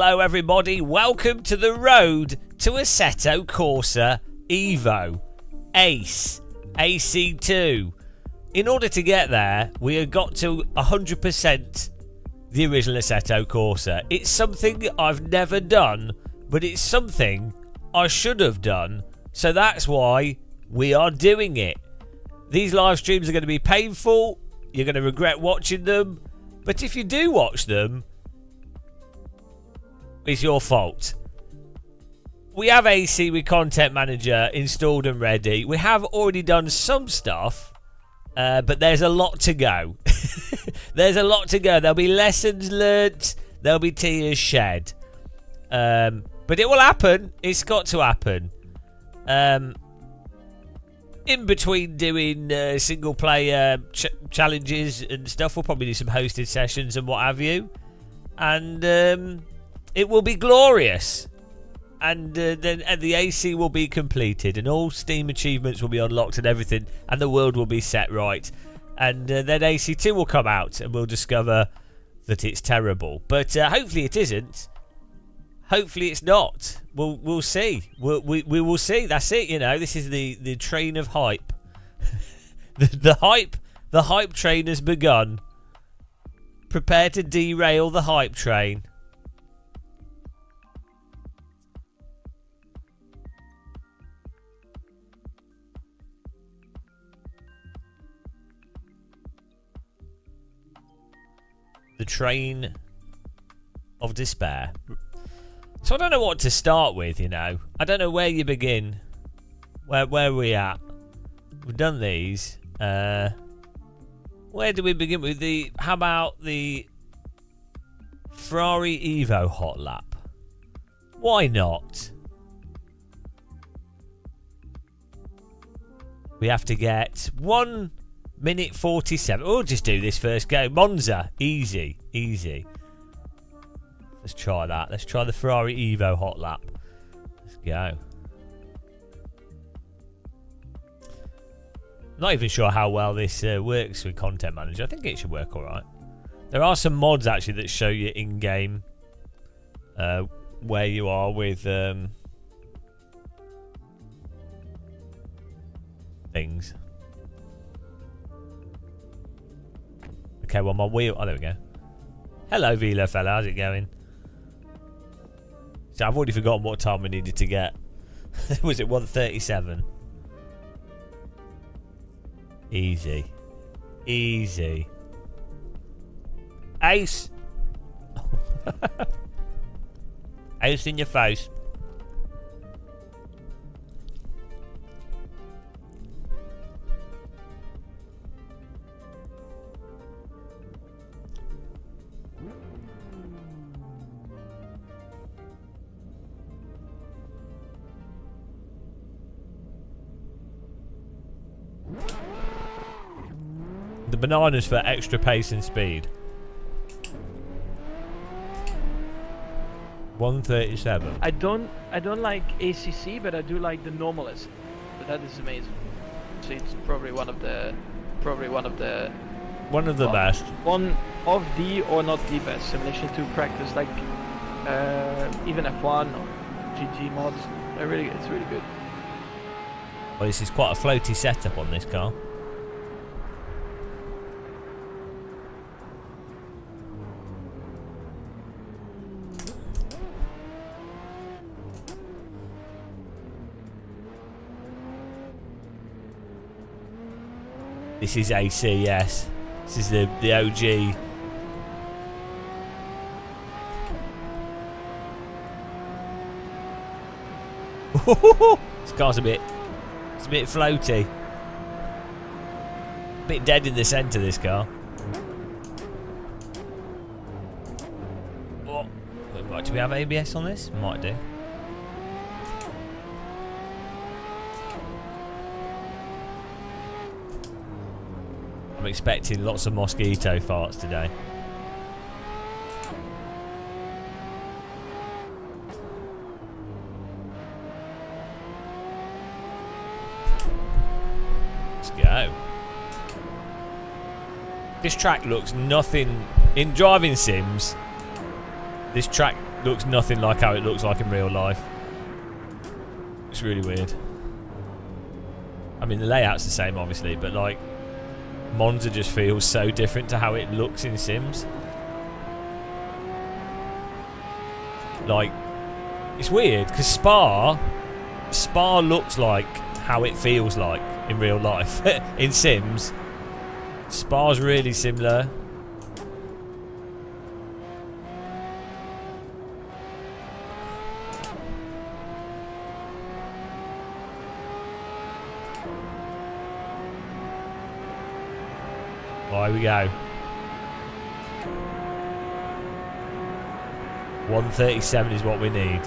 Hello everybody, welcome to the road to Assetto Corsa EVO Ace AC2. In order to get there, we have got to 100% the original Assetto Corsa. It's something I've never done, but it's something I should have done, so that's why we are doing it. These live streams are going to be painful, you're going to regret watching them, but if you do watch them, it's your fault. We have AC with Content Manager installed and ready. We have already done some stuff, but there's a lot to go. There's a lot to go. There'll be lessons learnt. There'll be tears shed. But it will happen. It's got to happen. In between doing single player challenges and stuff, we'll probably do some hosted sessions and what have you. And it will be glorious. And then the AC will be completed and all Steam achievements will be unlocked and everything, and the world will be set right. And then AC2 will come out and we'll discover that it's terrible. But hopefully it isn't. Hopefully it's not. We'll see. We will see. That's it. You know, this is the train of hype. the hype train has begun. Prepare to derail the hype train. The train of despair. So I don't know what to start with, you know. I don't know where you begin. Where are we at? We've done these. Where do we begin with the... How about the Ferrari EVO hot lap? Why not? We have to get 1 minute 47. We'll just do this first go. Monza. Easy. Easy. Let's try that. Let's try the Ferrari EVO hot lap. Let's go. Not even sure how well this works with Content Manager. I think it should work alright. There are some mods actually that show you in-game where you are with things. Okay, well my wheel... Oh, there we go. Hello, Vila fella. How's it going? So I've already forgotten what time we needed to get. Was it 1:37? Easy. Easy. Ace! Ace in your face. The bananas for extra pace and speed. 1:37. I don't like ACC, but I do like the normalist. But that is amazing. So it's probably one of the best. One of the or not the best simulation to practice, like even F1 or GT mods. It's really good. Well, this is quite a floaty setup on this car. This is AC, yes. This is the OG. This car's a bit floaty. A bit dead in the centre, this car. Oh, do we have ABS on this? Might do. I'm expecting lots of mosquito farts today. Let's go. This track looks nothing in driving sims. This track looks nothing like how it looks like in real life. It's really weird. I mean, the layout's the same, obviously, but like Monza just feels so different to how it looks in Sims. Like, it's weird because Spa looks like how it feels like in real life. In Sims, Spa's really similar. Oh, here we go. 137 is what we need.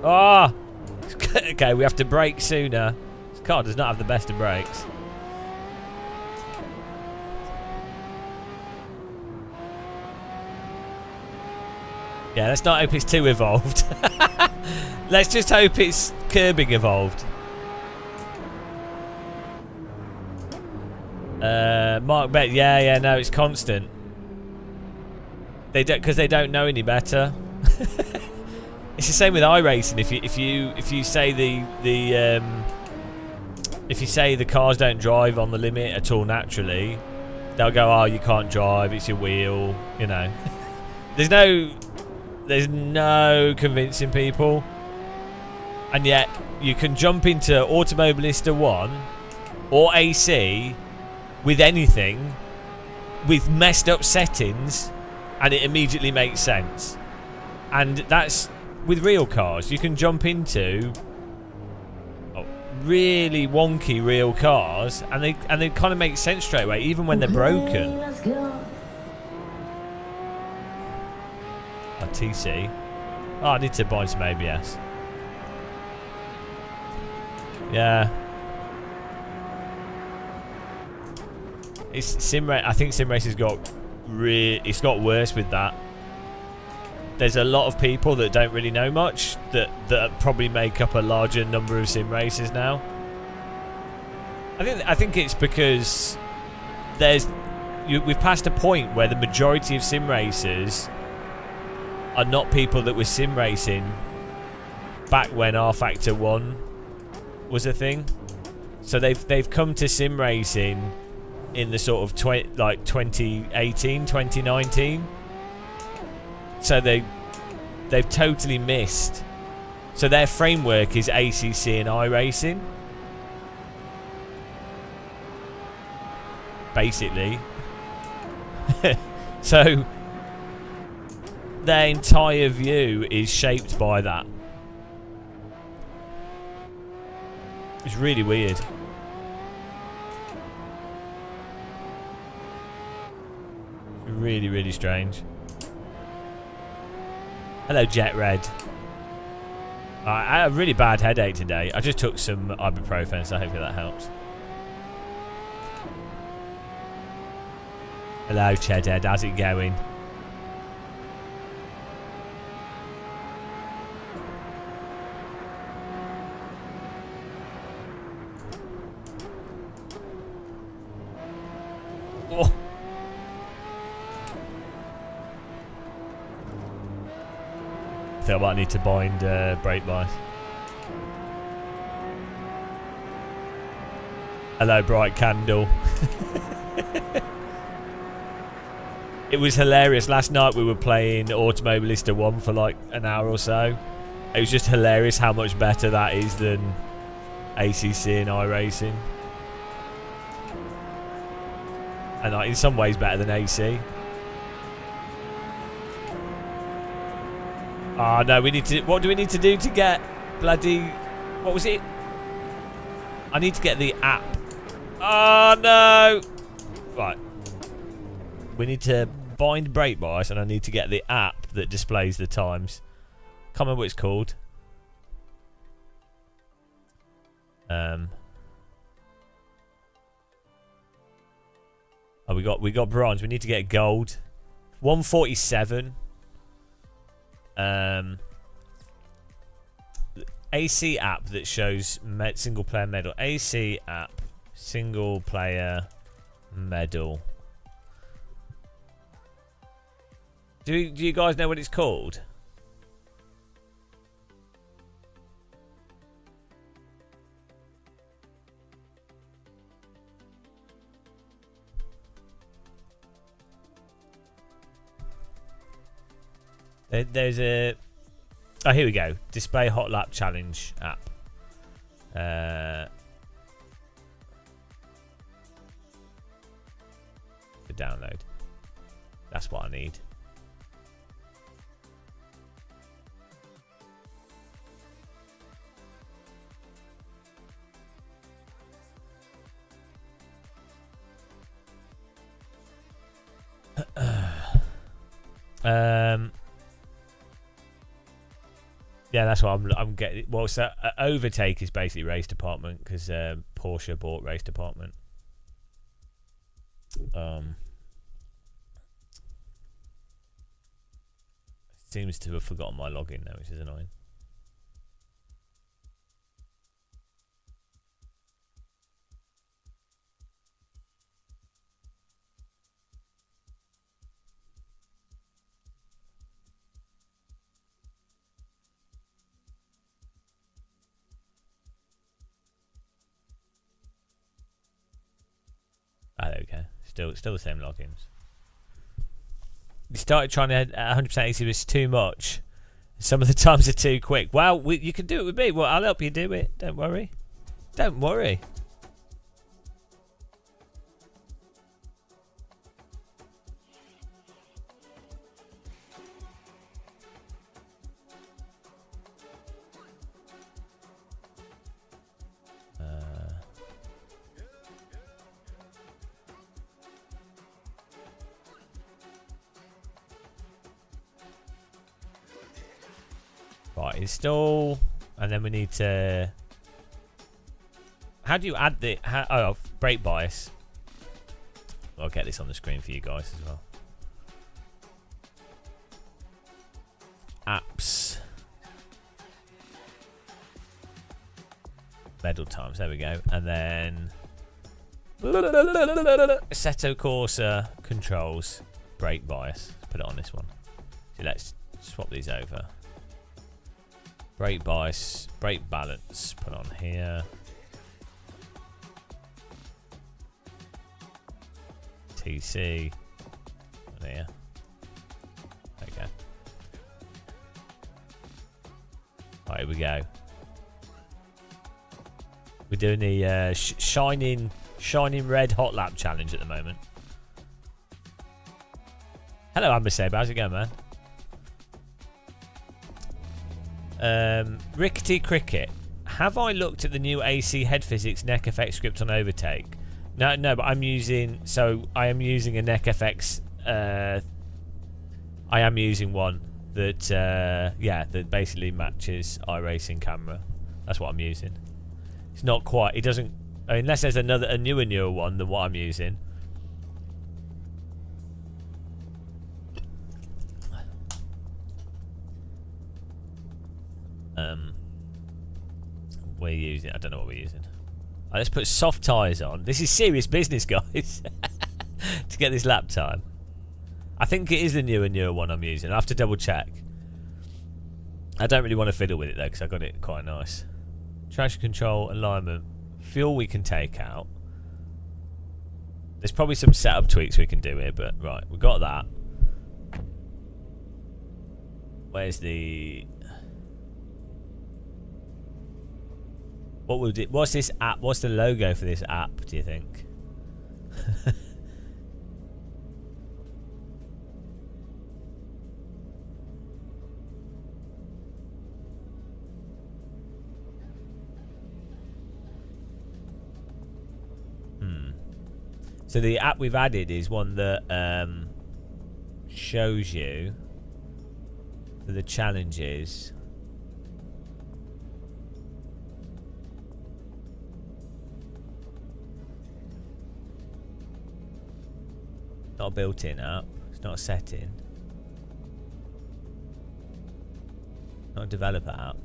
Ah! Oh! Okay, we have to brake sooner. This car does not have the best of brakes. Yeah, let's not hope it's too evolved. Let's just hope it's curbing evolved. Mark Bet, yeah, no, it's constant. They don't, because they don't know any better. It's the same with iRacing. If you say if you say the cars don't drive on the limit at all naturally, they'll go, oh, you can't drive, it's your wheel, you know. There's no convincing people. And yet you can jump into Automobilista 1 or AC with anything with messed up settings and it immediately makes sense. And that's with real cars. You can jump into really wonky real cars and they kind of make sense straight away, even when they're broken. TC. Oh, I need to buy some ABS. Yeah. It's SimRace. I think SimRace has got it's got worse with that. There's a lot of people that don't really know much that probably make up a larger number of sim races now. I think it's because we've passed a point where the majority of sim racers are not people that were sim racing back when R Factor 1 was a thing. So they've come to sim racing in the sort of 2018, 2019. So they've totally missed. So their framework is ACC and iRacing, basically. So their entire view is shaped by that. It's really weird. Really, really strange. Hello, Jet Red. I had a really bad headache today. I just took some ibuprofen, so hopefully that helps. Hello, Chedhead. How's it going? Oh. I think I might need to bind brake bias. Hello, Bright Candle. It was hilarious. Last night we were playing Automobilista 1 for like an hour or so. It was just hilarious how much better that is than ACC and iRacing. And like, in some ways better than AC. Oh no, we need to... What do we need to do to get bloody... What was it? I need to get the app. Oh no! Right. We need to bind brake bias and I need to get the app that displays the times. Can't remember what it's called. Oh, we got bronze. We need to get gold. 147. AC app that shows single player medal. AC app single player medal. Do you guys know what it's called? There's a... Oh, here we go. Display Hot Lap Challenge app. To download. That's what I need. Yeah, that's what I'm getting. Well, so Overtake is basically race department because Porsche bought race department. Seems to have forgotten my login now, which is annoying. Ah, there we go. Still the same logins. We started trying to 100% AC was too much. Some of the times are too quick. Well, you can do it with me. Well, I'll help you do it. Don't worry. Don't worry. Right, install, and then we need to... How do you add the... oh, brake bias. I'll get this on the screen for you guys as well. Apps. Medal times, there we go. And then... Assetto Corsa controls. Brake bias. Let's put it on this one. So let's swap these over. Brake bias, brake balance, put on here. TC, there. Okay. Right, here we go. We're doing the shining red hot lap challenge at the moment. Hello, Ambassador. How's it going, man? Rickety Cricket, have I looked at the new AC head physics neck effect script on Overtake? No, but I am using a neck FX. I am using one that that basically matches iRacing camera. That's what I'm using. It's not quite. It doesn't, unless there's a newer one than what I'm using. We're using, I don't know what we're using. Let's put soft tyres on. This is serious business, guys. To get this lap time. I think it is the newer one I'm using. I have to double check. I don't really want to fiddle with it though because I got it quite nice. Traction control, alignment, fuel we can take out. There's probably some setup tweaks we can do here, but right, we've got that. Where's the... What's this app? What's the logo for this app, do you think? So the app we've added is one that shows you for the challenges. Not a built-in app. It's not a setting. Not a developer app.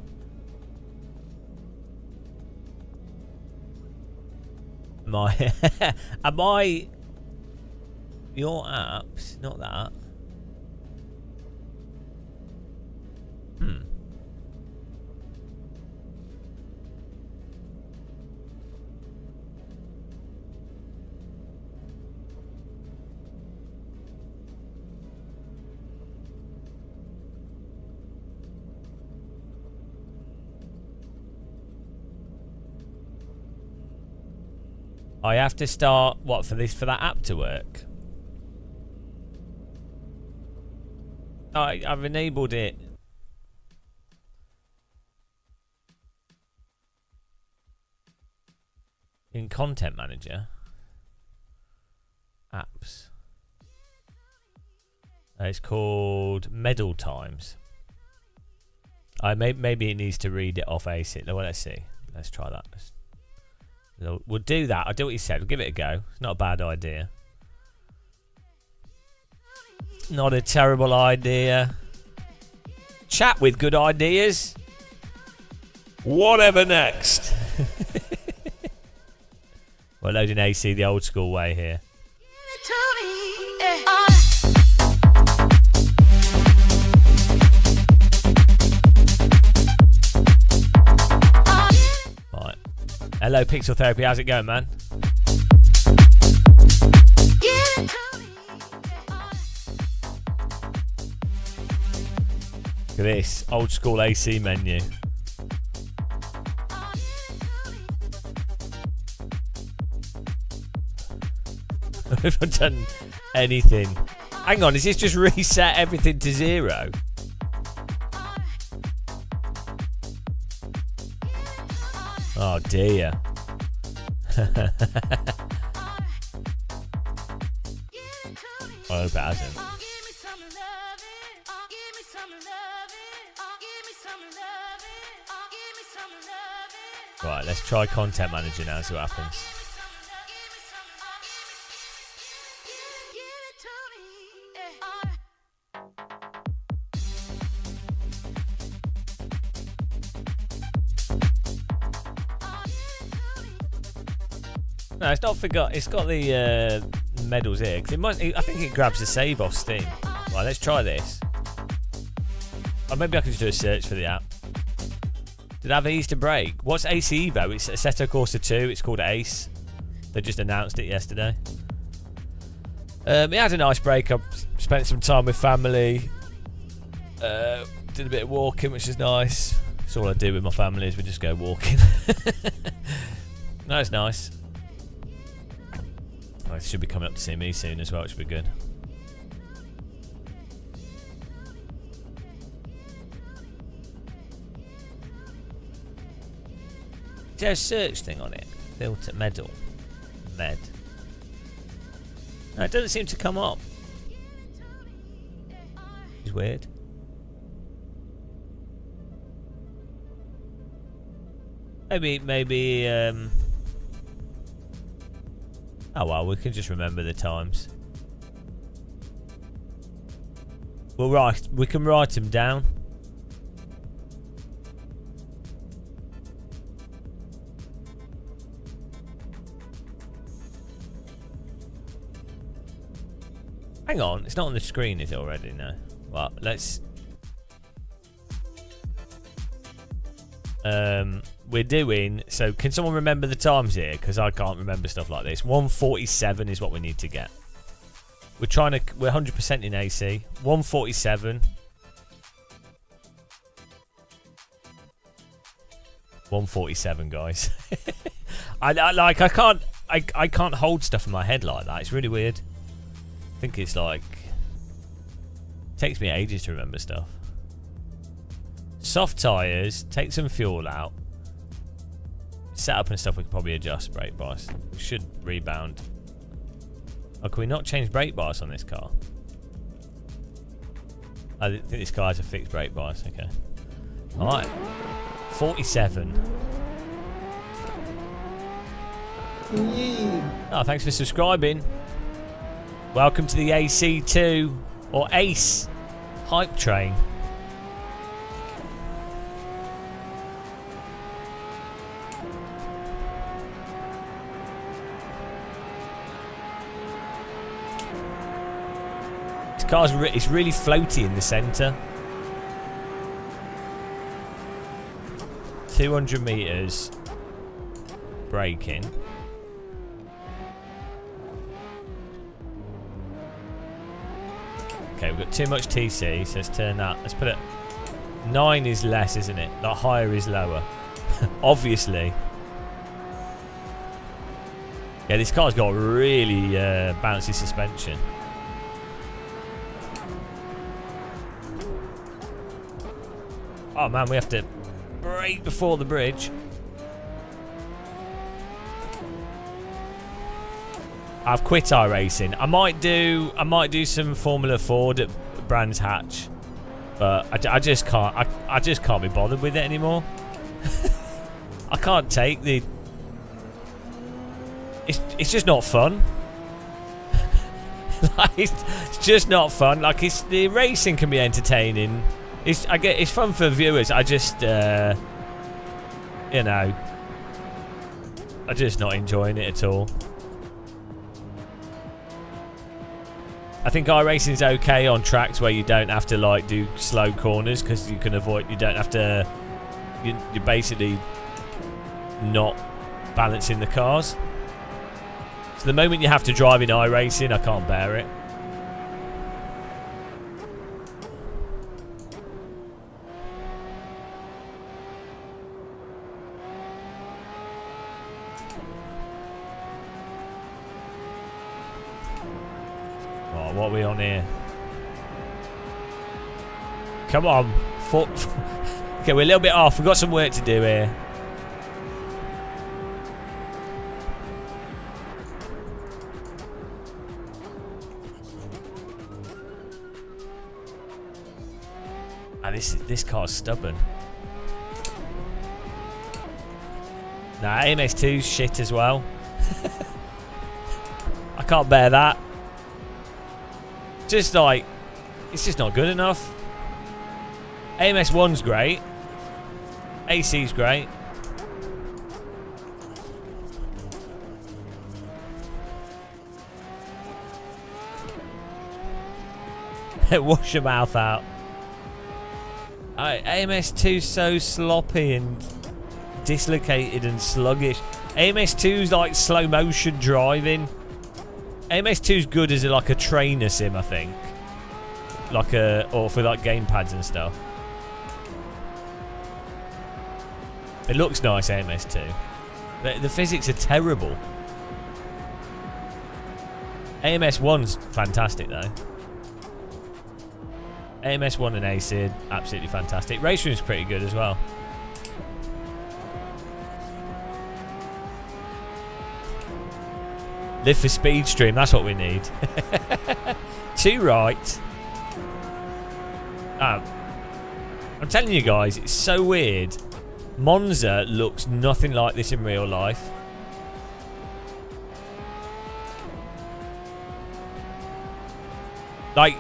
Am I your apps? Not that. I have to start what for that app to work. I've enabled it. In Content Manager. Apps. It's called Medal Times. Maybe it needs to read it off ASIC. Well, let's see. Let's try that. We'll do that. I'll do what you said. We'll give it a go. It's not a bad idea. Not a terrible idea. Chat with good ideas. Whatever next. We're loading AC the old school way here. Right. Hello, Pixel Therapy. How's it going, man? Look at this old school AC menu. If I've done anything. Hang on, is this just reset everything to 0? Oh dear. I hope it hasn't. Right, let's try Content Manager now, see what happens. No, it's not forgot. It's got the medals here. 'Cause I think it grabs the save off Steam. Right, let's try this. Or maybe I can just do a search for the app. Did it have Easter break? What's AC EVO? It's Assetto Corsa 2. It's called Ace. They just announced it yesterday. It had a nice break. I spent some time with family. Did a bit of walking, which is nice. That's all I do with my family is we just go walking. No, it's nice. Oh, it should be coming up to see me soon as well, which would be good. Is there a search thing on it? Filter, medal. Med. No, it doesn't seem to come up. It's weird. Maybe, oh well, we can just remember the times. We can write them down. Hang on, it's not on the screen, is it already? No. Well, let's... we're doing... So, can someone remember the times here? Because I can't remember stuff like this. 147 is what we need to get. We're 100% in AC. 147. 147, guys. I can't hold stuff in my head like that. It's really weird. I think it's like... It takes me ages to remember stuff. Soft tyres. Take some fuel out. Setup and stuff we can probably adjust. Brake bias. We should rebound. Oh, can we not change brake bias on this car? I think this car has a fixed brake bias. Okay. Alright. 47. Oh, thanks for subscribing. Welcome to the AC2 or ACE hype train. This car's it's really floaty in the centre. 200 metres braking. Okay, we've got too much TC, so let's turn that. Let's put it... 9 is less, isn't it? Like, higher is lower. Obviously. Yeah, this car's got really bouncy suspension. Oh man, we have to brake before the bridge. I've quit iRacing. I might do some Formula Ford at Brands Hatch, but I just can't. I just can't be bothered with it anymore. I can't take the. It's just not fun. Like, it's just not fun. Like, the racing can be entertaining. It's fun for viewers. I just you know, I'm just not enjoying it at all. I think iRacing's okay on tracks where you don't have to like do slow corners because you can avoid. You don't have to. You're basically not balancing the cars. So the moment you have to drive in iRacing, I can't bear it. Oh, what are we on here? Come on. Okay, we're a little bit off. We've got some work to do here. This car's stubborn. Nah, AMS2's shit as well. I can't bear that. Just like, it's just not good enough. AMS1's great. AC's great. Wash your mouth out. AMS2's so sloppy and dislocated and sluggish. AMS2's like slow motion driving. AMS2's good as like a trainer sim, I think. Like or for like gamepads and stuff. It looks nice, AMS2. The physics are terrible. AMS1's fantastic though. AMS1 and AC are absolutely fantastic. Race Room's pretty good as well. Live for Speed Stream, that's what we need. Too right. I'm telling you guys, it's so weird. Monza looks nothing like this in real life. Like,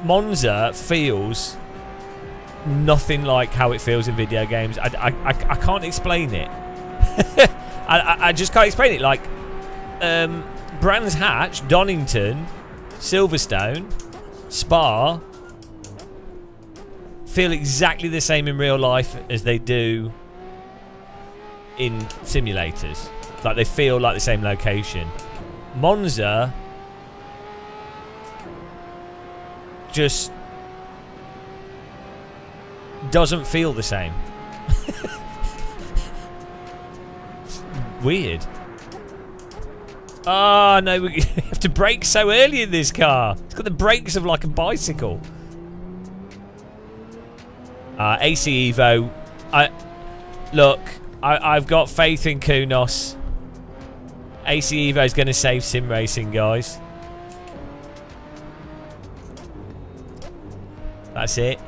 Monza feels nothing like how it feels in video games. I can't explain it. I just can't explain it. Like, Brands Hatch, Donington, Silverstone, Spa feel exactly the same in real life as they do in simulators. Like, they feel like the same location. Monza just doesn't feel the same. Weird. Oh no, we have to brake so early in this car. It's got the brakes of like a bicycle. AC Evo. I've got faith in Kunos. AC Evo is going to save sim racing, guys. That's it.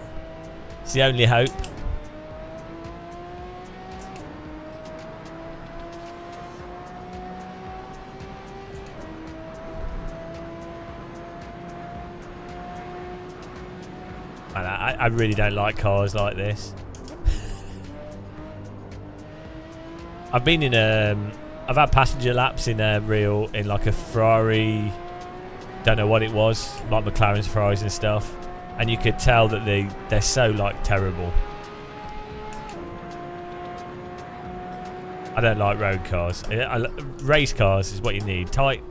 It's the only hope. I really don't like cars like this. I've been in I've had passenger laps in in like a Ferrari. Don't know what it was, like McLaren's Ferraris and stuff. And you could tell that they're so like terrible. I don't like road cars. Race cars is what you need. Tight,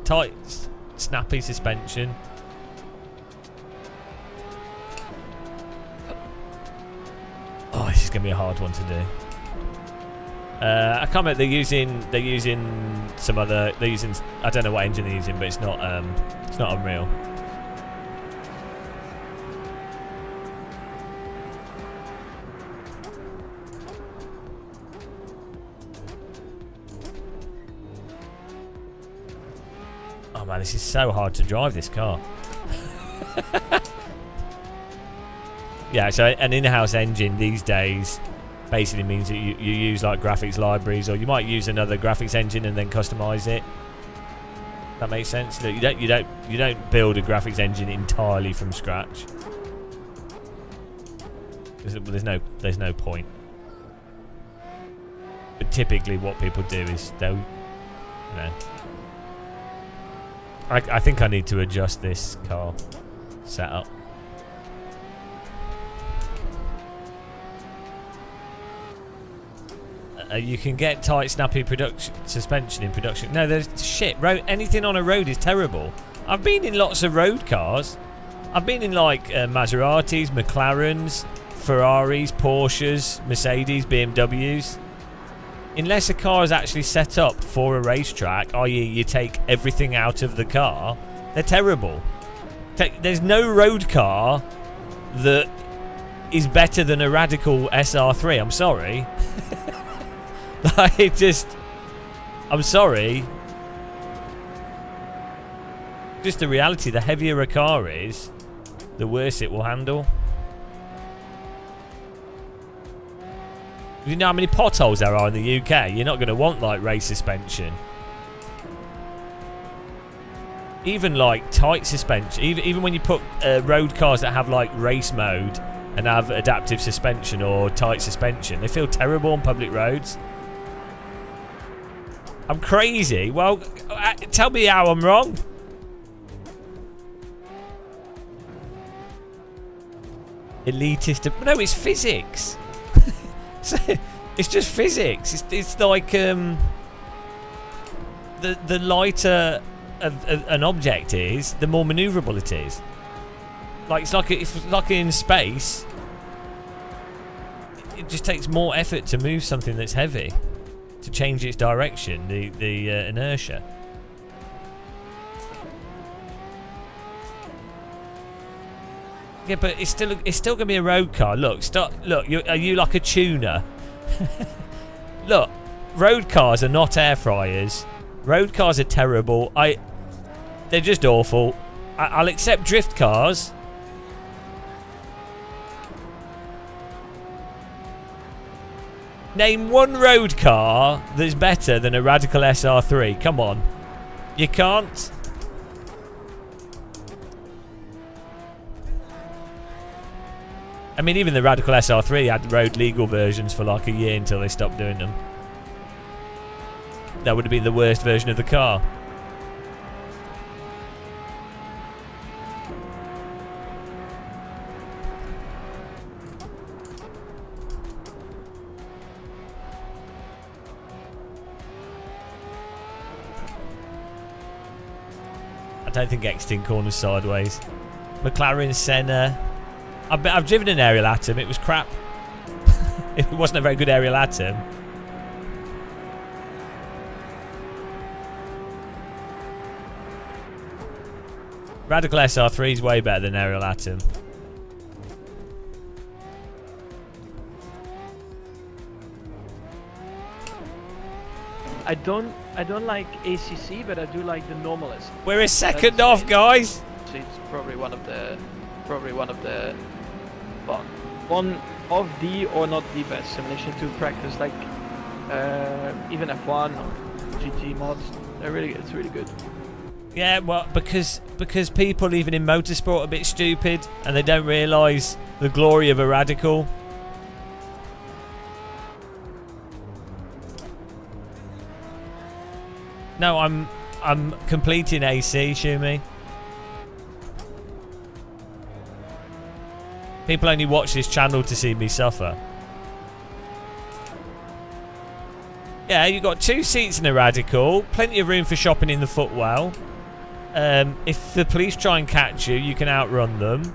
snappy suspension. Oh, this is gonna be a hard one to do. I can't remember. They're using some other. They're using. I don't know what engine they're using, but it's not Unreal. Oh man, this is so hard to drive this car. Yeah, so an in-house engine these days basically means that you use like graphics libraries, or you might use another graphics engine and then customize it. That makes sense. You don't build a graphics engine entirely from scratch. There's no point. But typically, what people do is they'll, you know. I think I need to adjust this car setup. You can get tight, snappy suspension in production. No, there's shit. Anything on a road is terrible. I've been in lots of road cars. I've been in like Maseratis, McLarens, Ferraris, Porsches, Mercedes, BMWs. Unless a car is actually set up for a racetrack, i.e. you take everything out of the car, they're terrible. There's no road car that is better than a Radical SR3. I'm sorry. I'm sorry. Just the reality, the heavier a car is, the worse it will handle. You know how many potholes there are in the UK? You're not going to want like race suspension. Even like tight suspension, even when you put road cars that have like race mode and have adaptive suspension or tight suspension, they feel terrible on public roads. I'm crazy. Well, tell me how I'm wrong. Elitist. No, it's physics. It's just physics. It's like the lighter an object is, the more maneuverable it is. Like it's like in space. It just takes more effort to move something that's heavy, to change its direction, the inertia. Yeah, but it's still gonna be a road car. Look, are you like a tuner? Look, road cars are not air fryers. Road cars are terrible. They're just awful. I'll accept drift cars. Name one road car that's better than a Radical SR3. Come on. You can't? I mean, even the Radical SR3 had road legal versions for like a year until they stopped doing them. That would have been the worst version of the car. I don't think Exton corners sideways. McLaren Senna. I've driven an aerial atom. It was crap. It wasn't a very good aerial atom. Radical SR3 is way better than aerial atom. I don't like ACC, but I do like the Normalist. We're a second off, guys. It's probably one of the well, one of the or not the best simulation to practice, like even F1 or GT mods. It's really good. Yeah, well, because people even in motorsport are a bit stupid and they don't realise the glory of a Radical. No, I'm completing AC, Shumi. People only watch this channel to see me suffer. Yeah, you've got 2 seats in a Radical, plenty of room for shopping in the footwell. If the police try and catch you, you can outrun them.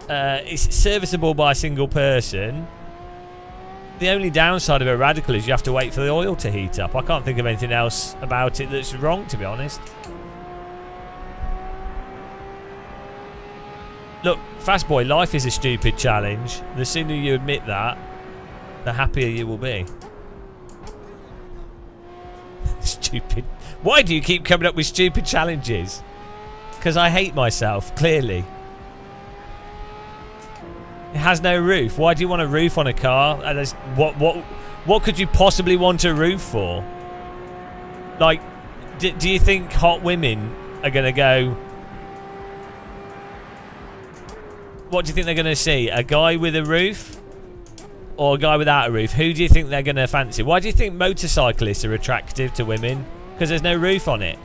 It's serviceable by a single person. The only downside of a Radical is you have to wait for the oil to heat up. I can't think of anything else about it that's wrong, to be honest. Look, Fast Boy, life is a stupid challenge. The sooner you admit that, the happier you will be. Stupid. Why do you keep coming up with stupid challenges? Because I hate myself, clearly. It has no roof. Why do you want a roof on a car? And what could you possibly want a roof for? Like, do you think hot women are going to go... What do you think they're going to see? A guy with a roof? Or a guy without a roof? Who do you think they're going to fancy? Why do you think motorcyclists are attractive to women? Because there's no roof on it.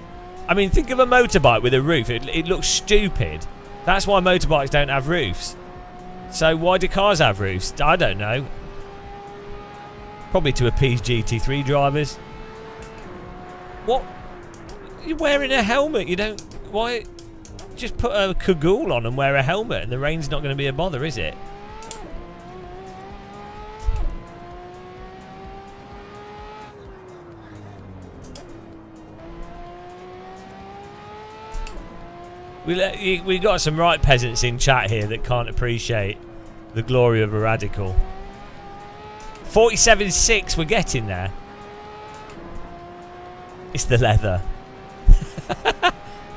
I mean, think of a motorbike with a roof. It looks stupid. That's why motorbikes don't have roofs. So why do cars have roofs? I don't know. Probably to appease GT3 drivers. What? You're wearing a helmet. You don't... Why? Just put a cagoule on and wear a helmet and the rain's not going to be a bother, is it? We got some right peasants in chat here that can't appreciate the glory of a Radical. 47.6, we're getting there. It's the leather.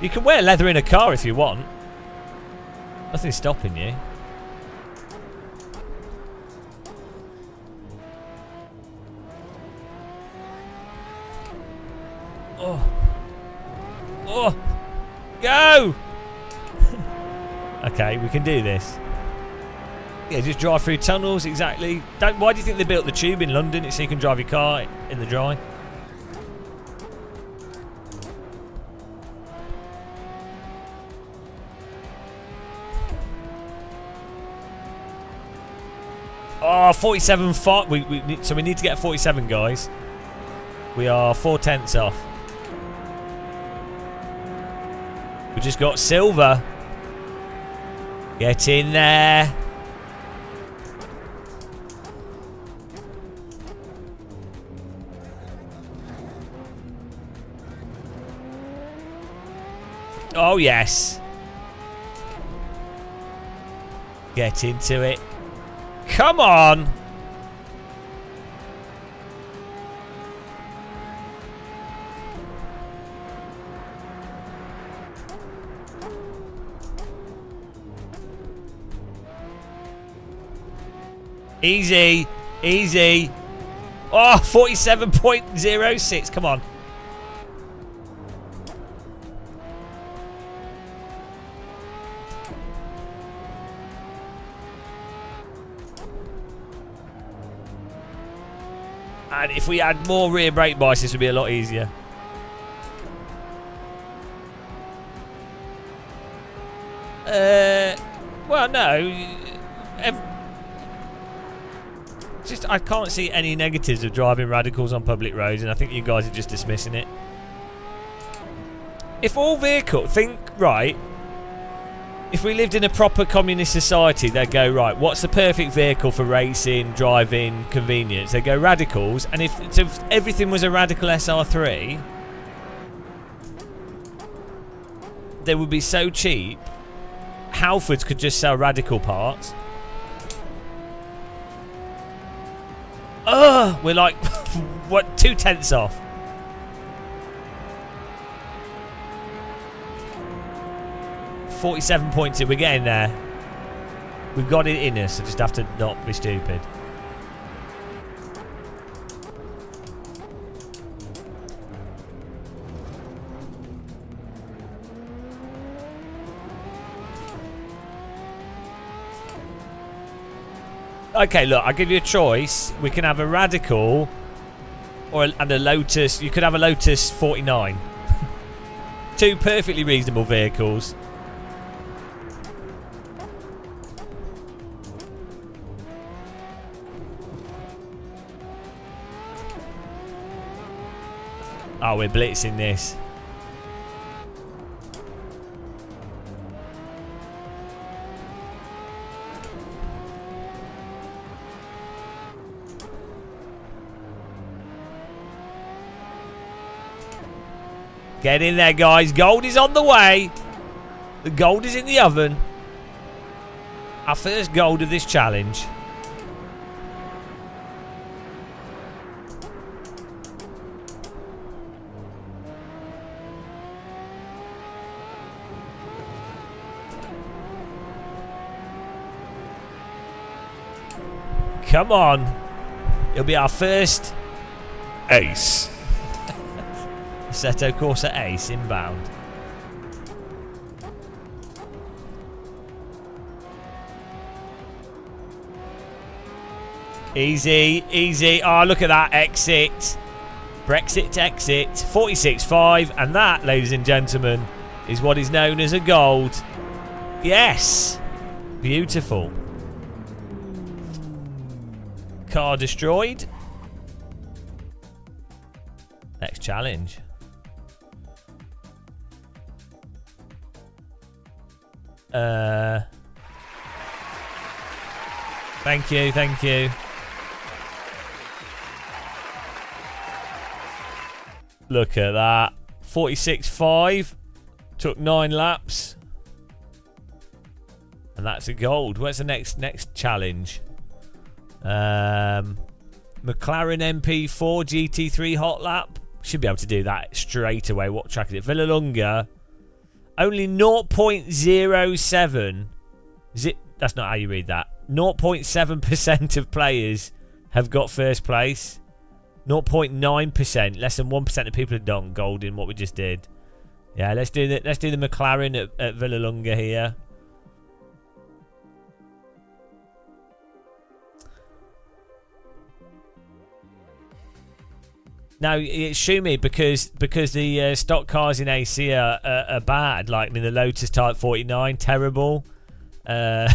You can wear leather in a car if you want. Nothing's stopping you. Oh. Oh. Go! Okay, we can do this. Yeah, just drive through tunnels, exactly. Why do you think they built the tube in London? It's so you can drive your car in the dry. Oh, 47.5. So we need to get a 47, guys. We are 4/10 off. We just got silver. Get in there. Oh, yes. Get into it. Come on. Easy. Easy. Oh, 47.06. Come on. And if we had more rear brake bites, this would be a lot easier. Well, no. Just I can't see any negatives of driving Radicals on public roads, and I think you guys are just dismissing it. If all vehicles think right, if we lived in a proper communist society, they'd go right. What's the perfect vehicle for racing, driving, convenience? They go Radicals, and if everything was a Radical SR3, they would be so cheap. Halfords could just sell Radical parts. Ugh, we're like, what, 2/10 off. .2, we're getting there. We've got it in us, so just have to not be stupid. Okay, look, I'll give you a choice. We can have a Radical and a Lotus. You could have a Lotus 49. Two perfectly reasonable vehicles. Oh, we're blitzing this. Get in there, guys. Gold is on the way. The gold is in the oven. Our first gold of this challenge. Come on. It'll be our first ace. Assetto Corsa ace inbound. Easy, easy. Oh, look at that exit. Brexit exit. 46.5. And that, ladies and gentlemen, is what is known as a gold. Yes. Beautiful. Car destroyed. Next challenge. Thank you, thank you. Look at that. 46.5. Took 9 laps. And that's a gold. Where's the next challenge? McLaren MP4 GT3 hot lap. Should be able to do that straight away. What track is it? Villalonga. Only 0.07. Is it? That's not how you read that. 0.7% of players have got first place. 0.9%. Less than 1% of people have done gold in what we just did. Yeah, let's do the McLaren at Villalonga here. Now it's Shumi because the stock cars in AC are bad. Like, I mean, the Lotus Type 49 terrible, the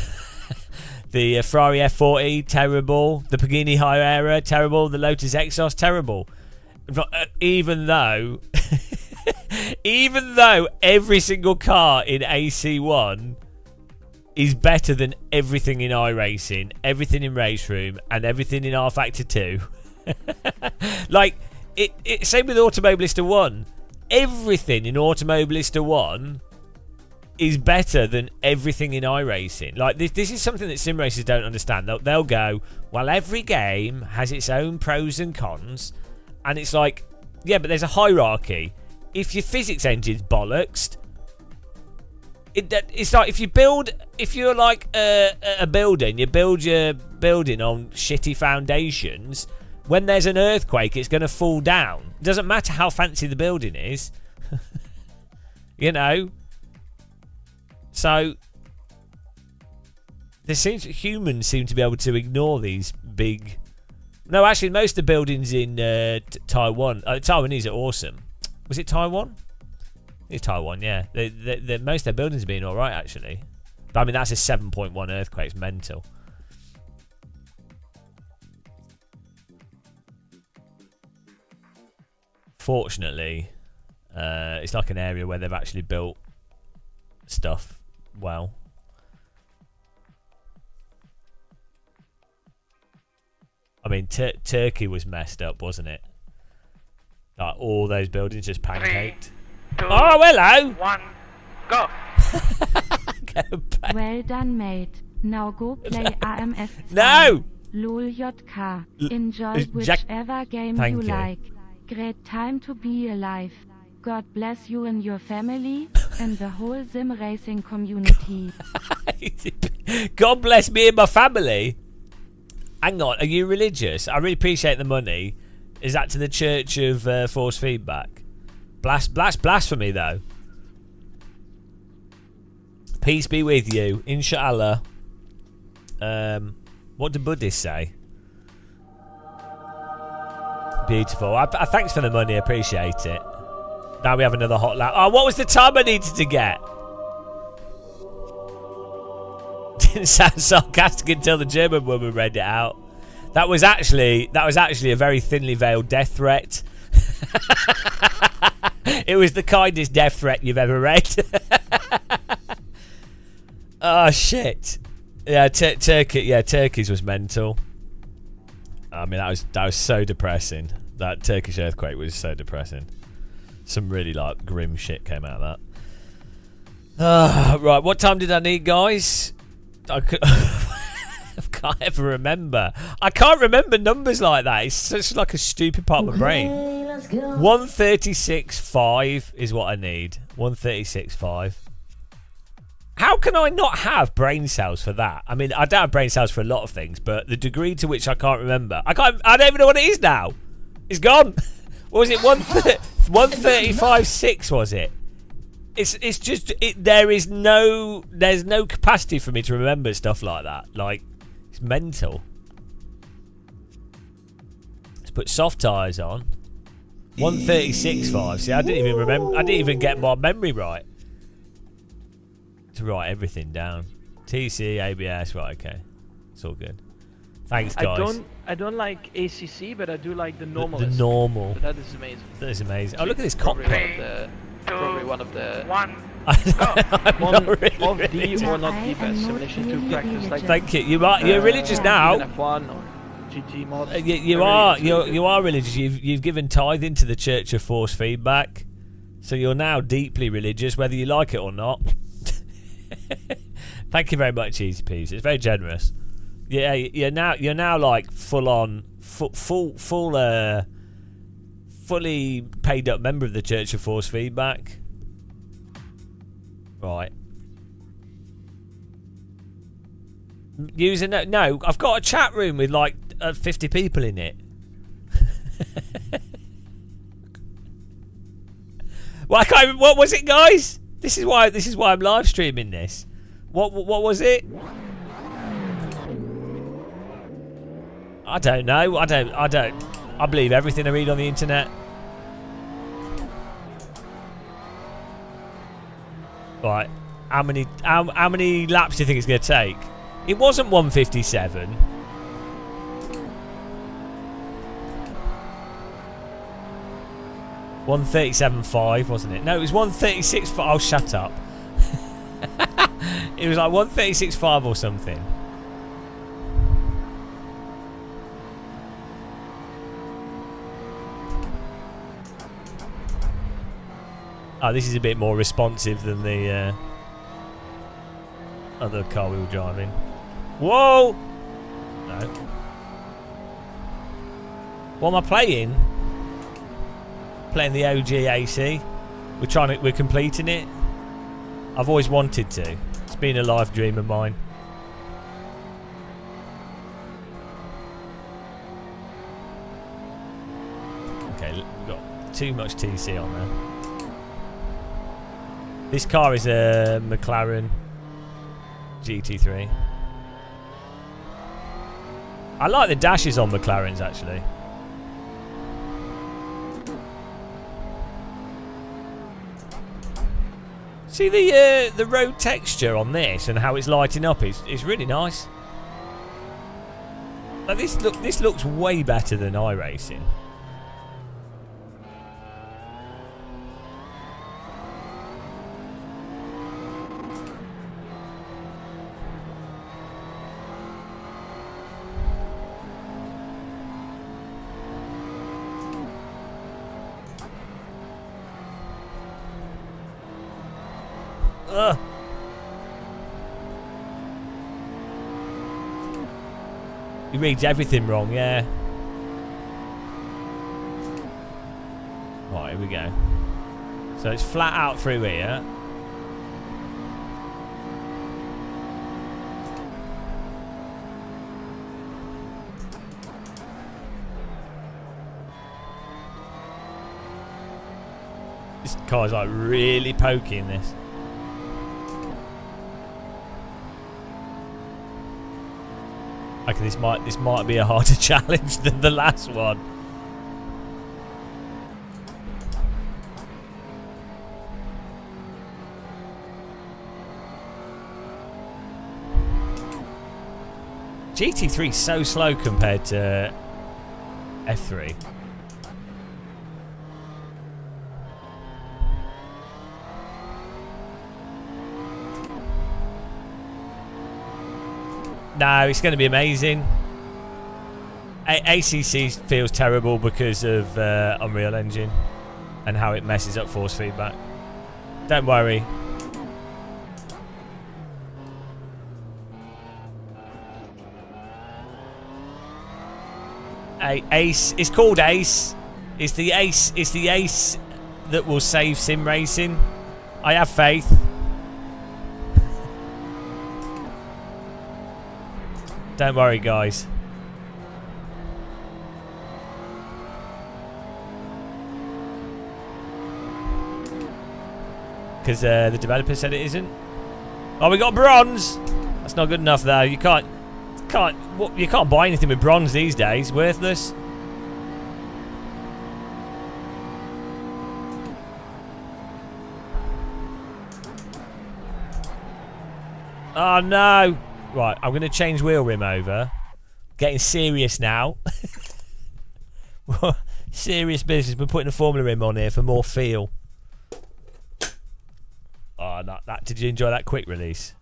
Ferrari F40 terrible, the Pagani Hyera terrible, the Lotus Exos terrible. Even though every single car in AC1 is better than everything in iRacing, everything in Race Room, and everything in R Factor 2. Like. Same with Automobilista 1. Everything in Automobilista 1 is better than everything in iRacing. Like, this is something that sim racers don't understand. They'll go, well, every game has its own pros and cons. And it's like, yeah, but there's a hierarchy. If your physics engine's bollocksed, it's like if you're like a building, you build your building on shitty foundations. When there's an earthquake, it's going to fall down. It doesn't matter how fancy the building is. You know? So, humans seem to be able to ignore these big... No, actually, most of the buildings in Taiwan... Taiwanese are awesome. Was it Taiwan? It's Taiwan, yeah. Most of their buildings have been alright, actually. But, I mean, that's a 7.1 earthquake. It's mental. Fortunately, it's like an area where they've actually built stuff well. I mean, Turkey was messed up, wasn't it? Like, all those buildings just pancaked. 3, 2, oh, hello! 1, go! Go back. Well done, mate. Now go play AMS. No! Lol JK. Enjoy Jack- whichever game Thank you you. like. Great time to be alive. God bless you and your family and the whole sim racing community. God bless me and my family. Hang on, are you religious? I really appreciate the money. Is that to the Church of Force Feedback? Blasphemy, though. Peace be with you, inshallah. What do Buddhists say? Beautiful. Thanks for the money. I appreciate it. Now we have another hot lap. Oh, what was the time I needed to get? Didn't sound sarcastic until the German woman read it out. That was actually a very thinly veiled death threat. It was the kindest death threat you've ever read. Oh shit! Yeah, Turkey. Yeah, Turkey's was mental. I mean, that was so depressing. That Turkish earthquake was so depressing. Some really like grim shit came out of that. Right, what time did I need, guys? I can't ever remember. I can't remember numbers like that. It's such like a stupid part of my brain. 136.5 is what I need. 136.5. How can I not have brain cells for that? I mean, I don't have brain cells for a lot of things, but the degree to which I can't remember, I don't even know what it is now. It's gone. What was it? 135.6 was it? It's just there's no capacity for me to remember stuff like that. Like, it's mental. Let's put soft tires on. 136.5. See, I didn't even remember. I didn't even get my memory right to write everything down. TC, ABS, right? Okay, it's all good. Thanks, guys. I don't like ACC, but I do like the normal. The normal. So that is amazing. That is amazing. Oh, look at this cockpit. Probably one of the I'm one not really of the religious. or not the best simulation to practice. Like, Thank you. You're religious now. even F1 or GT mods. You are religious. You've given tithing to the Church of Force Feedback, so you're now deeply religious, whether you like it or not. Thank you very much, Easy Peas. It's very generous. Yeah, you're now like fully paid up member of the Church of Force Feedback. Right. No, I've got a chat room with like 50 people in it. Well, I can't even, what was it, guys? This is why I'm live streaming this. What was it? I don't know. I don't. I believe everything I read on the internet. Right. How many laps do you think it's going to take? It wasn't 157. $137.5, wasn't it? No, it was 136. Oh, shut up. It was like 136.5 or something. Oh, this is a bit more responsive than the other car we were driving. Whoa! No. What am I playing? Playing the OG AC. We're completing it. I've always wanted to. It's been a life dream of mine. Okay, we've got too much TC on there. This car is a McLaren GT3. I like the dashes on McLarens, actually. See the road texture on this and how it's lighting up is really nice. Like this looks way better than iRacing. He reads everything wrong, yeah. Right, here we go. So it's flat out through here. This car's like really poking this. Okay, this might be a harder challenge than the last one. GT3 is so slow compared to F3. No, it's going to be amazing. ACC feels terrible because of Unreal Engine and how it messes up force feedback. Don't worry. Ace. It's called Ace. It's the Ace. It's the Ace that will save sim racing. I have faith. Don't worry, guys. Because the developer said it isn't. Oh, we got bronze. That's not good enough, though. You can't buy anything with bronze these days. Worthless. Oh no! Right, I'm going to change wheel rim over. Getting serious now. Serious business. We're putting a Formula rim on here for more feel. Oh, that. Did you enjoy that quick release?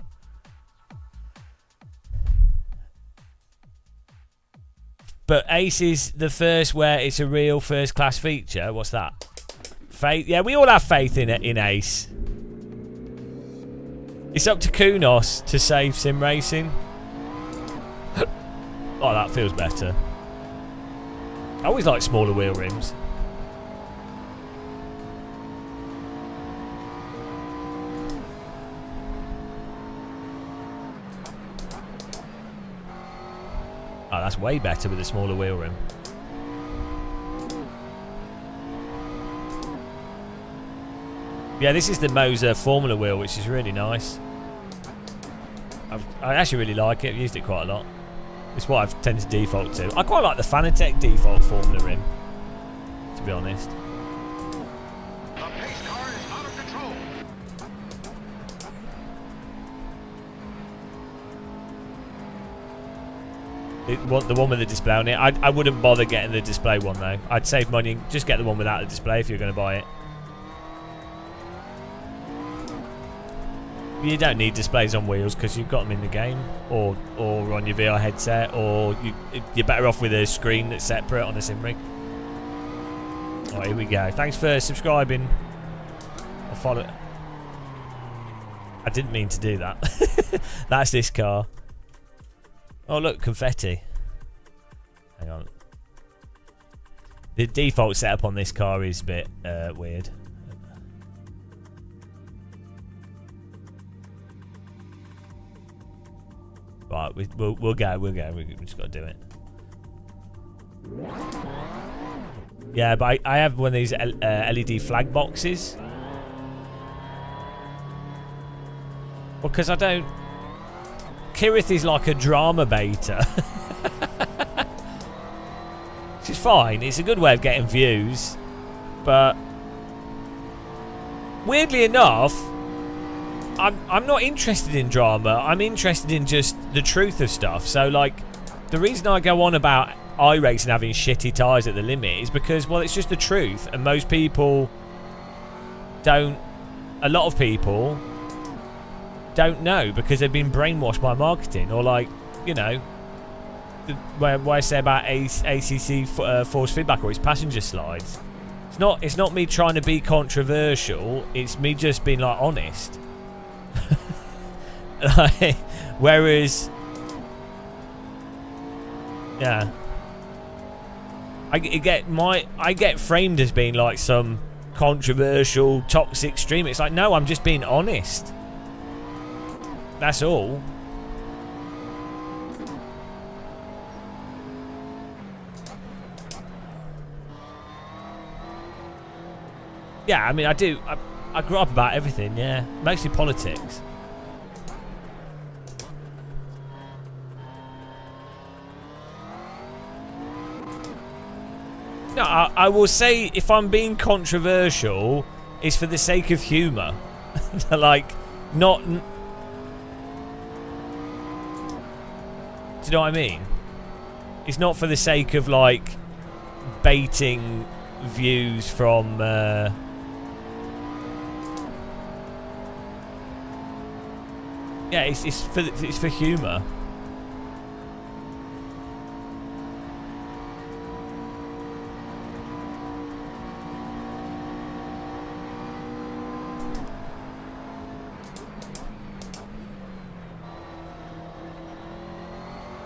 But Ace is the first where it's a real first-class feature. What's that? Faith. Yeah, we all have faith in Ace. It's up to Kunos to save sim racing. Oh, that feels better. I always like smaller wheel rims. Oh, that's way better with a smaller wheel rim. Yeah, this is the Moser Formula wheel, which is really nice. I actually really like it. I've used it quite a lot. It's what I've tended to default to. I quite like the Fanatec default Formula rim, to be honest. The pace car is out of control. The one with the display on it. I wouldn't bother getting the display one though. I'd save money and just get the one without the display if you're going to buy it. You don't need displays on wheels because you've got them in the game, or on your VR headset, or you're better off with a screen that's separate on a sim rig. Oh, here we go. Thanks for subscribing. I'll follow. I didn't mean to do that. That's this car. Oh look, confetti. Hang on. The default setup on this car is a bit weird. Right, we'll go. We just got to do it. Yeah, but I have one of these LED flag boxes. Well, because I don't. Kirith is like a drama beta. Which is fine. It's a good way of getting views, but weirdly enough, I'm not interested in drama. I'm interested in just the truth of stuff. So, like, the reason I go on about iRacing having shitty tyres at the limit is because, well, it's just the truth. And most people don't... A lot of people don't know because they've been brainwashed by marketing. Or, like, you know, what I say about ACC force feedback or its passenger slides. It's not me trying to be controversial. It's me just being, like, honest. Whereas, yeah, I get framed as being like some controversial, toxic streamer. It's like, no, I'm just being honest. That's all. Yeah, I mean, I do. I grew up about everything. Yeah, mostly politics. No, I will say if I'm being controversial, it's for the sake of humour. Like, not... Do you know what I mean? It's not for the sake of, like, baiting views from... Yeah, it's for humour.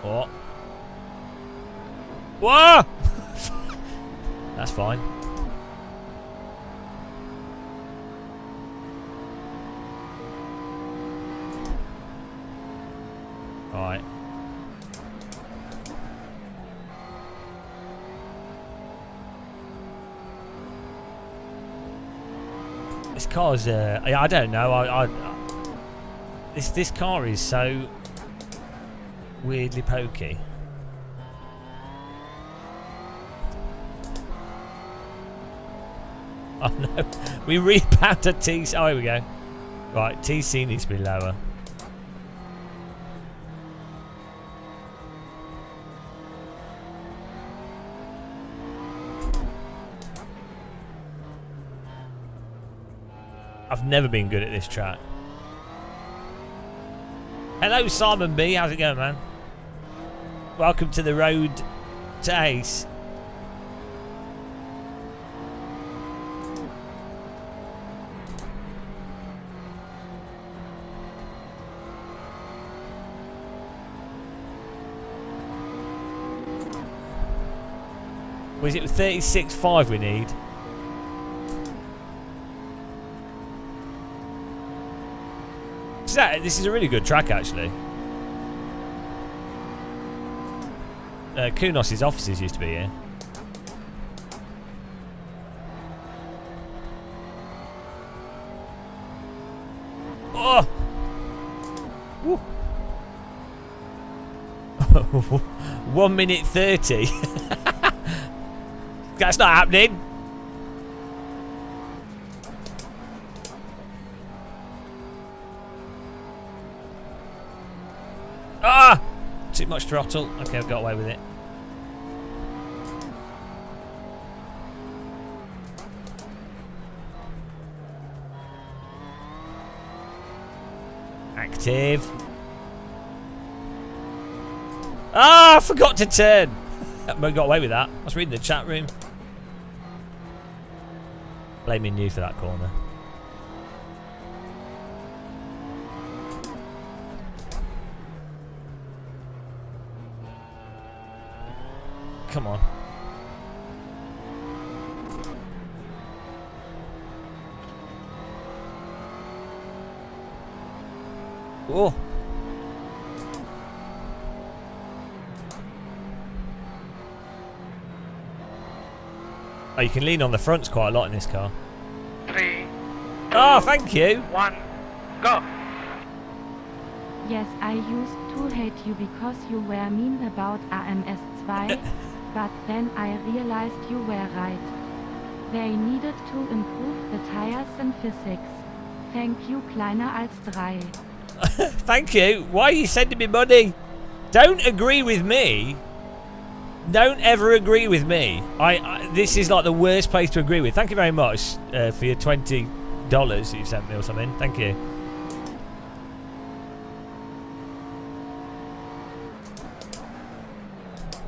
What? Whoa! That's fine. Alright. This car's I don't know. This car is so weirdly pokey. Oh no, we rebound a TC. Oh, here we go. Right, TC needs to be lower. I've never been good at this track. Hello, Simon B. How's it going, man? Welcome to the road to Ace. Was it 36.5 we need? This is a really good track, actually. Kunos's offices used to be here. Oh! Woo. 1 minute 30. That's not happening. Ah! Too much throttle. Okay, I've got away with it. Active. Ah! I forgot to turn. I got away with that. I was reading the chat room. Blaming you for that corner. Come on. Oh. Oh, you can lean on the fronts quite a lot in this car. 3, 2, Oh, thank you. 1, go. Yes, I used to hate you because you were mean about AMS2, but then I realized you were right. They needed to improve the tires in physics. Thank you, kleiner als 3. Thank you. Why are you sending me money? Don't agree with me. Don't ever agree with me. This is like the worst place to agree with. Thank you very much for your $20 that you sent me or something. Thank you.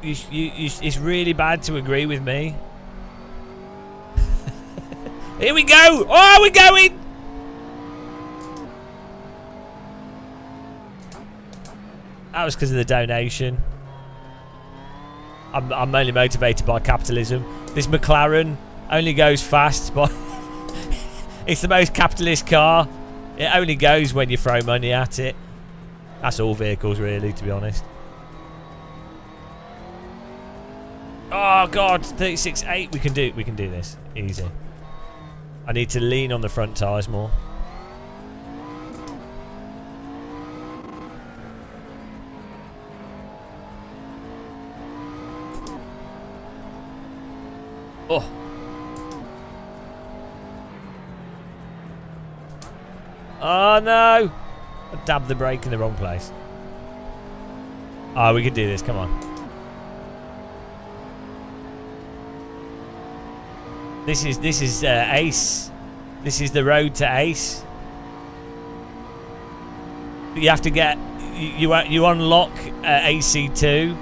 It's really bad to agree with me. Here we go. Oh, we're going. That was because of the donation. I'm only motivated by capitalism. This McLaren only goes fast, but it's the most capitalist car. It only goes when you throw money at it. That's all vehicles, really, to be honest. Oh God, 36.8. We can do this easy. I need to lean on the front tyres more. Oh. Oh no! I dabbed the brake in the wrong place. Oh, we can do this. Come on. This is Ace. This is the road to Ace. You have to get you unlock AC2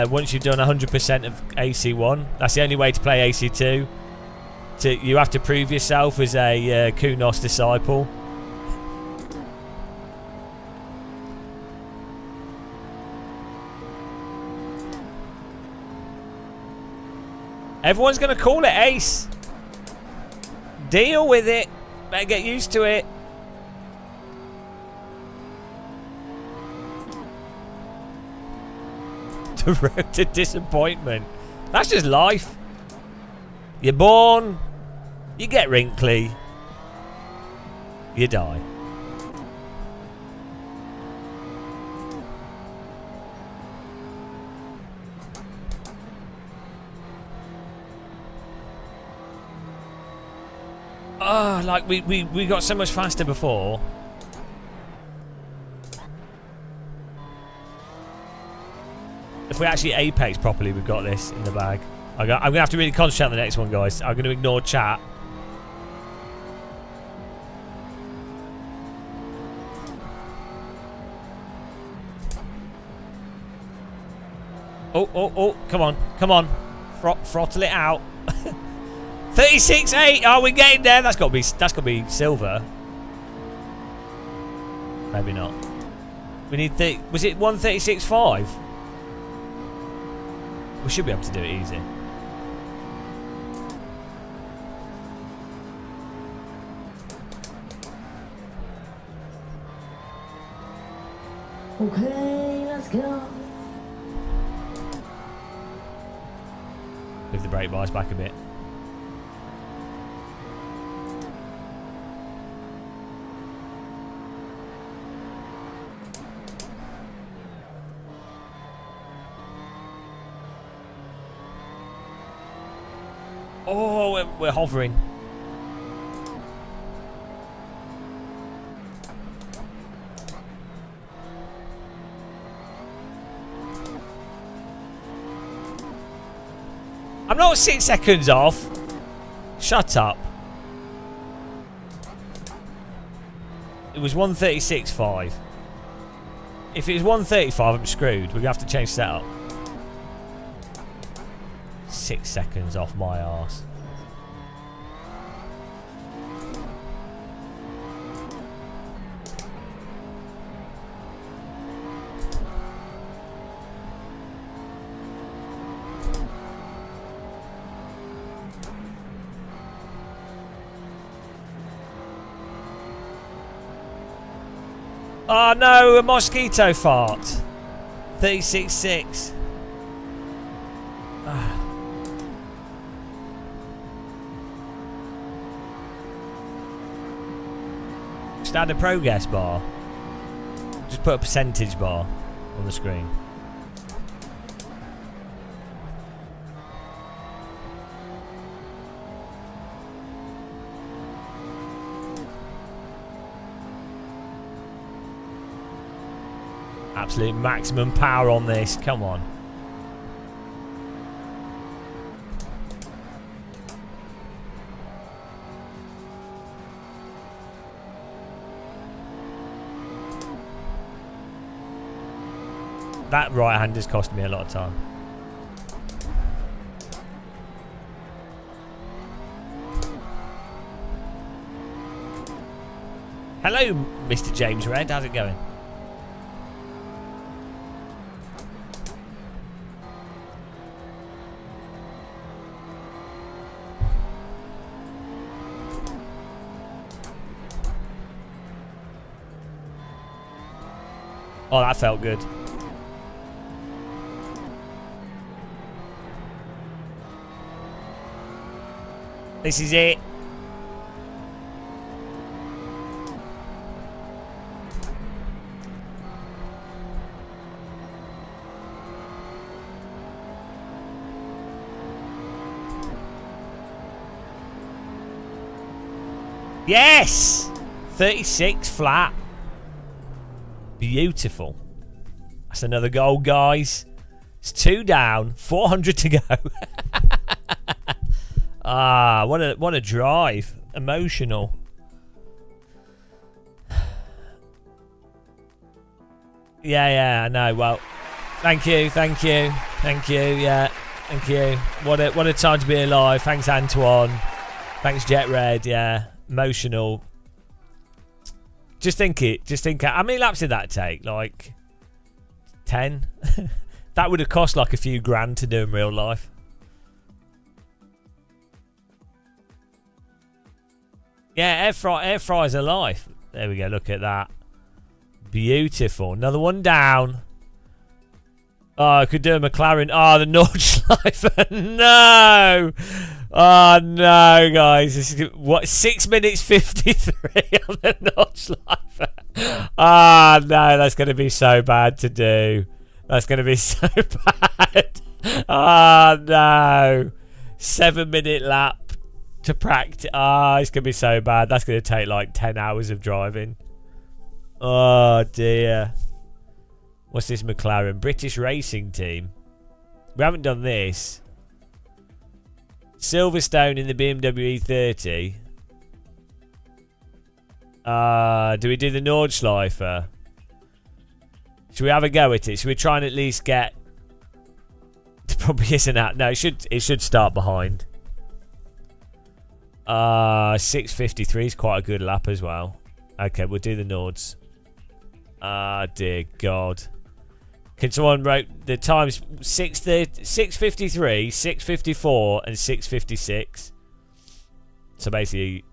once you've done 100% of AC1. That's the only way to play AC2. You have to prove yourself as a Kunos disciple. Everyone's going to call it ace. Deal with it. Better get used to it. The road to disappointment. That's just life. You're born. You get wrinkly. You die. Oh, like we got so much faster before. If we actually apex properly, we've got this in the bag. I'm going to have to really concentrate on the next one, guys. I'm going to ignore chat. Oh, come on. Come on. Throttle it out. 36.8. Oh, we're getting there. That's got to be silver. Maybe not. We need was it 136.5? We should be able to do it easy. Okay, let's go. Move the brake bars back a bit. Oh, we're hovering. I'm not 6 seconds off. Shut up. It was 136.5. If it was 135, I'm screwed. We're going to have to change setup. 6 seconds off my arse. Oh no, a mosquito fart. 36.6. Standard progress bar. Just put a percentage bar on the screen. Absolute maximum power on this. Come on. That right hand has cost me a lot of time. Hello, Mr. James Red. How's it going? Oh, that felt good. This is it. Yes! 36 flat. Beautiful. That's another goal, guys. It's 2 down, 400 to go. Ah, what a drive. Emotional. Yeah, I know. Well, thank you. Yeah, thank you. What a time to be alive. Thanks, Antoine. Thanks, Jet Red. Yeah, emotional. Just think how many laps did that take? Like 10? That would have cost like a few grand to do in real life. Yeah, air fryers are life. There we go. Look at that. Beautiful. Another one down. Oh, I could do a McLaren. Oh, the Nordschleifer. No. Oh, no, guys. This is what, 6 minutes 53 on the Nordschleifer. Ah, no, that's going to be so bad to do. That's going to be so bad. Oh, no. 7-minute lap to practice. Ah, it's going to be so bad. That's going to take like 10 hours of driving. Oh, dear. What's this McLaren? British Racing Team. We haven't done this. Silverstone in the BMW E30. Do we do the Nordschleifer? Should we have a go at it? Should we try and at least get... It probably isn't that. No, it should start behind. 6:53 is quite a good lap as well. Okay, we'll do the Nords. Dear God. Can someone write the times? 6:53, 6:54 and 6:56. So basically,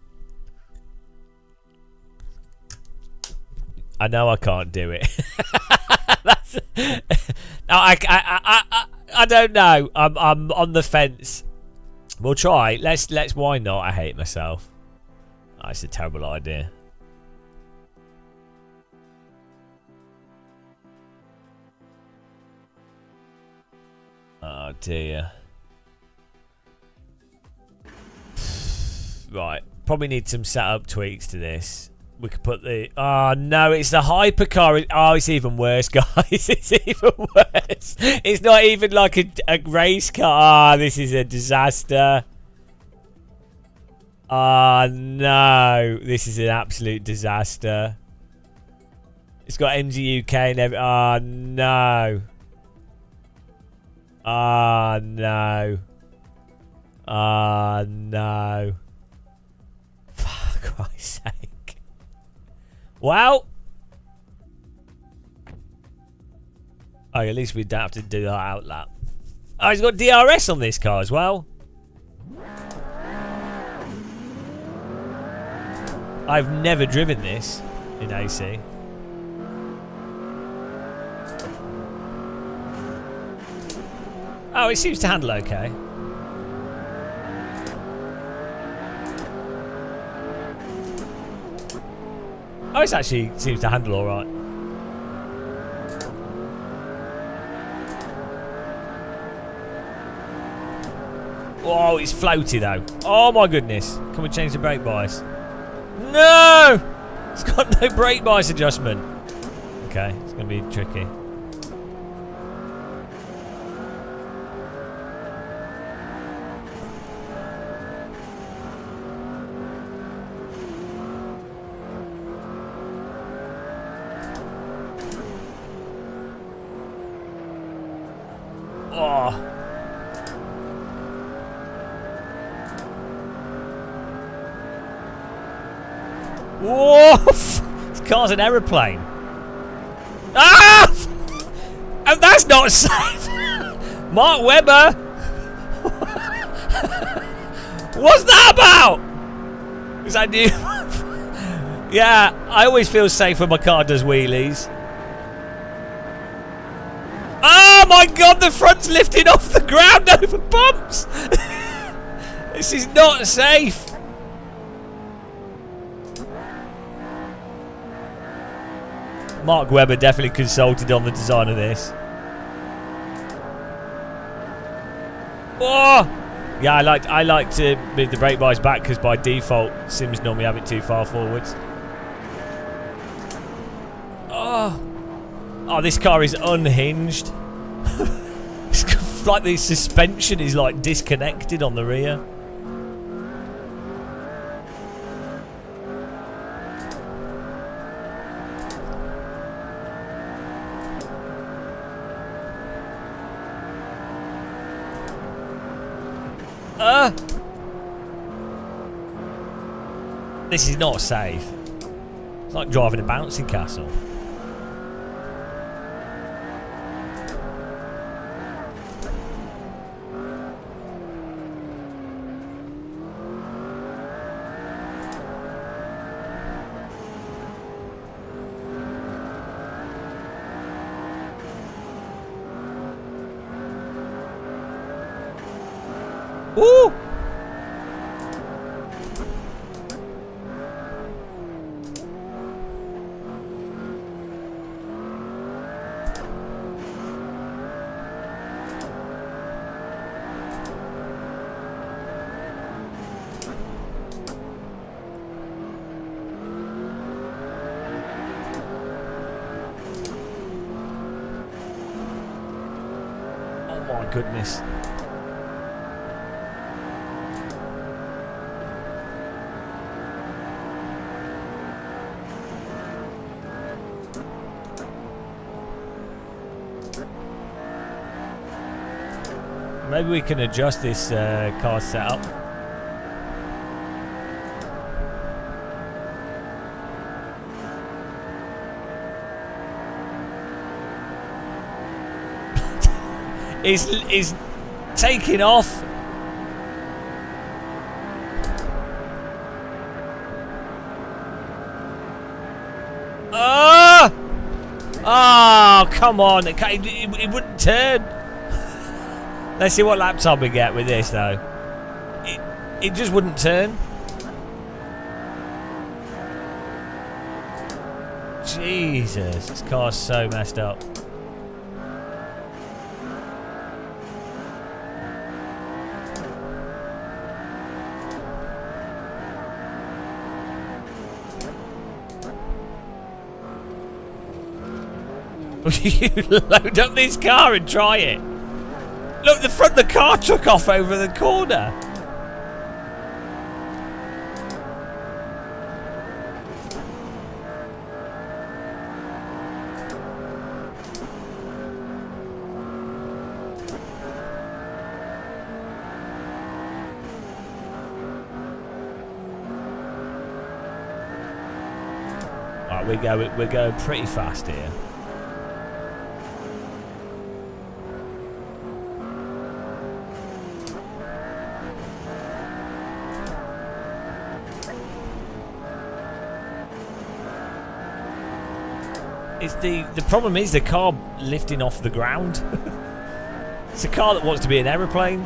I know I can't do it. That's, no, I don't know. I'm on the fence. We'll try. Let's. Why not? I hate myself. Oh, it's a terrible idea. Oh dear. Right, probably need some setup tweaks to this. We could put the... Oh no, it's the hypercar. Oh, it's even worse, guys. It's even worse. It's not even like a race car. Oh, this is a disaster. Oh no, this is an absolute disaster. It's got MGUK and everything. Oh no. Ah, no. Ah, no. For Christ's sake. Well. Oh, at least we don't have to do that outlap. Oh, he's got DRS on this car as well. I've never driven this in AC. Oh, it seems to handle okay. Oh, it actually seems to handle all right. Oh, it's floaty though. Oh my goodness. Can we change the brake bias? No! It's got no brake bias adjustment. Okay, it's going to be tricky. Oh. Whoa! This car's an aeroplane. Ah! And that's not safe. Mark Webber. What's that about? Is that new? Yeah, I always feel safe when my car does wheelies. Oh my God, the front's lifting off the ground over bumps. This is not safe. Mark Webber definitely consulted on the design of this. Oh! Yeah, I like to move the brake bias back because by default Sims normally have it too far forwards. Oh! Oh, this car is unhinged. It's like the suspension is like disconnected on the rear. This is not safe. It's like driving a bouncy castle. my goodness. Maybe we can adjust this car setup. Is taking off. Oh, come on. It wouldn't turn. Let's see what lap time we get with this, though. It just wouldn't turn. Jesus, this car's so messed up. You load up this car and try it. Look, the front of the car took off over the corner. Alright, we're going pretty fast here. The problem is the car lifting off the ground. It's a car that wants to be an aeroplane.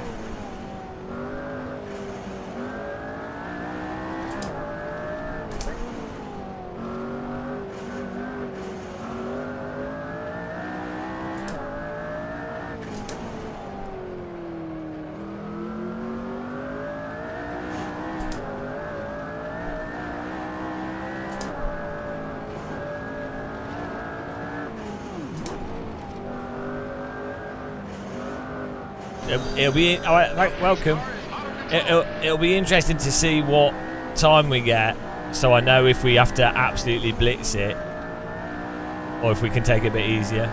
It'll be welcome. It'll be interesting to see what time we get, so I know if we have to absolutely blitz it or if we can take it a bit easier.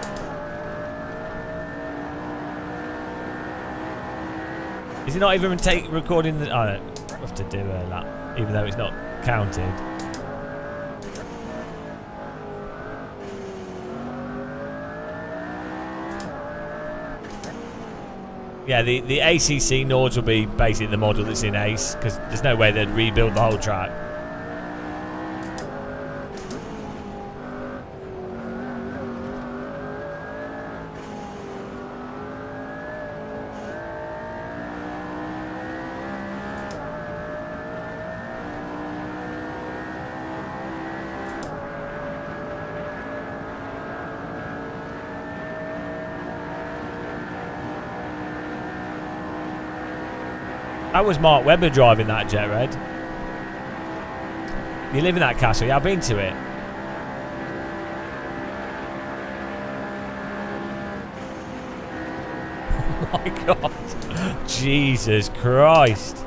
Is it not even recording the? I don't have to do a lap, even though it's not counted. Yeah, the ACC Nords will be basically the model that's in Ace, because there's no way they'd rebuild the whole track. That was Mark Webber driving that Jet Red. You live in that castle? Yeah, I've been to it. Oh my God. Jesus Christ.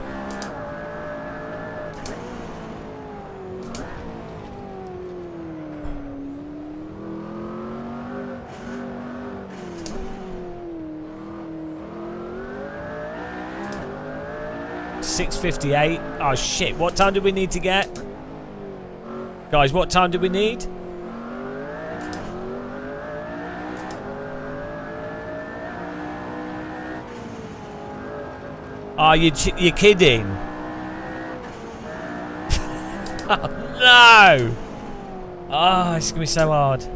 .658. Oh shit, what time do we need to get? Guys, what time do we need? Oh, you're kidding. Oh, no. Oh, it's gonna be so hard.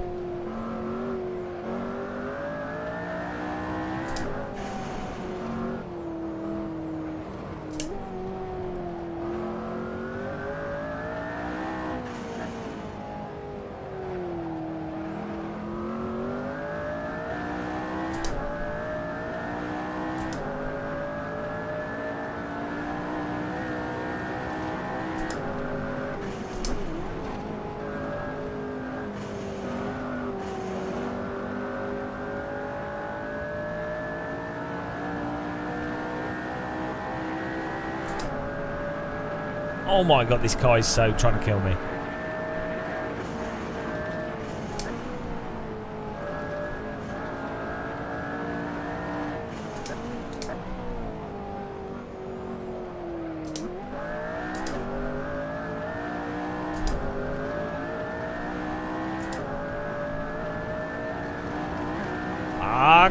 Oh my god, this car is so trying to kill me.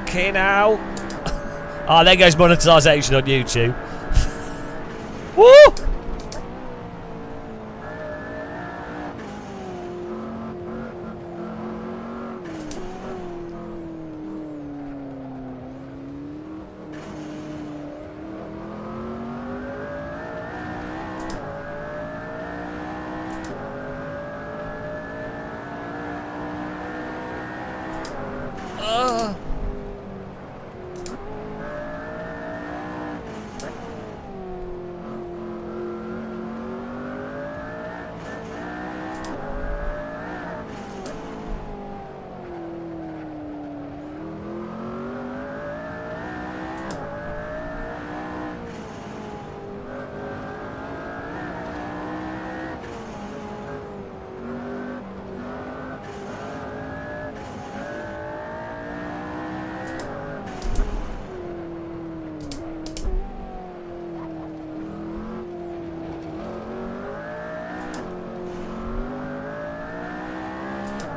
Okay now. Ah, there goes monetisation on YouTube. Woo!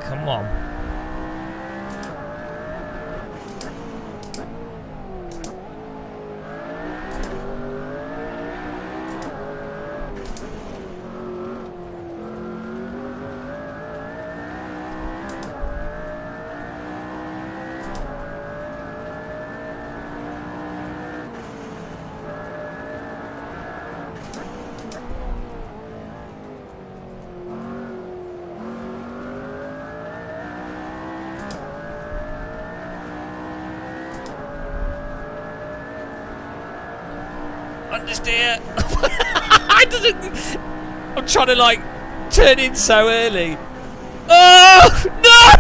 Come on. Understeer. I'm trying to like turn in so early. Oh no!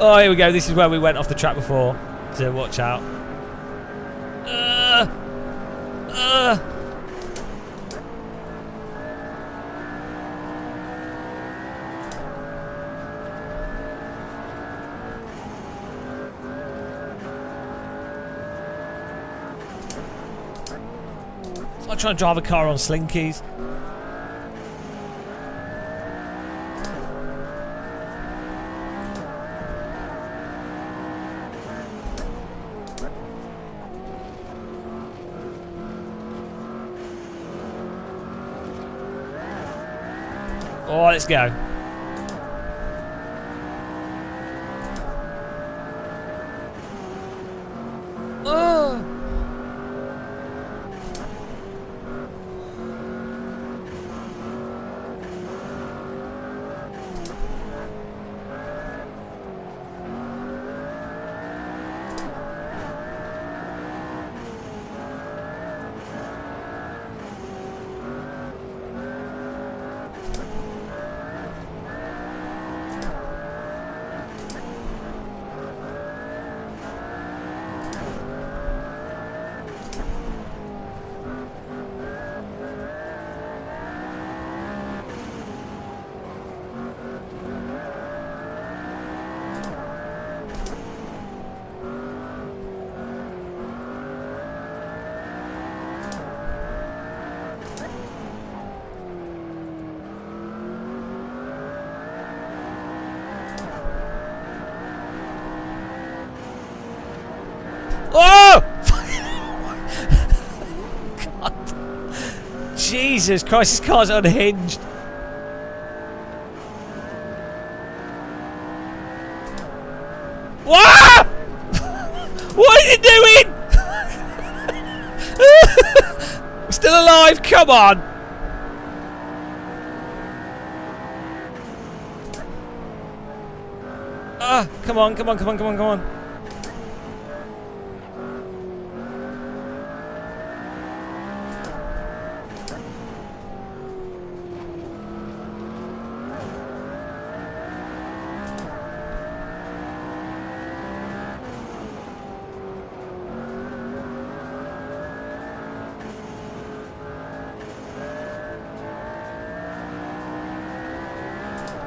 Oh, here we go. This is where we went off the track before. So watch out. I'm trying to drive a car on slinkies. Oh, let's go. Oh. God. Jesus Christ, this car's unhinged. What? What are you doing? We're still alive, come on. Come on, come on, come on, come on, come on.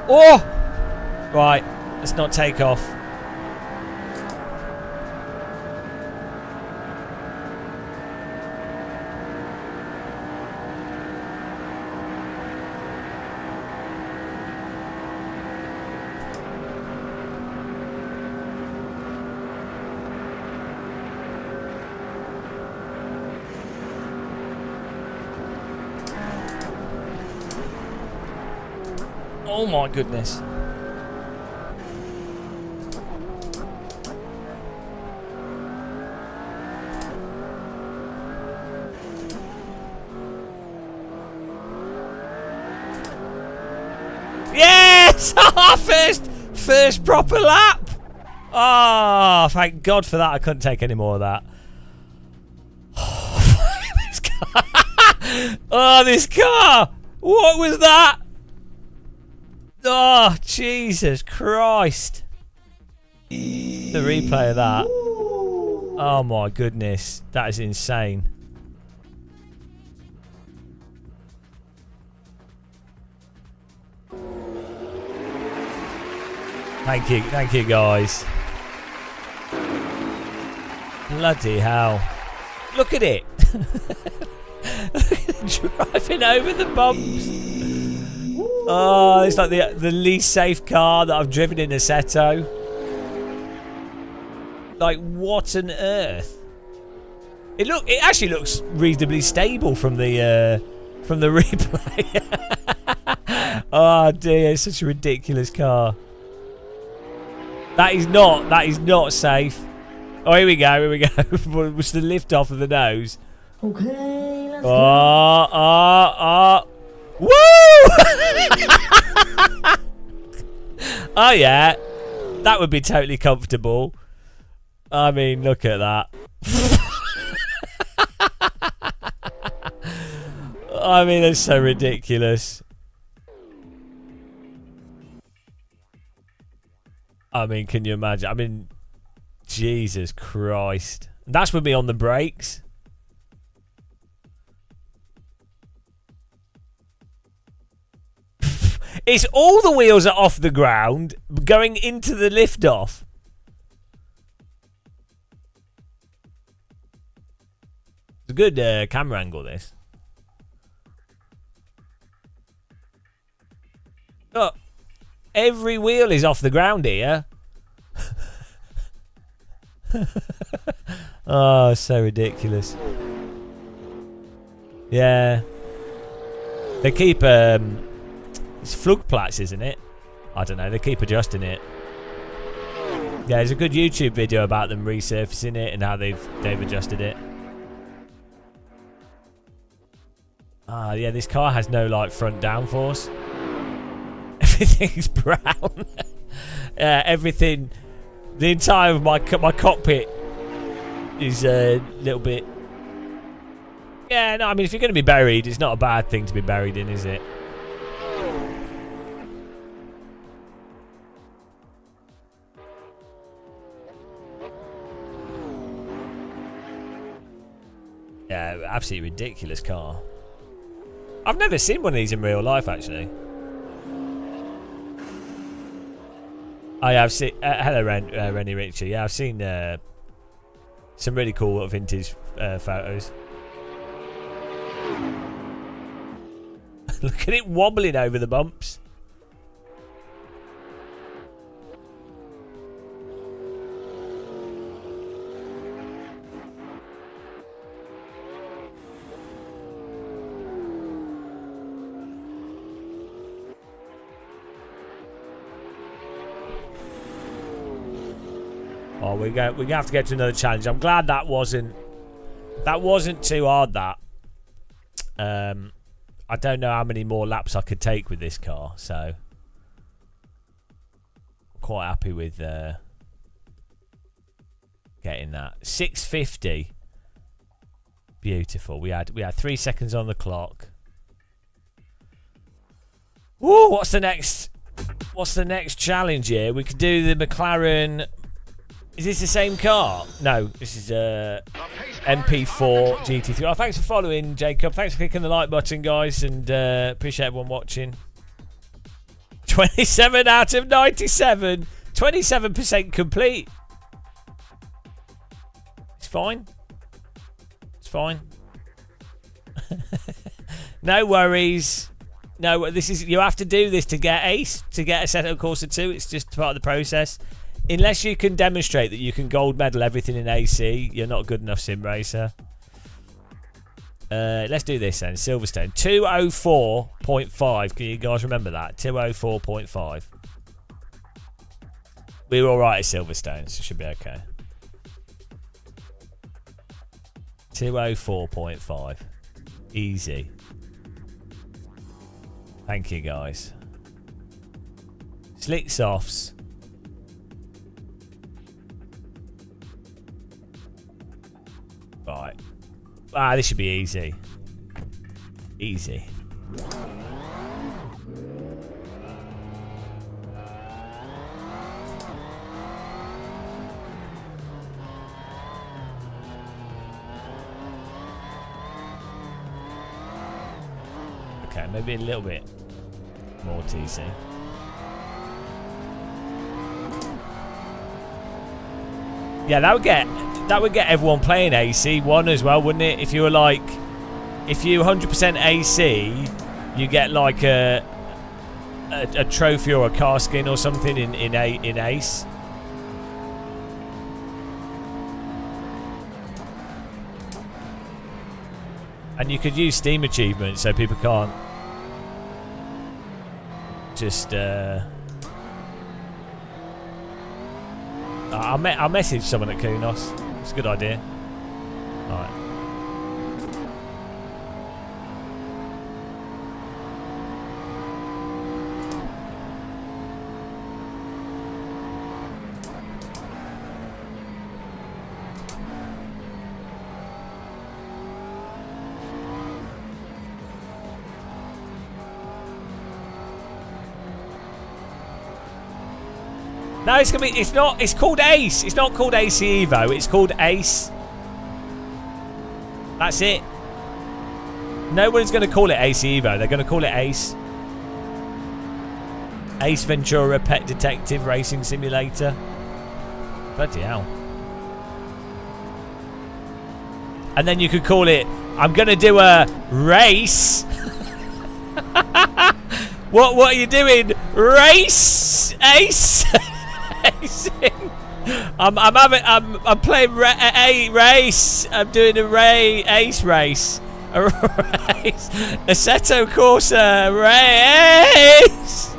Oh! Right, let's not take off. Oh my goodness. Yes! First proper lap! Oh, thank God for that. I couldn't take any more of that. This car. Oh, this car! What was that? Oh, Jesus Christ. The replay of that. Oh my goodness. That is insane. Thank you guys. Bloody hell. Look at it. Driving over the bumps. Oh, it's like the least safe car that I've driven in Assetto. Like, what on earth? It actually looks reasonably stable from the replay. Oh dear, it's such a ridiculous car. That is not safe. Oh, here we go. What's the lift off of the nose? Okay, let's go. Woo! Oh yeah, that would be totally comfortable. I mean, look at that. I mean, it's so ridiculous. I mean, can you imagine? I mean, Jesus Christ. That's with me on the brakes. It's all the wheels are off the ground, going into the lift off. It's a good camera angle, this. Look, every wheel is off the ground here. Oh, so ridiculous. Yeah. They keep it's Flugplatz, isn't it? I don't know, they keep adjusting it. Yeah, there's a good YouTube video about them resurfacing it and how they've adjusted it. Ah, yeah, this car has no like front downforce. Everything's brown. Everything, the entire of my cockpit is a little bit. Yeah, no, I mean, if you're going to be buried, it's not a bad thing to be buried in, is it? Yeah, absolutely ridiculous car. I've never seen one of these in real life, actually. I have seen. Hello, Rennie Ritchie. Yeah, I've seen some really cool vintage photos. Look at it wobbling over the bumps. Oh, we're gonna have to get to another challenge. I'm glad that wasn't too hard. That I don't know how many more laps I could take with this car, so I'm quite happy with getting that 650. Beautiful. We had 3 seconds on the clock. Ooh, what's the next challenge here? We could do the McLaren. Is this the same car? No, this is MP4 GT3. Oh, thanks for following, Jacob. Thanks for clicking the like button, guys, and appreciate everyone watching. 27 out of 97. 27% complete. It's fine. It's fine. No worries. No, this is, you have to do this to get ace, to get Assetto Corsa 2. It's just part of the process. Unless you can demonstrate that you can gold medal everything in AC, you're not good enough sim racer. Let's do this then. Silverstone 204.5. Can you guys remember that? 204.5. We were alright at Silverstone, so it should be okay. 204.5. Easy. Thank you, guys. Slick softs. Right. Ah, this should be easy. Easy. Okay, maybe a little bit more TC. Yeah, that would get everyone playing AC1 as well, wouldn't it? If you were like, if you 100% AC, you get like a trophy or a car skin or something in Ace. And you could use Steam achievements so people can't just I'll message someone at Kunos. It's a good idea. Alright. No, it's gonna be. It's not. It's called Ace. It's not called AC Evo. It's called Ace. That's it. Nobody's gonna call it AC Evo. They're gonna call it Ace. Ace Ventura Pet Detective Racing Simulator. Bloody hell. And then you could call it. I'm gonna do a race. What are you doing? Race, Ace. I'm playing a race. I'm doing a ace race. A race. Assetto Corsa race.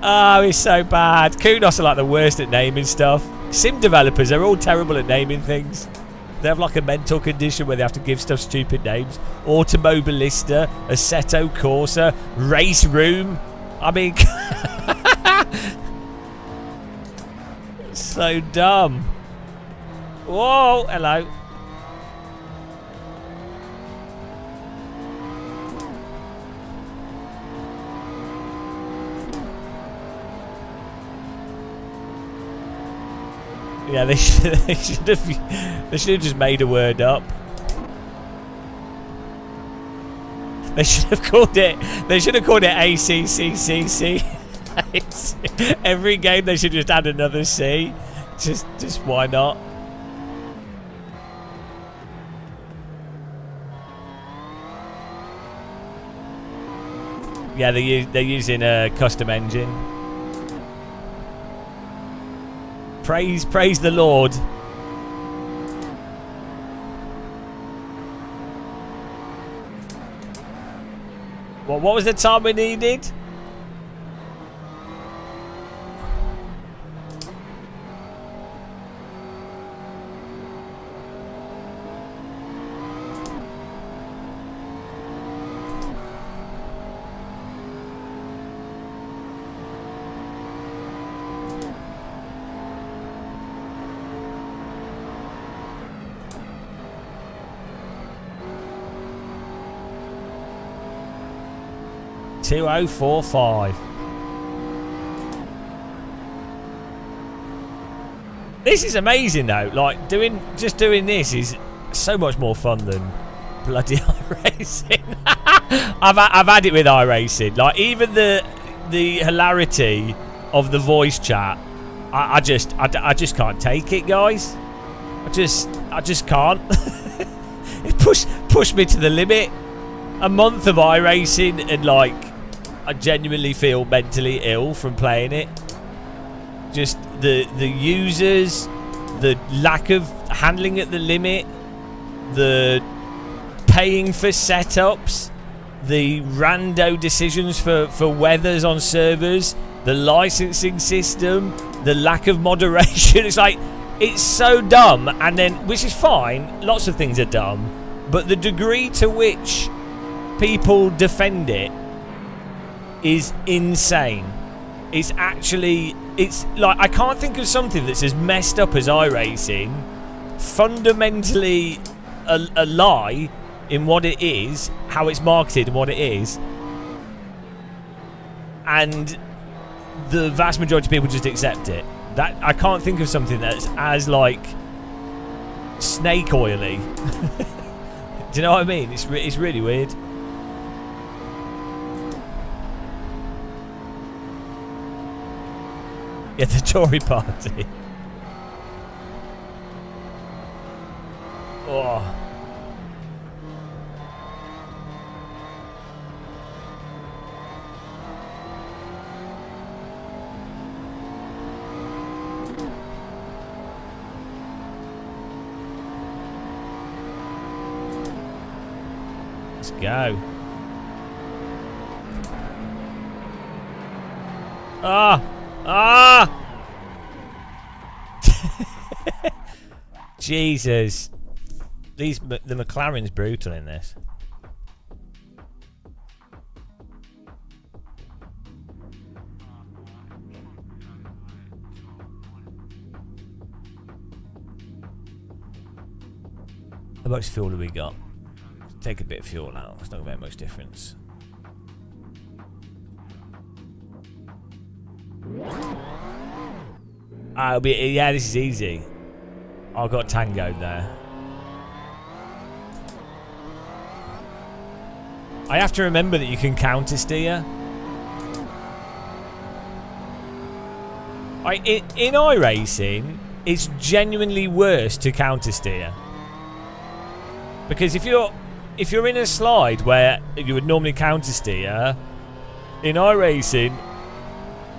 Oh, it's so bad. Kunos are like the worst at naming stuff. Sim developers are all terrible at naming things. They have like a mental condition where they have to give stuff stupid names. Automobilista, Assetto Corsa, Race Room. I mean, so dumb. Whoa, hello. Yeah, they should have just made a word up. They should have called it ACCCC. Every game they should just add another C. Just why not? Yeah, they're using a custom engine. Praise the Lord. What was the time we needed? $2.045. This is amazing though. Like just doing this is so much more fun than bloody iRacing. I've had it with iRacing. Like even the the hilarity of the voice chat. I just can't take it, guys. I just can't. It pushed me to the limit. A month of iRacing and like I genuinely feel mentally ill from playing it. Just the users, the lack of handling at the limit, the paying for setups, the rando decisions for weathers on servers, the licensing system, the lack of moderation. It's like, it's so dumb. And then, which is fine, lots of things are dumb, but the degree to which people defend it is insane. It's actually, it's like, I can't think of something that's as messed up as iRacing, fundamentally a lie in what it is, how it's marketed and what it is, and the vast majority of people just accept it. That I can't think of something that's as like snake oily. Do you know what I mean? It's really weird. Yeah, the Tory party. Oh. Let's go. Ah! Ah! Jesus. The McLaren's brutal in this. How much fuel do we got? Take a bit of fuel out. It's not going to make much difference. It'll be, yeah, this is easy. I've got Tango there. I have to remember that you can counter steer. In iRacing, it's genuinely worse to counter steer. Because if you're in a slide where you would normally counter steer, in iRacing,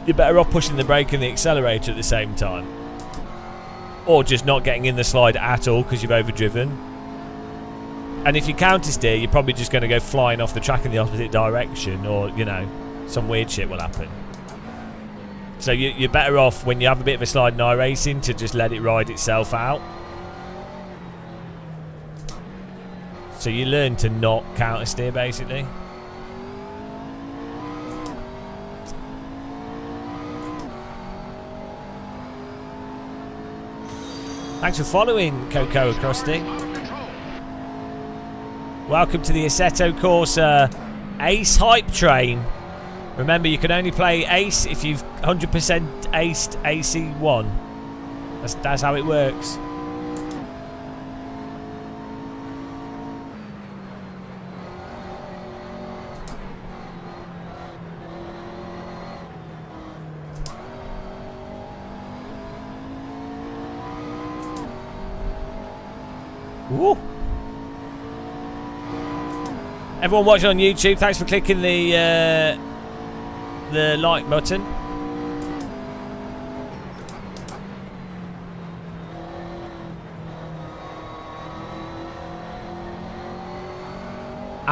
you're better off pushing the brake and the accelerator at the same time. Or just not getting in the slide at all because you've overdriven. And if you counter steer, you're probably just going to go flying off the track in the opposite direction, or, you know, some weird shit will happen. So you're better off when you have a bit of a slide in iRacing to just let it ride itself out. So you learn to not counter steer, basically. Thanks for following, Coco Crusty. Welcome to the Assetto Corsa Ace Hype Train. Remember, you can only play Ace if you've 100% aced AC1. That's how it works. Woo. Everyone watching on YouTube, thanks for clicking the like button.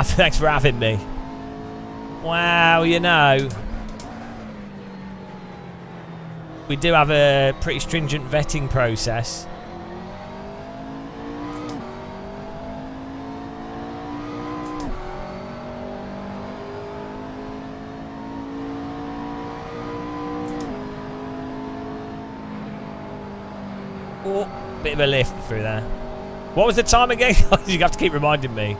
Thanks for having me. Wow, you know, we do have a pretty stringent vetting process. Oh, bit of a lift through there. What was the time again? You have to keep reminding me.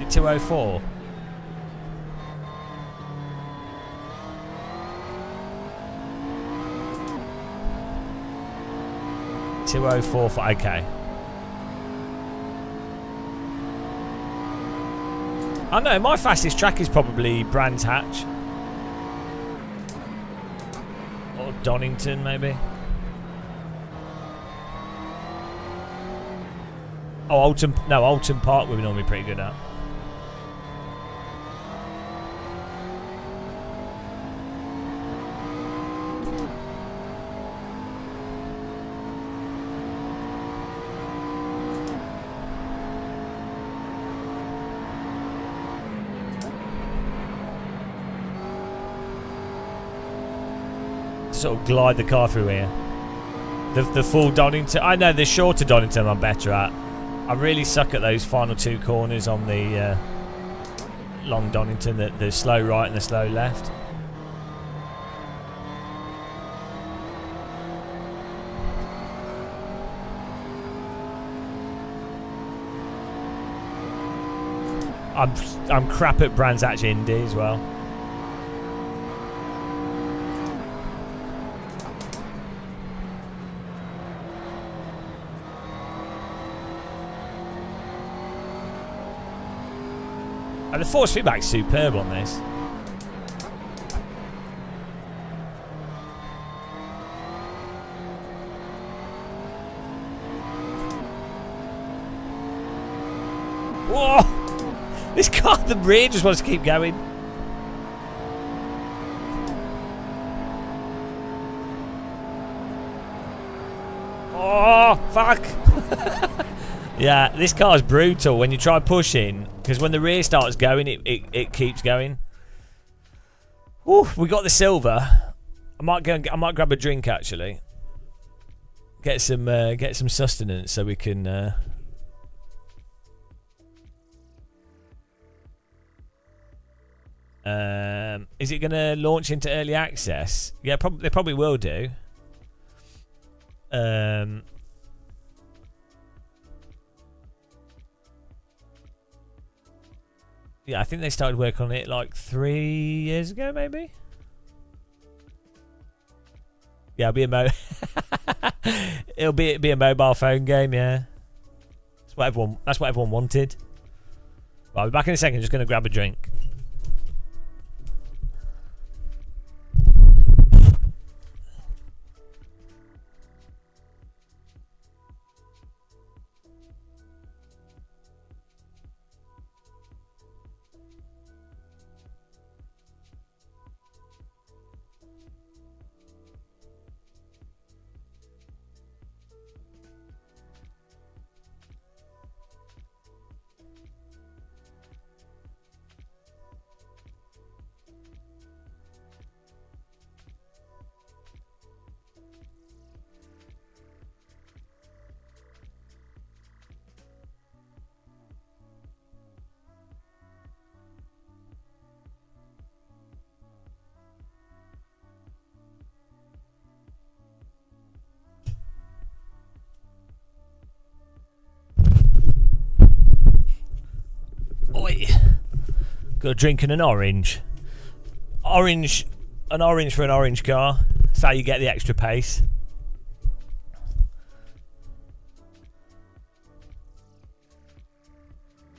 Is it 2:04? Okay. I know, my fastest track is probably Brands Hatch. Or Donington, maybe. Oh, Alton Park we're normally pretty good at. Sort of glide the car through here. The full Donington. I know the shorter Donington I'm better at. I really suck at those final two corners on the long Donington, the slow right and the slow left. I'm crap at Brands Hatch Indy as well. And the force feedback's superb on this. Whoa! This car, the rear just wants to keep going. Oh, fuck! Yeah, this car's brutal when you try pushing, because when the rear starts going, it keeps going. Woo, we got the silver. I might grab a drink actually. Get some sustenance so we can. Is it going to launch into early access? Yeah, they probably will do. Yeah, I think they started work on it like 3 years ago, maybe. Yeah, it'll be a mobile phone game. Yeah, that's what everyone wanted. Well, I'll be back in a second. Just going to grab a drink. Oi. Got a drink and an orange. An orange for an orange car. That's how you get the extra pace.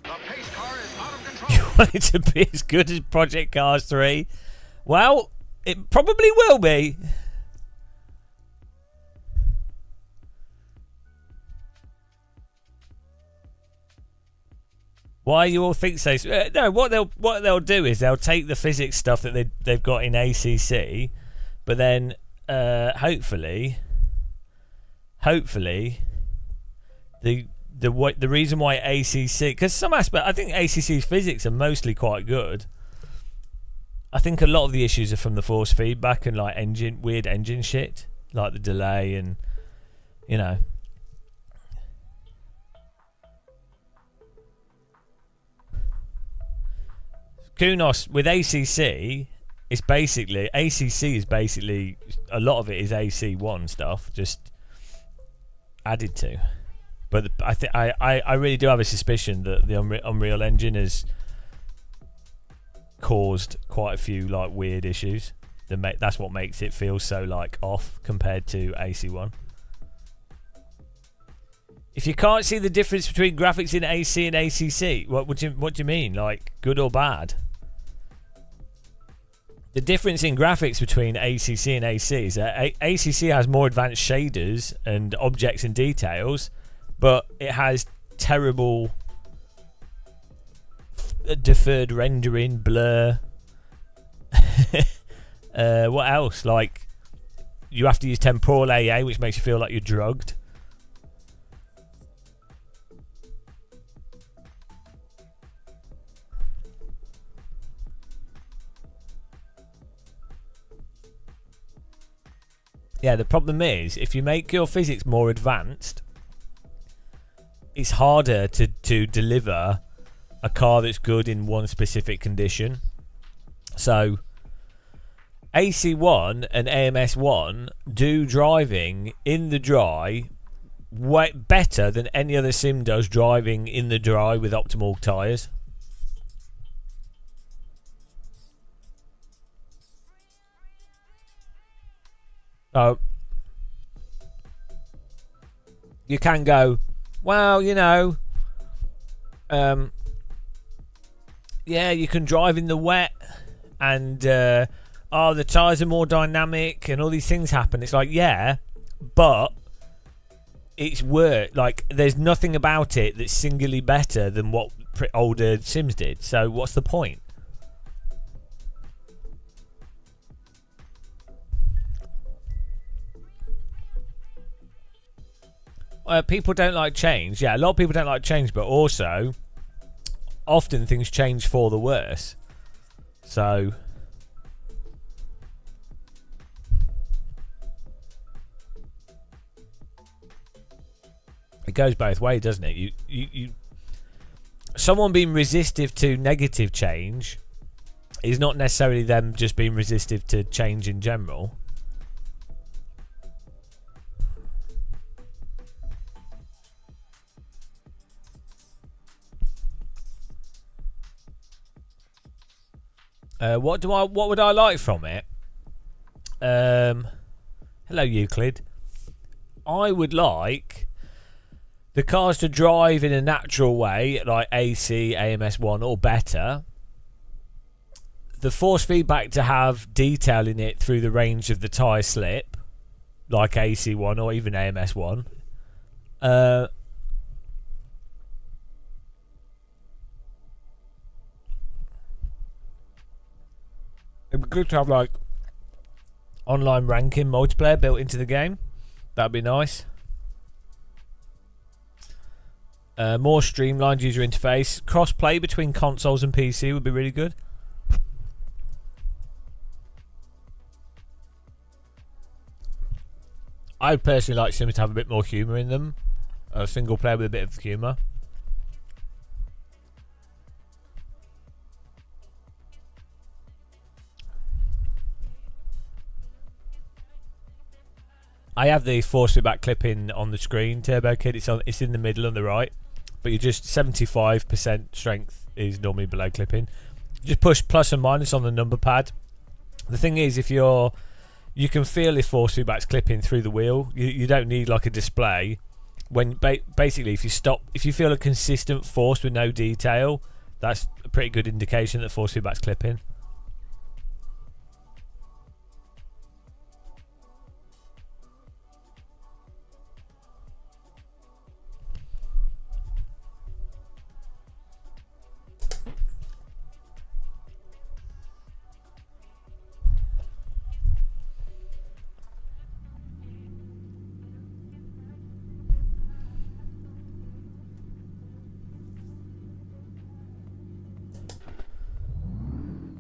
The pace car is out of control. You want it to be as good as Project Cars 3? Well, it probably will be. Why you all think so? No, what they'll do is they'll take the physics stuff that they've got in ACC, but then hopefully the reason why ACC, because some aspect I think ACC's physics are mostly quite good. I think a lot of the issues are from the force feedback and like weird engine shit, like the delay and you know. Kunos with ACC is basically a lot of it is AC1 stuff just added to, but I really do have a suspicion that the Unreal Engine has caused quite a few like weird issues. That's what makes it feel so like off compared to AC1. If you can't see the difference between graphics in AC and ACC, what do you mean? Like, good or bad? The difference in graphics between ACC and AC is that ACC has more advanced shaders and objects and details, but it has terrible deferred rendering, blur. What else? Like, you have to use temporal AA, which makes you feel like you're drugged. Yeah, the problem is, if you make your physics more advanced, it's harder to deliver a car that's good in one specific condition. So, AC1 and AMS1 do driving in the dry way better than any other sim does driving in the dry with optimal tyres. So you can go, well, you know, yeah, you can drive in the wet, and oh, the tyres are more dynamic, and all these things happen. It's like, yeah, but it's work. Like, there's nothing about it that's singularly better than what older sims did. So what's the point? People don't like change. Yeah, a lot of people don't like change, but also often things change for the worse. So it goes both ways, doesn't it? You someone being resistive to negative change is not necessarily them just being resistive to change in general. What would I like from it? Hello, Euclid. I would like the cars to drive in a natural way, like AC, AMS1 or better. The force feedback to have detail in it through the range of the tyre slip, like AC1 or even AMS1. It'd be good to have like online ranking multiplayer built into the game. That'd be nice. More streamlined user interface. Cross-play between consoles and PC would be really good. I'd personally like Sims to have a bit more humour in them. A single player with a bit of humour. I have the force feedback clipping on the screen, Turbo Kid. It's in the middle on the right, but you just 75% strength is normally below clipping. You just push plus and minus on the number pad. The thing is, you can feel if force feedback's clipping through the wheel. You don't need like a display. When basically, if you feel a consistent force with no detail, that's a pretty good indication that force feedback's clipping.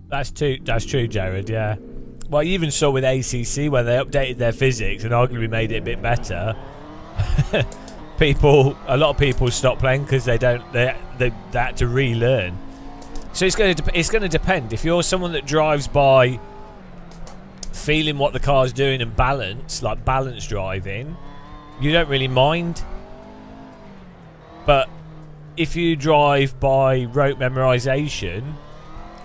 That's true, Jared, yeah. Well, you even saw with ACC when they updated their physics and arguably made it a bit better. A lot of people stopped playing because they had to relearn. So it's going to depend. If you're someone that drives by feeling what the car's doing and balance, like balance driving, you don't really mind. But if you drive by rote memorization,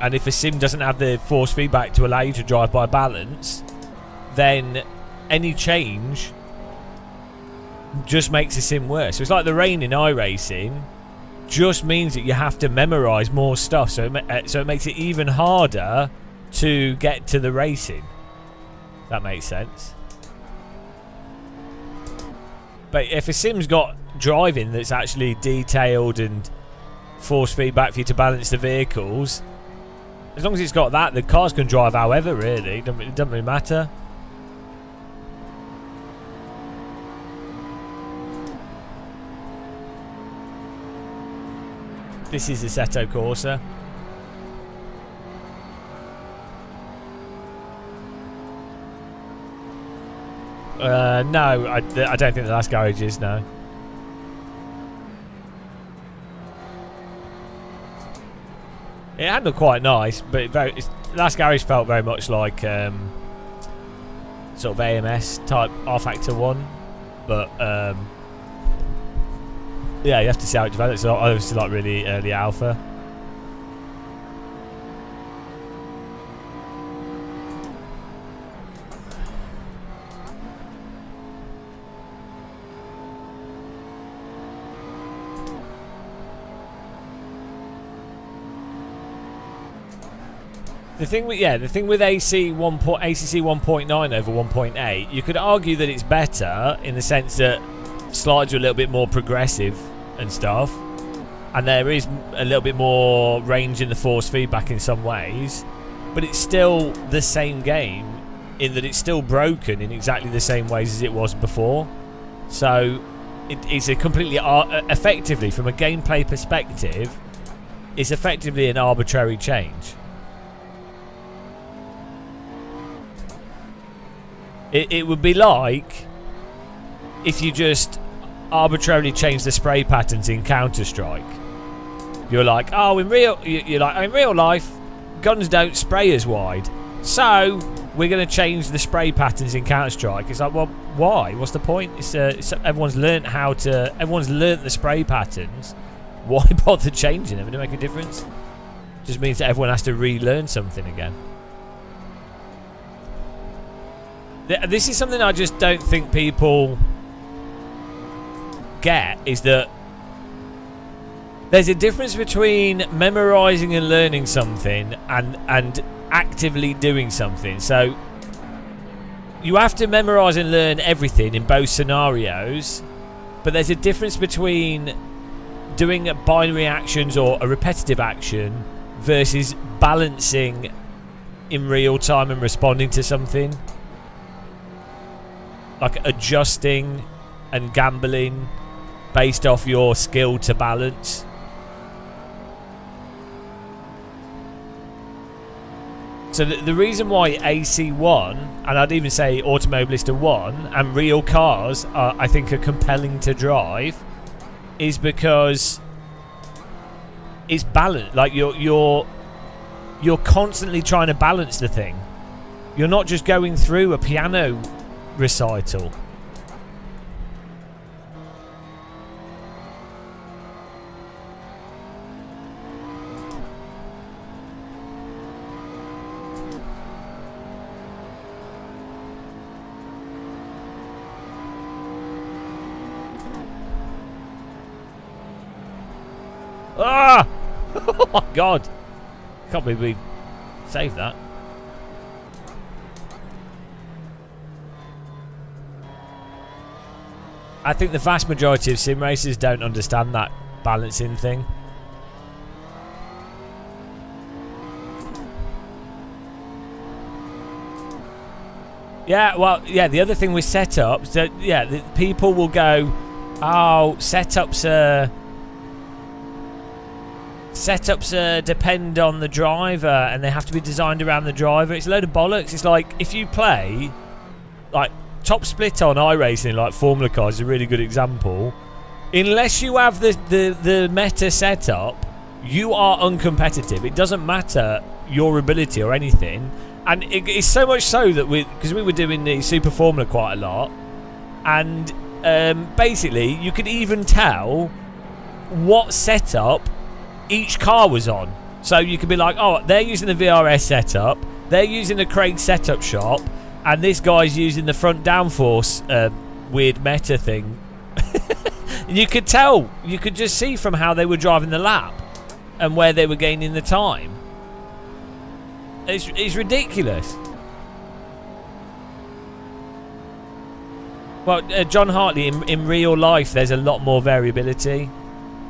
and if a sim doesn't have the force feedback to allow you to drive by balance, then any change just makes the sim worse. So it's like the rain in iRacing just means that you have to memorise more stuff, so it makes it even harder to get to the racing. That makes sense. But if a sim's got driving that's actually detailed and force feedback for you to balance the vehicles, as long as it's got that, the cars can drive however, really. It doesn't really matter. This is Assetto Corsa. No, I don't think the last garage is, no. It handled quite nice, but last garage felt very much like sort of AMS type R-Factor 1. But yeah, you have to see how it develops. It's obviously like really early alpha. The thing with ACC 1.9 over 1.8, you could argue that it's better in the sense that slides are a little bit more progressive and stuff, and there is a little bit more range in the force feedback in some ways, but it's still the same game in that it's still broken in exactly the same ways as it was before. So it's a completely effectively, from a gameplay perspective, it's effectively an arbitrary change. It would be like if you just arbitrarily change the spray patterns in Counter-Strike. You're like, oh, in real life, guns don't spray as wide, so we're going to change the spray patterns in Counter-Strike. It's like, well, why? What's the point? Everyone's learnt the spray patterns. Why bother changing them? Does it make a difference? Just means that everyone has to relearn something again. This is something I just don't think people get, is that there's a difference between memorizing and learning something and actively doing something. So you have to memorize and learn everything in both scenarios, but there's a difference between doing binary actions or a repetitive action versus balancing in real time and responding to something. Like adjusting and gambling based off your skill to balance. So the reason why AC1, and I'd even say Automobilista 1, and real cars I think are compelling to drive, is because it's balanced. Like you're constantly trying to balance the thing. You're not just going through a piano recital. Ah! Oh my god! Can't believe we saved that. I think the vast majority of sim racers don't understand that balancing thing. Yeah, well, yeah, the other thing with setups, that the people will go, oh, setups depend on the driver and they have to be designed around the driver. It's a load of bollocks. It's like, if you play like top split on iRacing, like Formula Cars is a really good example. Unless you have the meta setup, you are uncompetitive. It doesn't matter your ability or anything. And it's so much so that because we were doing the Super Formula quite a lot, and basically you could even tell what setup each car was on. So you could be like, oh, they're using the VRS setup, they're using the Craig setup shop, and this guy's using the front downforce weird meta thing You could tell. You could just see from how they were driving the lap and where they were gaining the time. It's ridiculous. Well, John Hartley, in real life, there's a lot more variability,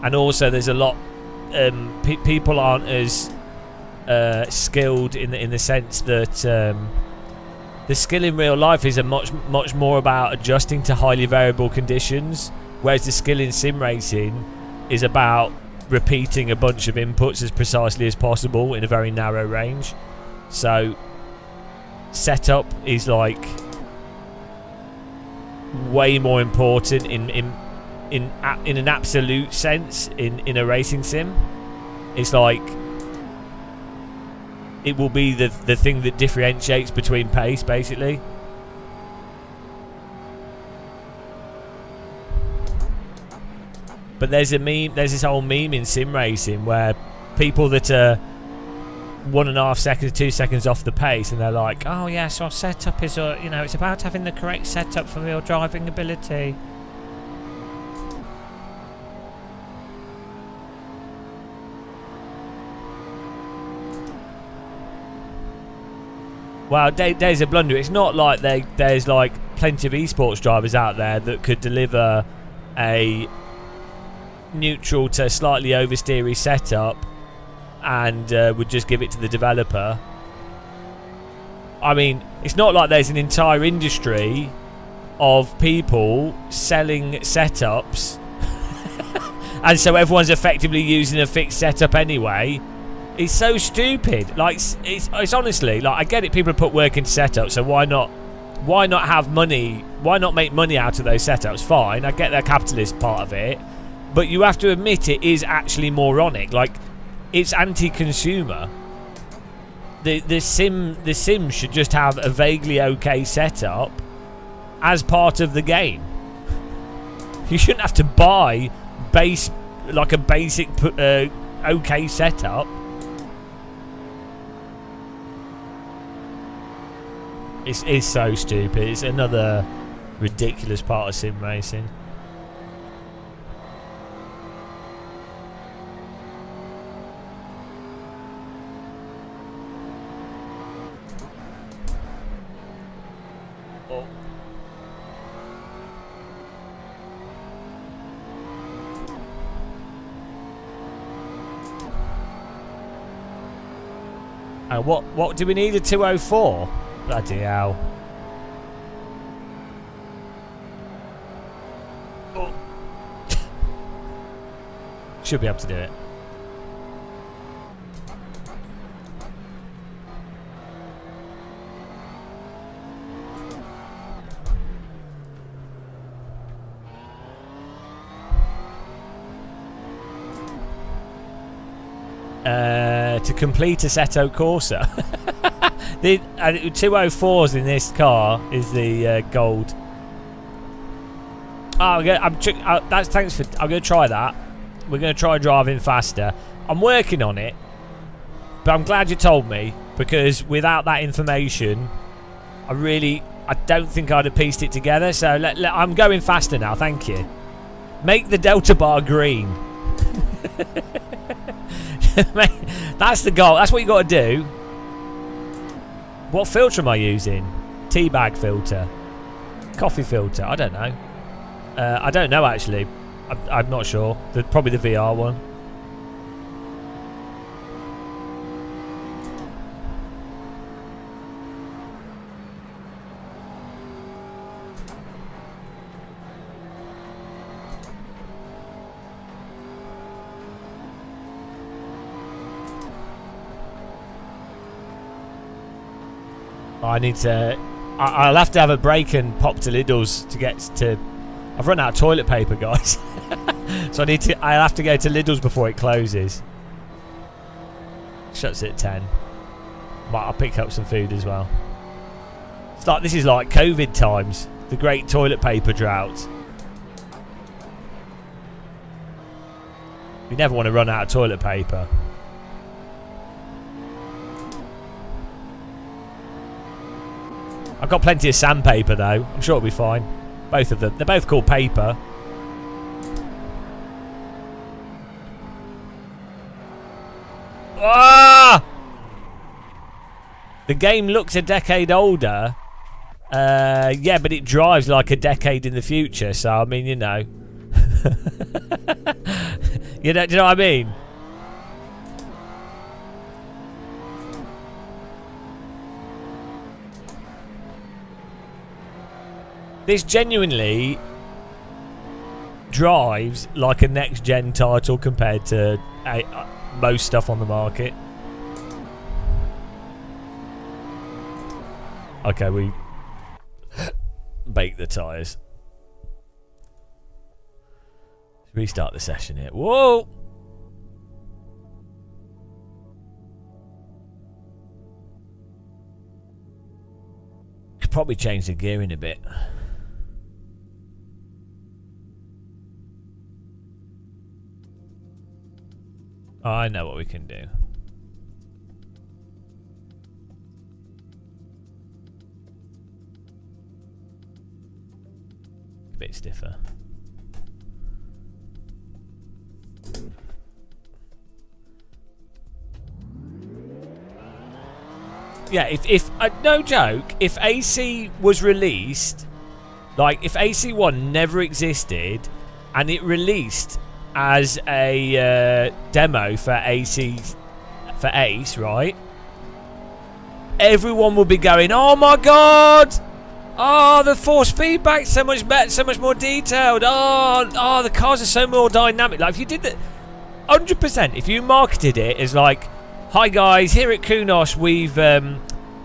and also there's a lot. People aren't as skilled in the sense that the skill in real life is much more about adjusting to highly variable conditions, whereas the skill in sim racing is about repeating a bunch of inputs as precisely as possible in a very narrow range. So setup is like way more important in an absolute sense in a racing sim. It's like it will be the thing that differentiates between pace, basically. But there's this whole meme in sim racing where people that are 1.5 seconds, 2 seconds off the pace, and they're like, "Oh yes, our setup is, it's about having the correct setup for your driving ability." Well, there's a blunder. It's not like there's like plenty of esports drivers out there that could deliver a neutral to slightly oversteery setup and would just give it to the developer. I mean, it's not like there's an entire industry of people selling setups and so everyone's effectively using a fixed setup anyway. It's so stupid. Like, it's honestly, like, I get it, people put work into setups, so why not have money? Why not make money out of those setups? Fine, I get the capitalist part of it, but you have to admit it is actually moronic. Like, it's anti-consumer. The sim should just have a vaguely okay setup as part of the game. You shouldn't have to buy a basic okay setup. It's so stupid. It's another ridiculous part of sim racing. What do we need? A 204? Bloody hell. Oh. Should be able to do it. To complete Assetto Corsa. The 204s in this car is the gold. Oh, that's thanks for. I'm going to try that. We're going to try driving faster. I'm working on it, but I'm glad you told me, because without that information, I don't think I'd have pieced it together. So I'm going faster now. Thank you. Make the delta bar green. That's the goal. That's what you got to do. What filter am I using? Teabag filter. Coffee filter. I don't know. I don't know, actually. I'm not sure. Probably the VR one. I need to. I'll have to have a break and pop to Lidl's to get to. I've run out of toilet paper, guys. So I'll have to go to Lidl's before it closes. Shuts at 10. But I'll pick up some food as well. This is like COVID times. The great toilet paper drought. You never want to run out of toilet paper. I've got plenty of sandpaper though. I'm sure it'll be fine. Both of them. They're both called paper. Ah! The game looks a decade older. Yeah, but it drives like a decade in the future. So, I mean, you know. Do you know what I mean? This genuinely drives like a next-gen title compared to most stuff on the market. Okay, we bake the tyres. Restart the session here. Whoa! Could probably change the gearing a bit. Oh, I know what we can do. A bit stiffer. Yeah, if no joke, if AC was released, like if AC1 never existed and it released as a demo for Ace, right? Everyone will be going, "Oh my god! Oh, the force feedback's so much better, so much more detailed. Oh, the cars are so more dynamic." Like if you did that, 100%. If you marketed it as like, "Hi guys, here at Kunos, we've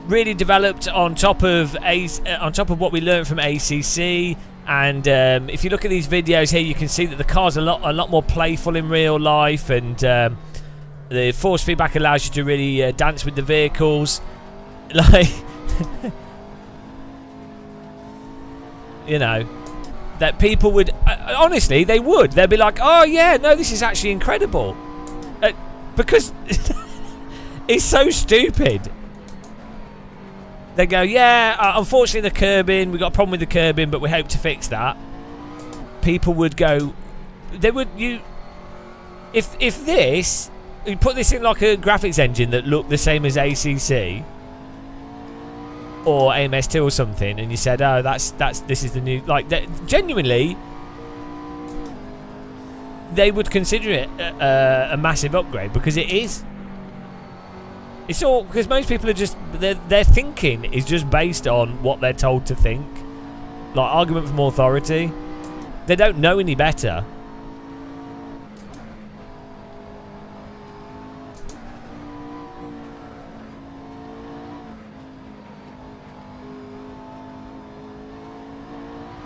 really developed on top of what we learned from ACC." And if you look at these videos here, you can see that the car's a lot more playful in real life, and the force feedback allows you to really dance with the vehicles. Like, you know, that people would honestly, they would. They'd be like, "Oh yeah, no, this is actually incredible," because it's so stupid. They go, "Yeah, unfortunately the curbing, we got a problem with the curbing, but we hope to fix that." People would go, they would, if this, you put this in like a graphics engine that looked the same as ACC or AMS2 or something, and you said, "Oh, this is the new," like, genuinely, they would consider it a massive upgrade, because it is. It's all because most people are just their thinking is just based on what they're told to think, like argument from authority. They don't know any better.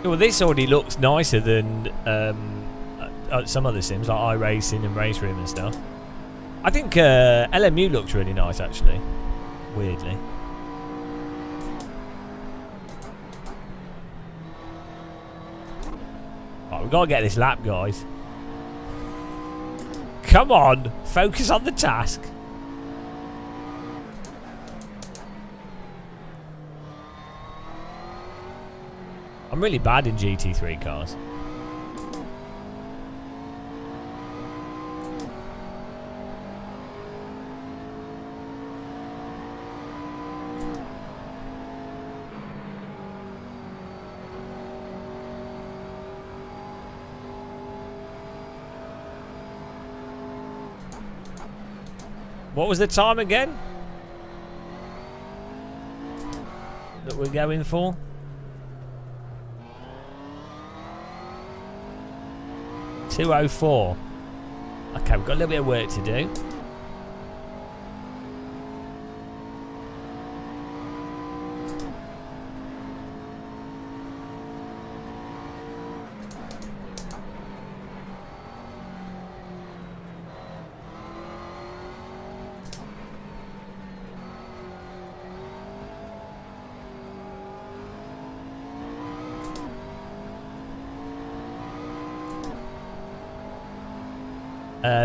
Well, this already looks nicer than some other sims like iRacing and Race Room and stuff. I think LMU looks really nice, actually. Weirdly. Right, we've got to get this lap, guys. Come on, focus on the task. I'm really bad in GT3 cars. What was the time again that we're going for? 2:04. Okay, we've got a little bit of work to do.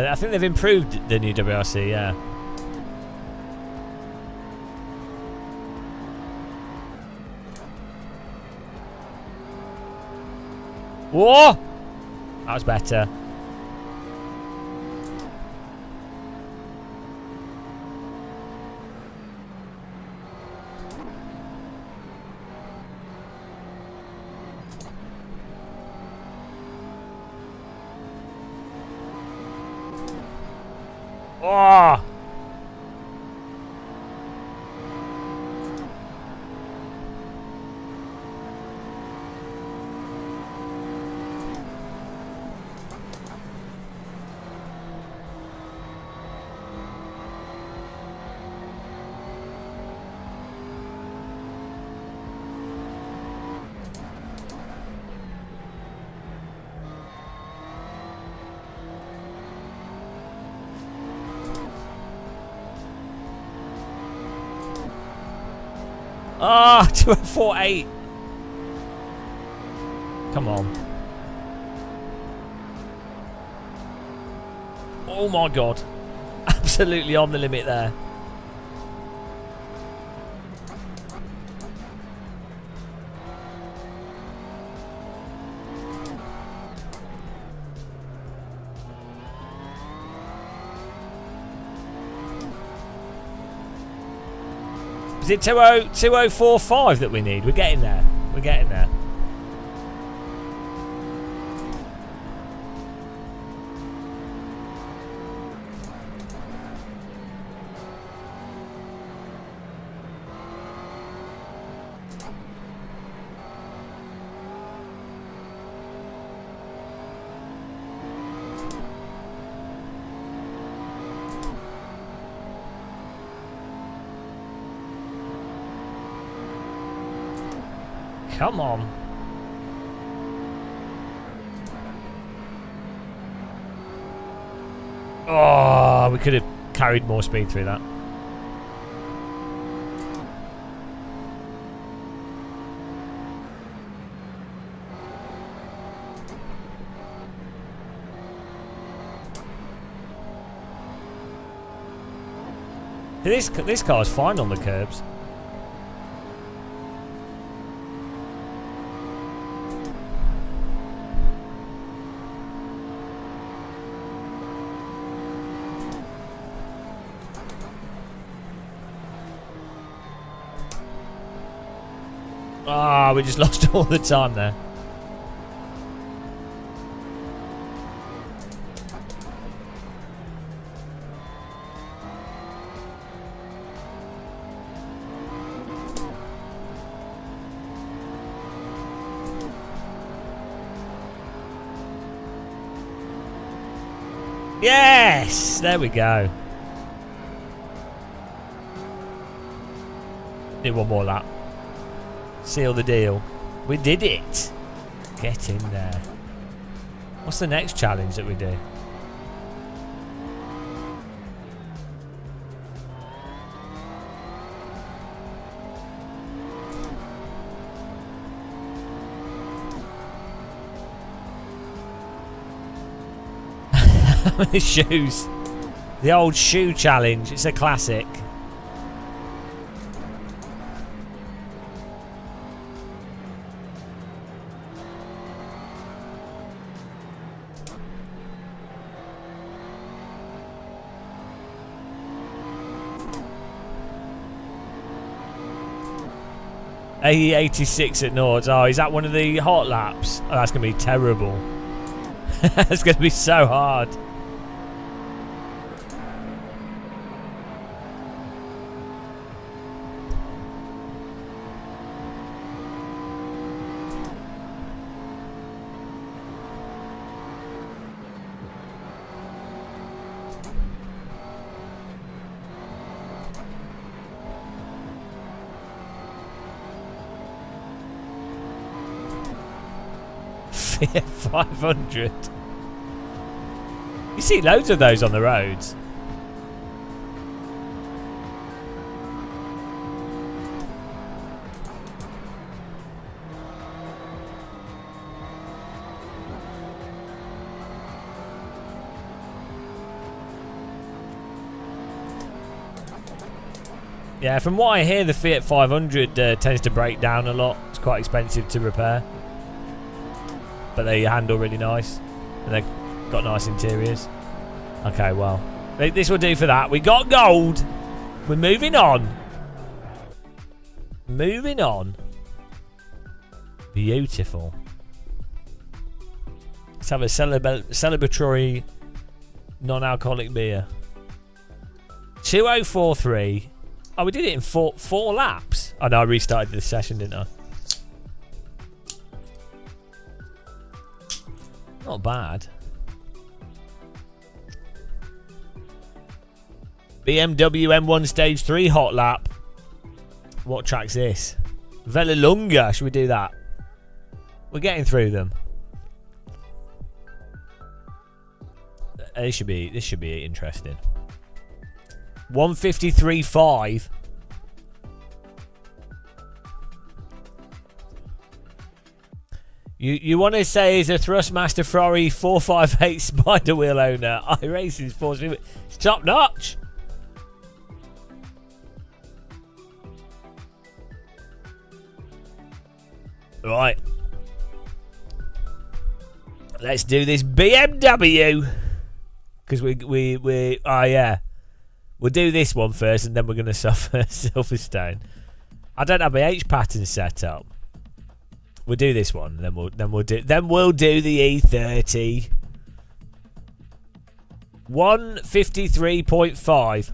I think they've improved the new WRC, yeah. Whoa! That was better. Oh! Ah, 248. Come on. Oh my god. Absolutely on the limit there. Is it 2045 that we need? We're getting there. We're getting there. Come on. Oh, we could have carried more speed through that. This car's fine on the curbs. Ah, we just lost all the time there. Yes! There we go. Need one more lap. Seal the deal. We did it. Get in there. What's the next challenge that we do? The shoes. The old shoe challenge. It's a classic. AE86 at Nords. Oh, is that one of the hot laps? Oh, that's going to be terrible. That's going to be so hard. Fiat 500. You see loads of those on the roads. Yeah, from what I hear, the Fiat 500 tends to break down a lot. It's quite expensive to repair. But they handle really nice. And they've got nice interiors. Okay, well. This will do for that. We got gold. We're moving on. Moving on. Beautiful. Let's have a celebratory non-alcoholic beer. 2043. Oh, we did it in four laps. Oh no, I restarted the session, didn't I? Not bad. BMW M1 Stage 3 hot lap. What track's this? Vallelunga. Should we do that? We're getting through them. This should be interesting. 153.5. You want to say is a Thrustmaster Ferrari 458 Spider Wheel owner? iRacing's force. It's top notch. Right. Let's do this BMW. Because we oh yeah. We'll do this one first and then we're gonna suffer Silverstone. I don't have my H pattern set up. We'll do this one, then we'll do the E30. 153.5.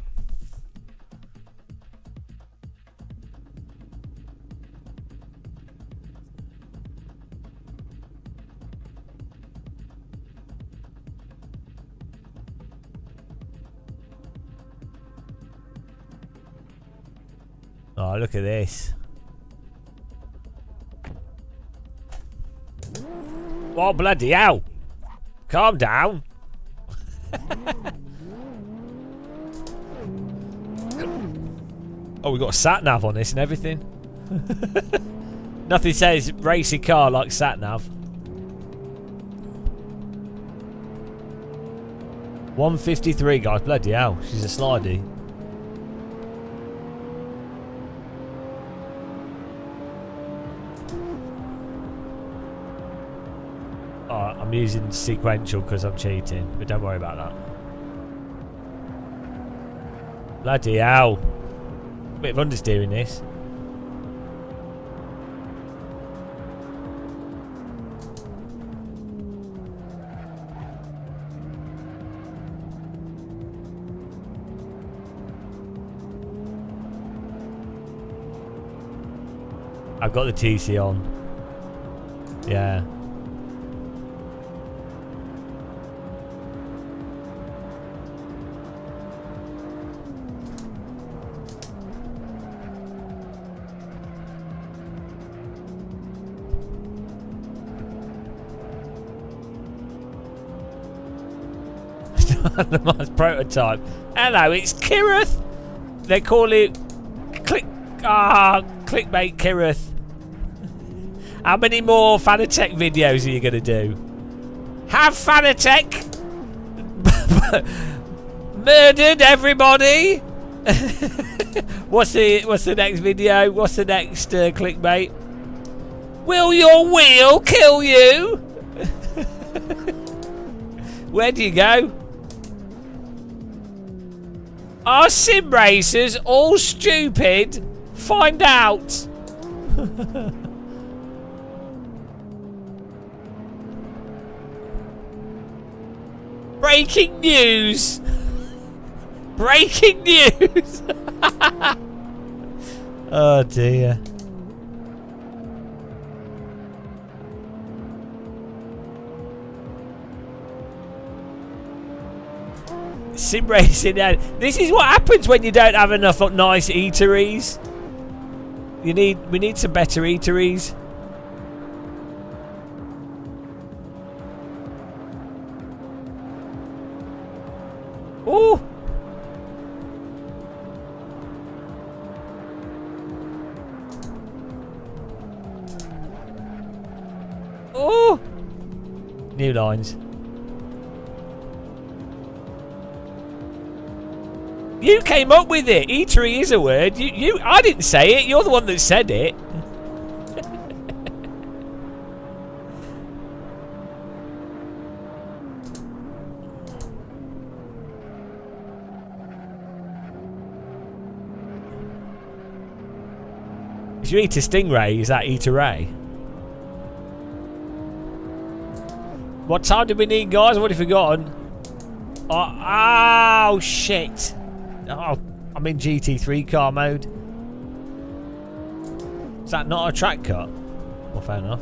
Oh, look at this. Oh, bloody hell. Calm down. Oh, we got a sat-nav on this and everything. Nothing says racing car like sat-nav. 153, guys. Bloody hell. She's a slidey. I'm using sequential because I'm cheating, but don't worry about that. Bloody hell. Bit of understeering this. I've got the TC on. Yeah. The prototype. Hello, it's Kirith. They call it clickbait Kirith. How many more Fanatec videos are you gonna do? Have Fanatec murdered everybody? What's the next video? What's the next clickbait? Will your wheel kill you? Where do you go? Are sim racers all stupid? Find out. Breaking news. Breaking news. Oh dear. Sim racing. This is what happens when you don't have enough nice eateries. We need some better eateries. Ooh. Ooh. New lines. You came up with it. Eatery is a word. I didn't say it. You're the one that said it. If you eat a stingray, is that eateray? What time do we need, guys? I've already forgotten. Oh shit. Oh, I'm in GT3 car mode. Is that not a track cut? Well, fair enough.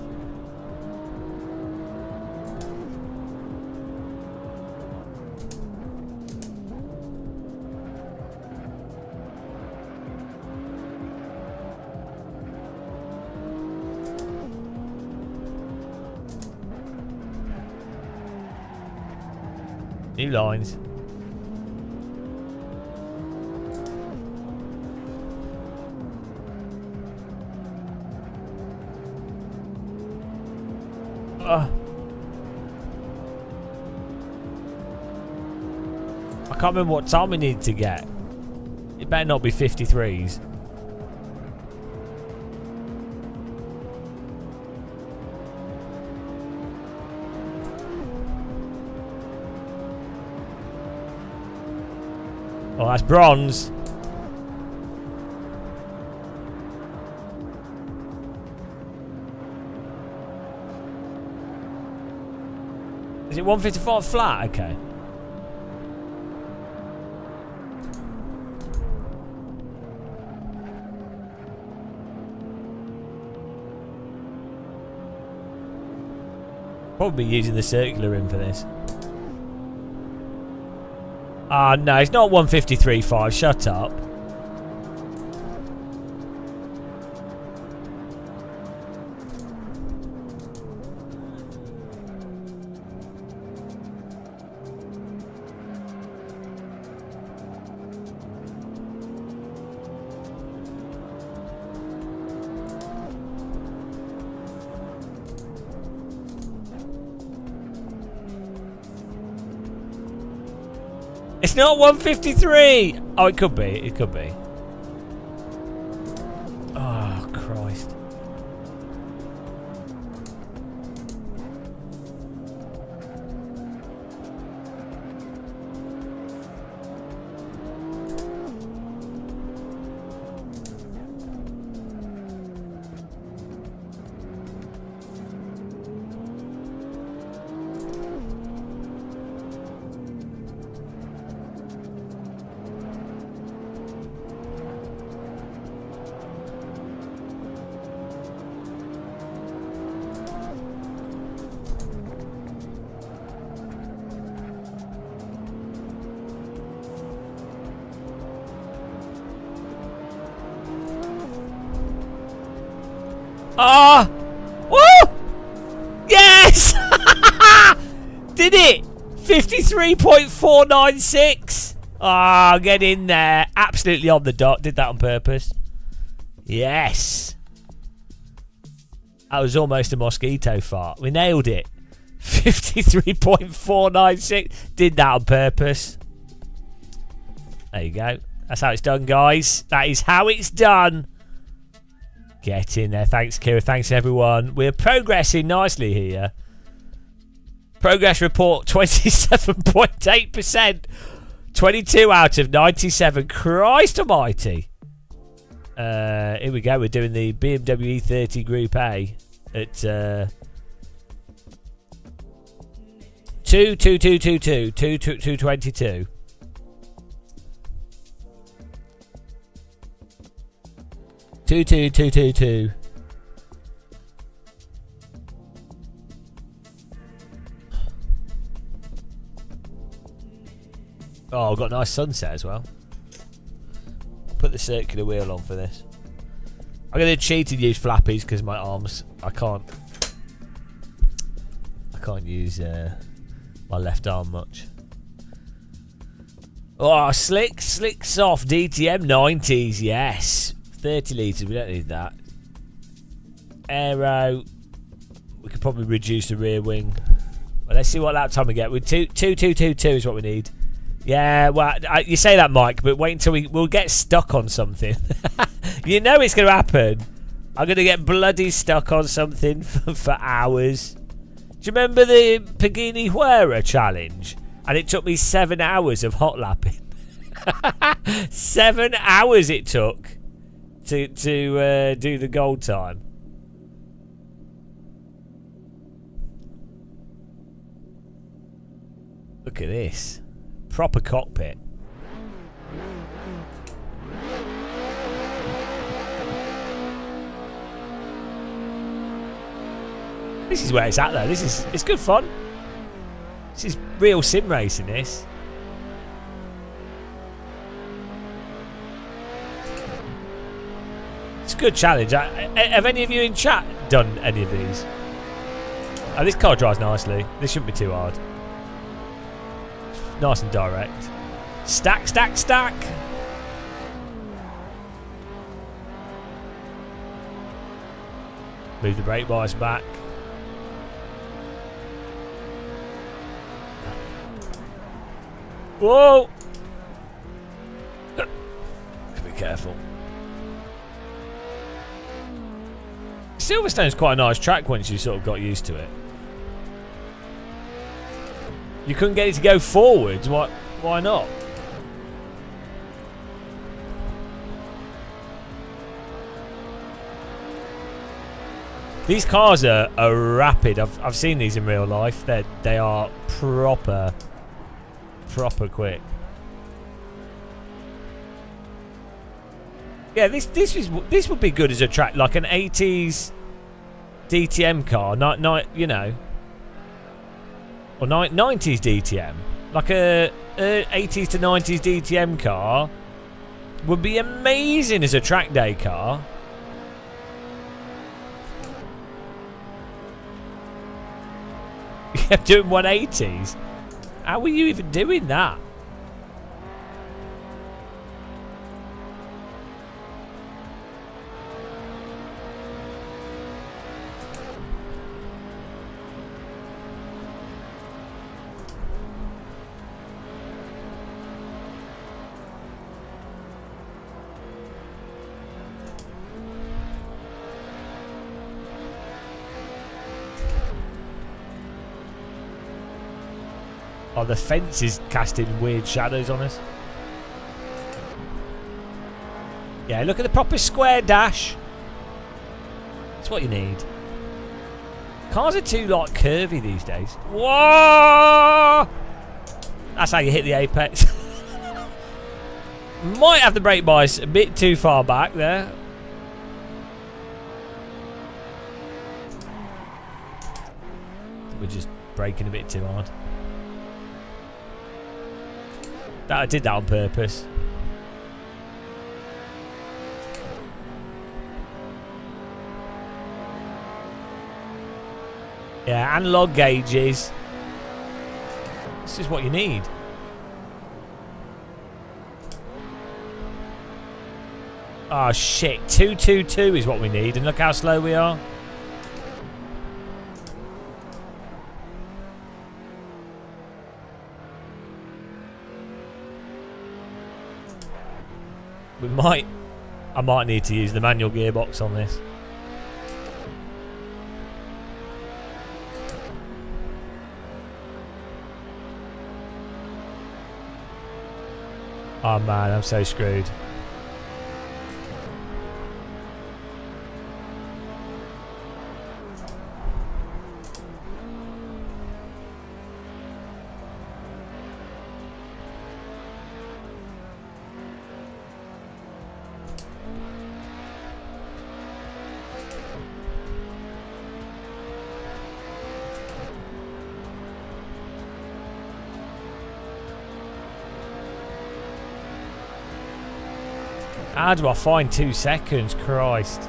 New lines. I can't remember what time we need to get. It better not be 53s. Oh, that's bronze. Is it 155 flat? Okay. Probably using the circular rim for this. Ah, no, it's not 153.5. Shut up. It's not 153. Oh, it could be. It could be. Oh, Christ. Ah! Woo! Yes! Did it! 53.496. Ah, get in there. Absolutely on the dot. Did that on purpose. Yes. That was almost a mosquito fart. We nailed it. 53.496. Did that on purpose. There you go. That's how it's done, guys. That is how it's done. Get in there. Thanks, Kira. Thanks, everyone. We're progressing nicely here. Progress report 27.8%. 22 out of 97. Christ almighty. Here we go. We're doing the BMW E30 Group A at 22222. Two, two, two, two, two. Oh, I've got a nice sunset as well. Put the circular wheel on for this. I'm going to cheat and use flappies because my arms, I can't use my left arm much. Oh, slick soft DTM 90s, yes. 30 litres, we don't need that. Aero, we could probably reduce the rear wing. Well, let's see what lap time we get. With 2222 is what we need. Yeah, well, you say that, Mike, but wait until we'll get stuck on something. You know it's going to happen. I'm going to get bloody stuck on something for hours. Do you remember the Pagini Huera challenge? And it took me 7 hours of hot lapping. 7 hours it took to do the gold time. Look at this. Proper cockpit. This is where it's at, though. It's good fun. This is real sim racing, this. It's a good challenge. Have any of you in chat done any of these? Oh, this car drives nicely. This shouldn't be too hard. Nice and direct. Stack, stack, stack. Move the brake bias back. Whoa! Be careful. Silverstone's quite a nice track once you sort of got used to it. You couldn't get it to go forwards. Why not? These cars are rapid. I've seen these in real life. They are proper quick. Yeah, this would be good as a track, like an 80s DTM car, you know, or 90s DTM, like a 80s to 90s DTM car would be amazing as a track day car. Yeah, doing 180s. How were you even doing that? Oh, the fence is casting weird shadows on us. Yeah, look at the proper square dash. That's what you need. Cars are too, like, curvy these days. Whoa! That's how you hit the apex. Might have the brake bias a bit too far back there. We're just braking a bit too hard. I did that on purpose. Yeah, analog gauges. This is what you need. Oh shit, 222 is what we need, and look how slow we are. I might need to use the manual gearbox on this. Oh man, I'm so screwed. How do I find 2 seconds? Christ.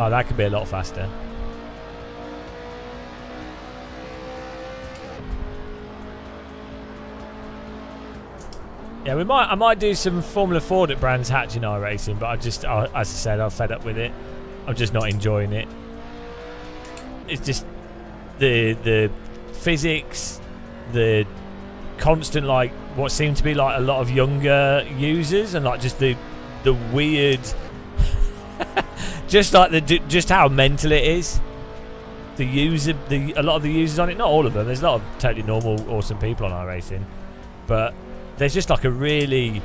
Oh, that could be a lot faster. Yeah, I might do some Formula Ford at Brands Hatch in iRacing, but as I said, I'm fed up with it. I'm just not enjoying it. It's just the physics, the constant, like, what seem to be like a lot of younger users, and like just the weird just like just how mental it is. A lot of the users on it, not all of them, there's a lot of totally normal awesome people on iRacing, but there's just like a really,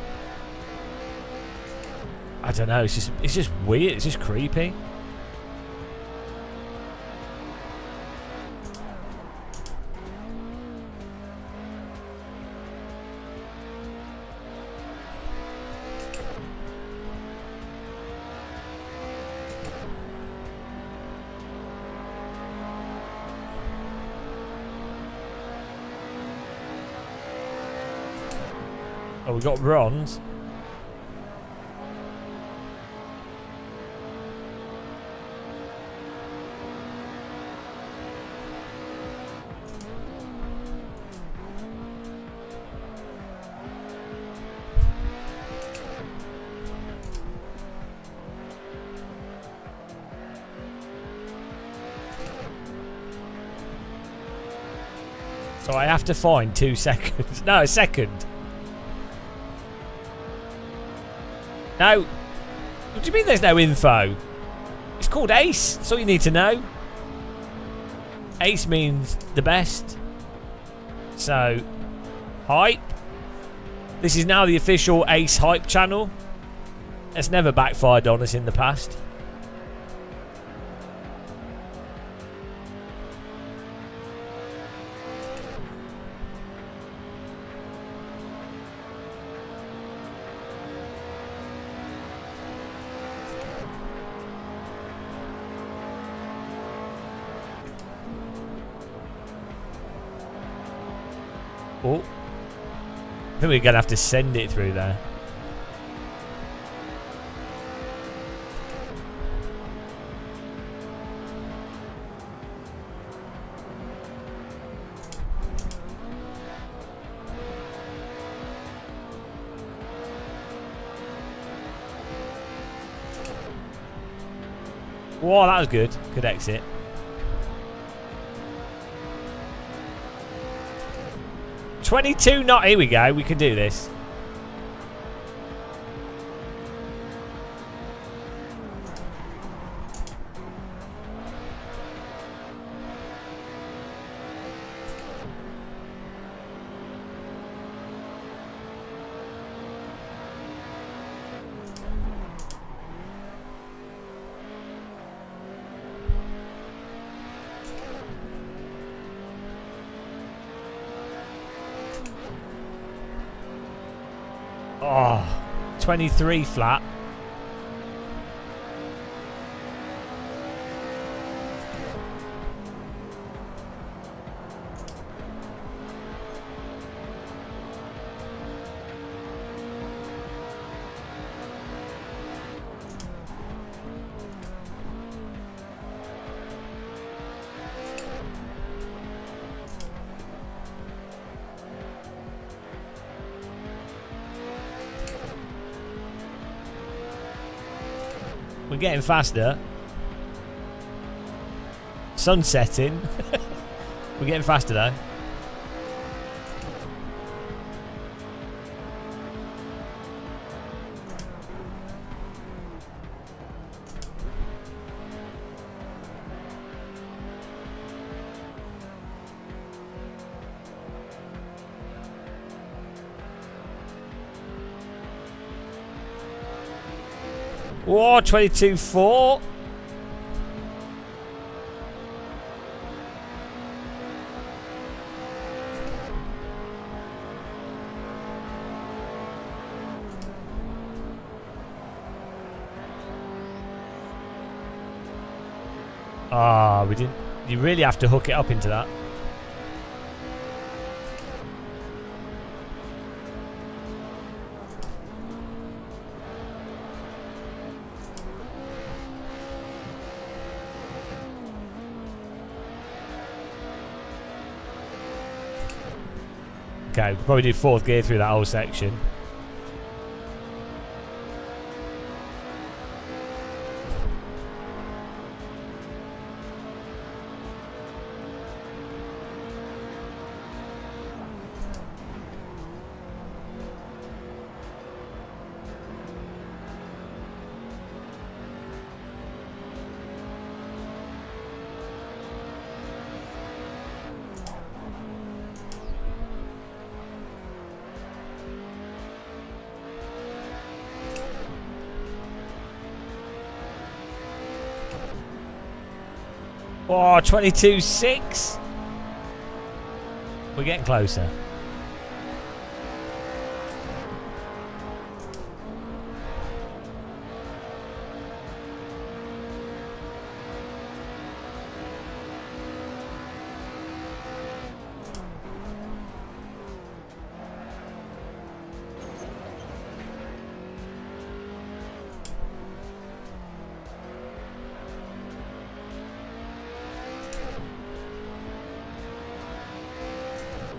I don't know, it's just weird, it's just creepy. Oh, we got bronze. So I have to find 2 seconds. No, a second. No. What do you mean there's no info? It's called Ace. That's all you need to know. Ace means the best. So, hype. This is now the official Ace hype channel. It's never backfired on us in the past. Oh, I think we're going to have to send it through there. Whoa, that was good. Good exit. $22 knot. Here we go. We can do this. Oh, 23 flat. We're getting faster. Sun setting. We're getting faster though. Whoa, 22.4. Ah, we didn't. You really have to hook it up into that. Okay, we'll probably do 4th gear through that whole section. Oh, 22.6. We're getting closer.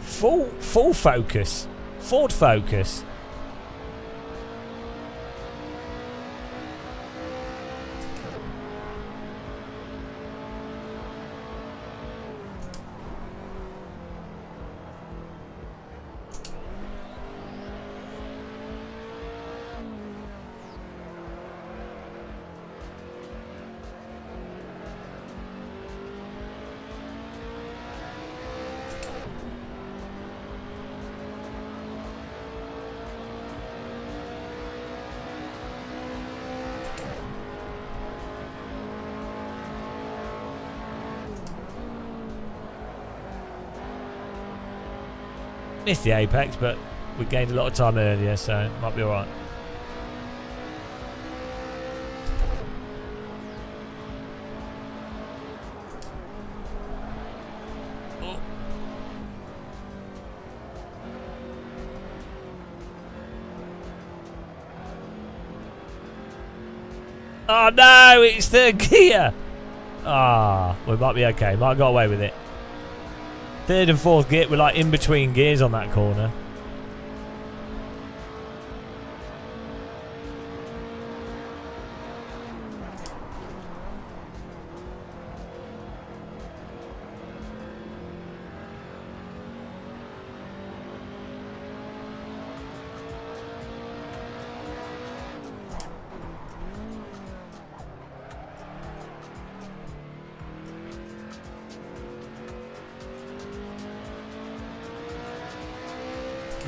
Full focus. Ford Focus. Missed the apex, but we gained a lot of time earlier, so it might be alright. Oh no, it's third gear! Ah, we might be okay. Might have got away with it. Third and fourth gear, we're like in between gears on that corner.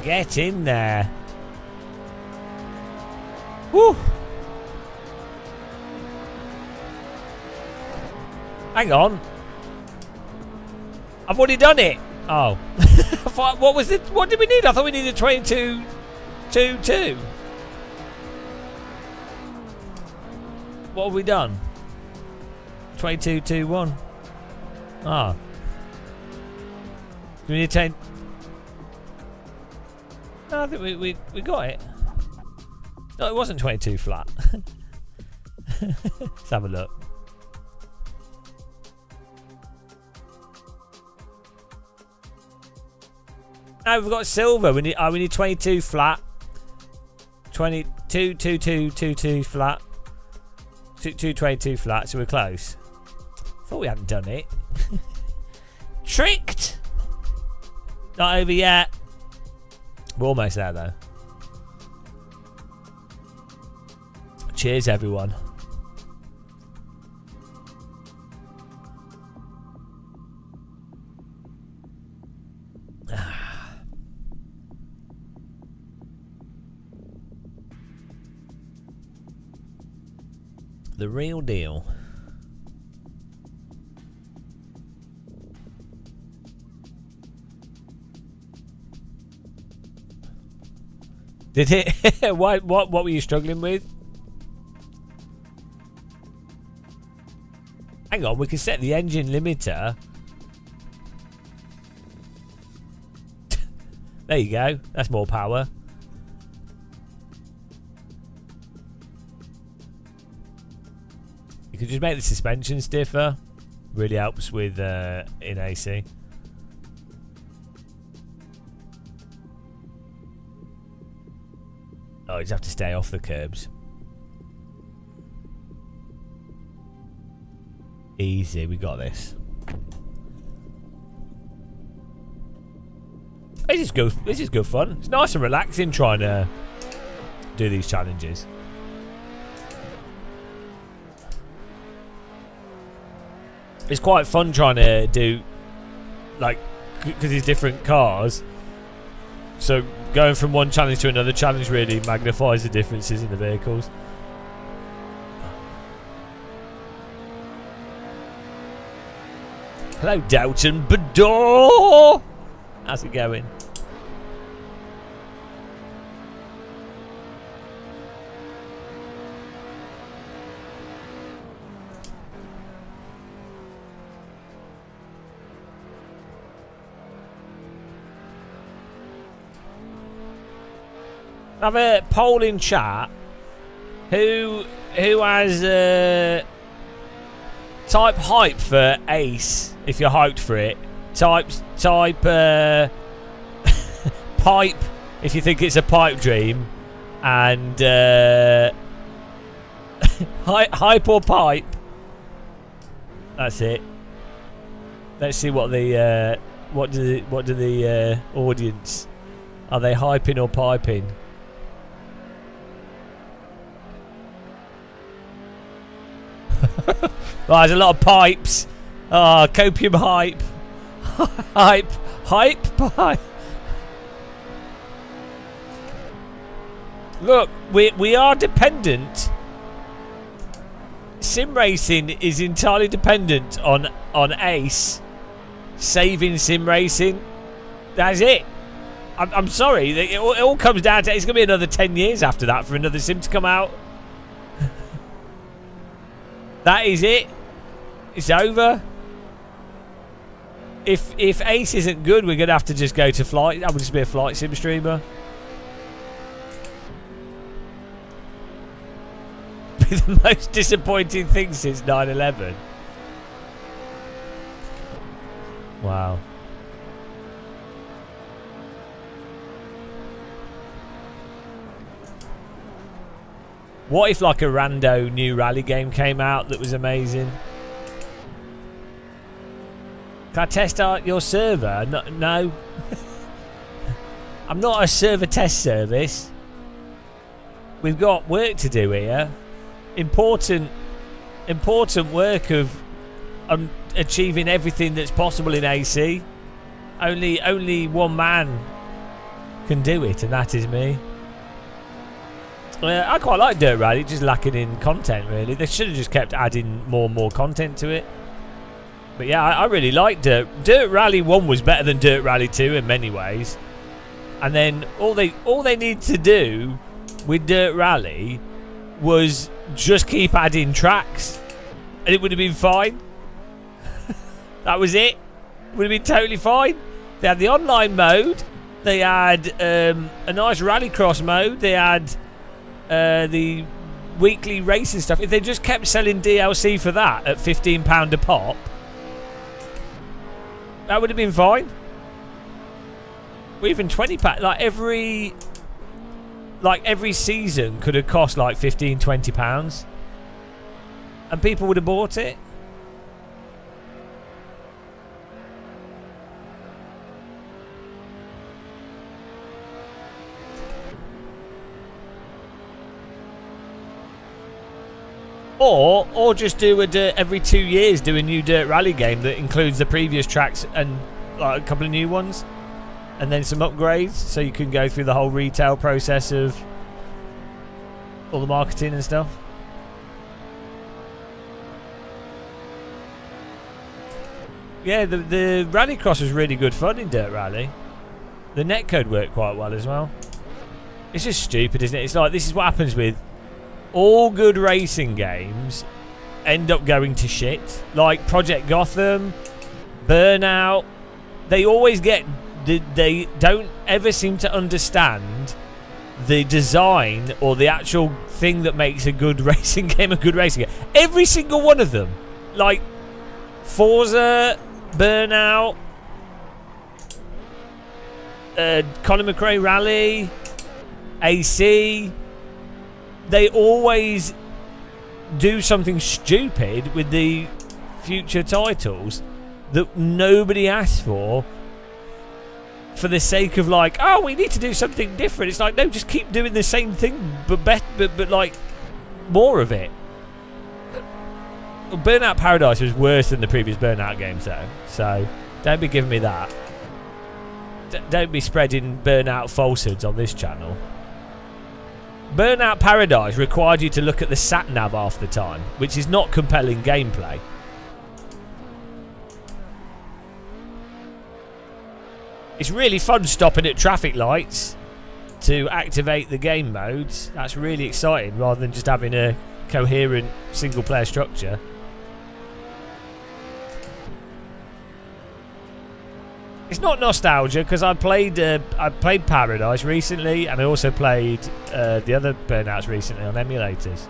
Get in there. Woo. Hang on. I've already done it. Oh. What was it? What did we need? I thought we needed 22.22. What have we done? 22.21. Ah. Do we need to take... No, I think we got it. No, it wasn't 22 flat. Let's have a look. No, we've got silver. We need 22 flat. 22 flat. 222 flat, so we're close. Thought we hadn't done it. Tricked! Not over yet. We're almost there though. Cheers everyone. The real deal. Did it? What were you struggling with? Hang on, we can set the engine limiter. There you go. That's more power. You could just make the suspension stiffer. Really helps with in AC. Oh, you just have to stay off the curbs. Easy, we got this. This is good fun. It's nice and relaxing trying to do these challenges. It's quite fun trying to do, like, because it's different cars. So going from one challenge to another challenge really magnifies the differences in the vehicles. Hello, Doubton Bador! How's it going? Have a poll in chat. Who has type hype for Ace if you're hyped for it. Type pipe if you think it's a pipe dream, and hype or pipe. That's it. Let's see what the what do the audience, are they hyping or piping? Well, there's a lot of pipes. Oh, copium hype. Hype. Look, we are dependent. Sim racing is entirely dependent on Ace saving sim racing. That's it. I'm sorry. It all comes down to, it's going to be another 10 years after that for another sim to come out. That is it. It's over. If Ace isn't good, we're going to have to just go to flight. That would just be a flight sim streamer. Be the most disappointing thing since 9/11. Wow. What if like a rando new rally game came out that was amazing? Can I test out your server? No. I'm not a server test service. We've got work to do here. Important work of achieving everything that's possible in AC. Only one man can do it, and that is me. I quite like Dirt Rally, just lacking in content really. They should have just kept adding more and more content to it. But yeah, I really like Dirt Rally 1 was better than Dirt Rally 2 in many ways. And then all they need to do with Dirt Rally was just keep adding tracks, and it would have been fine. That was it. Would have been totally fine. They had the online mode. They had a nice rallycross mode. They had the weekly racing stuff. If they just kept selling DLC for that at £15 a pop, that would have been fine. Or even 20 pack. Like every season could have cost like £15-20, and people would have bought it. Or just do every 2 years do a new Dirt Rally game that includes the previous tracks and like a couple of new ones, and then some upgrades, so you can go through the whole retail process of all the marketing and stuff. Yeah, the Rallycross was really good fun in Dirt Rally. The netcode worked quite well as well. It's just stupid, isn't it? It's like, this is what happens with all good racing games, end up going to shit. Like Project Gotham, Burnout. They always get... They don't ever seem to understand the design or the actual thing that makes a good racing game a good racing game. Every single one of them. Like Forza, Burnout, Colin McRae Rally, AC... They always do something stupid with the future titles that nobody asked for the sake of like, oh, we need to do something different. It's like, no, just keep doing the same thing, but like more of it. Burnout Paradise was worse than the previous Burnout games though, so don't be giving me that. Don't be spreading Burnout falsehoods on this channel. Burnout Paradise required you to look at the sat-nav half the time, which is not compelling gameplay. It's really fun stopping at traffic lights to activate the game modes. That's really exciting, rather than just having a coherent single-player structure. It's not nostalgia, because I played Paradise recently, and I also played the other Burnouts recently on emulators.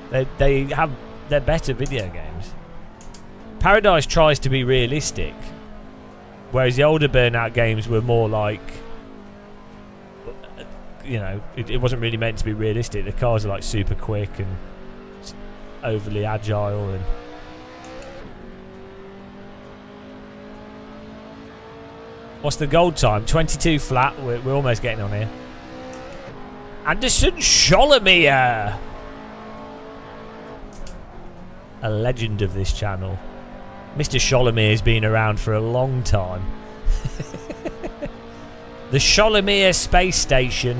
They're better video games. Paradise tries to be realistic, whereas the older Burnout games were more like you know, it wasn't really meant to be realistic. The cars are like super quick and overly agile and. What's the gold time? 22 flat. We're almost getting on here. Anderson Scholemeier. A legend of this channel. Mr. Scholemeier has been around for a long time. The Scholemeier space station.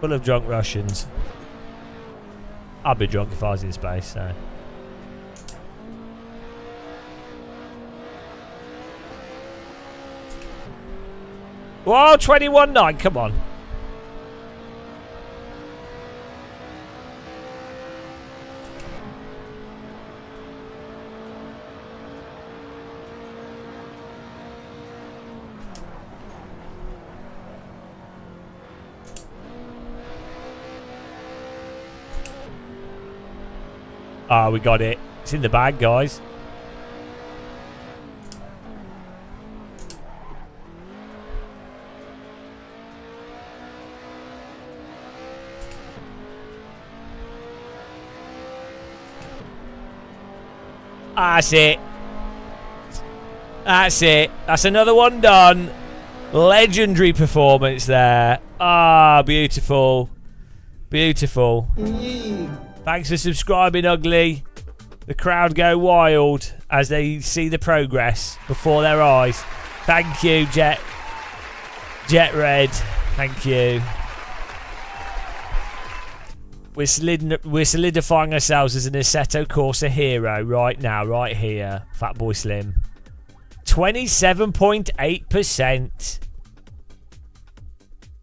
Full of drunk Russians. I'd be drunk if I was in space, so. Whoa, 21.9, come on. Ah, we got it. It's in the bag, guys. That's it. That's it. That's another one done. Legendary performance there. Ah, beautiful. Beautiful. Thanks for subscribing, Ugly. The crowd go wild as they see the progress before their eyes. Thank you, Jet Red. Thank you. We're solidifying ourselves as an Assetto Corsa hero right now, right here. Fatboy Slim. 27.8%.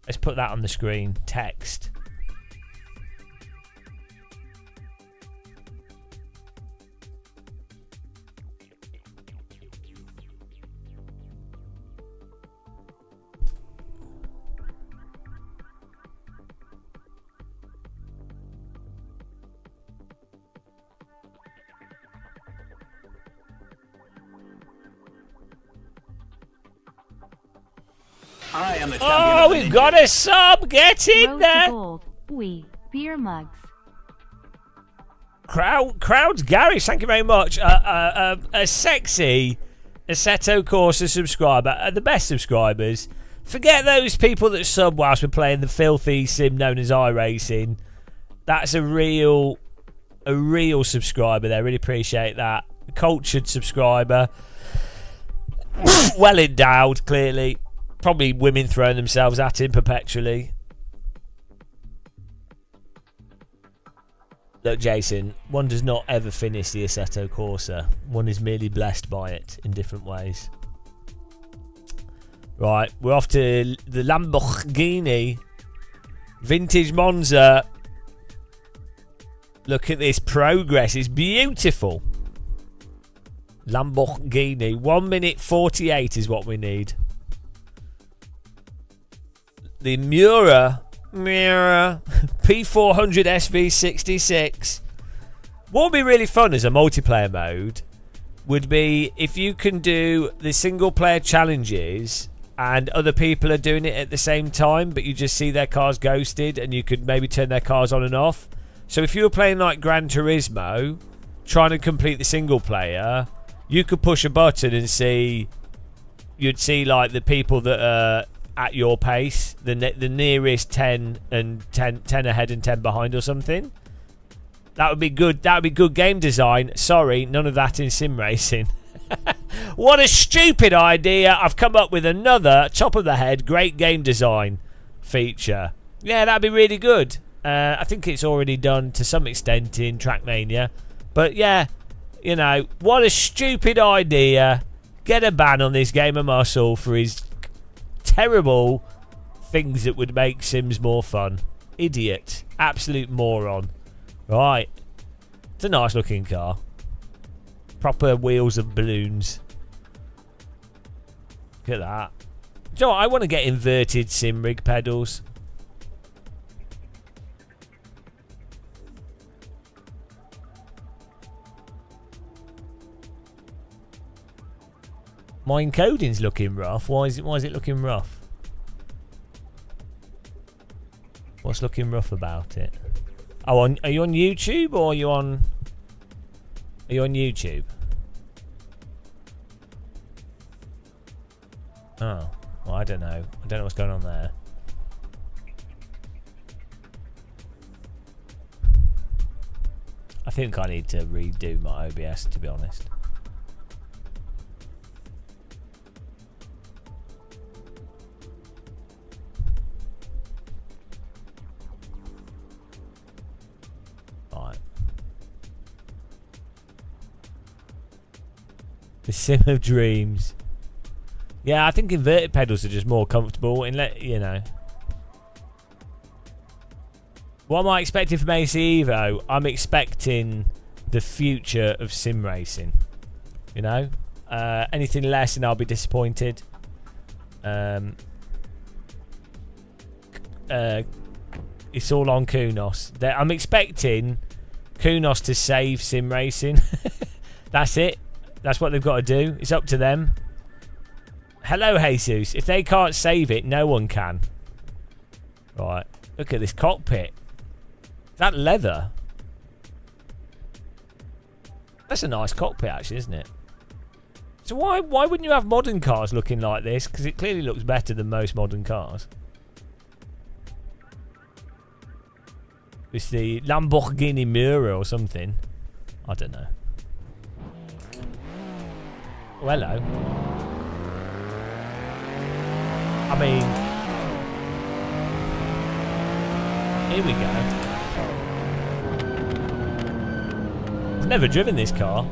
Let's put that on the screen. Text. I am the champion. Oh, we've got a sub. Get in Road to there. gold. We beer mugs. Crowds Garish, thank you very much. A sexy Assetto Corsa subscriber, the best subscribers. Forget those people that sub whilst we're playing the filthy sim known as iRacing. That's a real subscriber there. Really appreciate that. A cultured subscriber. Well endowed, clearly. Probably women throwing themselves at him perpetually. Look, Jason, one does not ever finish the Assetto Corsa. One is merely blessed by it in different ways. Right, we're off to the Lamborghini. Vintage Monza. Look at this progress. It's beautiful. Lamborghini. 1 minute 48 is what we need. The Miura P400 SV66. What would be really fun as a multiplayer mode would be if you can do the single player challenges and other people are doing it at the same time, but you just see their cars ghosted and you could maybe turn their cars on and off. So if you were playing like Gran Turismo, trying to complete the single player, you could push a button and you'd see like the people that are at your pace, the nearest 10 and 10 ahead and 10 behind or something. That would be good. That would be good game design. Sorry, none of that in sim racing. What a stupid idea. I've come up with another top of the head great game design feature. Yeah, that'd be really good. I think it's already done to some extent in Trackmania, but yeah, you know, what a stupid idea. Get a ban on this game of muscle for his terrible things that would make Sims more fun. Idiot. Absolute moron. Right. It's a nice looking car. Proper wheels of balloons. Look at that. Do you know what? I want to get inverted sim rig pedals. My encoding's looking rough. Why is it looking rough? What's looking rough about it? Oh, are you on YouTube or are you on YouTube? Oh, well, I don't know. I don't know what's going on there. I think I need to redo my OBS, to be honest. Right. The Sim of Dreams. Yeah, I think inverted pedals are just more comfortable and you know. What am I expecting from AC Evo? I'm expecting the future of sim racing. You know? Anything less and I'll be disappointed. It's all on Kunos. I'm expecting Kunos to save sim racing. That's it. That's what they've got to do. It's up to them. Hello, Jesus. If they can't save it, no one can. Right. Look at this cockpit. That leather. That's a nice cockpit, actually, isn't it? So why wouldn't you have modern cars looking like this? Because it clearly looks better than most modern cars. It's the Lamborghini Miura or something. I don't know. Oh, hello. I mean, here we go. I've never driven this car.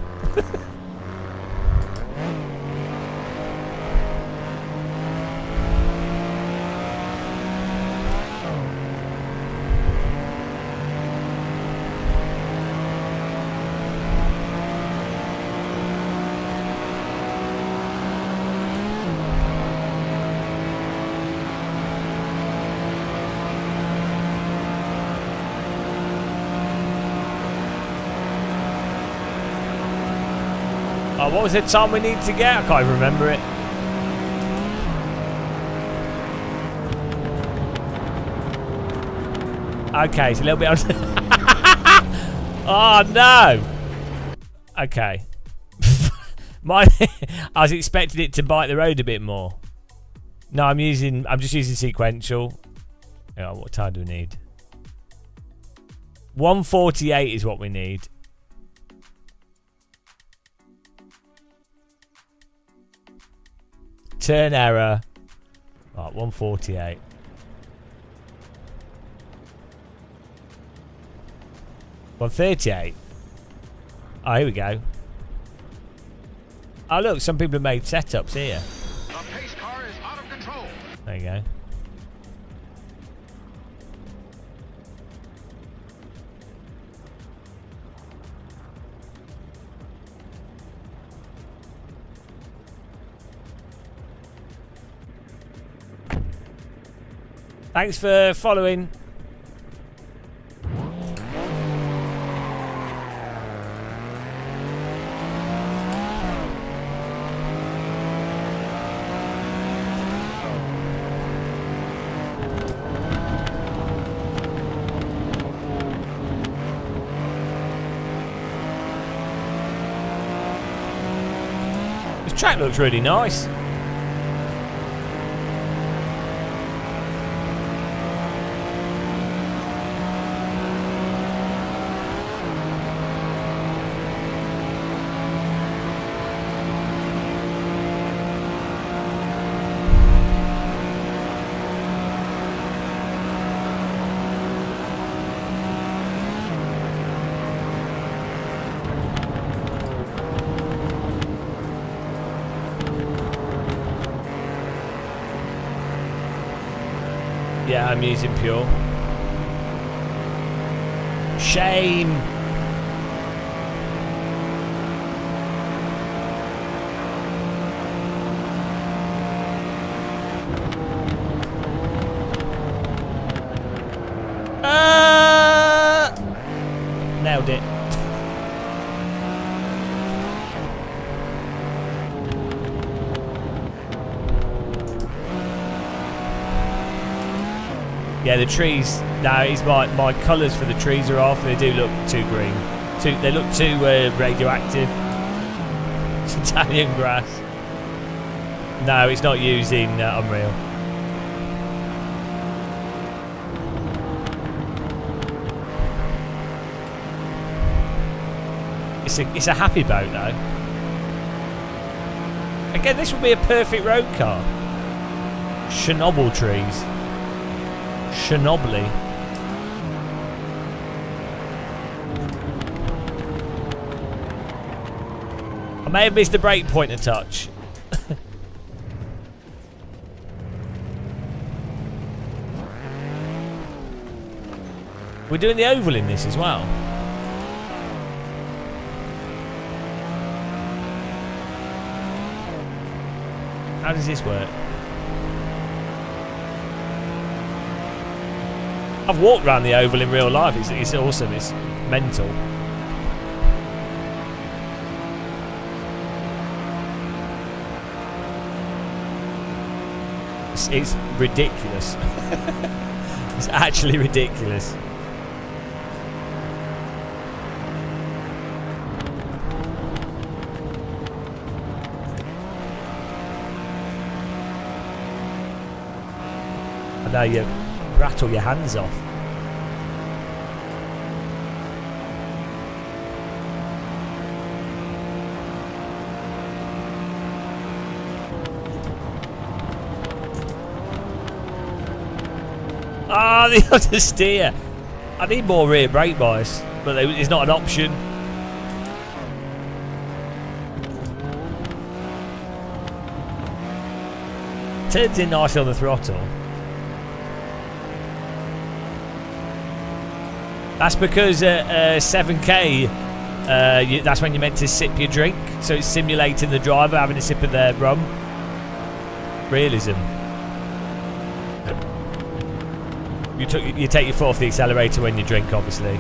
Oh, what was the time we need to get? I can't even remember it. Okay, it's a little bit on. Oh no! Okay. I was expecting it to bite the road a bit more. No, I'm just using sequential. Oh, what time do we need? 148 is what we need. Turn error. Right, 148. $138. Oh, here we go. Oh, look, some people have made setups here. The pace car is out of control. There you go. Thanks for following. This track looks really nice. Yeah, I'm using pure. Shame. Nailed it. Yeah, the trees. No, it's my colours for the trees are off. They do look too green. They look too radioactive. It's Italian grass. No, it's not using Unreal. It's a happy boat though. Again, this would be a perfect road car. Chernobyl trees. Chernobyl. I may have missed the brake point a touch. We're doing the oval in this as well. How does this work? I've walked around the oval in real life. It's awesome. It's mental. It's ridiculous. It's actually ridiculous. I know you rattle your hands off. Ah, the understeer. I need more rear brake bias, but it's not an option. Turns in nicely on the throttle. That's because at 7k, that's when you're meant to sip your drink. So it's simulating the driver having a sip of their rum. Realism. You take your foot off the accelerator when you drink, obviously.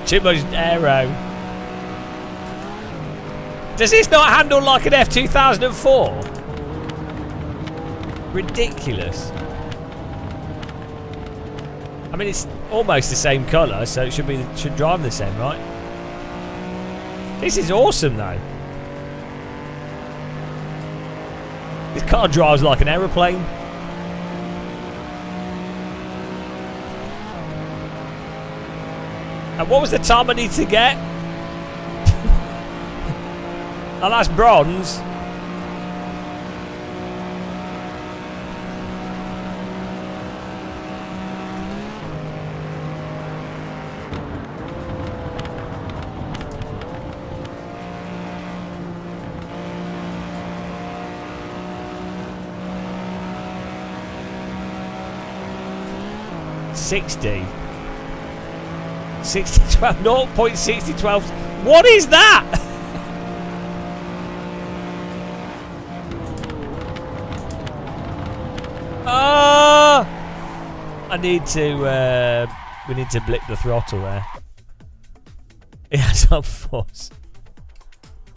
Too much aero. Does this not handle like an F2004? Ridiculous. I mean, it's almost the same colour, so it should drive the same, right? This is awesome, though. This car drives like an aeroplane. And what was the time I need to get? Oh, that's bronze. $60. 6012, 0.6012. What is that? I need to. We need to blip the throttle there. It has up force.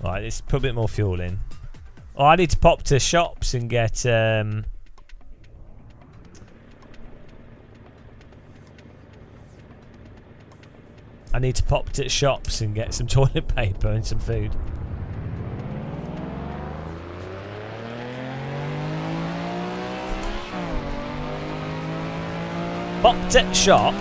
Right, let's put a bit more fuel in. Oh, I need to pop to shops and get. I need to pop to shops and get some toilet paper and some food. Popped at shop.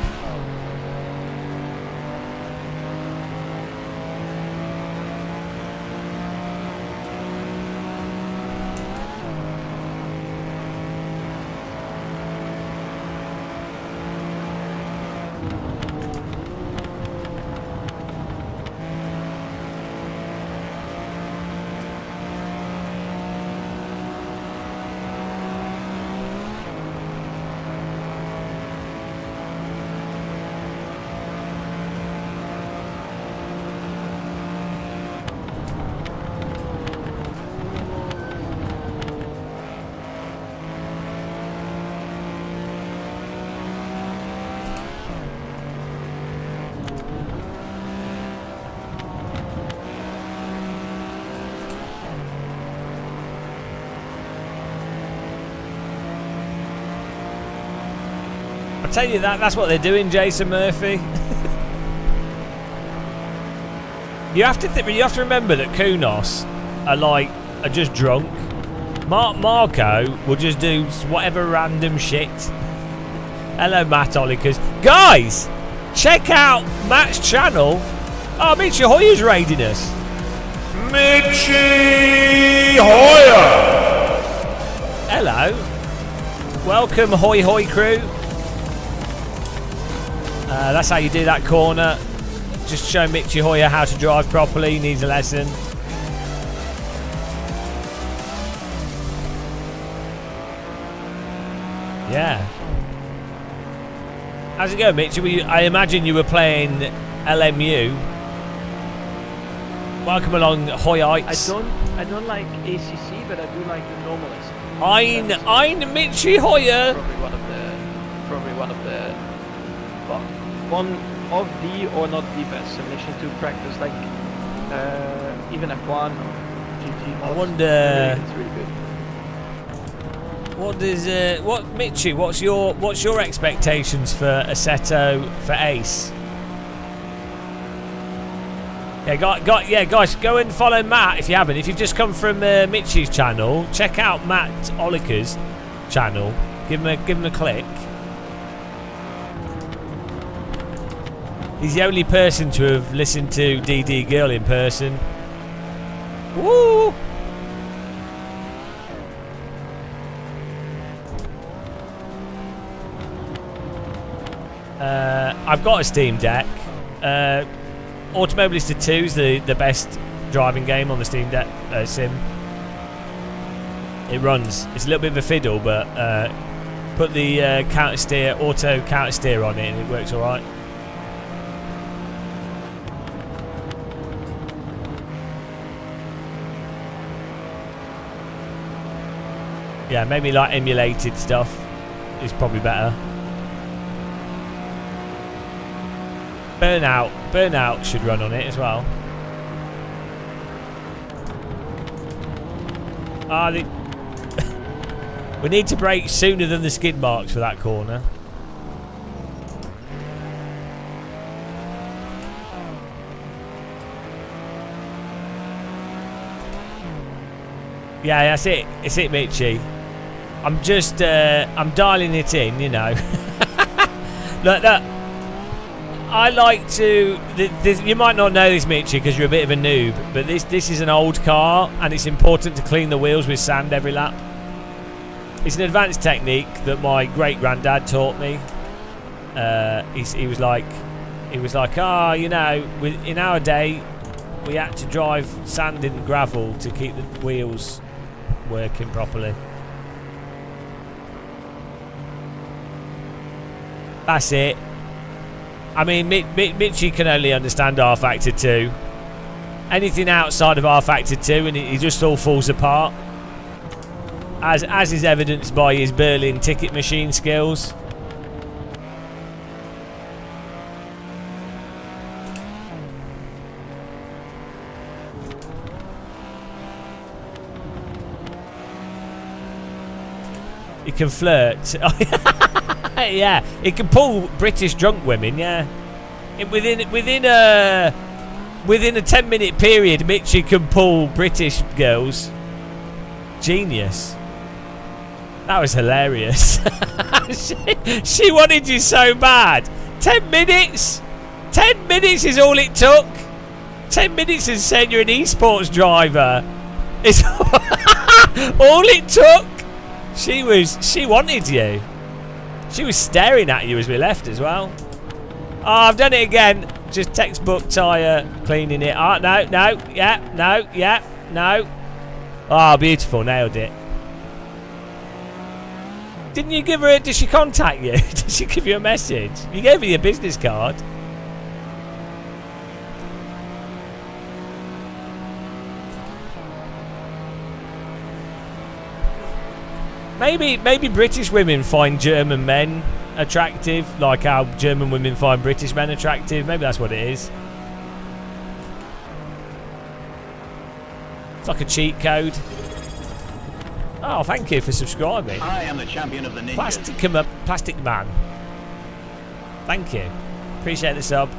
I tell you that's what they're doing, Jason Murphy. you have to remember that Kunos are just drunk. Marco will just do whatever random shit. Hello, Matt Ollikers. Guys, check out Matt's channel. Oh, Mitchy Hoyer's raiding us. Mitchy Hoyer! Hello. Welcome, Hoy Hoy crew. That's how you do that corner. Just show Mitchy Hoyer how to drive properly. He needs a lesson. Yeah. How's it going, Mitch? I imagine you were playing LMU. Welcome along, Hoyites. I don't like ACC, but I do like the normalist. Ein Mitchy Hoyer. Probably one of the, well, one of the or not the best simulation to practice, like even F1 or GT. I wonder. It's really good. Mitchy? What's your expectations for Assetto for Ace? Yeah, guys, go and follow Matt if you haven't. If you've just come from Mitchy's channel, check out Matt Olliker's channel. Give him a click. He's the only person to have listened to DD Girl in person. Woo! I've got a Steam Deck. Automobilista 2 is the best driving game on the Steam Deck sim. It runs. It's a little bit of a fiddle, but put the auto counter steer on it and it works alright. Yeah, maybe like emulated stuff is probably better. Burnout should run on it as well. We need to brake sooner than the skid marks for that corner. Yeah, that's it. It's it, Mitchy. I'm just, I'm dialing it in, you know. Look. I like to. You might not know this, Mitchy, because you're a bit of a noob, but this is an old car, and it's important to clean the wheels with sand every lap. It's an advanced technique that my great granddad taught me. He was like, you know, in our day, we had to drive sand and gravel to keep the wheels working properly. That's it. I mean, Mitchy can only understand R Factor 2. Anything outside of R Factor 2 and he just all falls apart. As is evidenced by his Berlin ticket machine skills. He can flirt. Yeah, he can pull British drunk women. Yeah, within a 10-minute period, Mitchy can pull British girls. Genius. That was hilarious. she wanted you so bad. 10 minutes. 10 minutes is all it took. 10 minutes is saying you're an esports driver. It's all it took. She wanted you. She was staring at you as we left as well. Oh, I've done it again. Just textbook tyre cleaning it. Oh, no. Yeah, no. Oh, beautiful. Nailed it. Didn't you give her did she contact you? Did she give you a message? You gave her your business card. Maybe British women find German men attractive, like how German women find British men attractive. Maybe that's what it is. It's like a cheat code. Oh, thank you for subscribing. I am the champion of the ninjas. Plastic man. Thank you. Appreciate the sub.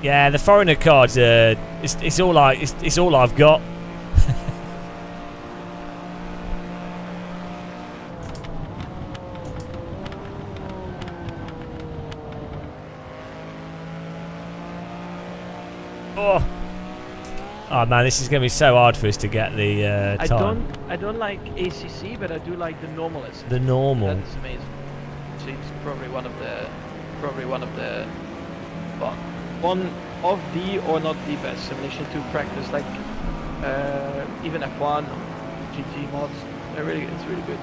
Yeah, the foreigner cards. It's all it's all I've got. Oh man, this is going to be so hard for us to get the time. I don't like ACC, but I do like the normal. The normal. That's amazing. So it's probably one of the well, one of the or not the best simulation to practice, like even F1 or GT mods. It's really good.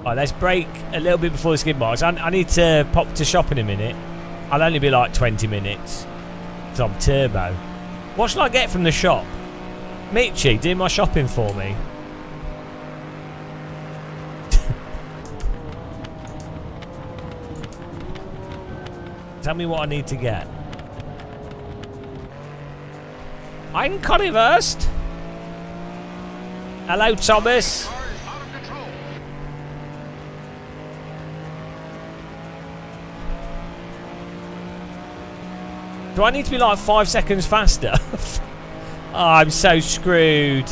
Alright, let's break a little bit before the skid marks. I need to pop to shop in a minute. I'll only be like 20 minutes because I'm turbo. What shall I get from the shop? Mitchie, do my shopping for me. Tell me what I need to get. I'm Conniverst. Hello, Thomas. Car is out of control. Do I need to be like 5 seconds faster? Oh, I'm so screwed.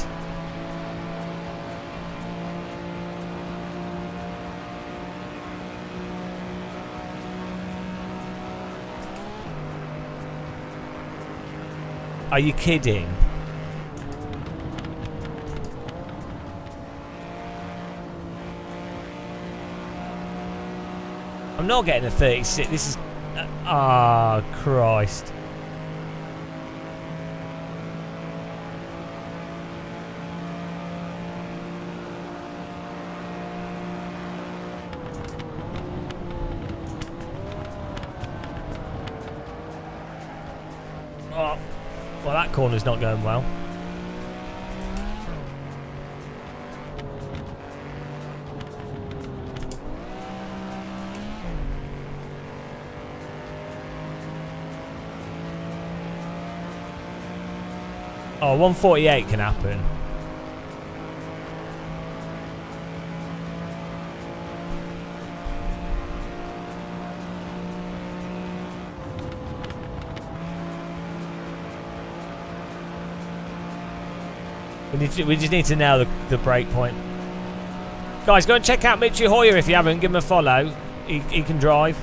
Are you kidding? I'm not getting a 36. This is... Ah, Christ. Oh, well, that corner's not going well. Oh, 148 can happen. We just need to nail the break point. Guys, go and check out Mitchie Hoyer if you haven't. Give him a follow. He can drive.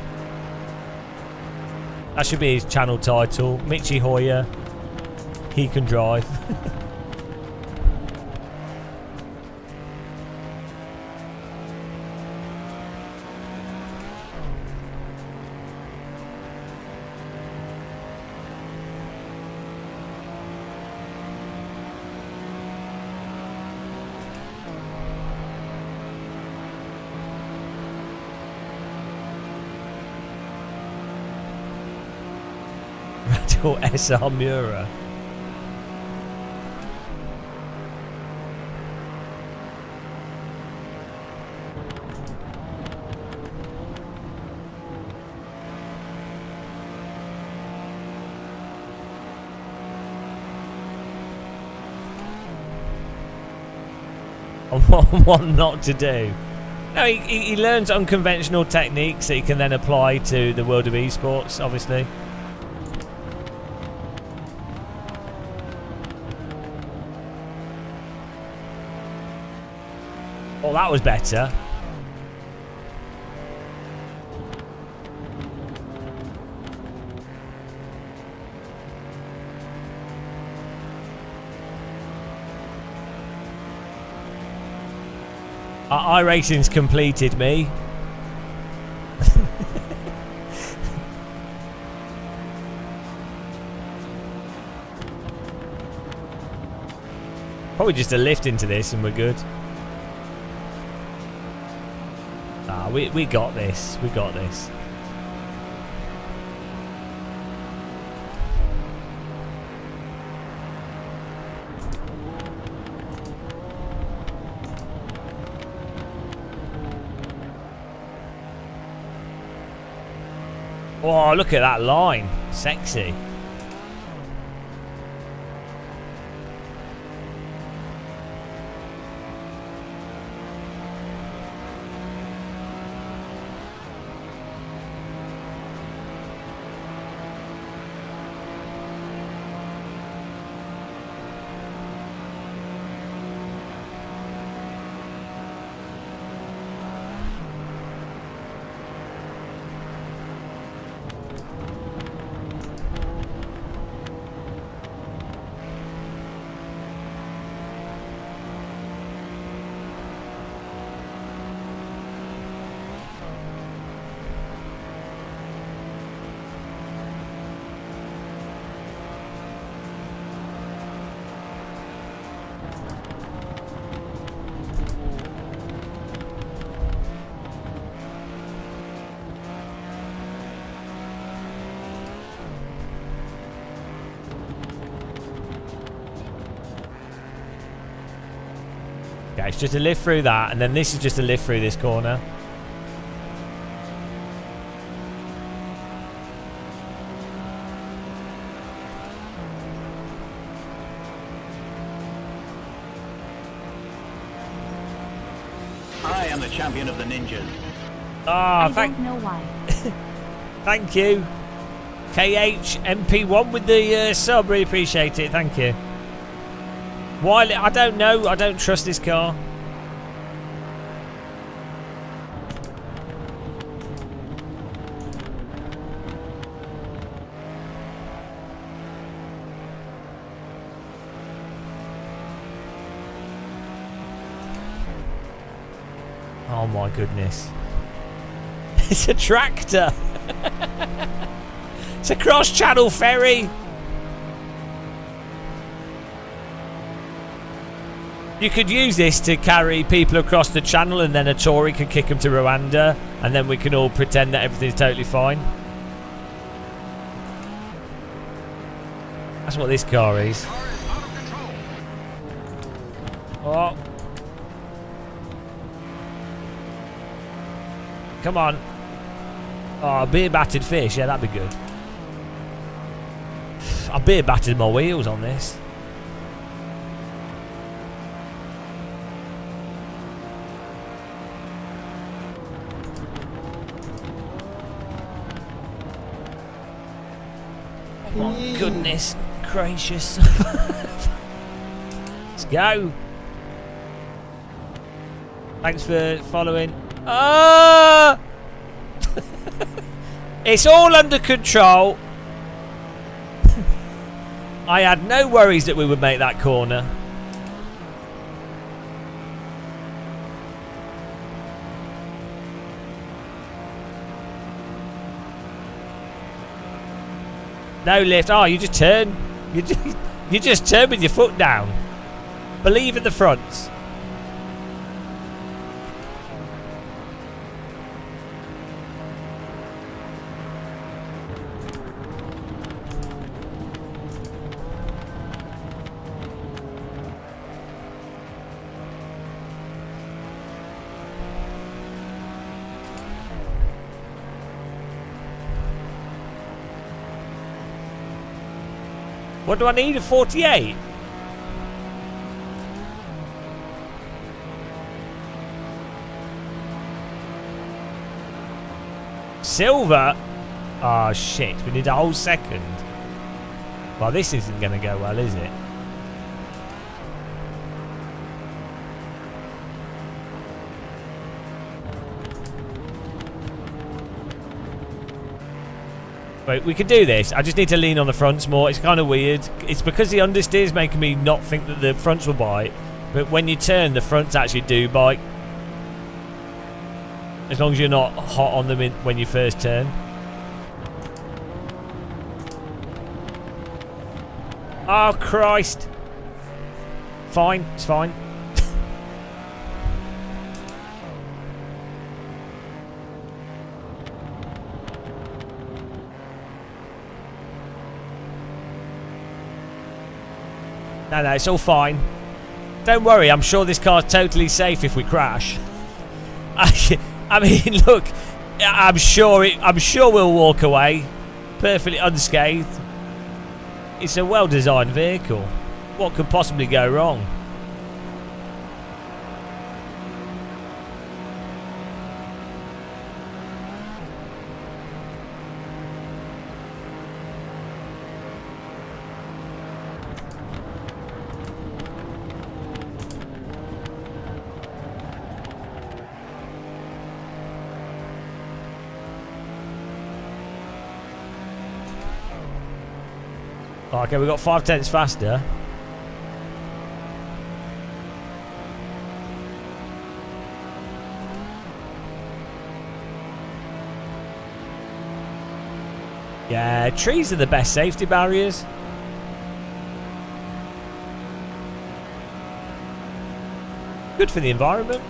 That should be his channel title. Mitchie Hoyer. He can drive. Radical SR Mura. What not to do. No, he learns unconventional techniques that he can then apply to the world of esports, obviously. Oh, that was better. iRacing's completed me. Probably just a lift into this and we're good. Ah, we got this. We got this. Oh, look at that line. Sexy. Okay, it's just a lift through that, and then this is just a lift through this corner. I am the champion of the ninjas. Ah, I don't know why. thank you. KH MP1 with the sub, really appreciate it, thank you. Why? I don't know, I don't trust this car. Oh my goodness. It's a tractor. It's a cross-channel ferry. You could use this to carry people across the channel, and then a Tory could kick them to Rwanda, and then we can all pretend that everything's totally fine. That's what this car is. Oh. Come on. Oh, beer battered fish. Yeah, that'd be good. I beer battered my wheels on this. Oh my goodness gracious. Let's go. Thanks for following. Ah! It's all under control. I had no worries that we would make that corner. No lift. Oh, you just turn. You just turn with your foot down. Believe in the fronts. What do I need? A 48? Silver? Oh shit, we need a whole second. Well, this isn't going to go well, is it? Wait, we can do this. I just need to lean on the fronts more. It's kind of weird. It's because the understeer is making me not think that the fronts will bite. But when you turn, the fronts actually do bite. As long as you're not hot on them when you first turn. Oh, Christ. Fine. It's fine. No, it's all fine. Don't worry, I'm sure this car's totally safe if we crash. I mean, look, I'm sure we'll walk away perfectly unscathed. It's a well-designed vehicle. What could possibly go wrong? Okay, we got 5/10 faster. Yeah, trees are the best safety barriers. Good for the environment.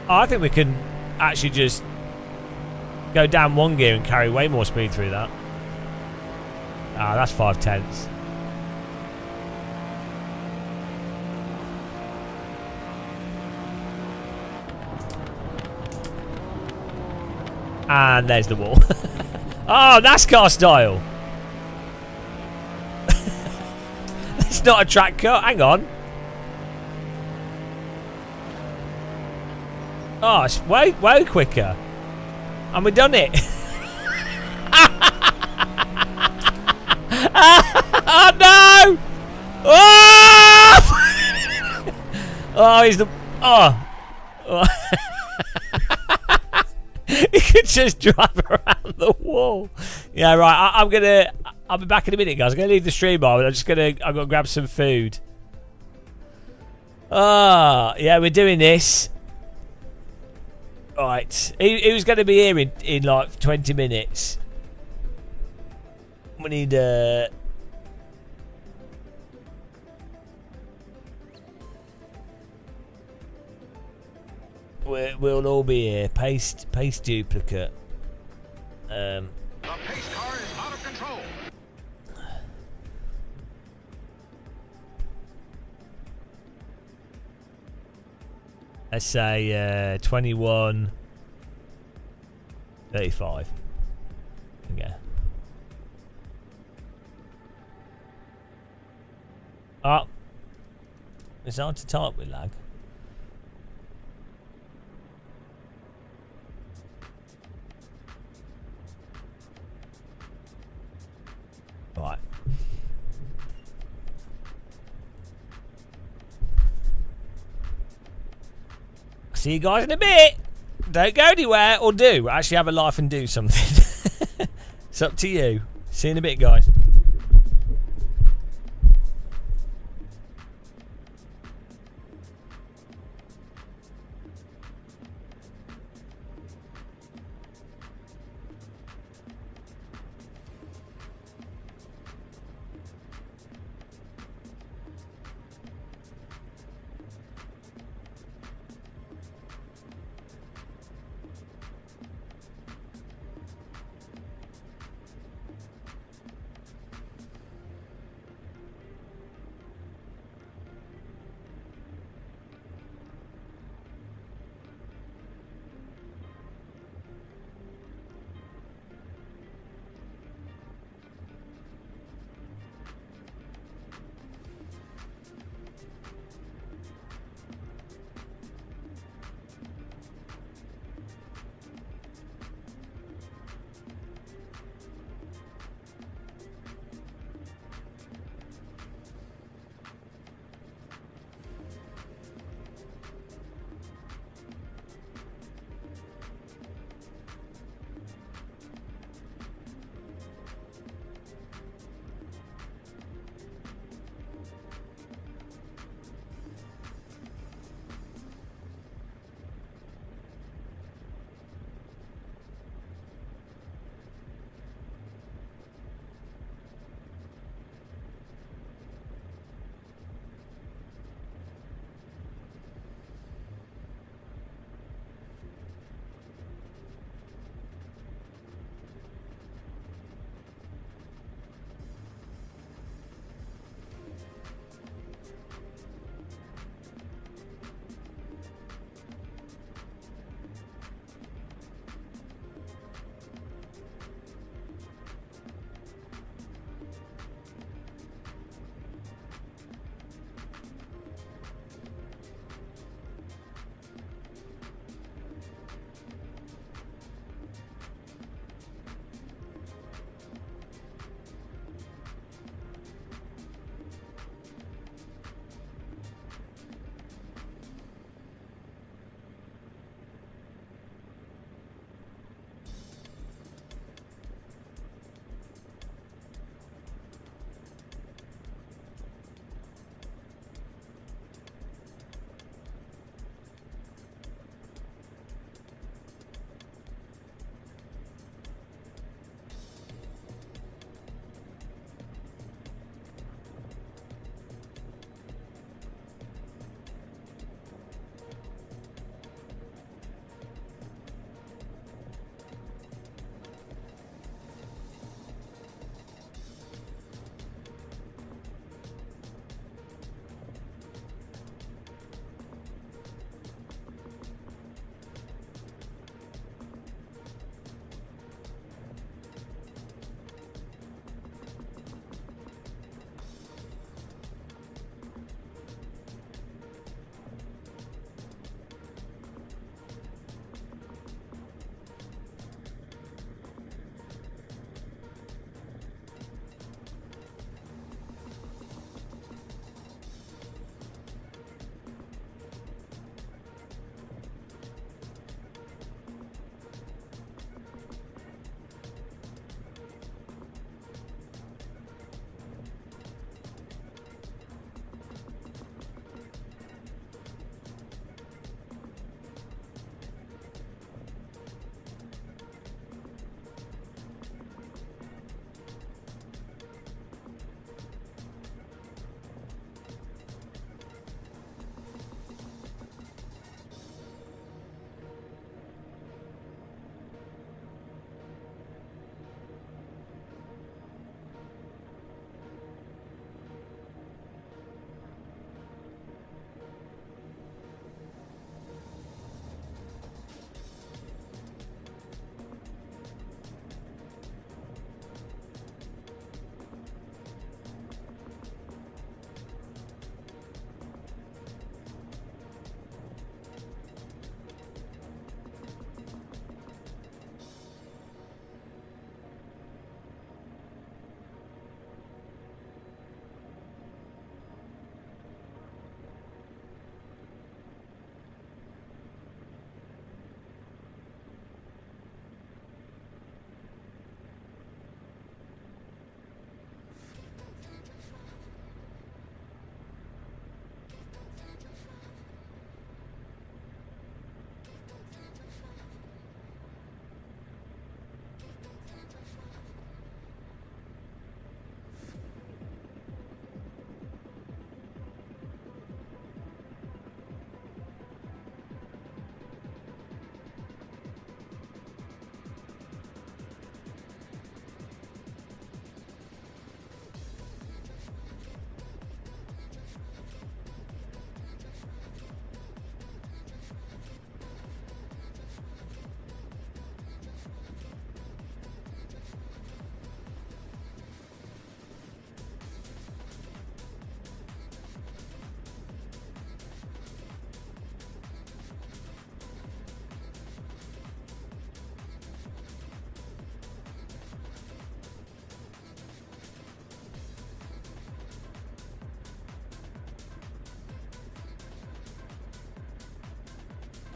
Oh, I think we can actually just Go down one gear and carry way more speed through that. Ah, that's 5/10. And there's the wall. Oh, NASCAR style. It's not a track car. Hang on. Oh, it's way quicker. And we've done it. Oh no! Oh! Oh, he's the. Oh. He could just drive around the wall. Yeah, right. I'll be back in a minute, guys. I'm gonna leave the stream on. I've got to grab some food. Ah, yeah, we're doing this. Right. Who's going to be here in like 20 minutes? We need we'll all be here. Paste duplicate. The pace car is out of control. Let's say 21:35. Okay. Oh, it's hard to type with lag. Right. See you guys in a bit. Don't go anywhere, or do. Actually have a life and do something. It's up to you. See you in a bit, guys.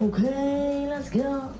Okay, let's go.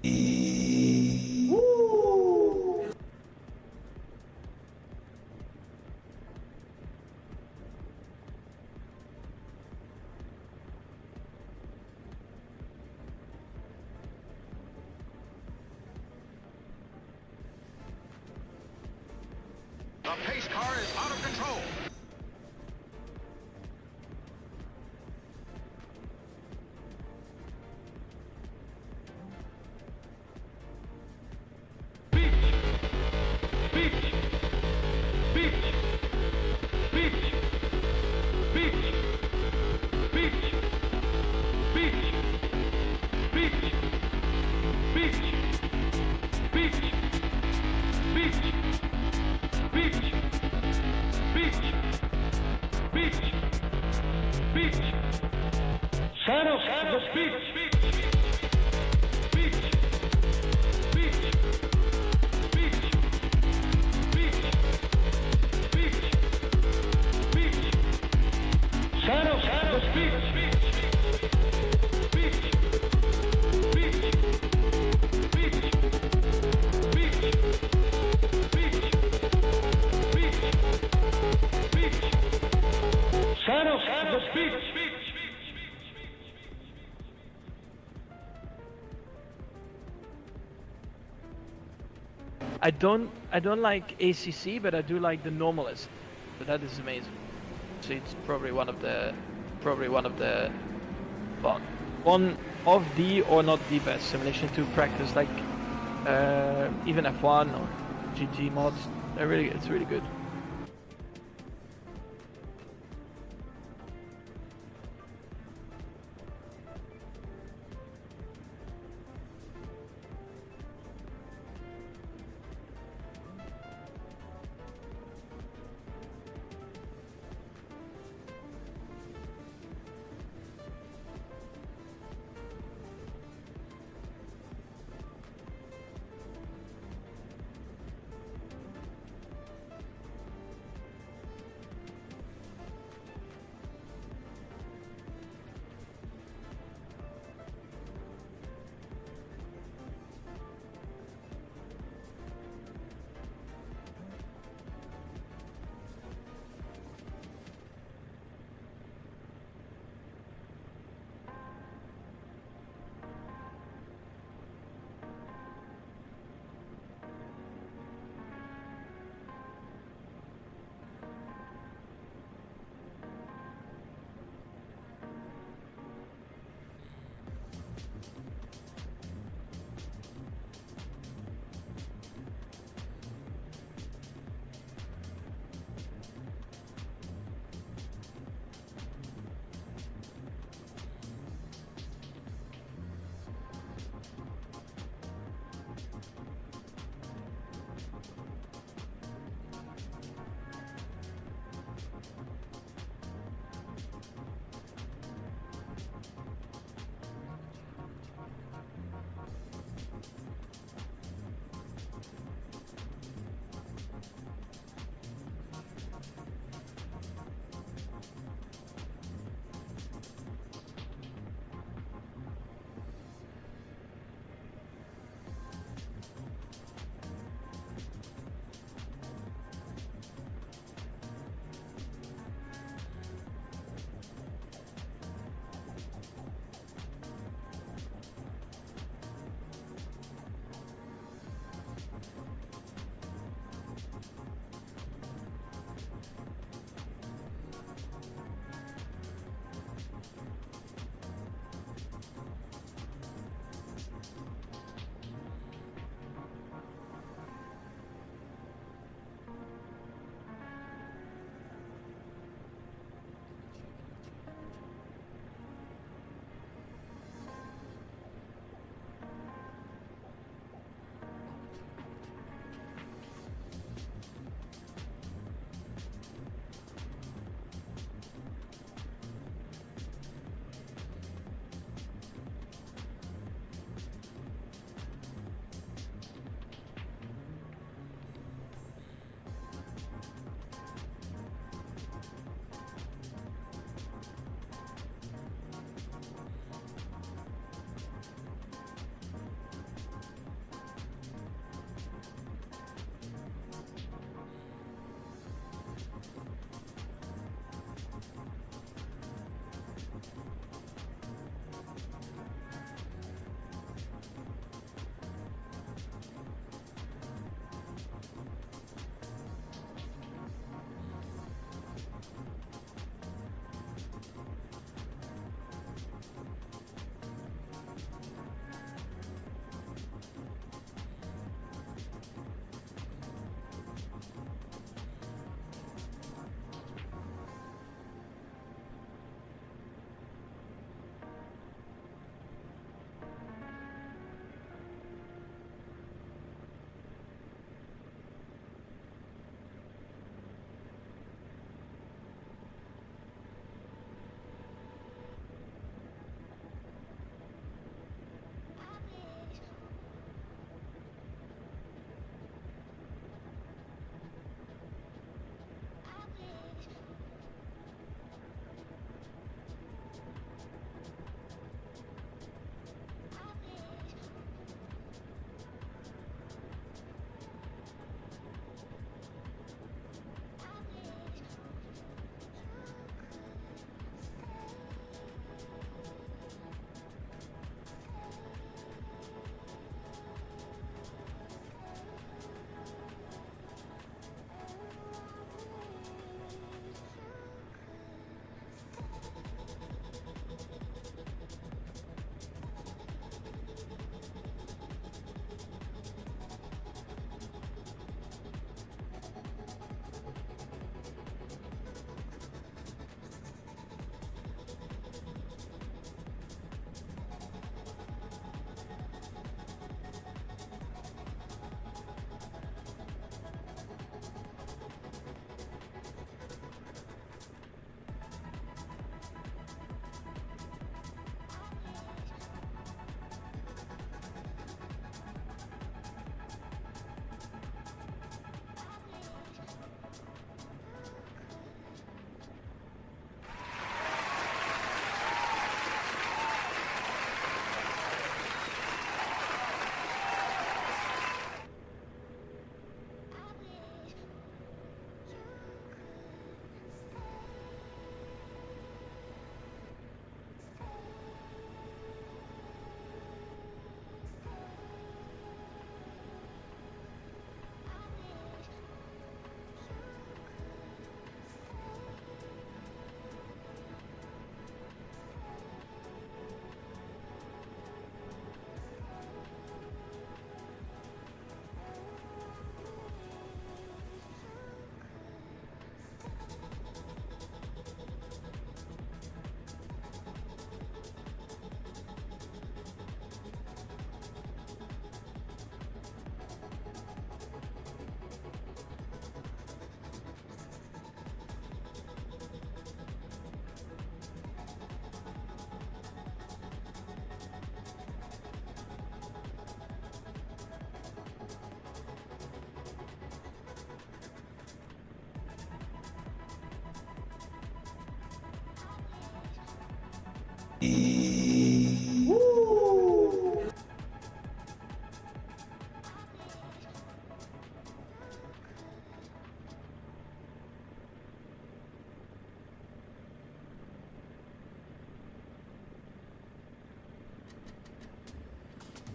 The pace car is out of control. I don't like ACC, but I do like the normalist. So that is amazing. So it's probably one of the, well, one of the or not the best simulation to practice, like even F1 or GT mods. It's really good.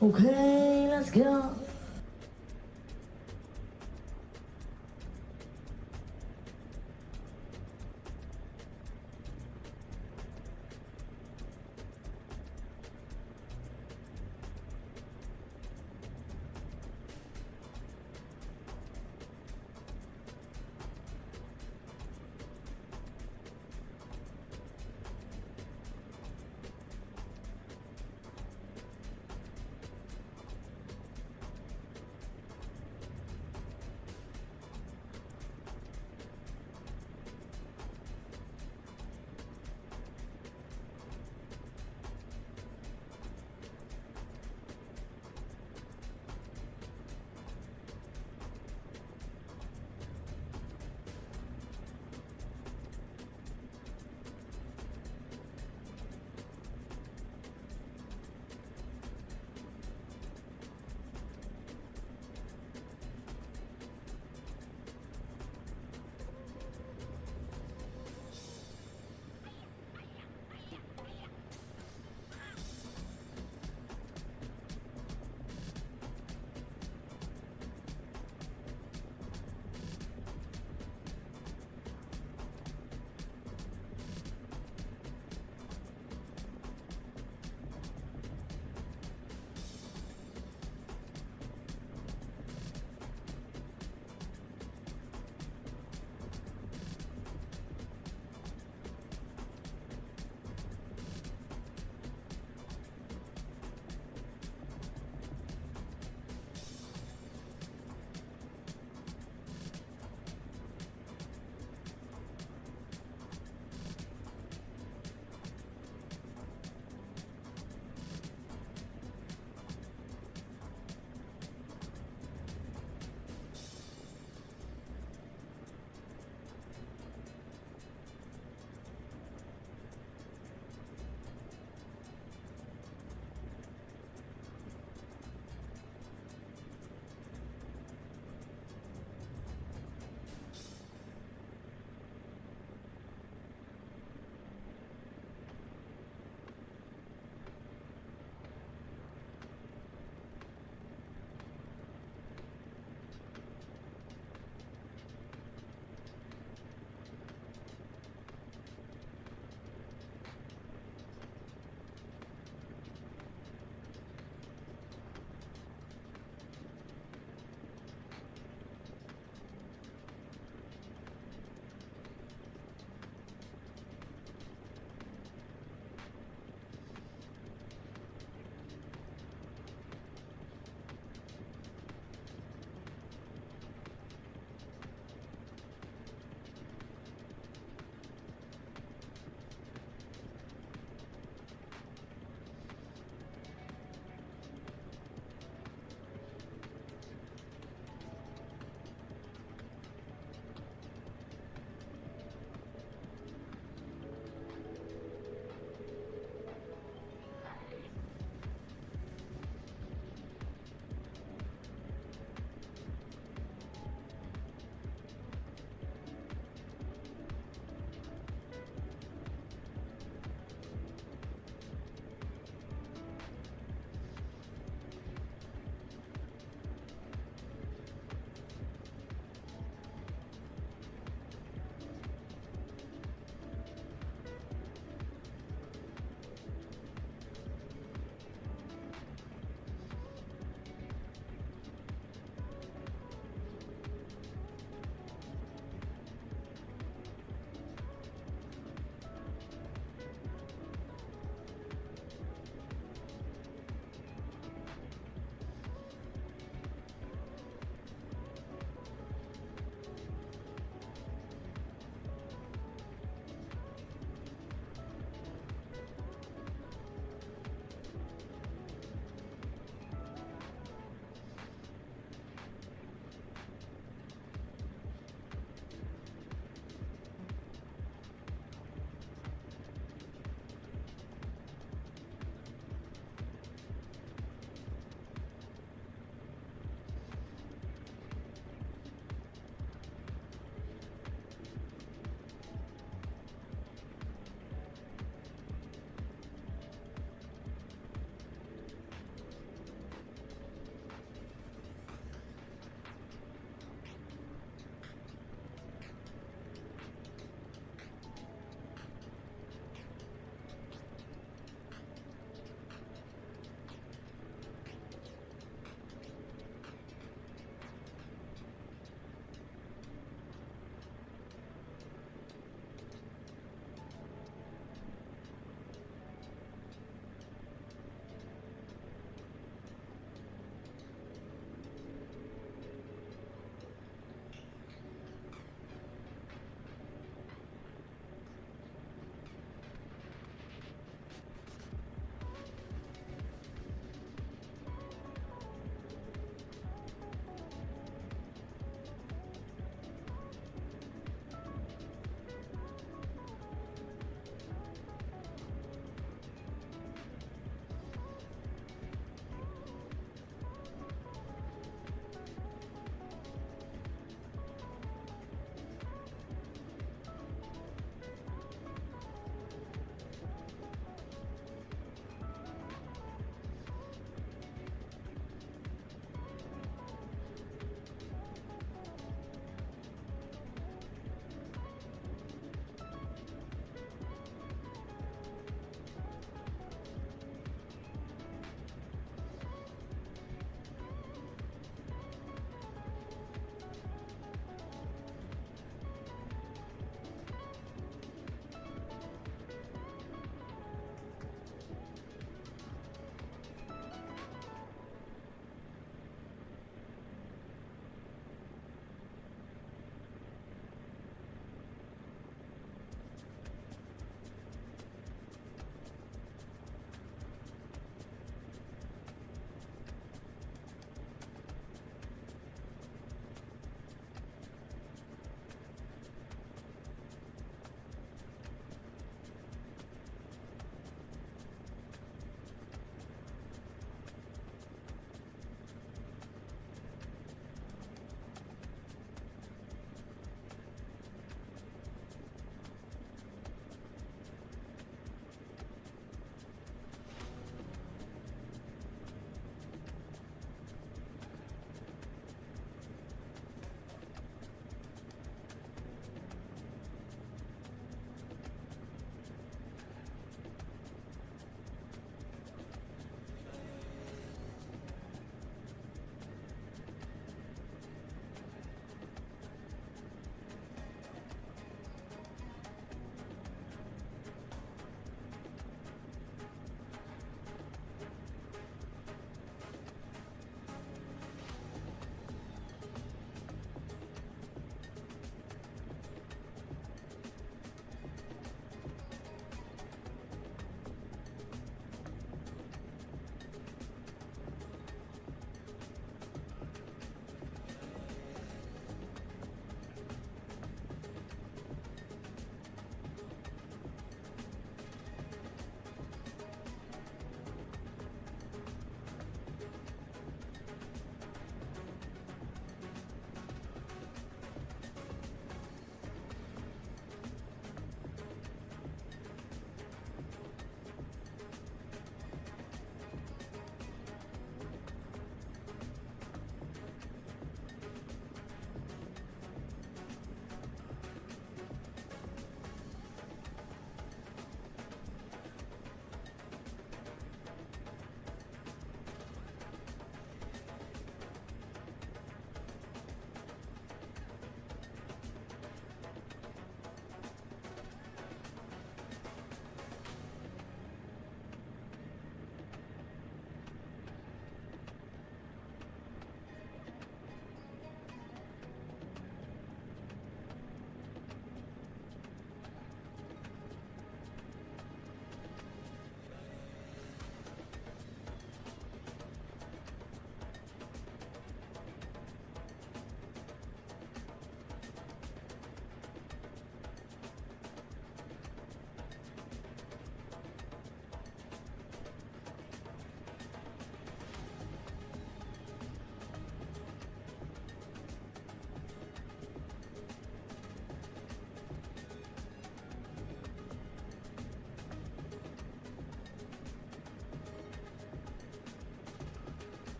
Okay, let's go.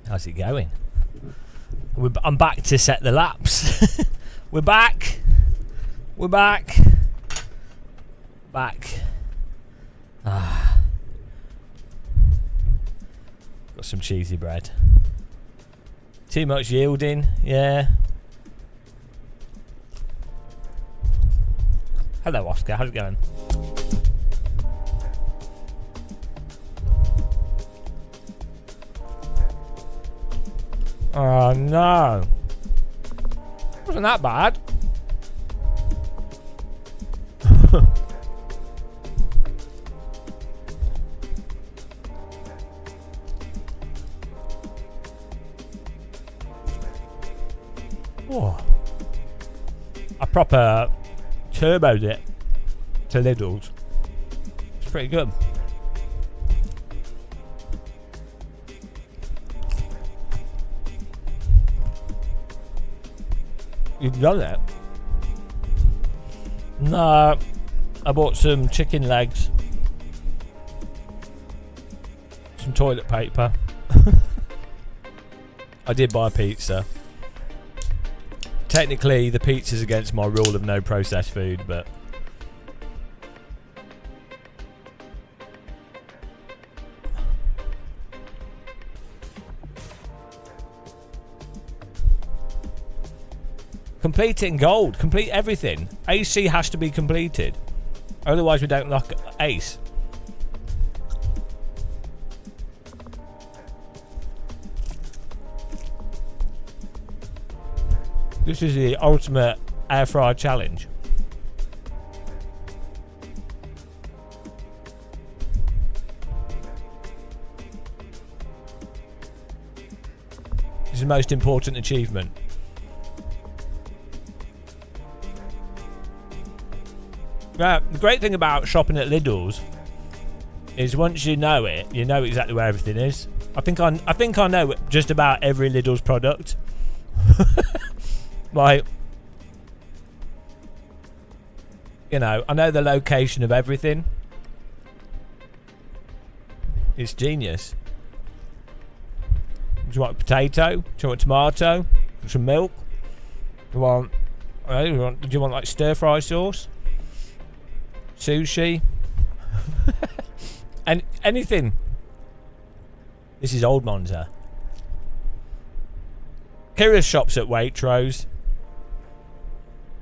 How's it going? I'm back to set the laps. We're back. We're back. Back. Ah. Got some cheesy bread. Too much yielding, yeah. Hello, Oscar. How's it going? Oh no. Wasn't that bad. Whoa. I proper turboed it to Lidl's. It's pretty good. You've done it? No, I bought some chicken legs, some toilet paper. I did buy pizza. Technically, the pizza's against my rule of no processed food, but complete it in gold. Complete everything. AC has to be completed. Otherwise we don't lock ace. This is the ultimate air fryer challenge. This is the most important achievement. Right, the great thing about shopping at Lidl's is once you know it, you know exactly where everything is. I think I know just about every Lidl's product. Like, you know, I know the location of everything. It's genius. Do you want a potato? Do you want tomato? Some milk? Do you want like stir fry sauce? Sushi? And anything. This is old Monza. Kirith shops at Waitrose.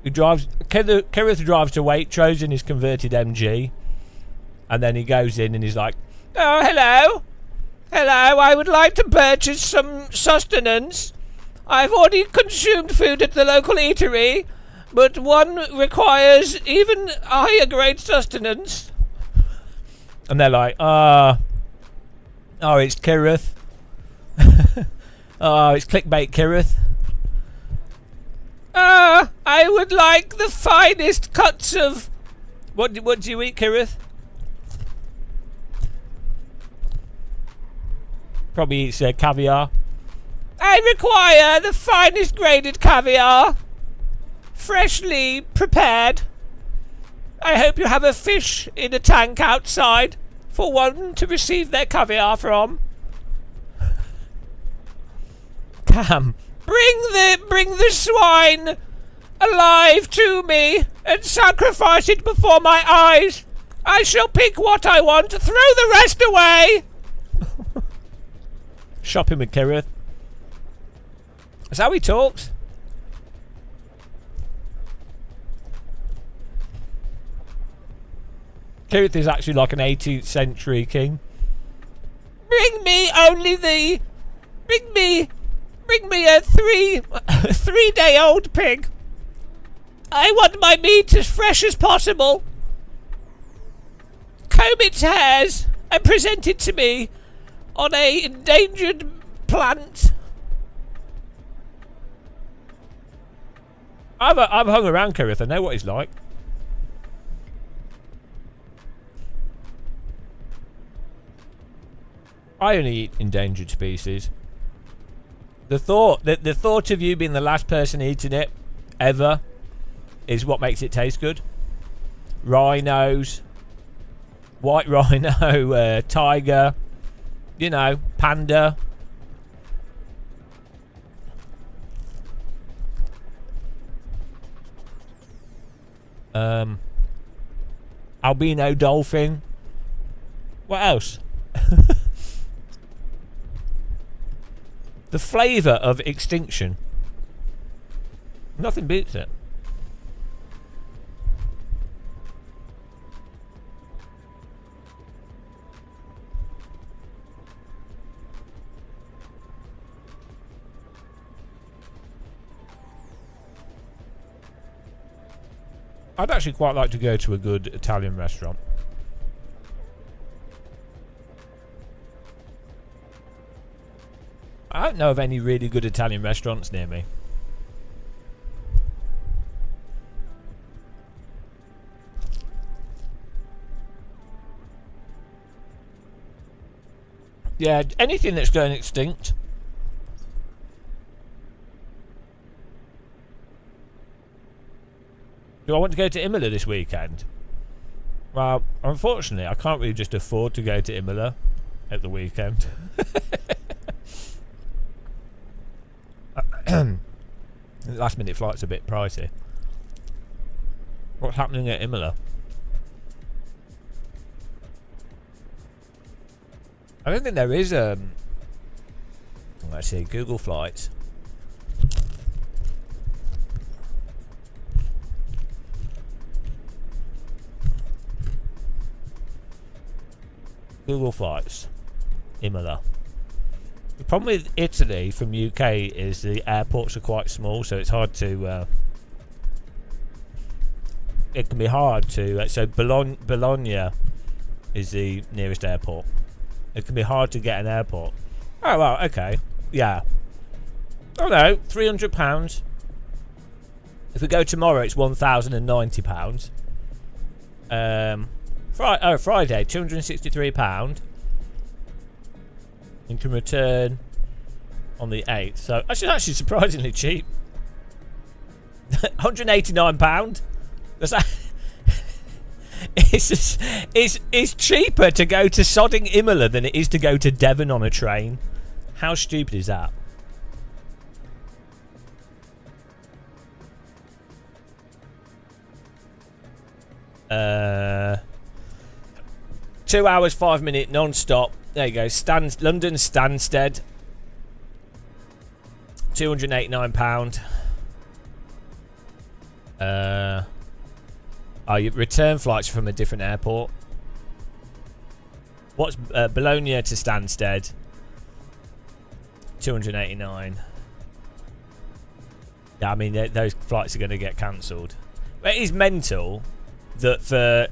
Kirith drives to Waitrose in his converted MG, and then he goes in and he's like, "Oh, hello, hello. I would like to purchase some sustenance. I've already consumed food at the local eatery, but one requires even higher grade sustenance." And they're like, oh, it's Kirith. Oh, it's clickbait Kirith. I would like the finest cuts of... What do you eat, Kirith? Probably eats caviar. I require the finest graded caviar. Freshly prepared. I hope you have a fish in a tank outside for one to receive their caviar from. Cam, bring the swine alive to me and sacrifice it before my eyes. I shall pick what I want, throw the rest away. Shopping with Kirith. That's how he talks. Kirith is actually like an 18th century king. Bring me a 3-day-old pig. I want my meat as fresh as possible. Comb its hairs and present it to me on a endangered plant. I've hung around Kirith. I know what he's like. I only eat endangered species. The thought of you being the last person eating it ever is what makes it taste good. Rhinos, white rhino, tiger, you know, panda. Albino dolphin. What else? The flavour of extinction. Nothing beats it. I'd actually quite like to go to a good Italian restaurant. I don't know of any really good Italian restaurants near me. Yeah, anything that's going extinct. Do I want to go to Imola this weekend? Well, unfortunately, I can't really just afford to go to Imola at the weekend. Last minute flight's a bit pricey. What's happening at Imola? I don't think there is let's see, Google Flights. Google Flights. Imola. The problem with Italy from UK is the airports are quite small, so it's hard to it can be hard to so Bologna is the nearest airport. It can be hard to get an airport. Oh well, okay. Yeah. Oh no, £300. If we go tomorrow it's £1,090. Friday, £263. You can return on the 8th. So actually surprisingly cheap. £189. That's it's cheaper to go to sodding Imola than it is to go to Devon on a train. How stupid is that? Uh 2 hours 5 minute non-stop. There you go. London Stansted. £289. Your return flights from a different airport. What's Bologna to Stansted? £289. Yeah, I mean those flights are going to get cancelled. But it is mental that for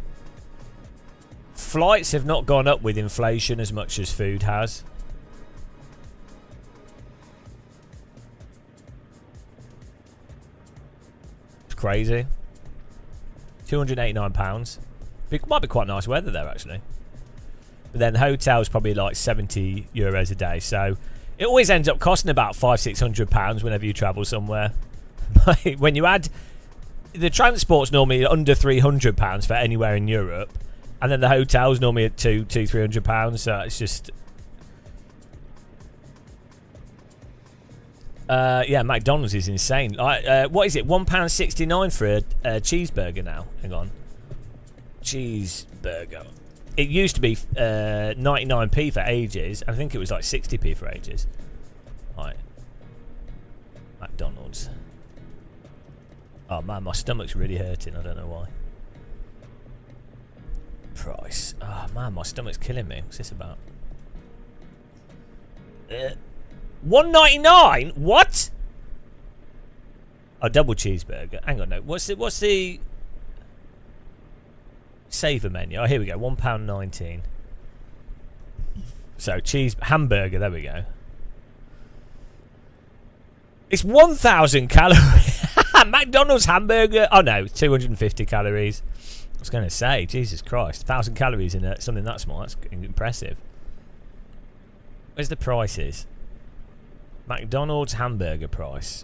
flights have not gone up with inflation as much as food has. It's crazy. £289. It might be quite nice weather there actually. But then hotels probably like €70 a day. So it always ends up costing about £500-600 whenever you travel somewhere. When you add the transport's normally under £300 for anywhere in Europe. And then the hotel's normally at £200-300, so it's just... yeah, McDonald's is insane. What is it, £1.69 for a cheeseburger now? Hang on. Cheeseburger. It used to be 99p for ages. I think it was like 60p for ages. Right. McDonald's. Oh man, my stomach's really hurting. I don't know why. Price. Oh man, my stomach's killing me. What's this about? $1.99? What? A double cheeseburger. Hang on, no. What's the saver menu? Oh, here we go. £1.19. So hamburger. There we go. It's 1,000 calories. McDonald's hamburger. Oh no, 250 calories. I was going to say, Jesus Christ, 1,000 calories in something that small. That's impressive. Where's the prices? McDonald's hamburger price.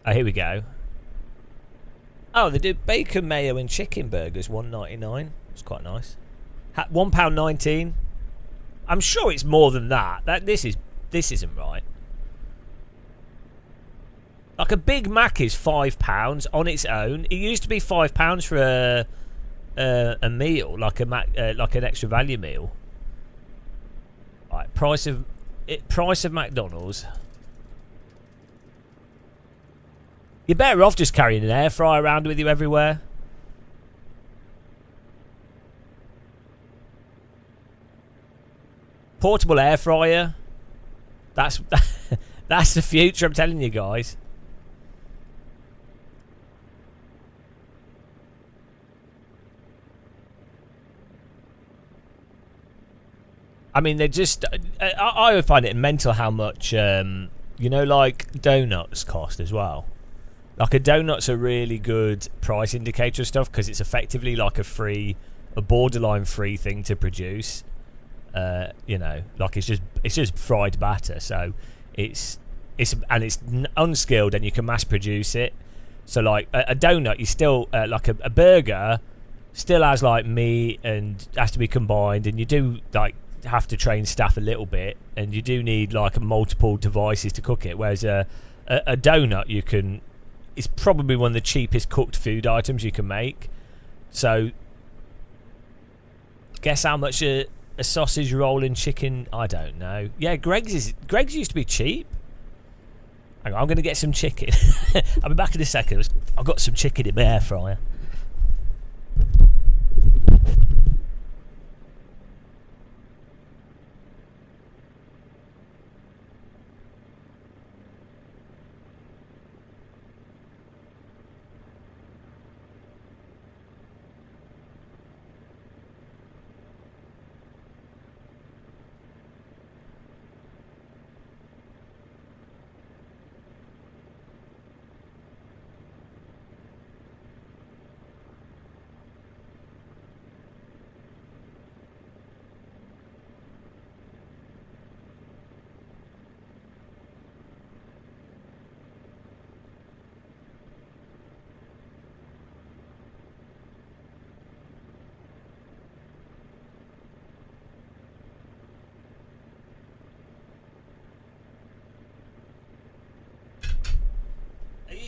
Oh, here we go. Oh, they do bacon, mayo, and chicken burgers. $1.99. It's quite nice. £1.19. I'm sure it's more than that. This isn't right. Like a Big Mac is £5 on its own. It used to be £5 for a meal, like like an extra value meal. Right, price of McDonald's. You're better off just carrying an air fryer around with you everywhere. Portable air fryer. That's that's the future, I'm telling you guys. I mean, they just... I would find it mental how much, like donuts cost as well. Like a donut's a really good price indicator of stuff because it's effectively like a borderline free thing to produce. Like it's just fried batter, so it's unskilled and you can mass produce it. So like a donut, you still like a burger still has like meat and has to be combined, and you do like have to train staff a little bit, and you do need like multiple devices to cook it. Whereas a donut, it's probably one of the cheapest cooked food items you can make. So guess how much a sausage roll in chicken? I don't know. Yeah, Greg's used to be cheap. Hang on, I'm going to get some chicken. I'll be back in a second. I've got some chicken in my air fryer.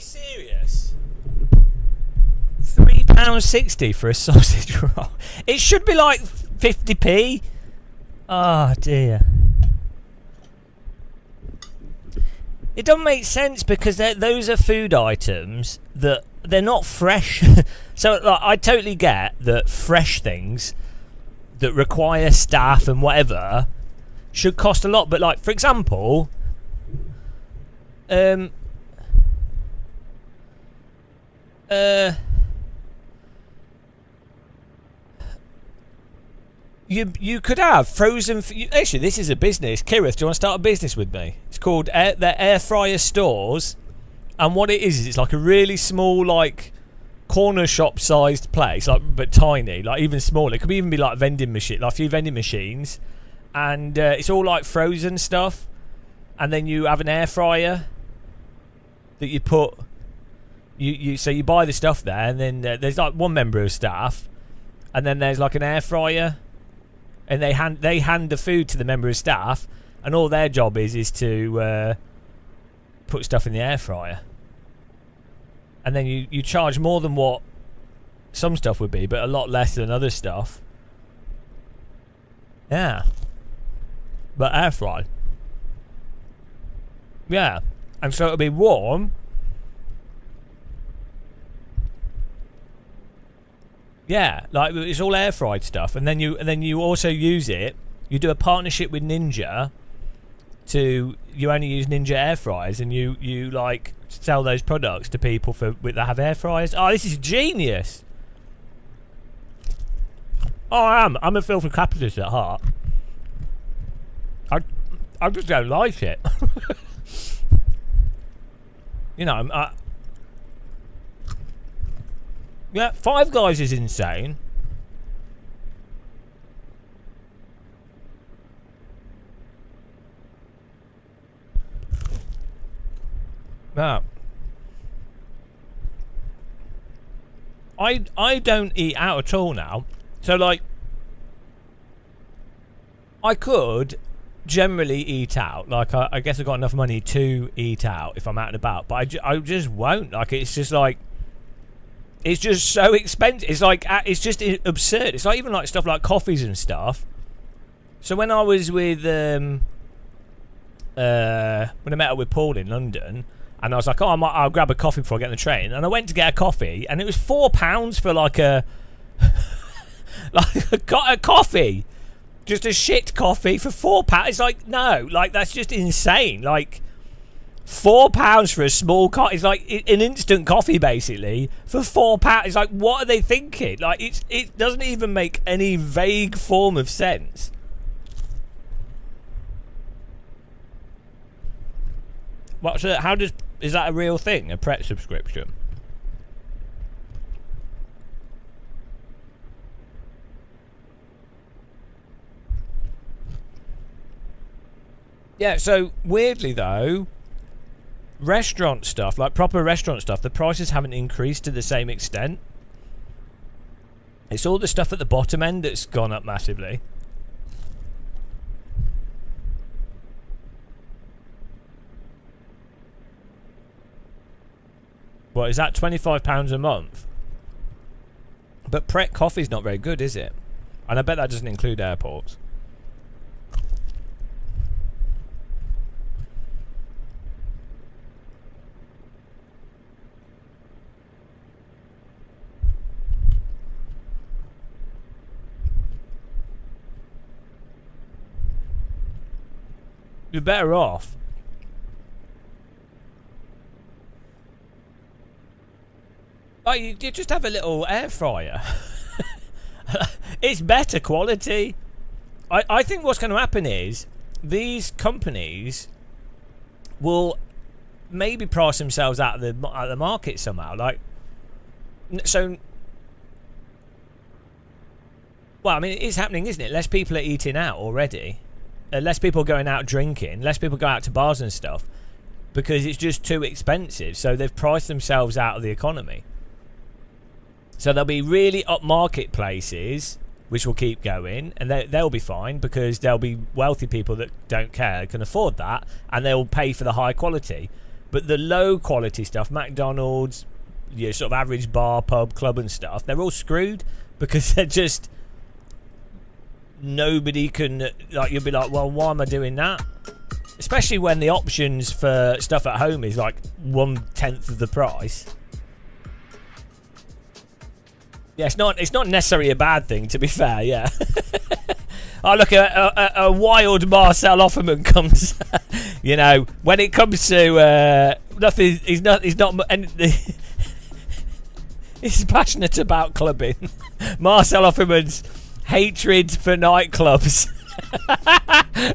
Serious? £3.60 for a sausage roll. It should be like 50p. Oh dear. It doesn't make sense because those are food items that they're not fresh. So like, I totally get that fresh things that require staff and whatever should cost a lot. But like, for example, you could have frozen. Actually, this is a business. Kirith, do you want to start a business with me? It's called the Air Fryer Stores, and what it is it's like a really small, like corner shop sized place, like but tiny, like even smaller. It could even be like vending machine, like a few vending machines, and it's all like frozen stuff. And then you have an air fryer that you put. So you buy the stuff there, and then there's like one member of staff, and then there's like an air fryer, and they hand the food to the member of staff, and all their job is to put stuff in the air fryer, and then you charge more than what some stuff would be, but a lot less than other stuff. Yeah, but air fry. Yeah, and so it'll be warm. Yeah, like it's all air fried stuff, and then you also use it. You do a partnership with Ninja. You only use Ninja air fryers, and you like sell those products to people that have air fryers. Oh, this is genius! Oh, I'm a filthy capitalist at heart. I just don't like it. You know, yeah, Five Guys is insane. No. I don't eat out at all now. So like I could generally eat out. Like, I guess I've got enough money to eat out if I'm out and about. But I just won't. Like, it's just like... It's just so expensive. It's like... It's just absurd. It's like even like stuff like coffees and stuff. So when I was with... when I met up with Paul in London... And I was like, I'll grab a coffee before I get on the train. And I went to get a coffee, and it was £4 for like a a coffee, just a shit coffee for £4. It's like, no, like that's just insane. Like £4 for a small coffee. It's like an instant coffee basically for £4. It's like, what are they thinking? Like it doesn't even make any vague form of sense. Is that a real thing? A Pret subscription? Yeah, so weirdly though, restaurant stuff, like proper restaurant stuff, the prices haven't increased to the same extent. It's all the stuff at the bottom end that's gone up massively. What is that? £25 a month? But Pret coffee's not very good, is it? And I bet that doesn't include airports. You're better off. Oh, you just have a little air fryer. It's better quality. I think what's going to happen is these companies will maybe price themselves out of the market somehow. Like, so. Well, I mean, it is happening, isn't it? Less people are eating out already. Less people going out drinking. Less people go out to bars and stuff because it's just too expensive. So they've priced themselves out of the economy. So there'll be really upmarket places which will keep going, and they'll be fine because there'll be wealthy people that don't care, can afford that, and they'll pay for the high quality. But the low quality stuff, McDonald's, your sort of average bar, pub, club and stuff, they're all screwed because they're just... Nobody can... Like, you'll be like, well, why am I doing that? Especially when the options for stuff at home is like 1/10 of the price. Yeah, it's not necessarily a bad thing, to be fair, yeah. Oh, look, a wild Marcel Offerman comes, you know, when it comes to nothing, he's not he's passionate about clubbing. Marcel Offerman's hatred for nightclubs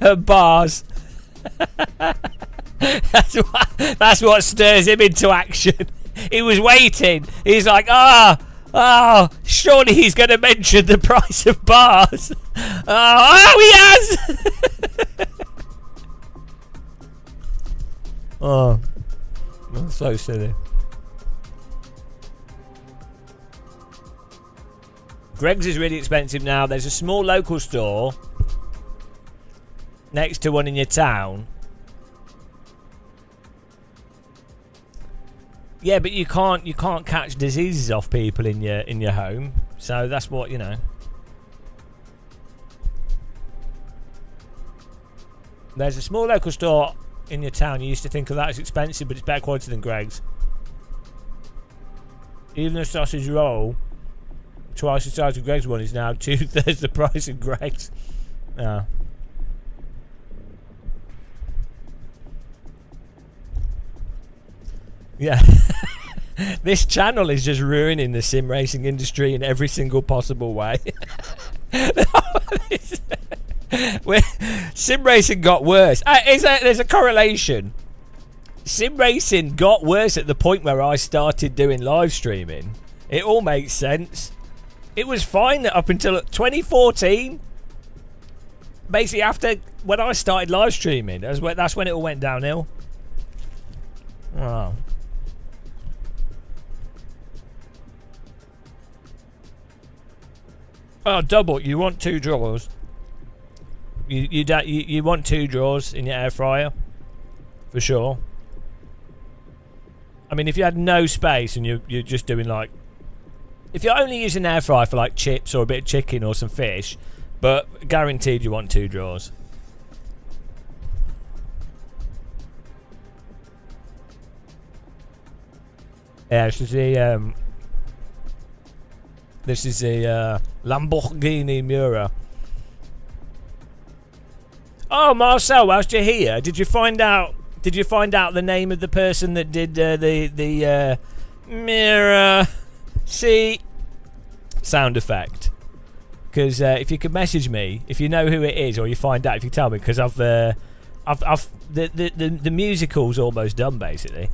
and bars. That's what stirs him into action. He was waiting. He's like, oh, surely he's going to mention the price of bars. Oh, he has! Oh, that's so silly. Greg's is really expensive now. There's a small local store next to one in your town. Yeah, but you can't catch diseases off people in your home. So that's what, you know. There's a small local store in your town. You used to think of that as expensive, but it's better quality than Greg's. Even a sausage roll, twice the size of Greg's one, is now 2/3 the price of Greg's. Oh. Yeah. This channel is just ruining the sim racing industry in every single possible way. Sim racing got worse. There's a correlation. Sim racing got worse at the point where I started doing live streaming. It all makes sense. It was fine up until 2014. Basically, after when I started live streaming, that's when it all went downhill. Wow. Oh, double. You want 2 draws? You want 2 draws in your air fryer, for sure. I mean, if you had no space and you're just doing like, if you're only using air fryer for like chips or a bit of chicken or some fish, but guaranteed you want 2 draws. Yeah, this is the Lamborghini Miura. Oh, Marcel, whilst you're here, did you find out the name of the person that did the Mirror C sound effect? Because if you could message me, if you know who it is, or you find out, if you tell me, because the musical's almost done, basically.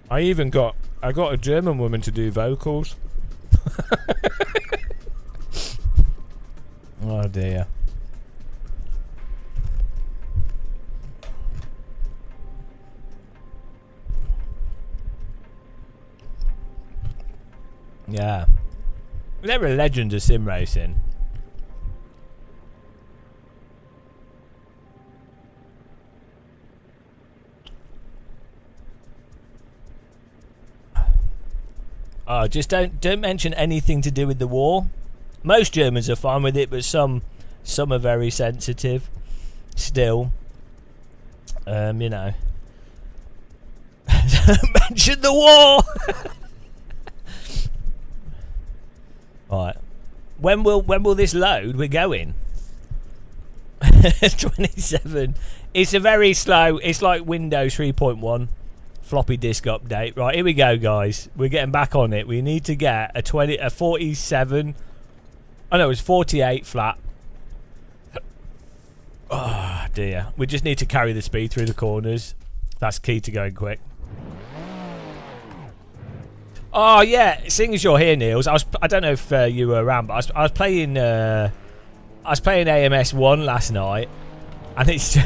I got a German woman to do vocals. Oh dear. Yeah. They're a legend of sim racing. Oh, just don't mention anything to do with the war. Most Germans are fine with it, but some are very sensitive. Still, you know. Mention the war. Right. When will this load? We're going. 27. It's a very slow. It's like Windows 3.1. Floppy disk update. Right, here we go, guys. We're getting back on it. We need to get a 47. Oh no, it's 48 flat. Oh dear. We just need to carry the speed through the corners. That's key to going quick. Oh yeah, seeing as you're here, Niels, I don't know if you were around, but I was playing AMS 1 last night, and it's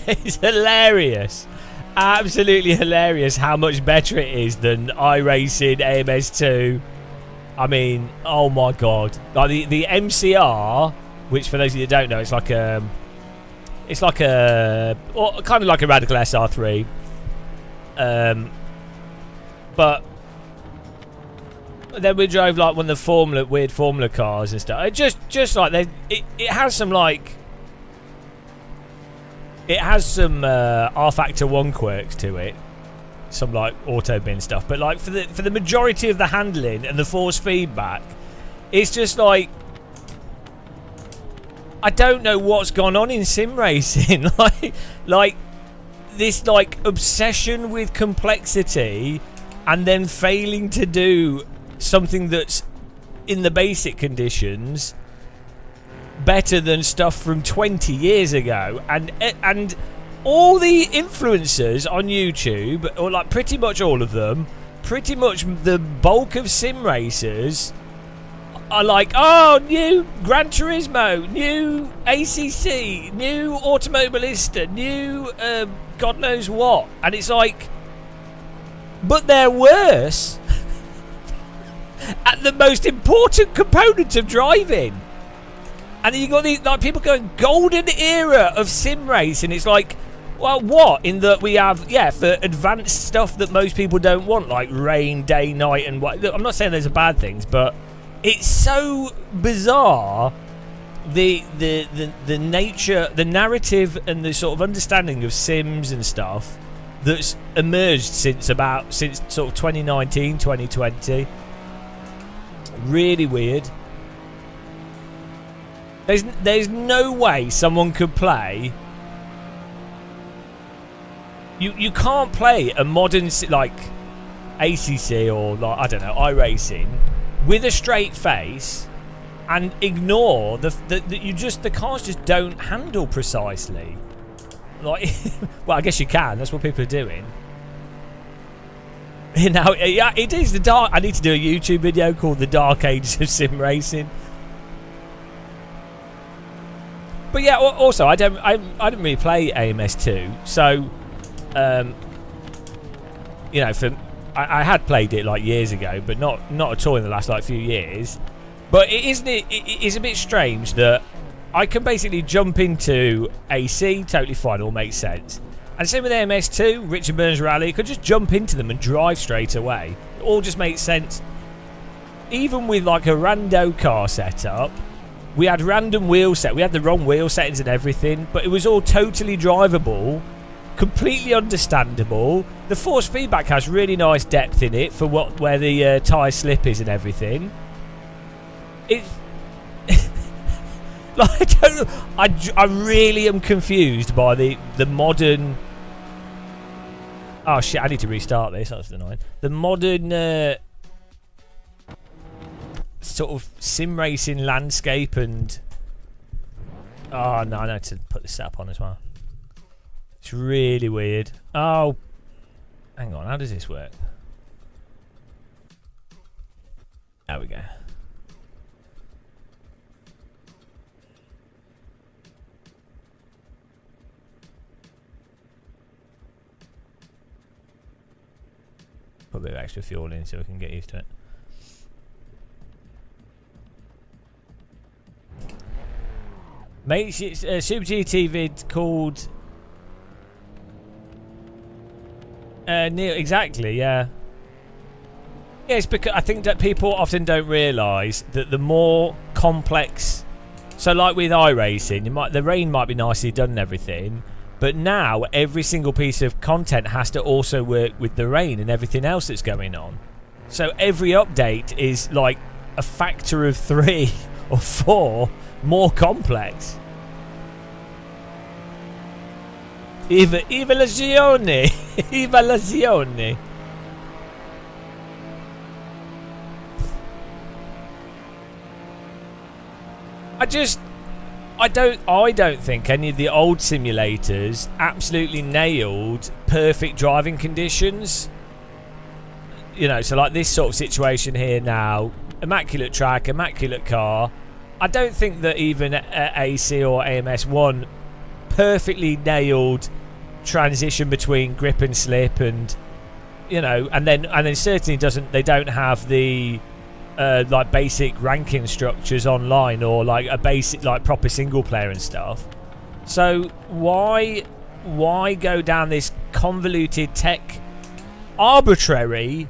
it's hilarious. Absolutely hilarious how much better it is than iRacing AMS 2. I mean, oh my god! Like the MCR, which for those of you that don't know, it's like a kind of like a Radical SR3, but then we drove like one of the weird Formula cars and stuff. It just like it has some like. It has some R Factor 1 quirks to it, some like auto bin stuff, but like for the majority of the handling and the force feedback, it's just like I don't know what's gone on in sim racing. like this like obsession with complexity and then failing to do something that's in the basic conditions better than stuff from 20 years ago, and all the influencers on YouTube, or like pretty much all of them, pretty much the bulk of sim racers are like, oh, new Gran Turismo, new ACC, new Automobilista, new God knows what, and it's like, but they're worse at the most important component of driving. And then you got these like people going golden era of sim race, and it's like, well, what? In that we have, yeah, for advanced stuff that most people don't want, like rain, day, night, and what. Look, I'm not saying those are bad things, but it's so bizarre the nature, the narrative, and the sort of understanding of sims and stuff that's emerged since sort of 2019, 2020. Really weird. There's no way someone could play. You can't play a modern like ACC or like I don't know iRacing with a straight face and ignore the cars just don't handle precisely. Like, well, I guess you can. That's what people are doing. You know, yeah, it is the dark. I need to do a YouTube video called "The Dark Ages of Sim Racing." But yeah, also I didn't really play AMS 2, so you know, for I had played it like years ago, but not at all in the last like few years. But it is a bit strange that I can basically jump into AC, totally fine, all makes sense. And same with AMS2, Richard Burns Rally, you could just jump into them and drive straight away. It all just makes sense. Even with like a rando car setup, we had random wheel set, we had the wrong wheel settings and everything, but it was all totally drivable, completely understandable. The force feedback has really nice depth in it for where the tyre slip is and everything. It's like I really am confused by the modern. Oh shit! I need to restart this. That's annoying. The modern sort of sim racing landscape and. Oh no! I need to put the setup on as well. It's really weird. Oh, hang on. How does this work? There we go. Put a bit of extra fuel in so we can get used to it. Mate, it's a Super GT vid called... Neil, exactly, yeah. Yeah, it's because I think that people often don't realise that the more complex... So like with iRacing, the rain might be nicely done and everything, but now every single piece of content has to also work with the rain and everything else that's going on. So every update is like a factor of 3 or 4 more complex. Evoluzione. Evoluzione. I don't think any of the old simulators absolutely nailed perfect driving conditions. You know, so like this sort of situation here now, immaculate track, immaculate car. I don't think that even AC or AMS1 perfectly nailed transition between grip and slip, and you know, and then certainly they don't have the like basic ranking structures online or like a basic like proper single player and stuff. So why go down this convoluted tech arbitrary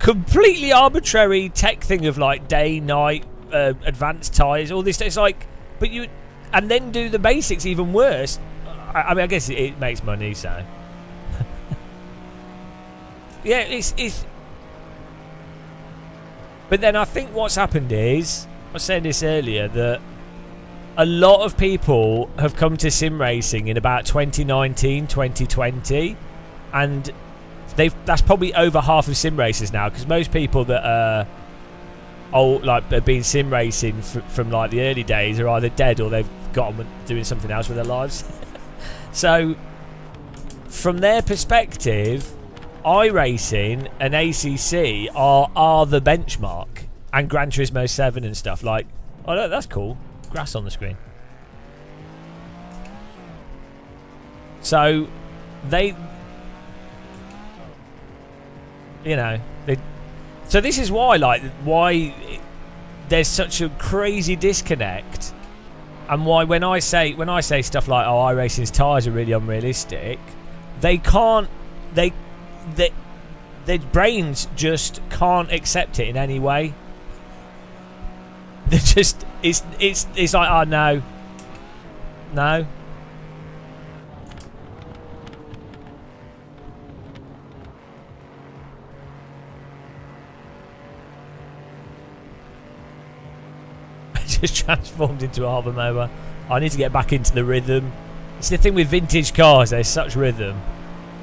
completely arbitrary tech thing of like day, night, advanced tyres, all this? It's like, but you, and then do the basics even worse. I mean, I guess it makes money, so yeah, it's. But then I think what's happened is, I was saying this earlier, that a lot of people have come to sim racing in about 2019, 2020, and that's probably over half of sim racers now, because most people that are old, like have been sim racing from like the early days, are either dead or they've got on doing something else with their lives. So from their perspective, iRacing and ACC are the benchmark, and Gran Turismo 7 and stuff. Like, oh look, that's cool, grass on the screen. So they, you know, so this is why there's such a crazy disconnect, and why when I say stuff like, oh, iRacing's tyres are really unrealistic, their brains just can't accept it in any way. They're just, it's like, oh no. Just transformed into a hover mower. I need to get back into the rhythm. It's the thing with vintage cars, there's such rhythm.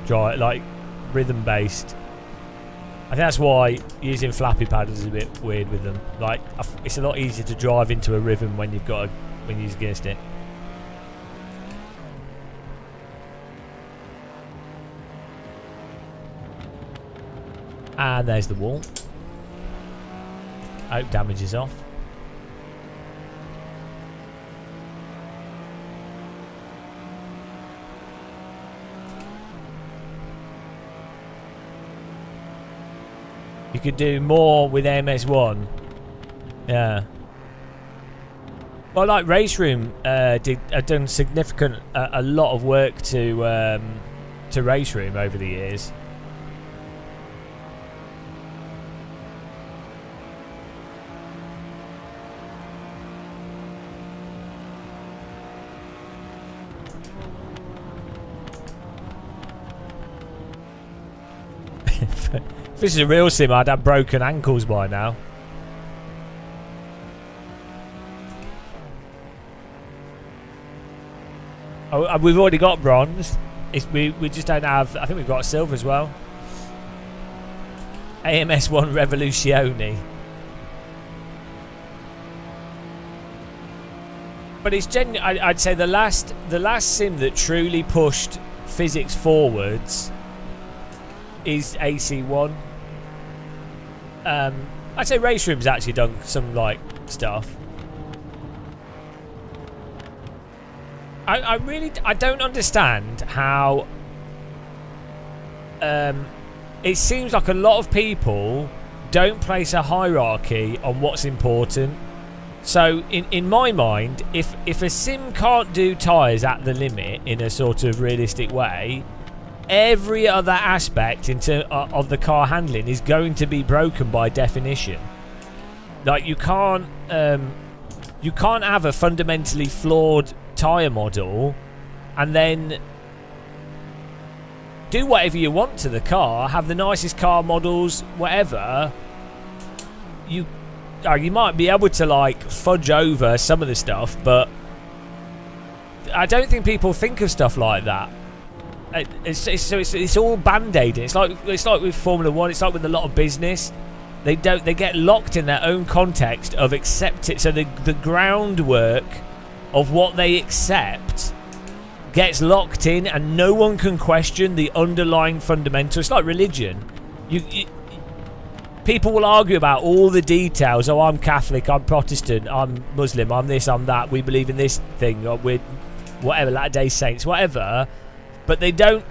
Like rhythm based. I think that's why using flappy paddles is a bit weird with them. Like, it's a lot easier to drive into a rhythm when you're using gear stick. And there's the wall. I hope damage is off. You could do more with AMS1. Yeah. Well, like Race Room have done significant, a lot of work to Race Room over the years. If this is a real sim, I'd have broken ankles by now. Oh, we've already got bronze. We just don't have... I think we've got silver as well. AMS1 Revoluzione. But it's I'd say the last sim that truly pushed physics forwards is AC1. I'd say Race Room's actually done some like stuff. I don't understand how it seems like a lot of people don't place a hierarchy on what's important. So in my mind, if a sim can't do tyres at the limit in a sort of realistic way, every other aspect of the car handling is going to be broken by definition. Like you can't have a fundamentally flawed tyre model and then do whatever you want to the car, have the nicest car models, whatever. You might be able to like fudge over some of the stuff, but I don't think people think of stuff like that. It's all band-aiding. It's like with Formula 1. It's like with a lot of business. They get locked in their own context of accept it. So the groundwork of what they accept gets locked in, and no one can question the underlying fundamental. It's like religion. People will argue about all the details. Oh, I'm Catholic, I'm Protestant, I'm Muslim, I'm this, I'm that. We believe in this thing, or we're whatever, Latter-day Saints, whatever. But they don't.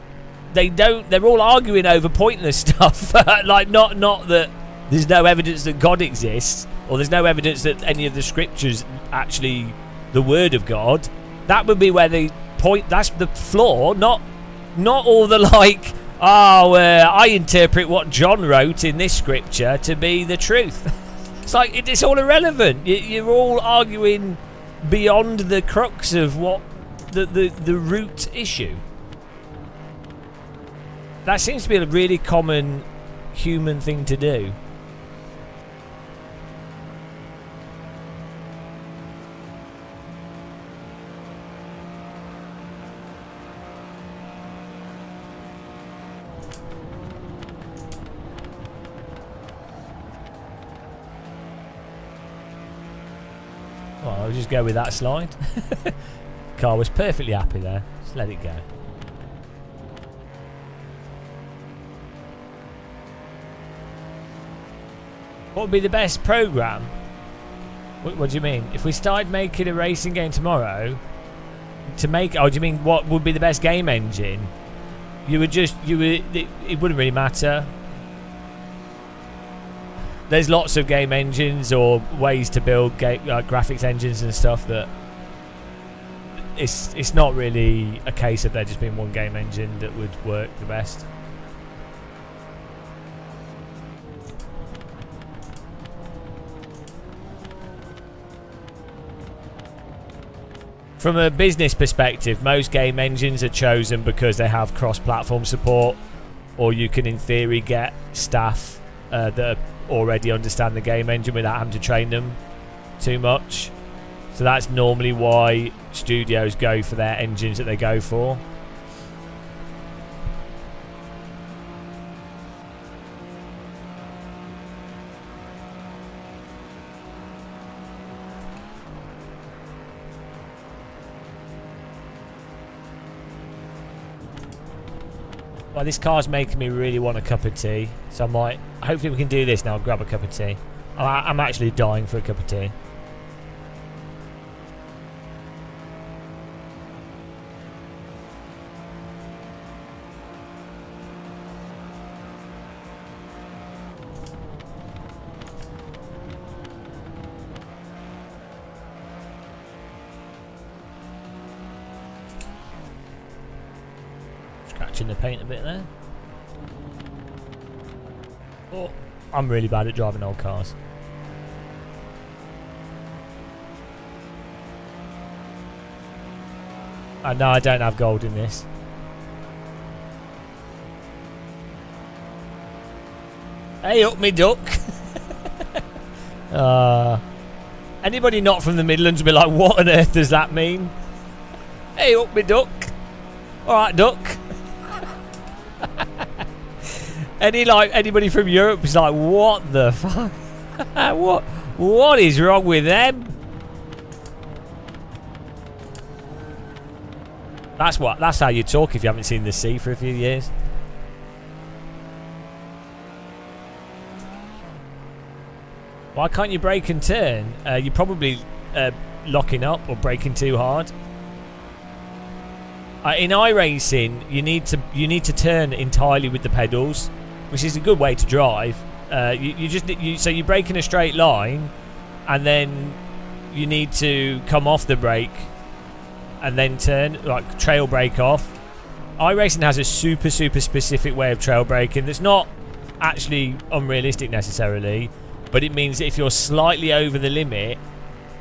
They're all arguing over pointless stuff. Like not that there's no evidence that God exists, or there's no evidence that any of the scriptures actually the word of God. That would be where the point. That's the flaw. Not all the like. Oh, I interpret what John wrote in this scripture to be the truth. It's like it's all irrelevant. You're all arguing beyond the crux of what the root issue. That seems to be a really common human thing to do. Well, I'll just go with that slide. Car was perfectly happy there. Just let it go. What would be the best program? What do you mean? If we started making a racing game tomorrow, to make... Oh, do you mean what would be the best game engine? It wouldn't really matter. There's lots of game engines or ways to build graphics engines and stuff that... It's not really a case of there just being one game engine that would work the best. From a business perspective, most game engines are chosen because they have cross-platform support, or you can, in theory, get staff that already understand the game engine without having to train them too much. So that's normally why studios go for their engines that they go for. Well, this car's making me really want a cup of tea, so I might... Hopefully we can do this now. I'll grab a cup of tea. I'm actually dying for a cup of tea. touching the paint a bit there. Oh, I'm really bad at driving old cars. No, I don't have gold in this. Hey up me duck. Anybody not from the Midlands will be like, what on earth does that mean? Hey up me duck. Alright duck. Anybody from Europe is like, what the fuck? what is wrong with them? That's how you talk if you haven't seen the sea for a few years. Why can't you brake and turn? You're probably locking up or braking too hard. In iRacing, you need to turn entirely with the pedals, which is a good way to drive. So you brake in a straight line, and then you need to come off the brake and then turn, like trail brake off. iRacing has a super specific way of trail braking that's not actually unrealistic necessarily, but it means that if you're slightly over the limit,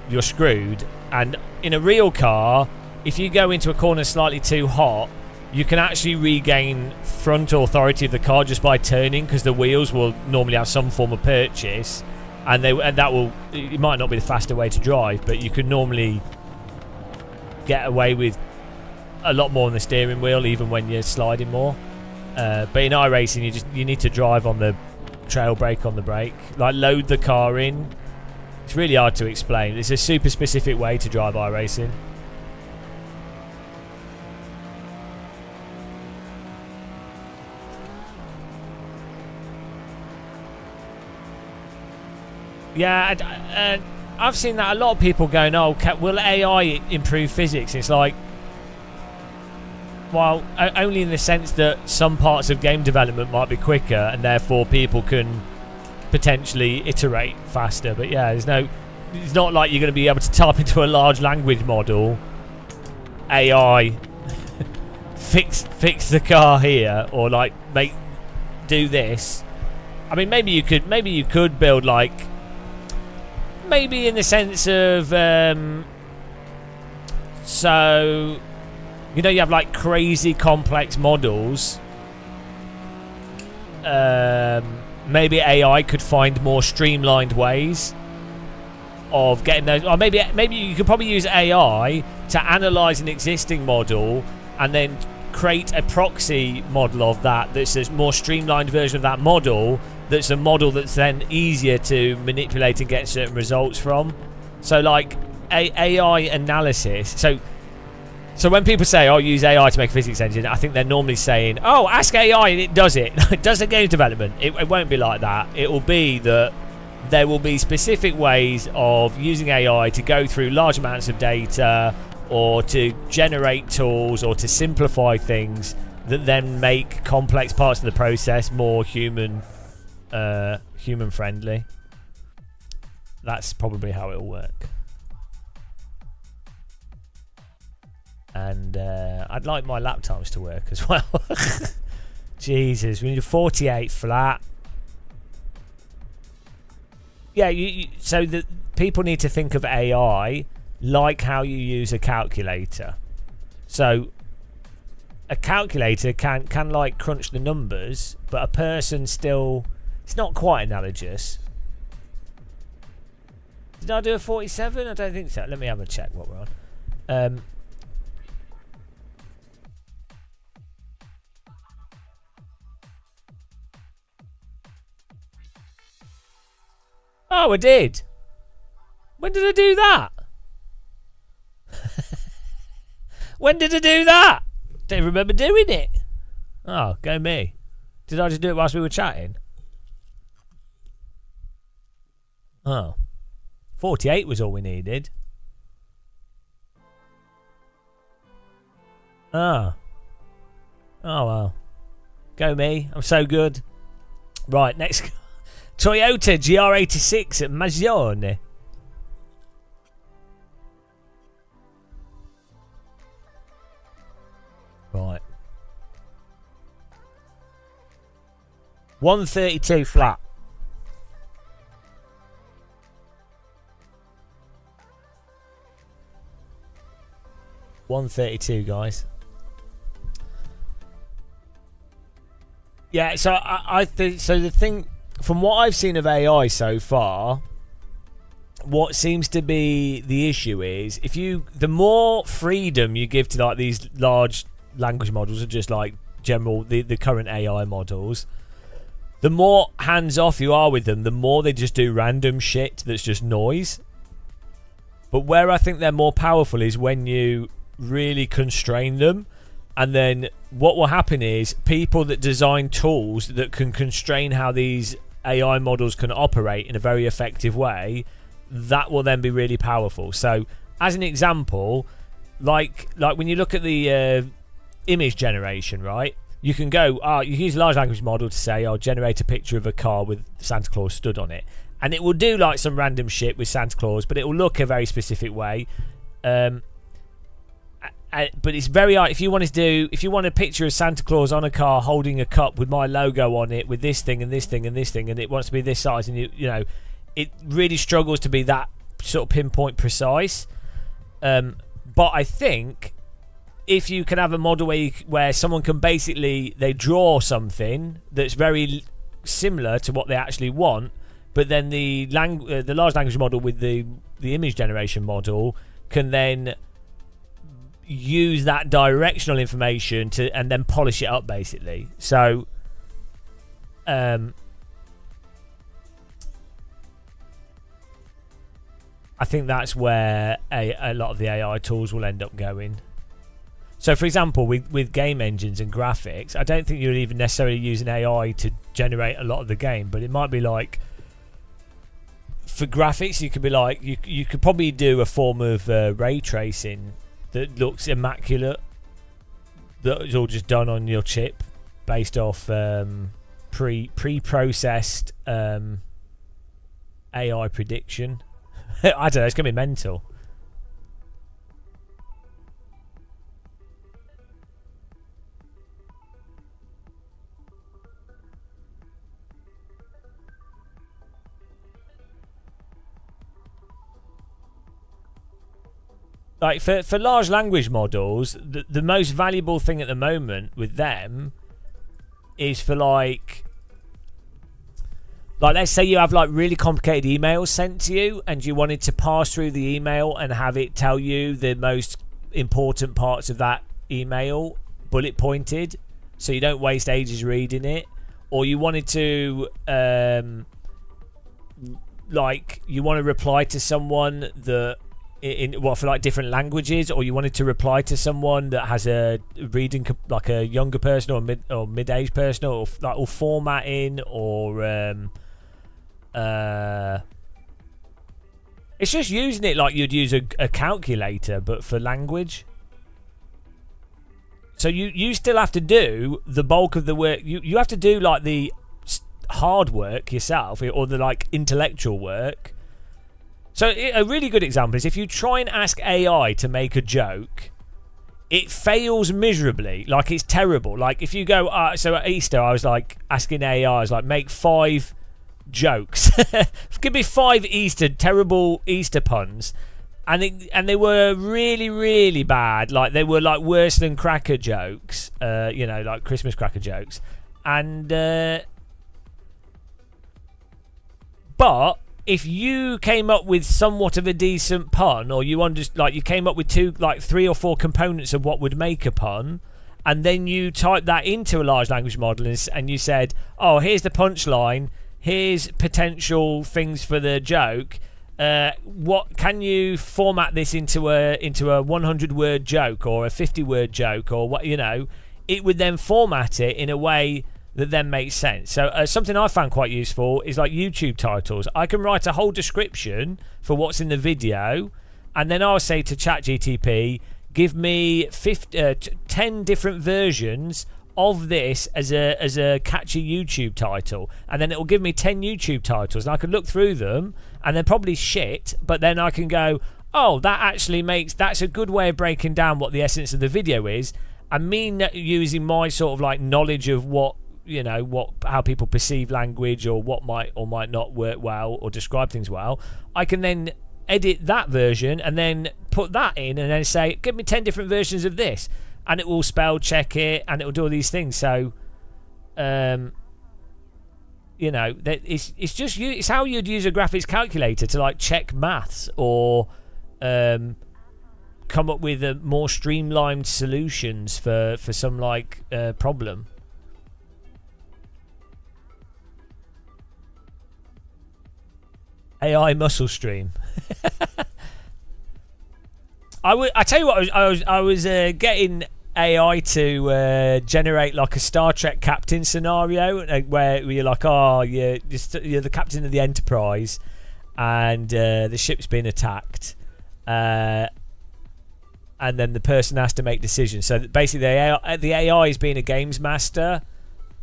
you're screwed. And in a real car, if you go into a corner slightly too hot, you can actually regain front authority of the car just by turning, because the wheels will normally have some form of purchase, and it might not be the faster way to drive, but you can normally get away with a lot more on the steering wheel even when you're sliding more. But in iRacing, you need to drive on the trail brake on the brake, like load the car in. It's really hard to explain. It's a super specific way to drive iRacing. Yeah, I've seen that a lot of people going, oh, will AI improve physics? It's like, well, only in the sense that some parts of game development might be quicker, and therefore people can potentially iterate faster. But yeah, it's not like you're going to be able to type into a large language model, AI, fix the car here, or like do this. I mean, maybe you could build like, maybe in the sense of so, you know, you have like crazy complex models. Maybe AI could find more streamlined ways of getting those. Or maybe you could probably use AI to analyze an existing model and then create a proxy model of that's a more streamlined version of that model. That's a model that's then easier to manipulate and get certain results from. So like AI analysis. So when people say, oh, use AI to make a physics engine, I think they're normally saying, oh, ask AI and it does it. It does the game development. It won't be like that. It will be that there will be specific ways of using AI to go through large amounts of data, or to generate tools, or to simplify things that then make complex parts of the process more human friendly. That's probably how it'll work. And I'd like my lap times to work as well. Jesus, we need a 48 flat. Yeah, so the people need to think of AI like how you use a calculator. So a calculator can like crunch the numbers, but a person still, it's not quite analogous. Did I do a 47? I don't think so. Let me have a check what we're on. Oh, I did. When did I do that? When did I do that? Don't remember doing it. Oh, go me. Did I just do it whilst we were chatting? Oh. 48 was all we needed. Oh. Oh, well. Go me. I'm so good. Right, next. Toyota GR86 at Magione. Right. 132 flat. $132, guys. Yeah, so I think so. The thing, from what I've seen of AI so far, what seems to be the issue is the more freedom you give to like these large language models, or just like general the current AI models, the more hands off you are with them, the more they just do random shit that's just noise. But where I think they're more powerful is when you really constrain them, and then what will happen is people that design tools that can constrain how these AI models can operate in a very effective way, that will then be really powerful. So as an example, like when you look at the image generation, right, you can go you can use a large language model to say, I'll generate a picture of a car with Santa Claus stood on it, and it will do like some random shit with Santa Claus, but it will look a very specific way. But it's very hard if you want a picture of Santa Claus on a car holding a cup with my logo on it, with this thing and this thing and this thing, and it wants to be this size, and you know it really struggles to be that sort of pinpoint precise. But I think if you can have a model where someone can basically they draw something that's very similar to what they actually want, but then the large language model with the image generation model can then use that directional information to and then polish it up basically. So I think that's where a lot of the AI tools will end up going. So for example, with game engines and graphics, I don't think you'll even necessarily use an AI to generate a lot of the game, but it might be like for graphics you could be like you could probably do a form of ray tracing that looks immaculate, that is all just done on your chip based off pre-processed AI prediction. I don't know, it's going to be mental. Like for large language models, the most valuable thing at the moment with them is for like let's say you have like really complicated emails sent to you and you wanted to pass through the email and have it tell you the most important parts of that email bullet pointed so you don't waste ages reading it, or you wanted to like you want to reply to someone that for like different languages, or you wanted to reply to someone that has a reading like a younger person or mid-aged person, or like all formatting, or it's just using it like you'd use a calculator but for language. So you still have to do the bulk of the work. You have to do like the hard work yourself, or the like intellectual work. So a really good example is if you try and ask AI to make a joke, it fails miserably. Like, it's terrible. Like, if you go, so at Easter, I was like asking AI, I was like, make 5 jokes. Give me 5 terrible Easter puns. And they were really, really bad. Like, they were like worse than cracker jokes, like Christmas cracker jokes. And, but if you came up with somewhat of a decent pun, or you came up with 3 or 4 components of what would make a pun, and then you type that into a large language model and you said, oh, here's the punchline, here's potential things for the joke, what can you format this into a 100-word joke or a 50-word joke, or what, it would then format it in a way that then makes sense. So something I found quite useful is like YouTube titles. I can write a whole description for what's in the video, and then I'll say to ChatGTP, give me 10 different versions of this as a catchy YouTube title, and then it will give me 10 YouTube titles, and I can look through them, and they're probably shit, but then I can go, oh, that's a good way of breaking down what the essence of the video is, and me using my sort of like knowledge of what you know, how people perceive language or what might or might not work well or describe things well, I can then edit that version and then put that in and then say, give me 10 different versions of this, and it will spell check it and it will do all these things. So you know, that it's how you'd use a graphics calculator to like check maths or come up with a more streamlined solutions for some like problem. AI muscle stream. I tell you what, I was getting AI to generate like a Star Trek captain scenario where you're like, oh, you're the captain of the Enterprise, and the ship's been attacked, and then the person has to make decisions. So basically, the AI is being a games master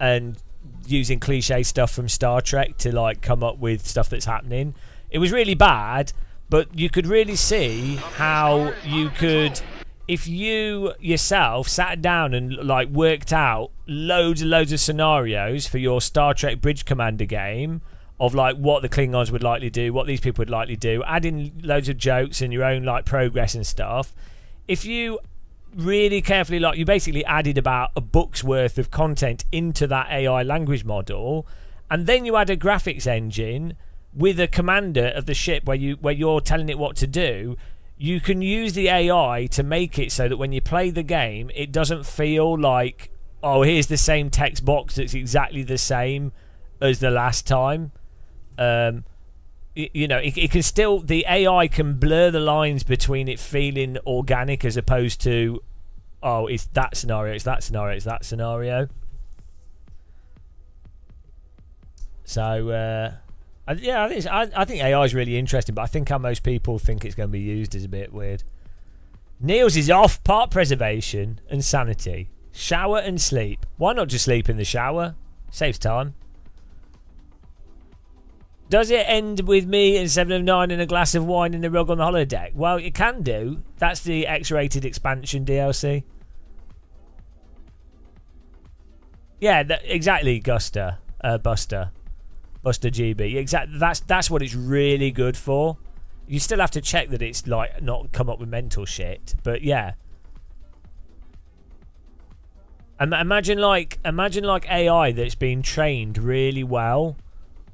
and using cliche stuff from Star Trek to like come up with stuff that's happening. It was really bad, but you could really see how you could, if you yourself sat down and like worked out loads and loads of scenarios for your Star Trek Bridge Commander game of like what the Klingons would likely do, what these people would likely do, add in loads of jokes and your own like progress and stuff. If you really carefully, like, you basically added about a book's worth of content into that AI language model, and then you add a graphics engine with a commander of the ship where you're telling it what to do, you can use the AI to make it so that when you play the game, it doesn't feel like, oh, here's the same text box that's exactly the same as the last time. You know, it can still, the AI can blur the lines between it feeling organic as opposed to, oh, it's that scenario, it's that scenario, it's that scenario. So, yeah, I think AI is really interesting, but I think how most people think it's going to be used is a bit weird. Niels is off. Part preservation and sanity. Shower and sleep. Why not just sleep in the shower? Saves time. Does it end with me and 7 of 9 and a glass of wine in the rug on the holodeck? Well, it can do. That's the X-rated expansion DLC. Yeah, exactly, Buster GB. Exactly. That's what it's really good for. You still have to check that it's like not come up with mental shit, but yeah. Imagine like AI that's been trained really well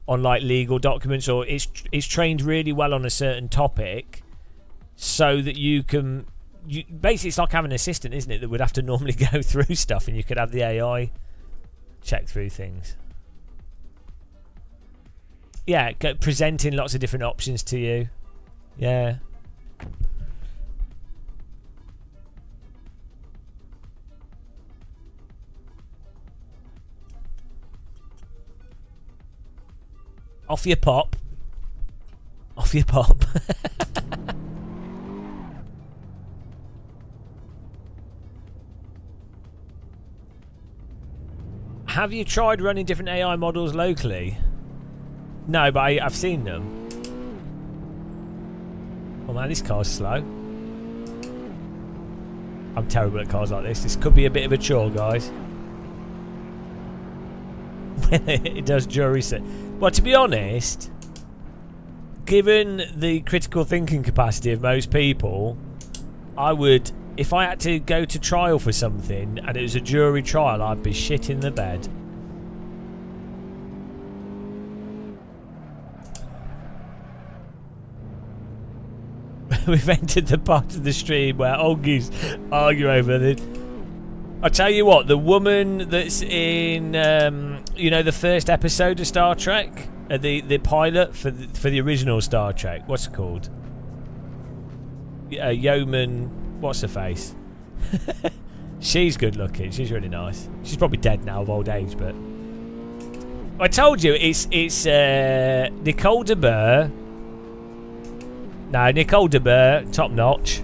on like legal documents, or it's trained really well on a certain topic, so that you basically, it's like having an assistant, isn't it, that would have to normally go through stuff, and you could have the AI check through things. Yeah, presenting lots of different options to you. Yeah. Off your pop. Off your pop. Have you tried running different AI models locally? No, but I've seen them. Oh man, this car's slow. I'm terrible at cars like this. This could be a bit of a chore, guys. It does jury set. Well, to be honest, given the critical thinking capacity of most people, I would, if I had to go to trial for something and it was a jury trial, I'd be shit in the bed. We've entered the part of the stream where Olgies argue over it. I tell you what, the woman that's in, you know, the first episode of Star Trek, the pilot for the original Star Trek, what's it called? Yeoman, what's her face? She's good looking. She's really nice. She's probably dead now of old age, but I told you it's Nicole de Boer. No, Nicole de Boer, top notch.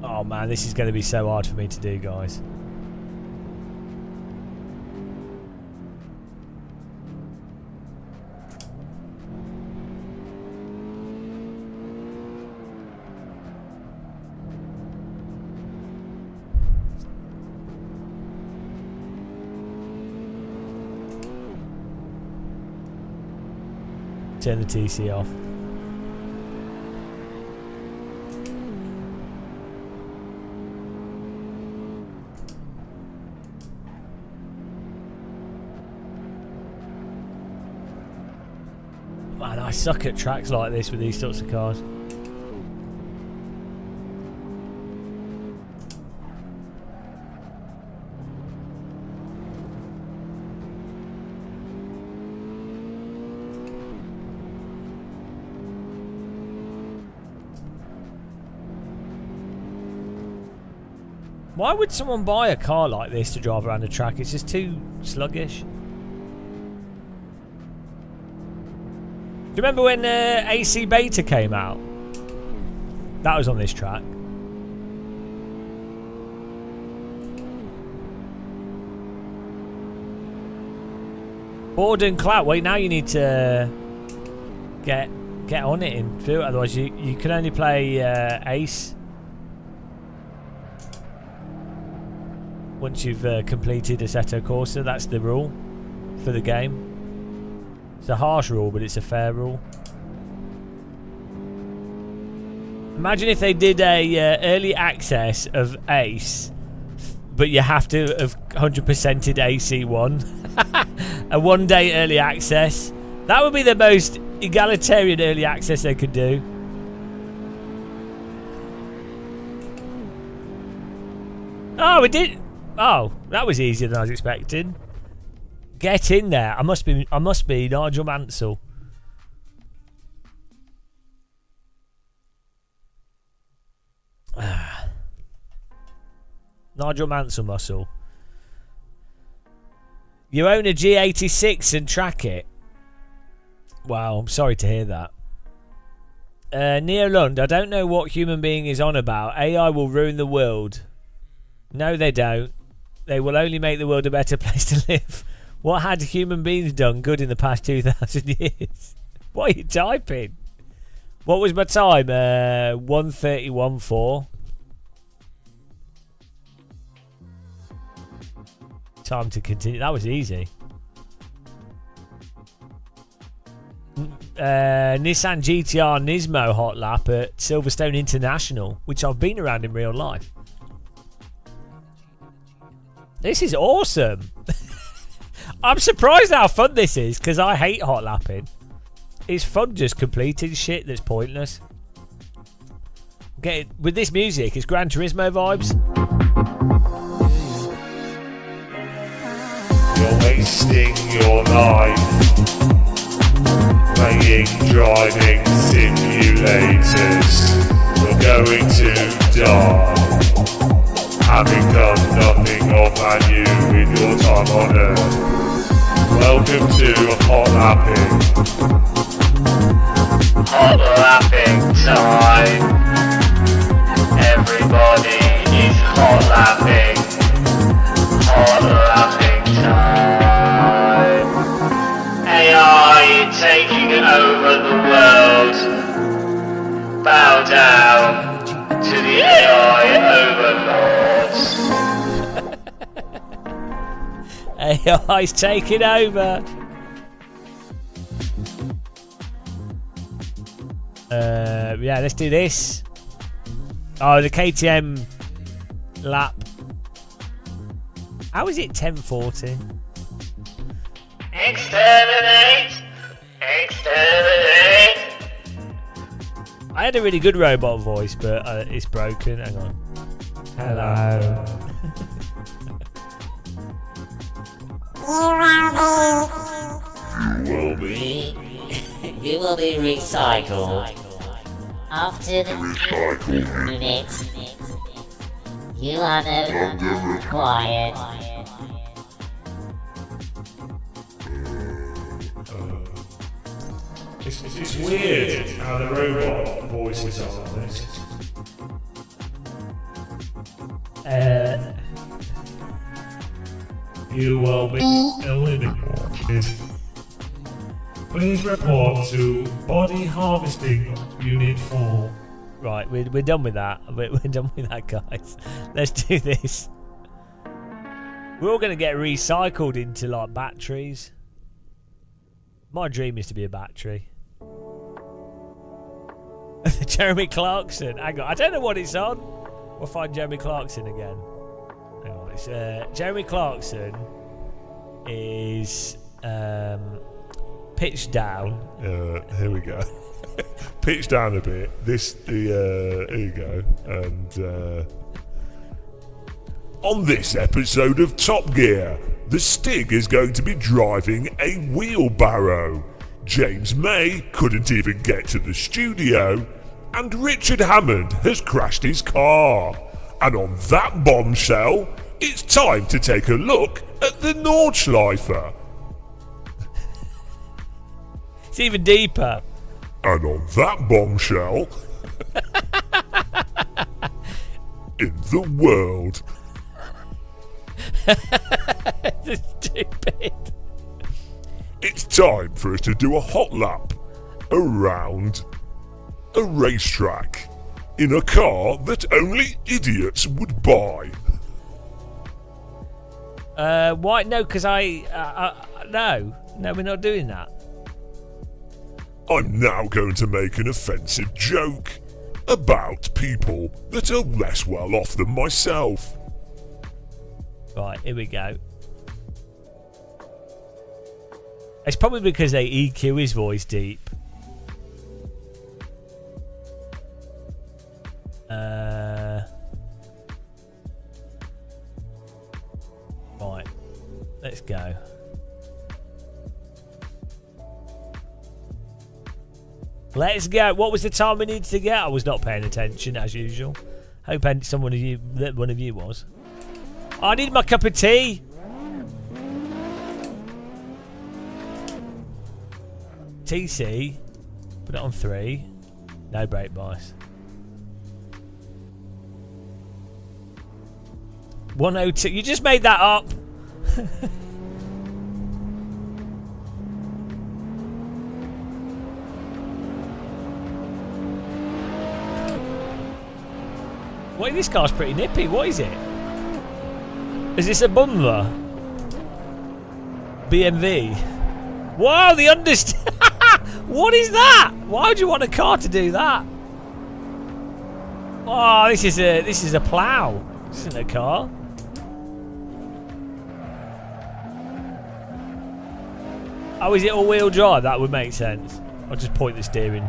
Oh man, this is going to be so hard for me to do, guys. Turn the TC off. Man, I suck at tracks like this with these sorts of cars. Why would someone buy a car like this to drive around a track? It's just too sluggish. Do you remember when AC Beta came out? That was on this track. Borden Clout. Wait, now you need to get on it in field. Otherwise, you can only play Ace once you've completed Assetto Corsa. That's the rule for the game. It's a harsh rule, but it's a fair rule. Imagine if they did a early access of Ace, but you have to have 100%ed AC1. A 1 day early access. That would be the most egalitarian early access they could do. Oh, it did. Oh, that was easier than I was expecting. Get in there. I must be Nigel Mansell. Nigel Mansell muscle. You own a G86 and track it. Wow, I'm sorry to hear that. Neo Lund, I don't know what human being is on about. AI will ruin the world. No, they don't. They will only make the world a better place to live. What had human beings done good in the past 2,000 years? What are you typing? What was my time? 1:31.4. Time to continue. That was easy. Nissan GTR Nismo hot lap at Silverstone International, which I've been around in real life. This is awesome. I'm surprised how fun this is, because I hate hot lapping. It's fun just completing shit that's pointless. With this music, it's Gran Turismo vibes. You're wasting your life playing driving simulators. You're going to die, having done nothing of value with your time on Earth. Welcome to hot lapping. Hot lapping time. Everybody is hot lapping. Hot lapping time. AI taking over the world. Bow down to the AI overlords. AI's taking over. Yeah, let's do this. Oh, the KTM lap. How is it 10:40? Exterminate! Exterminate! I had a really good robot voice, but it's broken. Hang on. Hello. You will be recycled. After the minute, you are no longer required. It's weird how the robot voices are on this. You will be eliminated. Please report to Body Harvesting Unit 4. Right, we're done with that. We're done with that, guys. Let's do this. We're all going to get recycled into like batteries. My dream is to be a battery. Jeremy Clarkson. Hang on. I don't know what it's on. We'll find Jeremy Clarkson again. Hang on. It's, Jeremy Clarkson is pitched down. Here we go. Pitch down a bit. Here you go. And on this episode of Top Gear, the Stig is going to be driving a wheelbarrow. James May couldn't even get to the studio, and Richard Hammond has crashed his car. And on that bombshell, it's time to take a look at the Nordschleife. It's even deeper. And on that bombshell, in the world. It's stupid. It's time for us to do a hot lap around a racetrack in a car that only idiots would buy. Why? No, because no, we're not doing that. I'm now going to make an offensive joke about people that are less well off than myself. Right, here we go. It's probably because they EQ his voice deep. Right, let's go. Let's go. What was the time we needed to get? I was not paying attention as usual. Hope one of you was. I need my cup of tea. TC. Put it on 3. No brake bias. 102. You just made that up. Wait, this car's pretty nippy. What is it? Is this a Bumva? BMW? Wow, the understeer. What is that? Why would you want a car to do that? Oh, this is a plough. This isn't a car. Oh, is it all-wheel drive? That would make sense. I'll just point the steering.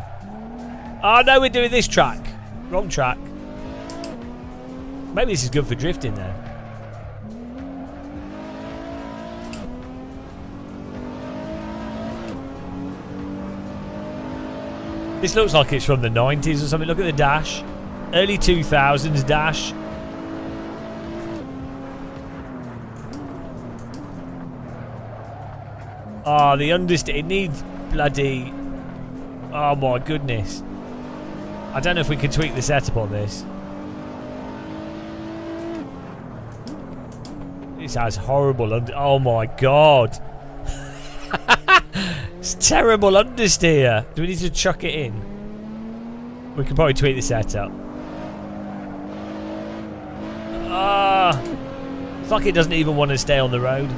Oh no, we're doing this track. Wrong track. Maybe this is good for drifting then. This looks like it's from the 90s or something. Look at the dash. Early 2000s dash. Oh, the understeer. It needs bloody... Oh my goodness. I don't know if we can tweak the setup on this. This has horrible oh my god. It's terrible understeer. Do we need to chuck it in? We can probably tweak the setup. Ah, it's like it doesn't even want to stay on the road.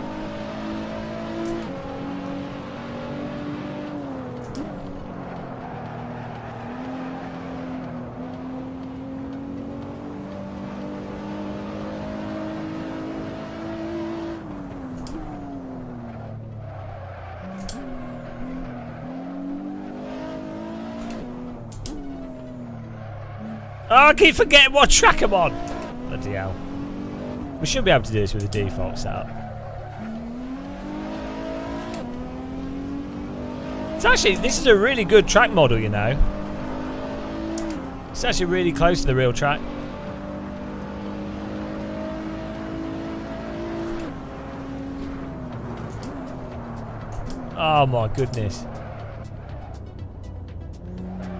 Oh, I keep forgetting what track I'm on. Bloody hell. We should be able to do this with the default setup. It's actually, this is a really good track model, you know. It's actually really close to the real track. Oh my goodness.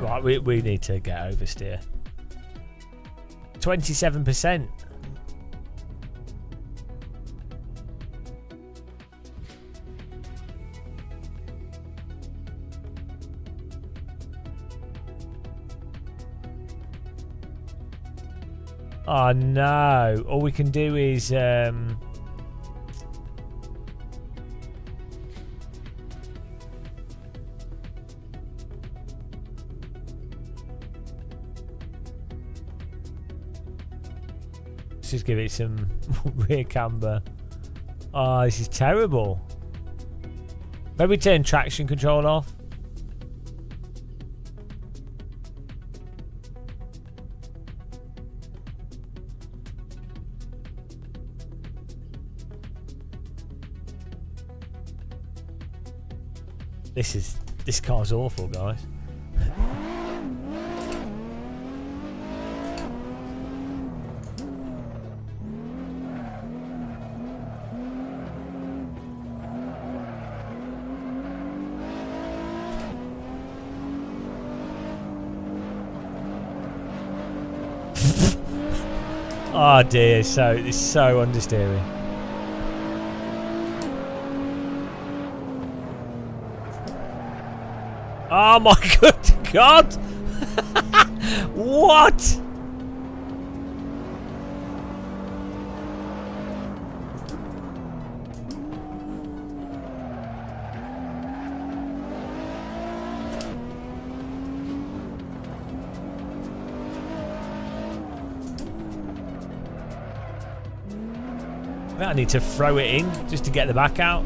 Right, we need to get oversteer. 27%. Oh no. All we can do is just give it some rear camber. Oh, this is terrible. Maybe turn traction control off. This car's awful, guys. Oh dear, it's so understeering. Oh my good God! What? I need to throw it in just to get the back out.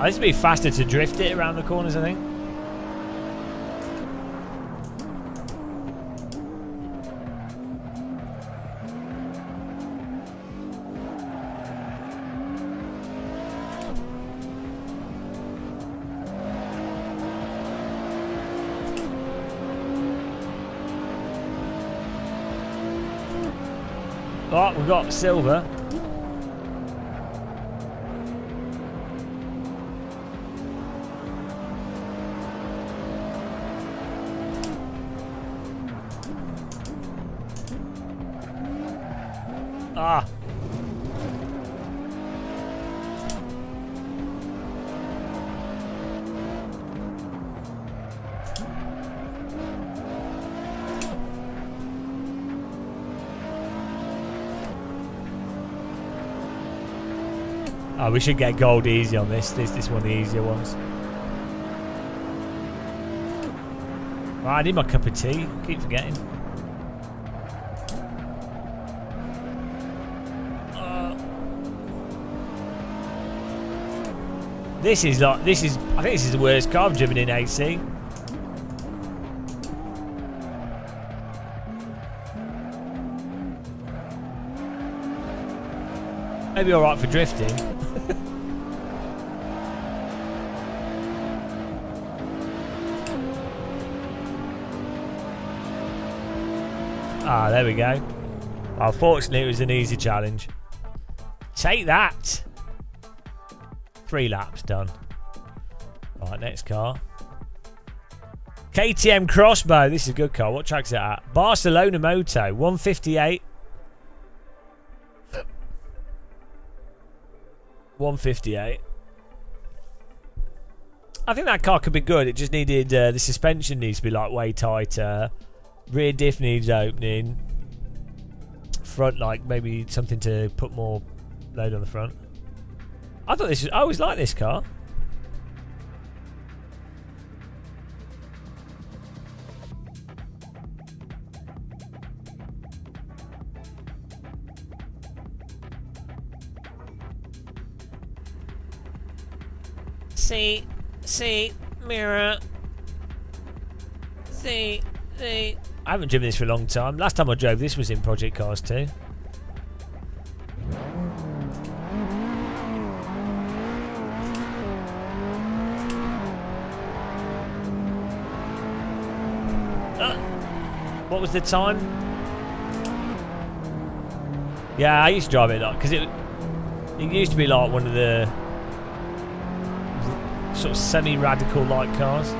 This would be faster to drift it around the corners, I think. Oh, we've got silver. Ah. Oh, we should get gold easy on this. This one of the easier ones. Right, I need my cup of tea. Keep forgetting. I think this is the worst car I've driven in AC. Maybe alright for drifting. Ah, there we go. Well, fortunately, it was an easy challenge. Take that. 3 laps done. Right, next car. KTM Crossbow. This is a good car. What track's it at? Barcelona Moto. 158. 158. I think that car could be good. It just needed the suspension needs to be like way tighter. Rear diff needs opening. Front, like maybe something to put more load on the front. I always liked this car. See, mirror. See. I haven't driven this for a long time. Last time I drove this was in Project Cars 2. What was the time? Yeah, I used to drive it like because it used to be like one of the sort of semi-radical light cars.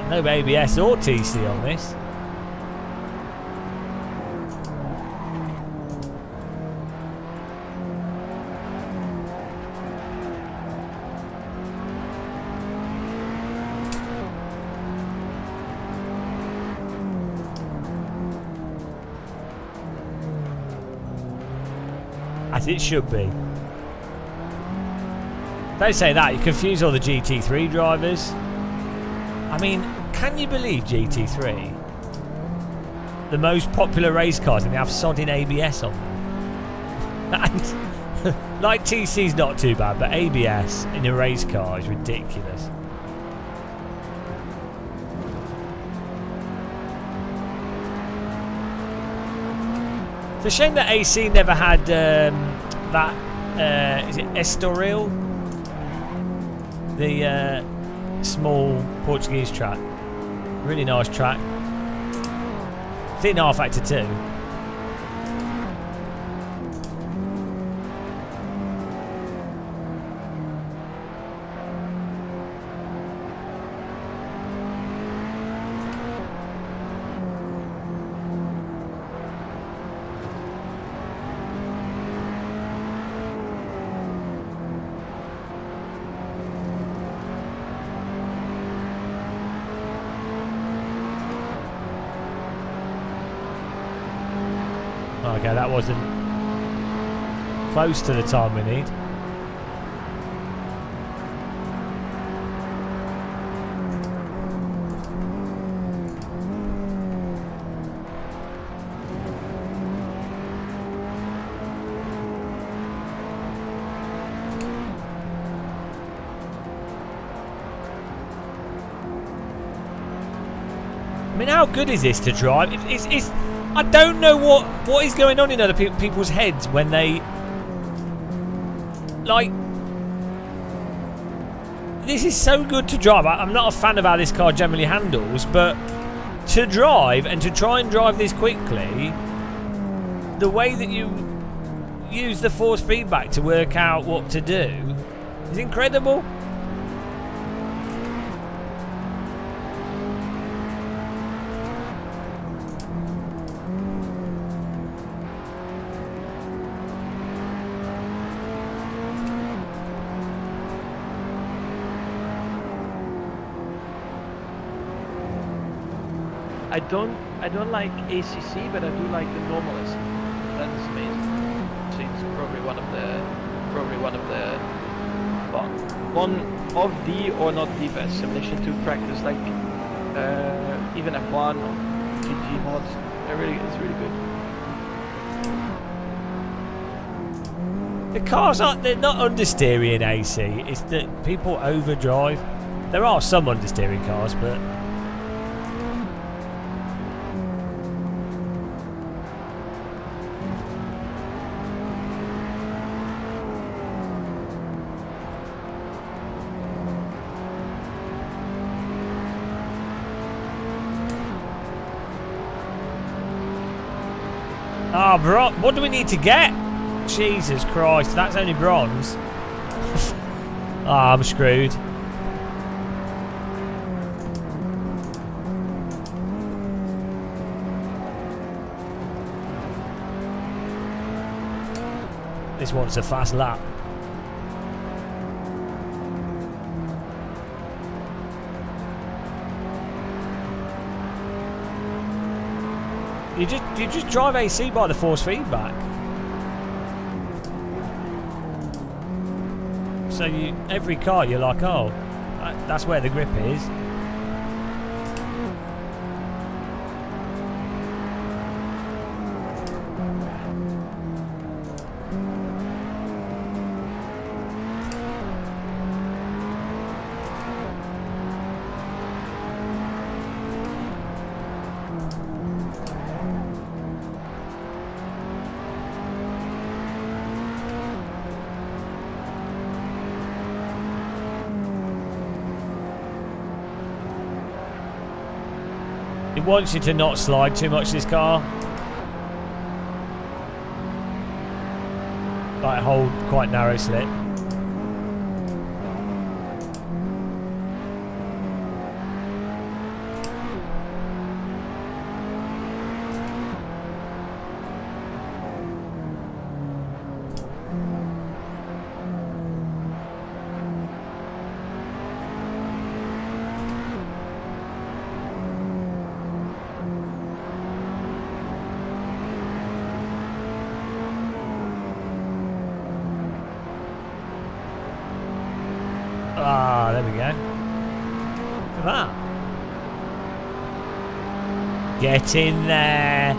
No ABS or TC on this. As it should be. Don't say that, you confuse all the GT3 drivers. I mean, can you believe GT3? The most popular race cars and they have sodding ABS on them. And, like TC's not too bad, but ABS in a race car is ridiculous. It's a shame that AC never had that, is it Estoril? The small Portuguese track. Really nice track. It's in R Factor 2. Okay, that wasn't close to the time we need. I mean, how good is this to drive? It's I don't know what is going on in other people's heads when they like. This is so good to drive. I'm not a fan of how this car generally handles, but to drive and to try and drive this quickly, the way that you use the force feedback to work out what to do is incredible. I don't like ACC, but I do like the normal SC. That is amazing. So it's probably one of the well, one of the or not the best simulation to practice, like even F1 or GT mods. It's really good. The cars they're not understeering in AC. It's that people overdrive. There are some understeering cars, but bro, what do we need to get? Jesus Christ, that's only bronze. I'm screwed. This wants a fast lap. You just drive AC by the force feedback. So every car you're like, oh, that's where the grip is. It wants you to not slide too much, this car. Like hold quite narrow slip. Ah, there we go. Look at that. Get in there.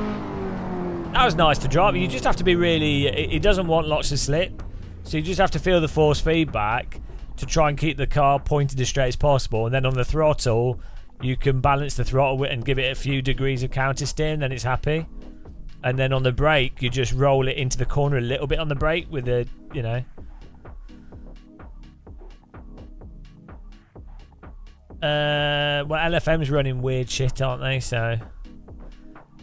That was nice to drive. You just have to be really... It doesn't want lots of slip. So you just have to feel the force feedback to try and keep the car pointed as straight as possible. And then on the throttle, you can balance the throttle and give it a few degrees of counter steer, and then it's happy. And then on the brake, you just roll it into the corner a little bit on the brake with the, you know... well, LFM's running weird shit, aren't they? So,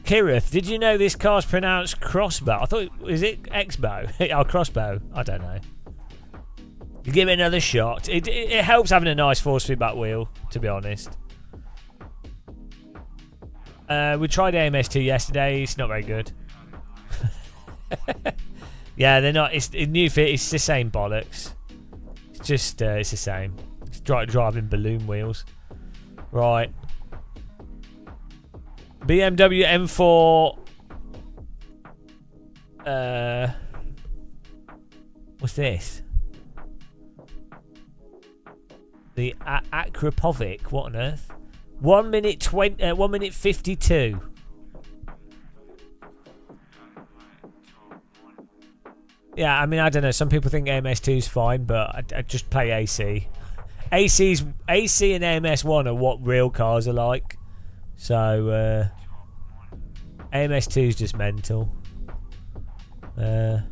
Kirith, did you know this car's pronounced crossbow? I thought, is it X-bow? Oh, crossbow. I don't know. You give it another shot. It helps having a nice force feedback wheel, to be honest. We tried AMS2 yesterday. It's not very good. Yeah, they're not. It's new fit. It's the same bollocks. It's just it's the same. It's driving balloon wheels. Right. BMW M4. What's this? The Akrapovic. What on earth? 1 minute 1 minute 52. Yeah, I mean, I don't know. Some people think AMS2 is fine, but I just play AC. AC and AMS1 are what real cars are like. So, AMS2 is just mental. Here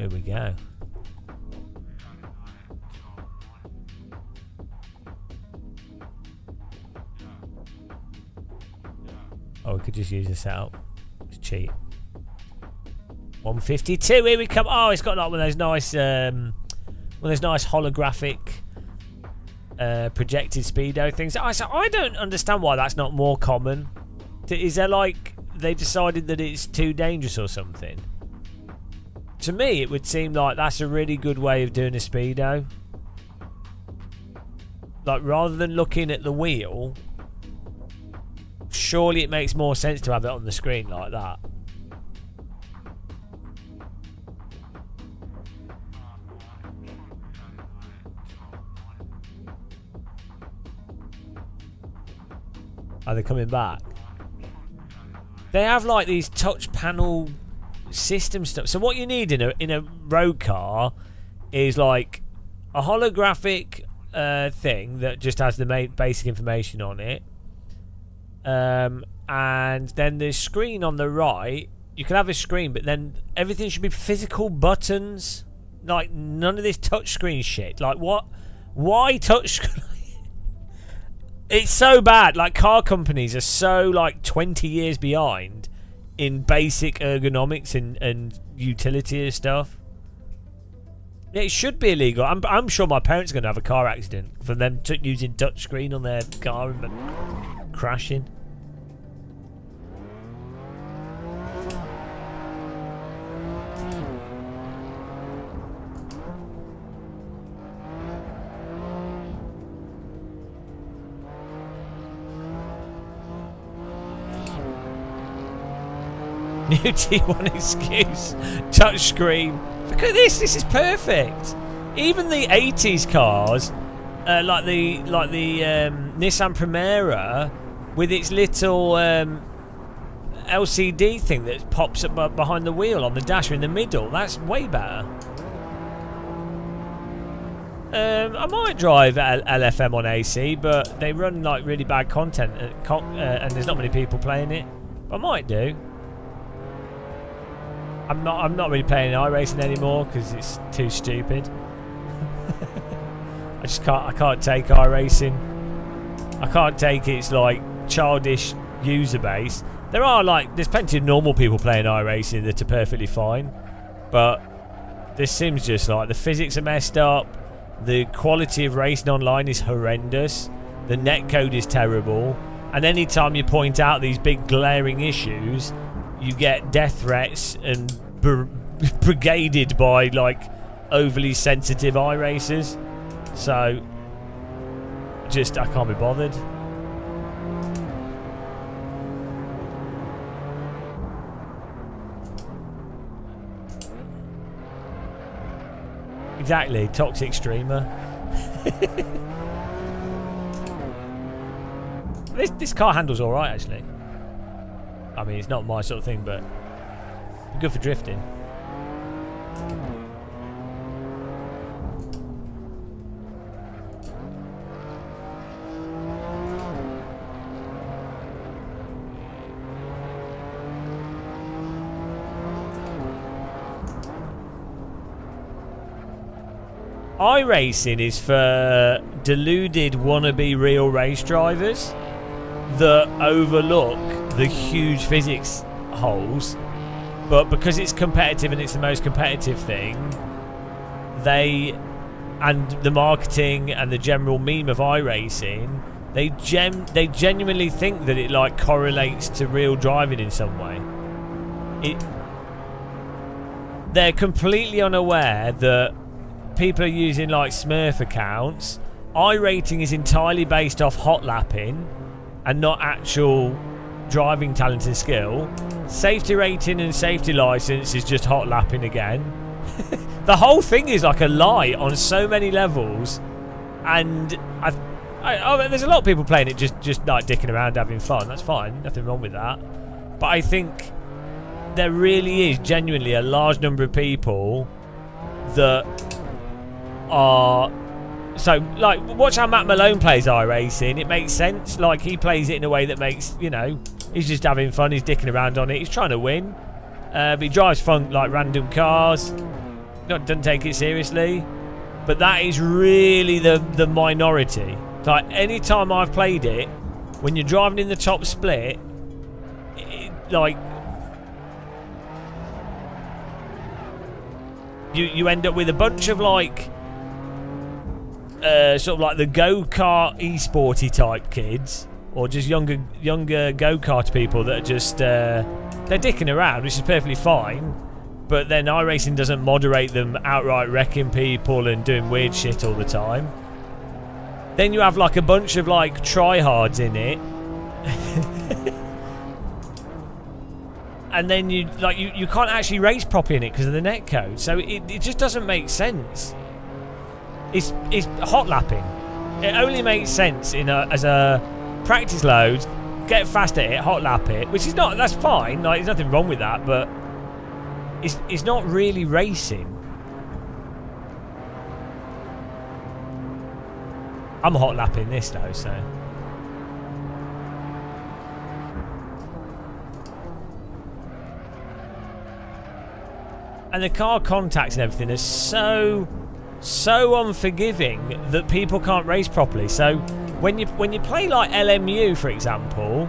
we go. Oh, we could just use the setup. It's cheap. 152. Here we come. Oh, it's got like one of those nice, holographic, projected speedo things. I don't understand why that's not more common. Is there like they decided that it's too dangerous or something? To me, it would seem like that's a really good way of doing a speedo. Like, rather than looking at the wheel, surely it makes more sense to have it on the screen like that. Are they coming back? They have like these touch panel system stuff. So what you need in a road car is like a holographic thing that just has the basic information on it, and then the screen on the right. You can have a screen, but then everything should be physical buttons. Like, none of this touchscreen shit. Like, what? Why touchscreen? It's so bad. Like, car companies are so like 20 years behind in basic ergonomics and utility and stuff. Yeah, it should be illegal. I'm sure my parents are going to have a car accident for them using touchscreen on their car and crashing. New T1 excuse. Touchscreen. Look at this. This is perfect. Even the 80s cars, like the Nissan Primera, with its little LCD thing that pops up behind the wheel on the dash or in the middle. That's way better. I might drive LFM on AC, but they run like really bad content, and there's not many people playing it. I might do. I'm not really playing iRacing anymore because it's too stupid. I can't take iRacing. I can't take its like childish user base. There's plenty of normal people playing iRacing that are perfectly fine, but this seems just like the physics are messed up. The quality of racing online is horrendous. The netcode is terrible, and anytime you point out these big glaring issues, you get death threats and brigaded by like overly sensitive iRacers. So I can't be bothered. exactly. Toxic streamer. This car handles all right, actually. I mean, it's not my sort of thing, but good for drifting. iRacing is for deluded wannabe real race drivers that overlook the huge physics holes, but because it's competitive and it's the most competitive thing, and the marketing and the general meme of iRacing, they genuinely think that it like correlates to real driving in some way. They're completely unaware that people are using like Smurf accounts. iRating is entirely based off hot lapping and not actual driving talent and skill. Safety rating and safety license is just hot lapping again. The whole thing is like a lie on so many levels, and there's a lot of people playing it just like dicking around, having fun. That's fine, nothing wrong with that. But I think there really is genuinely a large number of people that are so like, watch how Matt Malone plays iRacing. It makes sense. Like, he plays it in a way that makes, you know, he's just having fun, he's dicking around on it, he's trying to win, but he drives fun like random cars, doesn't take it seriously. But that is really the minority. Like, any time I've played it, when you're driving in the top split, like, you end up with a bunch of like sort of like the go-kart e-sporty type kids, or just younger go-kart people that are just they're dicking around, which is perfectly fine, but then iRacing doesn't moderate them outright wrecking people and doing weird shit all the time. Then you have like a bunch of like tryhards in it. And then you can't actually race properly in it because of the netcode, so it just doesn't make sense. It's hot lapping. It only makes sense as a practice load, get fast at it, hot lap it, which is not, that's fine. Like, there's nothing wrong with that, but it's not really racing. I'm hot lapping this though, so. And the car contacts and everything is so unforgiving that people can't race properly. So when you play like LMU, for example,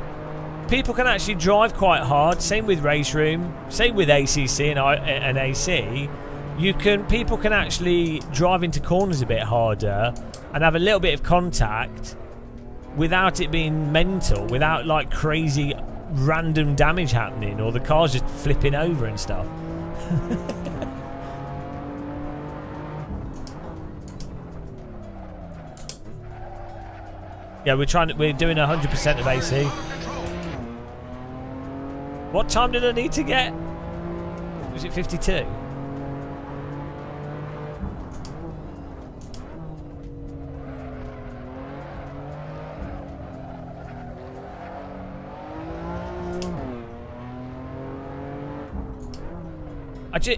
people can actually drive quite hard. Same with Race Room, same with ACC and AC. People can actually drive into corners a bit harder and have a little bit of contact without it being mental, without like crazy random damage happening or the cars just flipping over and stuff. Yeah, we're doing 100% of AC. What time did I need to get? Was it 52?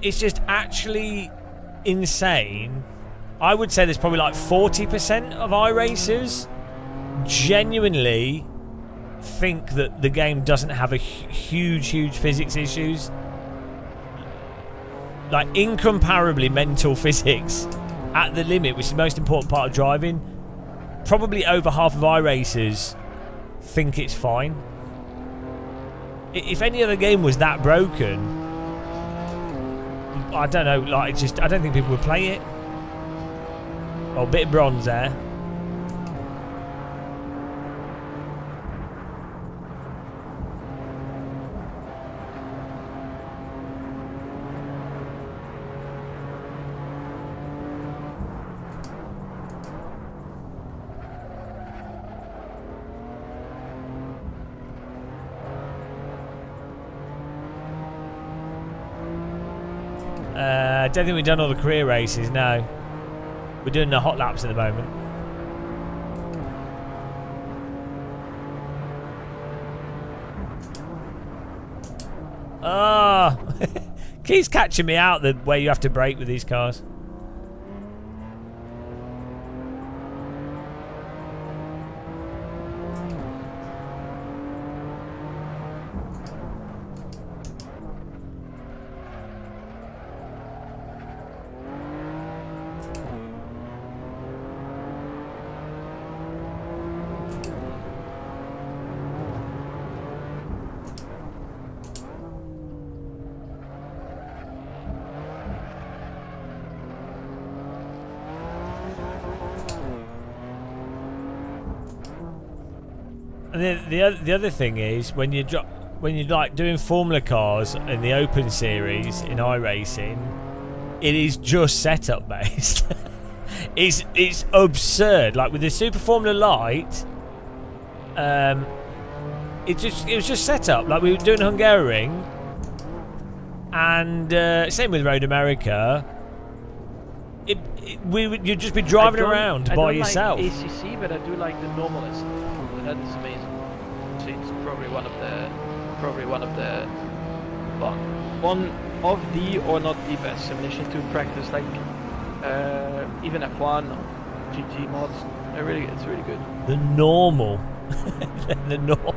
It's just actually insane. I would say there's probably like 40% of iRacers genuinely think that the game doesn't have a huge physics issues. Like, incomparably mental physics at the limit, which is the most important part of driving. Probably over half of iRacers think it's fine. If any other game was that broken, I don't know, like, I don't think people would play it. Oh, bit of bronze there. I don't think we've done all the career races, no. We're doing the hot laps at the moment. Ah, keeps catching me out the way you have to brake with these cars. And the other thing is when you're like doing Formula cars in the Open Series in iRacing, it is just setup based. it's absurd. Like with the Super Formula Light, it was just setup. Like we were doing Hungaroring, and same with Road America. You'd just be driving around by yourself. I don't like ACC, but I do like the normalist. That is amazing. So it's probably one of the well, one of the or not the best simulation to practice, like even F1 or GT mods. It's really good. The normal, the normal.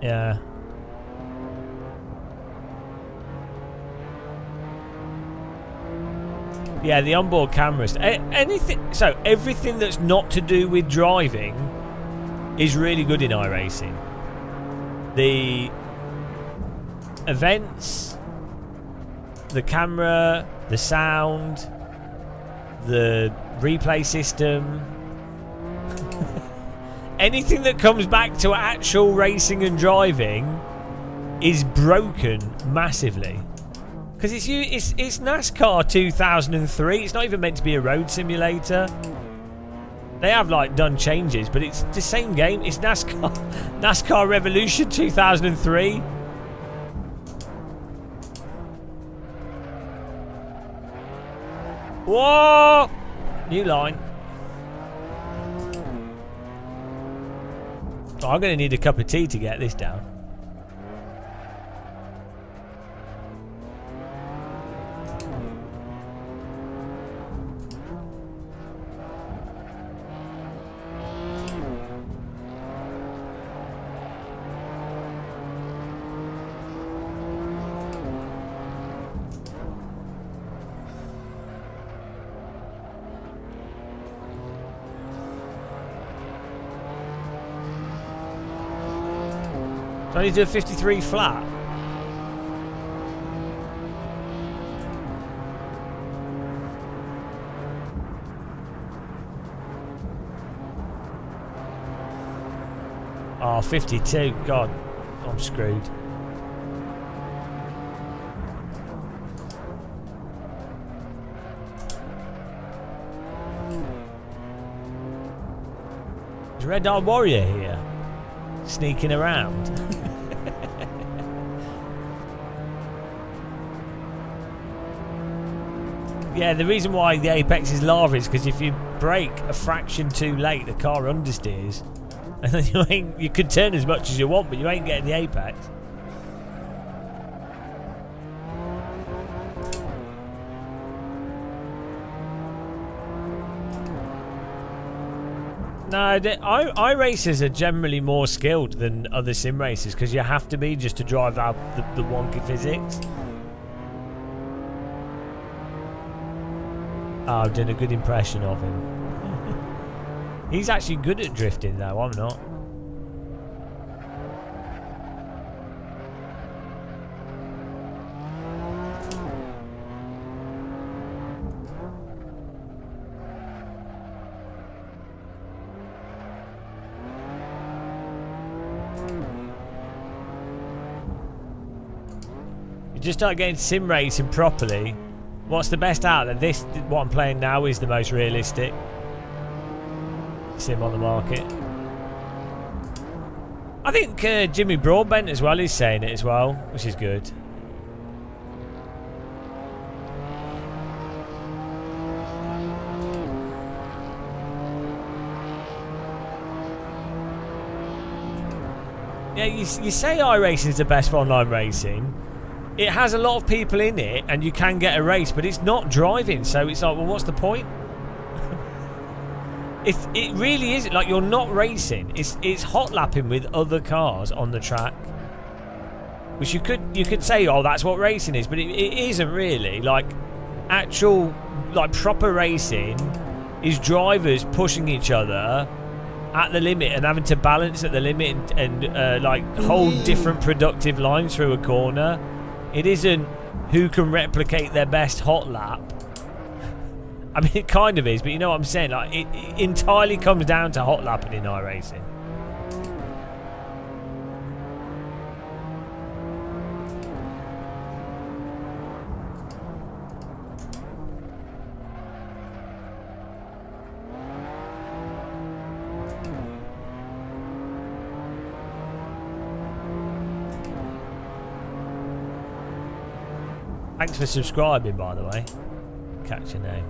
Yeah. Yeah, the onboard cameras. Everything that's not to do with driving is really good in iRacing. The events, the camera, the sound, the replay system, anything that comes back to actual racing and driving is broken massively. Because it's NASCAR 2003. It's not even meant to be a road simulator. They have like done changes, but it's the same game. It's NASCAR Revolution 2003. Whoa! New line. Oh, I'm going to need a cup of tea to get this down. Do I need to do a 53 flat? Oh, 52. God, I'm screwed. Is Red Eye Warrior here? Sneaking around. Yeah, the reason why the apex is lava is because if you brake a fraction too late, the car understeers, and then you could turn as much as you want, but you ain't getting the apex. No, iRacers are generally more skilled than other sim racers because you have to be just to drive out the wonky physics. Oh, I've done a good impression of him. He's actually good at drifting though, I'm not. Just start getting sim racing properly. What's the best out there? This, what I'm playing now, is the most realistic sim on the market. I think Jimmy Broadbent as well is saying it as well, which is good. Yeah, you say iRacing is the best for online racing. It has a lot of people in it, and you can get a race, but it's not driving. So it's like, well, what's the point? It really is like you're not racing. It's hot lapping with other cars on the track, which you could say, oh, that's what racing is, but it isn't really. Like actual like proper racing is drivers pushing each other at the limit and having to balance at the limit and like hold different productive lines through a corner. It isn't who can replicate their best hot lap. I mean, it kind of is, but you know what I'm saying? Like, it entirely comes down to hot lapping in iRacing. Thanks for subscribing, by the way. Catch your name.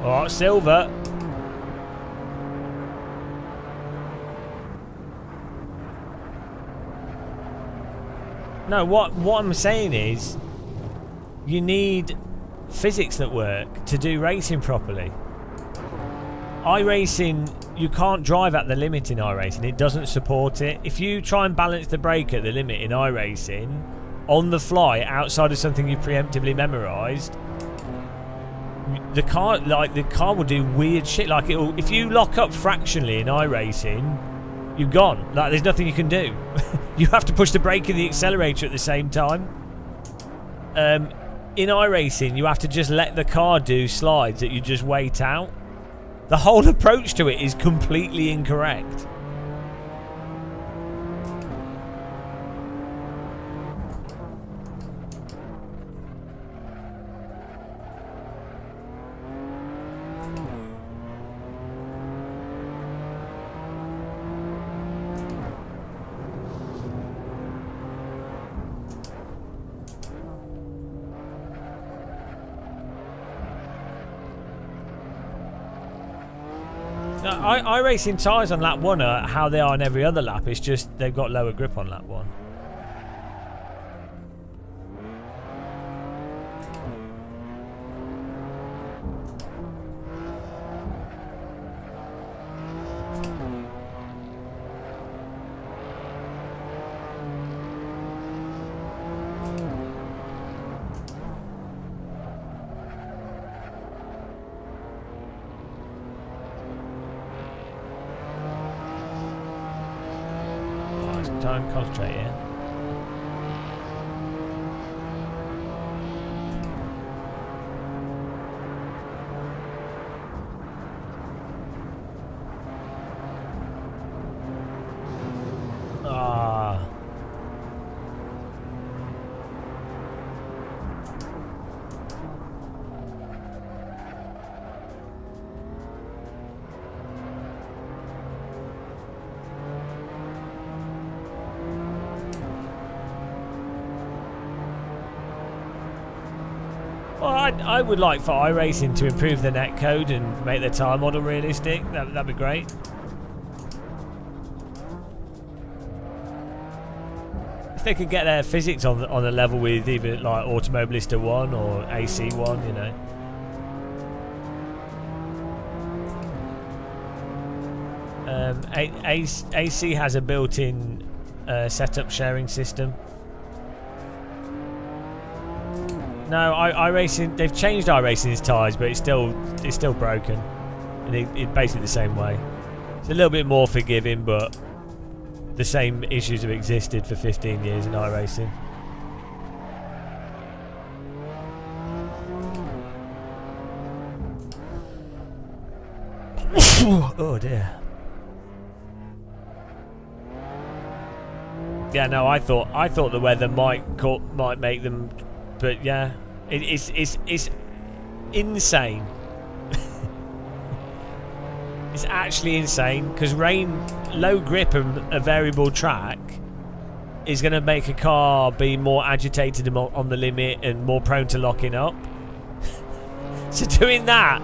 Oh, silver. No, what I'm saying is you need physics that work to do racing properly. iRacing, you can't drive at the limit in iRacing. It doesn't support it. If you try and balance the brake at the limit in iRacing on the fly outside of something you've preemptively memorized, the car will do weird shit. Like if you lock up fractionally in iRacing, you're gone. Like there's nothing you can do. You have to push the brake and the accelerator at the same time. In iRacing, you have to just let the car do slides that you just wait out. The whole approach to it is completely incorrect. iRacing tyres on lap 1 are how they are on every other lap. It's just they've got lower grip on lap 1. Time, concentrate here. I would like for iRacing to improve the netcode and make their tyre model realistic. That'd be great. If they could get their physics on a level with either like Automobilista 1 or AC1, you know. AC has a built-in setup sharing system No, iRacing. They've changed iRacing's tyres, but it's still broken, and it's basically the same way. It's a little bit more forgiving, but the same issues have existed for 15 years in iRacing. Oh dear. Yeah, no, I thought the weather might make them, but yeah, it's insane. It's actually insane because low grip and a variable track is going to make a car be more agitated and on the limit and more prone to locking up. So doing that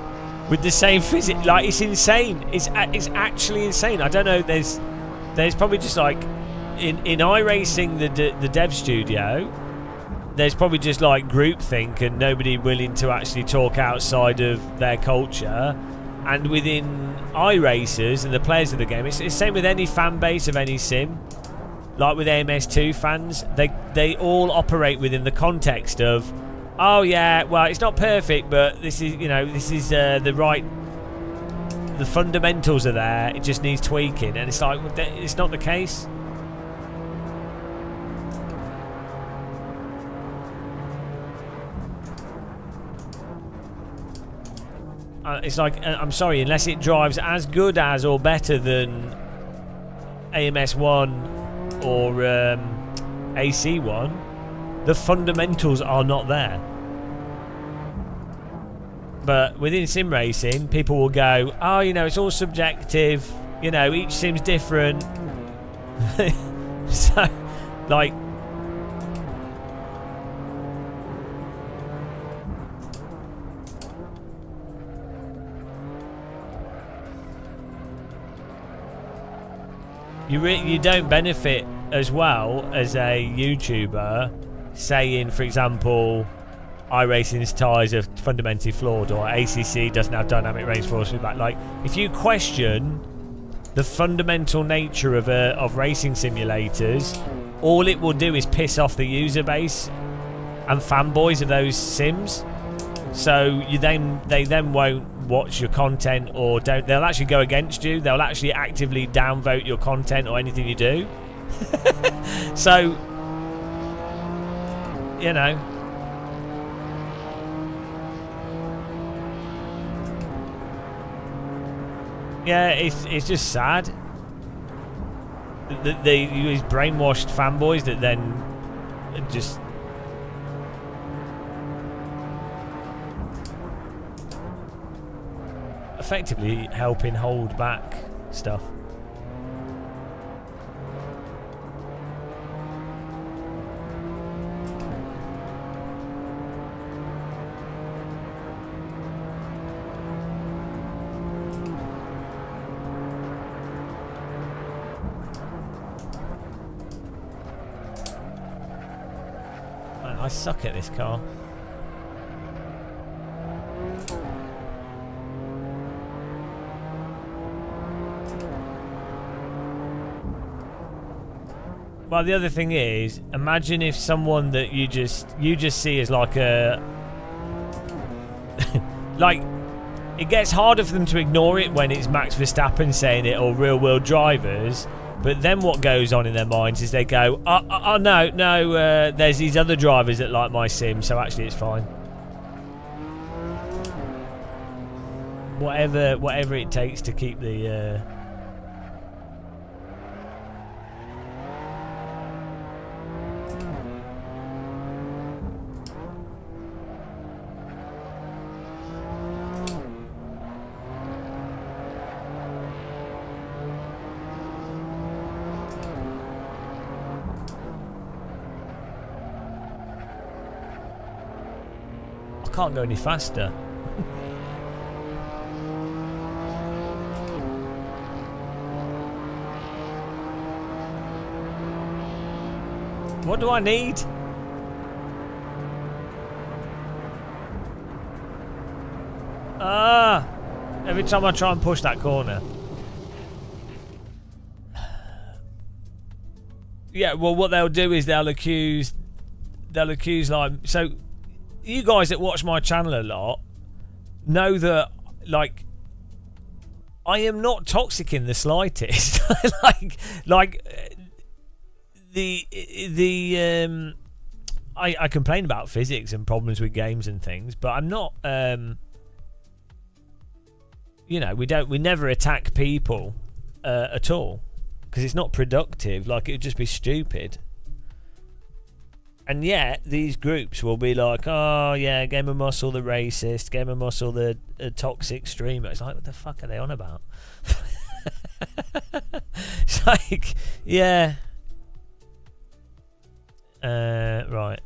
with the same physics, like, it's insane. It's actually insane. I don't know. There's probably just like in iRacing, the dev studio, there's probably just like groupthink and nobody willing to actually talk outside of their culture. And within iRacers and the players of the game, it's the same with any fan base of any sim. Like with AMS2 fans, they all operate within the context of, oh yeah, well, it's not perfect, but this is the fundamentals are there. It just needs tweaking, and it's like, it's not the case. It's like, I'm sorry, unless it drives as good as or better than AMS1 or AC1, the fundamentals are not there. But within sim racing, people will go, oh, it's all subjective, each sim's different. So, like, you don't benefit as well as a YouTuber saying, for example, iRacing's tyres are fundamentally flawed, or ACC doesn't have dynamic range force feedback. Like, if you question the fundamental nature of racing simulators, all it will do is piss off the user base and fanboys of those sims. So they then won't watch your content, or they'll actually go against you. They'll actually actively downvote your content or anything you do. So, yeah, it's just sad. These brainwashed fanboys that then just effectively helping hold back stuff. Man, I suck at this car. Well, the other thing is, imagine if someone that you just see as like a like, it gets harder for them to ignore it when it's Max Verstappen saying it or real world drivers, but then what goes on in their minds is they go, oh no, there's these other drivers that like my sim, so actually it's fine. Whatever it takes to keep the can't go any faster. What do I need? Every time I try and push that corner. Yeah, well, what they'll do is they'll accuse like, so you guys that watch my channel a lot know that, like, I am not toxic in the slightest. I complain about physics and problems with games and things, but I'm not. We never attack people at all because it's not productive. Like, it would just be stupid. And yet these groups will be like, oh yeah, Game of Muscle the racist, Game of Muscle the toxic streamer. It's like, what the fuck are they on about? It's like, yeah. Right.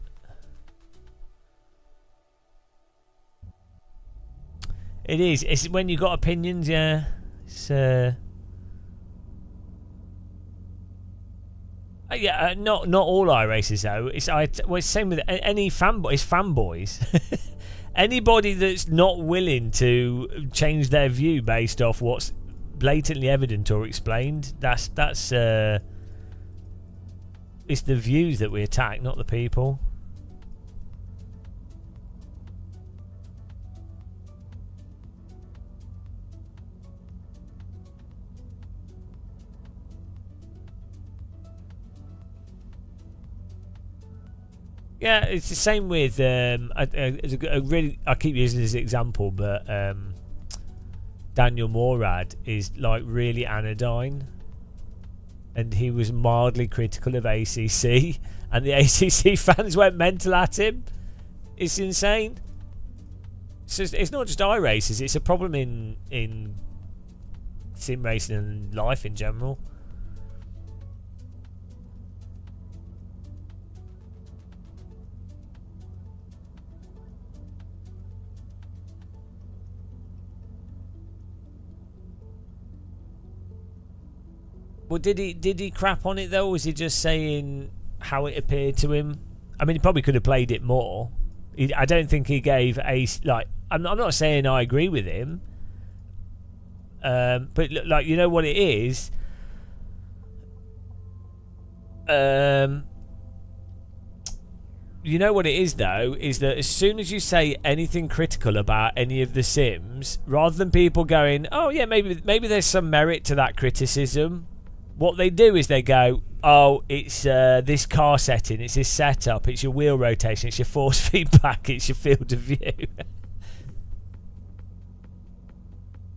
It is. It's when you got opinions, yeah. It's yeah, not all iRacers though. It's same with any fanboy. It's fanboys. Anybody that's not willing to change their view based off what's blatantly evident or explained. That's it's the views that we attack, not the people. Yeah, it's the same with I keep using this example, but Daniel Morad is like really anodyne, and he was mildly critical of ACC, and the ACC fans went mental at him. It's insane. It's not just iRaces; it's a problem in sim racing and life in general. Well, did he crap on it though? Or was he just saying how it appeared to him? I mean, he probably could have played it more. I don't think he gave like. I'm not saying I agree with him, but like, you know what it is. You know what it is though, is that as soon as you say anything critical about any of the sims, rather than people going, "Oh yeah, maybe there's some merit to that criticism," what they do is they go, oh, it's this car setting, it's this setup, it's your wheel rotation, it's your force feedback, it's your field of view.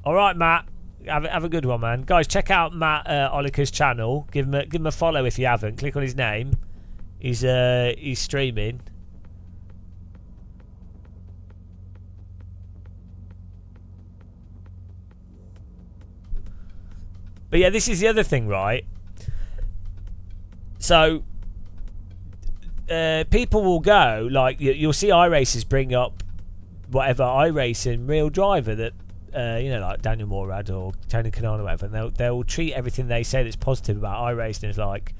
Alright, Matt. Have a good one, man. Guys, check out Matt Olica's channel. Give him a follow if you haven't. Click on his name. He's streaming. But yeah, this is the other thing, right? So people will go, like, you'll see iRacers bring up whatever iRacing real driver that like Daniel Morad or Tony Kanaan or whatever, and they'll treat everything they say that's positive about iRacing as like,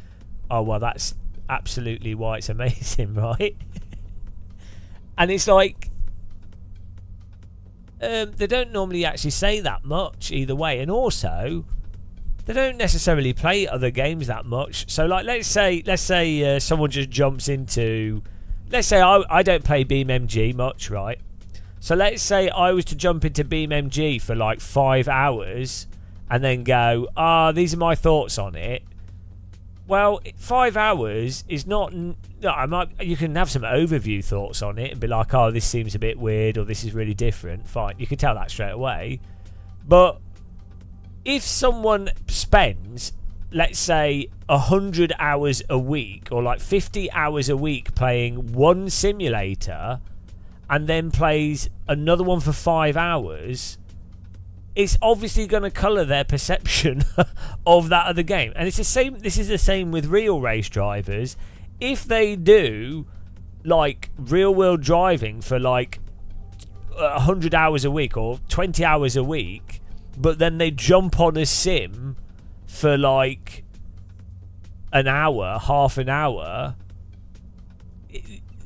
oh well, that's absolutely why it's amazing, right? And it's like, they don't normally actually say that much either way, and also they don't necessarily play other games that much. So like, let's say someone just jumps into, let's say I don't play BeamMG much, right? So let's say I was to jump into BeamMG for like 5 hours and then go, these are my thoughts on it. Well, 5 hours is not. You can have some overview thoughts on it and be like, oh, this seems a bit weird, or this is really different. Fine, you can tell that straight away. But if someone spends, let's say, 100 hours a week or like 50 hours a week playing one simulator and then plays another one for 5 hours, it's obviously going to colour their perception of that other game. And it's the same. This is the same with real race drivers. If they do like real world driving for like 100 hours a week or 20 hours a week, but then they jump on a sim for like an hour, half an hour,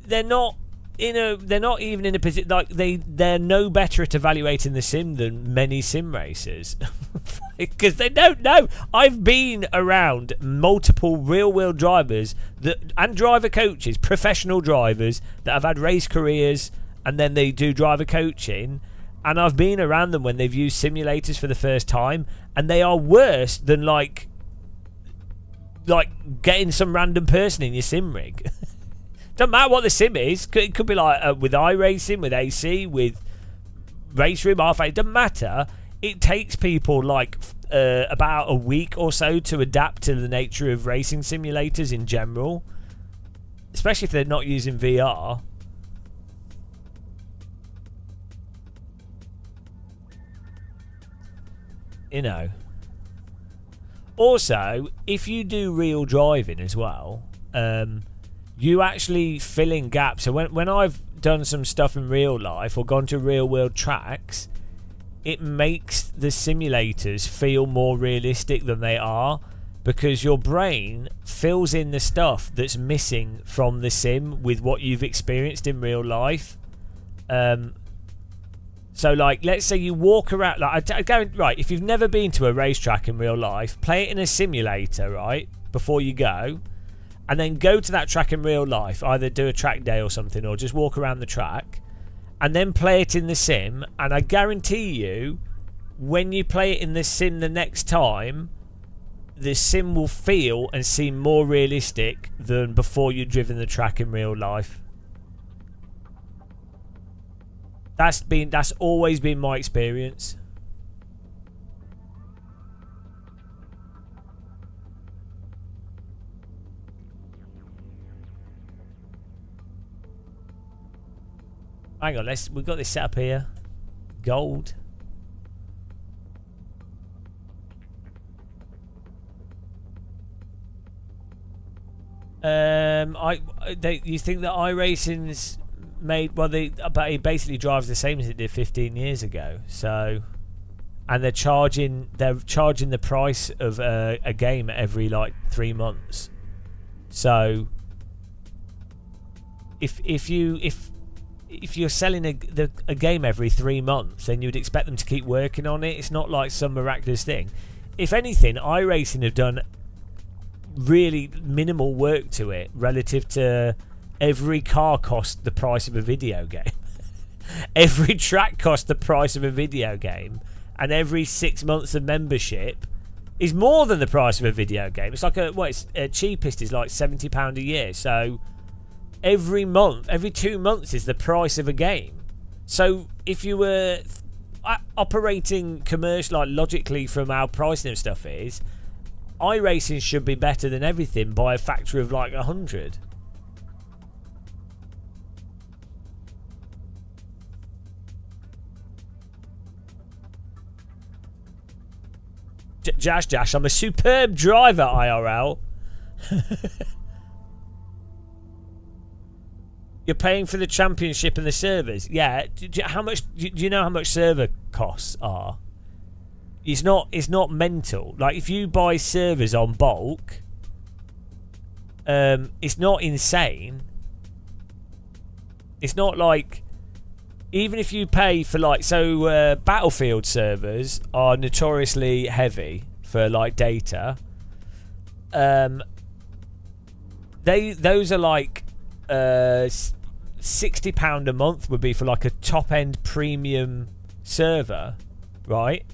they're not even in a position, like they're no better at evaluating the sim than many sim racers, because they don't know. I've been around multiple real world drivers and driver coaches, professional drivers that have had race careers and then they do driver coaching. And I've been around them when they've used simulators for the first time, and they are worse than like getting some random person in your sim rig. Doesn't matter what the sim is. It could be like with iRacing, with AC, with Race Room, R8. It doesn't matter. It takes people like about a week or so to adapt to the nature of racing simulators in general, especially if they're not using VR. You know. Also, if you do real driving as well, you actually fill in gaps. So when I've done some stuff in real life or gone to real world tracks, it makes the simulators feel more realistic than they are, because your brain fills in the stuff that's missing from the sim with what you've experienced in real life. So, like, let's say you walk around, like, right, if you've never been to a racetrack in real life, play it in a simulator, right, before you go, and then go to that track in real life, either do a track day or something, or just walk around the track, and then play it in the sim, and I guarantee you, when you play it in the sim the next time, the sim will feel and seem more realistic than before you've driven the track in real life. That's always been my experience. Hang on, we've got this set up here. Gold. You think that iRacing's made, well, but it basically drives the same as it did 15 years ago. So, and they're charging the price of a game every like 3 months. So, if you're selling a game every 3 months, then you'd expect them to keep working on it. It's not like some miraculous thing. If anything, iRacing have done really minimal work to it relative to every car cost the price of a video game. Every track cost the price of a video game, and every 6 months of membership is more than the price of a video game. It's like cheapest is like £70 a year. So every month, every 2 months is the price of a game. So if you were operating commercial, like logically from how pricing and stuff is, iRacing should be better than everything by a factor of like 100. Jash, I'm a superb driver, IRL. You're paying for the championship and the servers. Yeah. Do you know how much server costs are? It's not mental. Like, if you buy servers on bulk, it's not insane. It's not like, even if you pay for Battlefield servers are notoriously heavy for like data. Those are like £60 a month would be for like a top end premium server, right?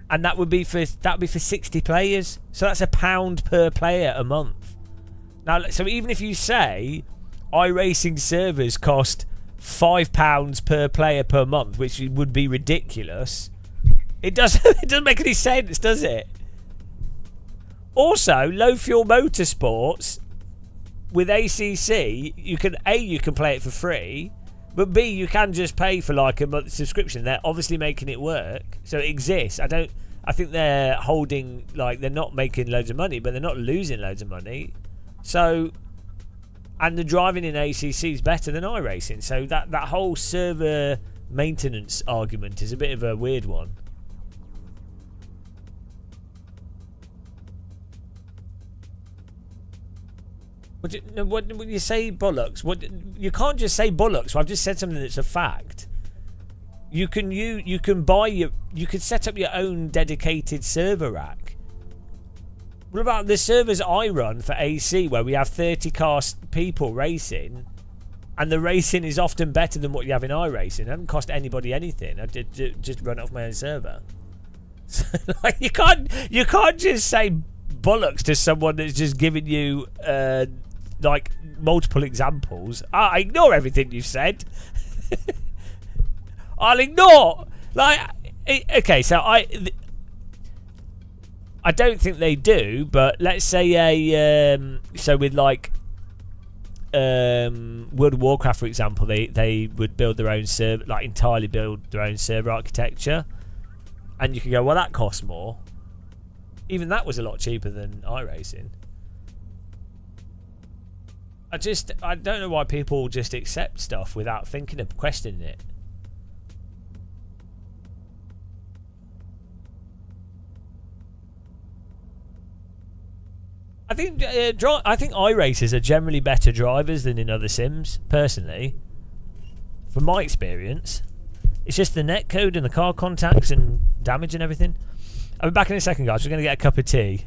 And that would be for 60 players. So that's £1 per player a month. Now, so even if you say iRacing servers cost £5 per player per month, which would be ridiculous, it doesn't make any sense, does it? Also, low fuel motorsports with ACC, you can play it for free, but B, you can just pay for like a month subscription. They're obviously making it work, so it exists. I think they're holding, like, they're not making loads of money, but they're not losing loads of money. So, and the driving in ACC is better than iRacing. So that whole server maintenance argument is a bit of a weird one. When you say bollocks, you can't just say bollocks. I've just said something that's a fact. You can set up your own dedicated server rack. What about the servers I run for AC, where we have 30 car people racing? And the racing is often better than what you have in iRacing. It doesn't cost anybody anything. I did just run it off my own server. So, like, you can't just say bollocks to someone that's just giving you like multiple examples. I ignore everything you've said. I'll ignore. Like, okay, so I don't think they do, but let's say so with like World of Warcraft, for example, they would build their own server, like entirely build their own server architecture, and you could go, well, that costs more. Even that was a lot cheaper than iRacing. I don't know why people just accept stuff without thinking of questioning it. I think iRacers are generally better drivers than in other sims, personally. From my experience. It's just the netcode and the car contacts and damage and everything. I'll be back in a second, guys. We're going to get a cup of tea.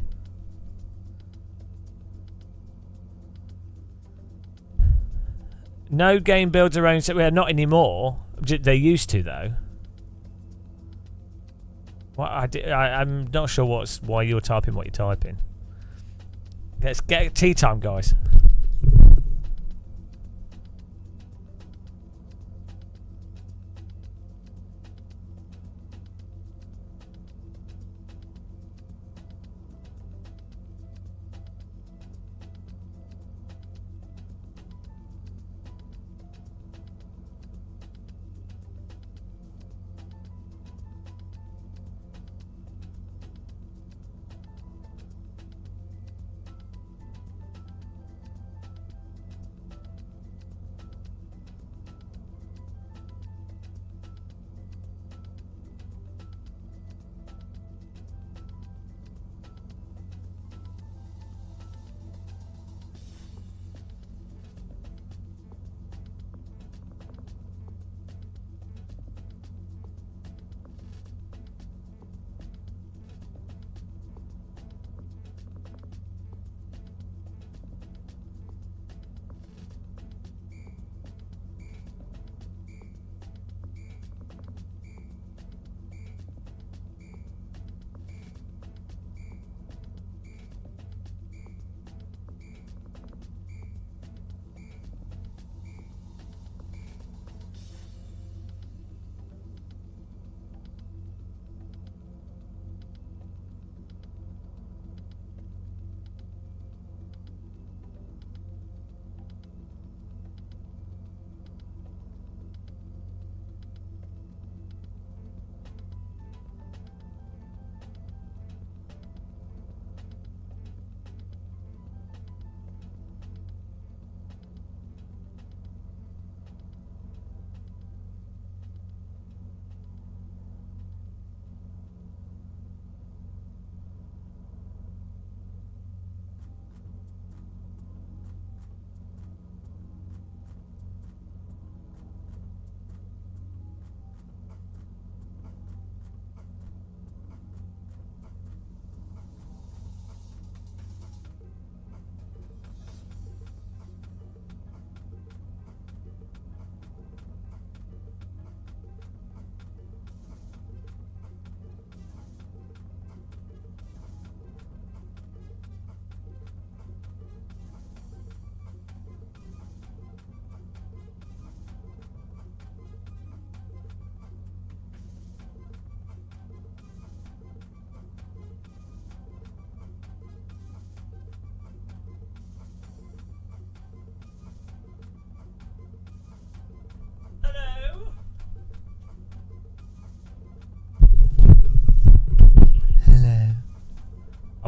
No game builds their own... Well, not anymore. They used to, though. Well, I'm not sure why you're typing what you're typing. Let's get tea time, guys.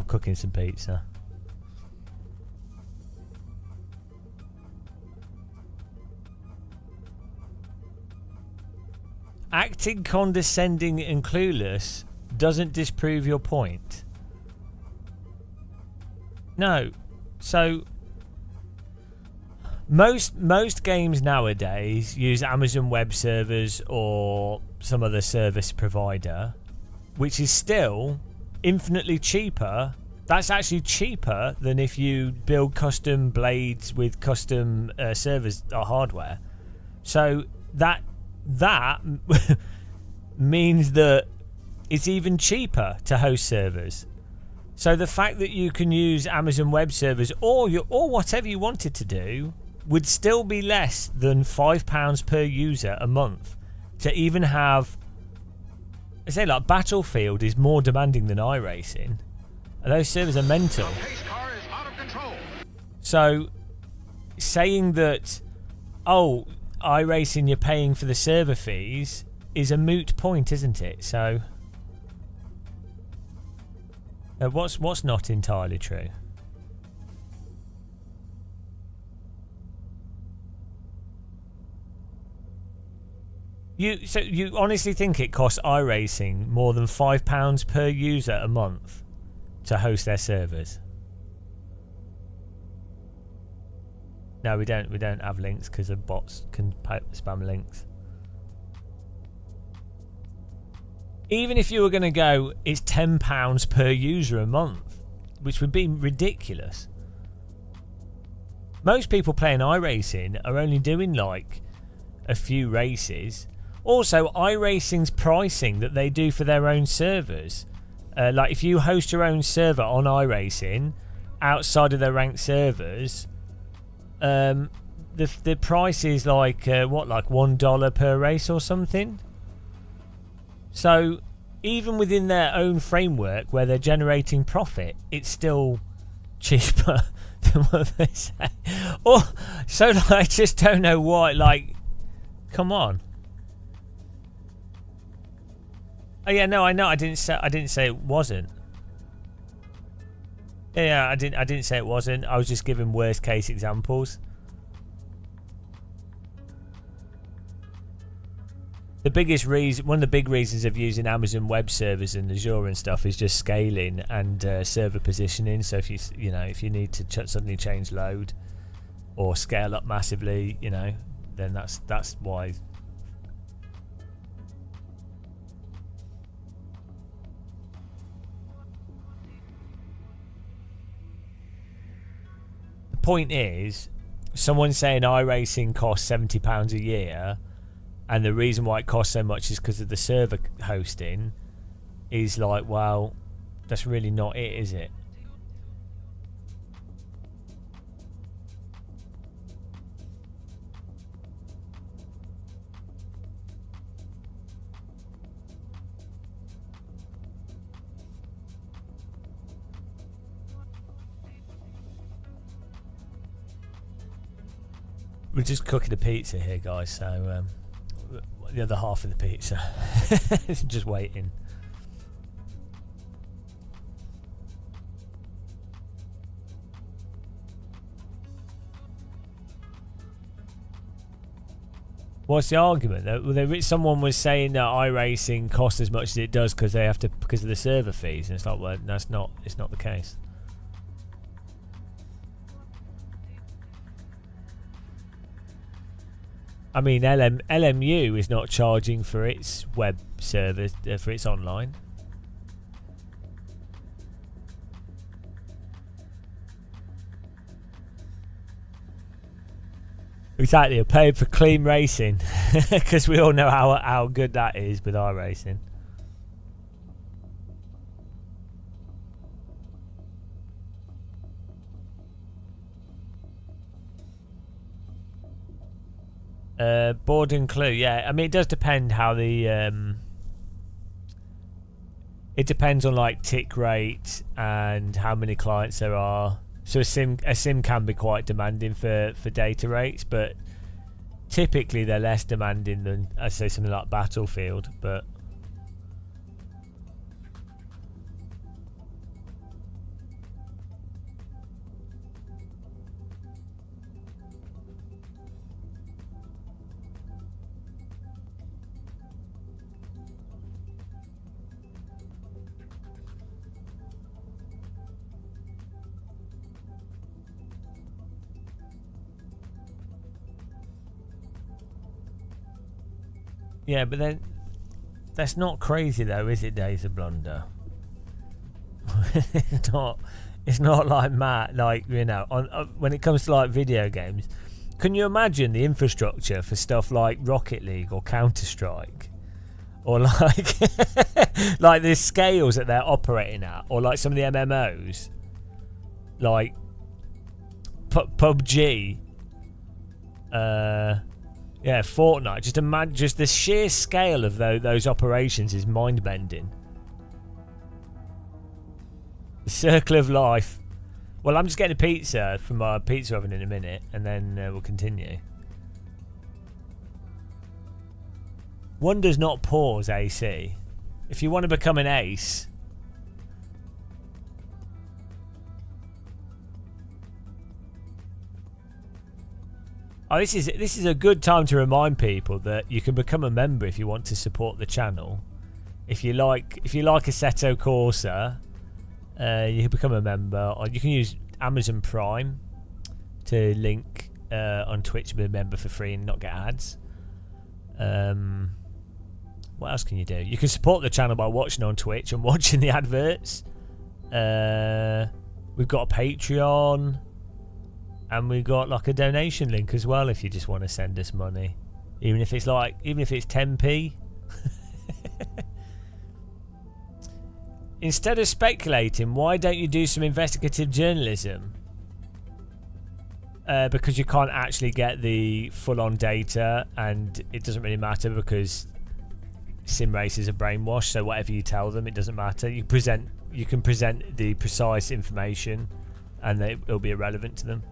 Cooking some pizza. Acting condescending and clueless doesn't disprove your point. No. So most games nowadays use Amazon Web Servers or some other service provider, which is still infinitely cheaper That's actually cheaper than if you build custom blades with custom servers or hardware. So that means that it's even cheaper to host servers. So the fact that you can use Amazon Web Servers or whatever you wanted to do would still be less than £5 per user a month to even have. I say, like, Battlefield is more demanding than iRacing. And those servers are mental. The pace car is out of control. So saying that, oh, iRacing you're paying for the server fees is a moot point, isn't it? So what's not entirely true? So you honestly think it costs iRacing more than £5 per user a month to host their servers? No, we don't have links because the bots can spam links. Even if you were going to go, it's £10 per user a month, which would be ridiculous. Most people playing iRacing are only doing like a few races. Also, iRacing's pricing that they do for their own servers, like if you host your own server on iRacing outside of their ranked servers, the price is like like $1 per race or something. So even within their own framework where they're generating profit, it's still cheaper than what they say. Or so like, I just don't know why. Like, come on. Oh yeah, no, I know. I didn't say it wasn't. Yeah, I didn't say it wasn't. I was just giving worst case examples. The biggest reason, one of the big reasons of using Amazon Web Servers and Azure and stuff is just scaling and server positioning. So if if you need to suddenly change load or scale up massively, then that's why. The point is, someone saying iRacing costs £70 a year, and the reason why it costs so much is because of the server hosting, is like, well, that's really not it, is it? We're just cooking a pizza here, guys, so the other half of the pizza is just waiting. What's the argument? Someone was saying that iRacing costs as much as it does because of the server fees, and it's like, well, it's not the case. I mean, LMU is not charging for its web service, for its online. Exactly, you're paid for clean racing, because we all know how good that is with our racing. Board and clue, yeah. I mean, it does depend how the it depends on like tick rate and how many clients there are. So a sim can be quite demanding for data rates, but typically they're less demanding than, I'd say, something like Battlefield. But yeah, but then that's not crazy though, is it, Days of Blunder? It's not like Matt. Like, you know, when it comes to like video games, can you imagine the infrastructure for stuff like Rocket League or Counter-Strike? Or like like the scales that they're operating at, or like some of the MMOs, like PUBG, Fortnite. Just imagine, just the sheer scale of those operations is mind-bending. The circle of life. Well, I'm just getting a pizza from my pizza oven in a minute, and then we'll continue. One does not pause, AC. If you want to become an ace, this is a good time to remind people that you can become a member if you want to support the channel. If you like Assetto Corsa, you can become a member, or you can use Amazon Prime to link on Twitch to be a member for free and not get ads. What else can you do? You can support the channel by watching on Twitch and watching the adverts. We've got a Patreon, and we've got like a donation link as well if you just want to send us money, even if it's 10p. Instead of speculating, why don't you do some investigative journalism? Because you can't actually get the full-on data, and it doesn't really matter because sim racers are brainwashed, so whatever you tell them, it doesn't matter. You can present the precise information, and it'll be irrelevant to them.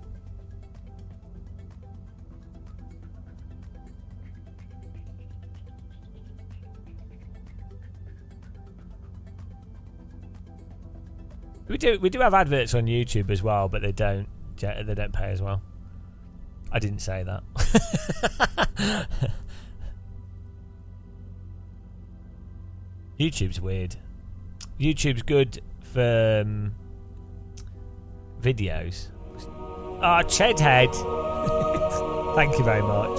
We do have adverts on YouTube as well, but they don't pay as well. I didn't say that. YouTube's weird. YouTube's good for videos. Ah, Chedhead. Thank you very much.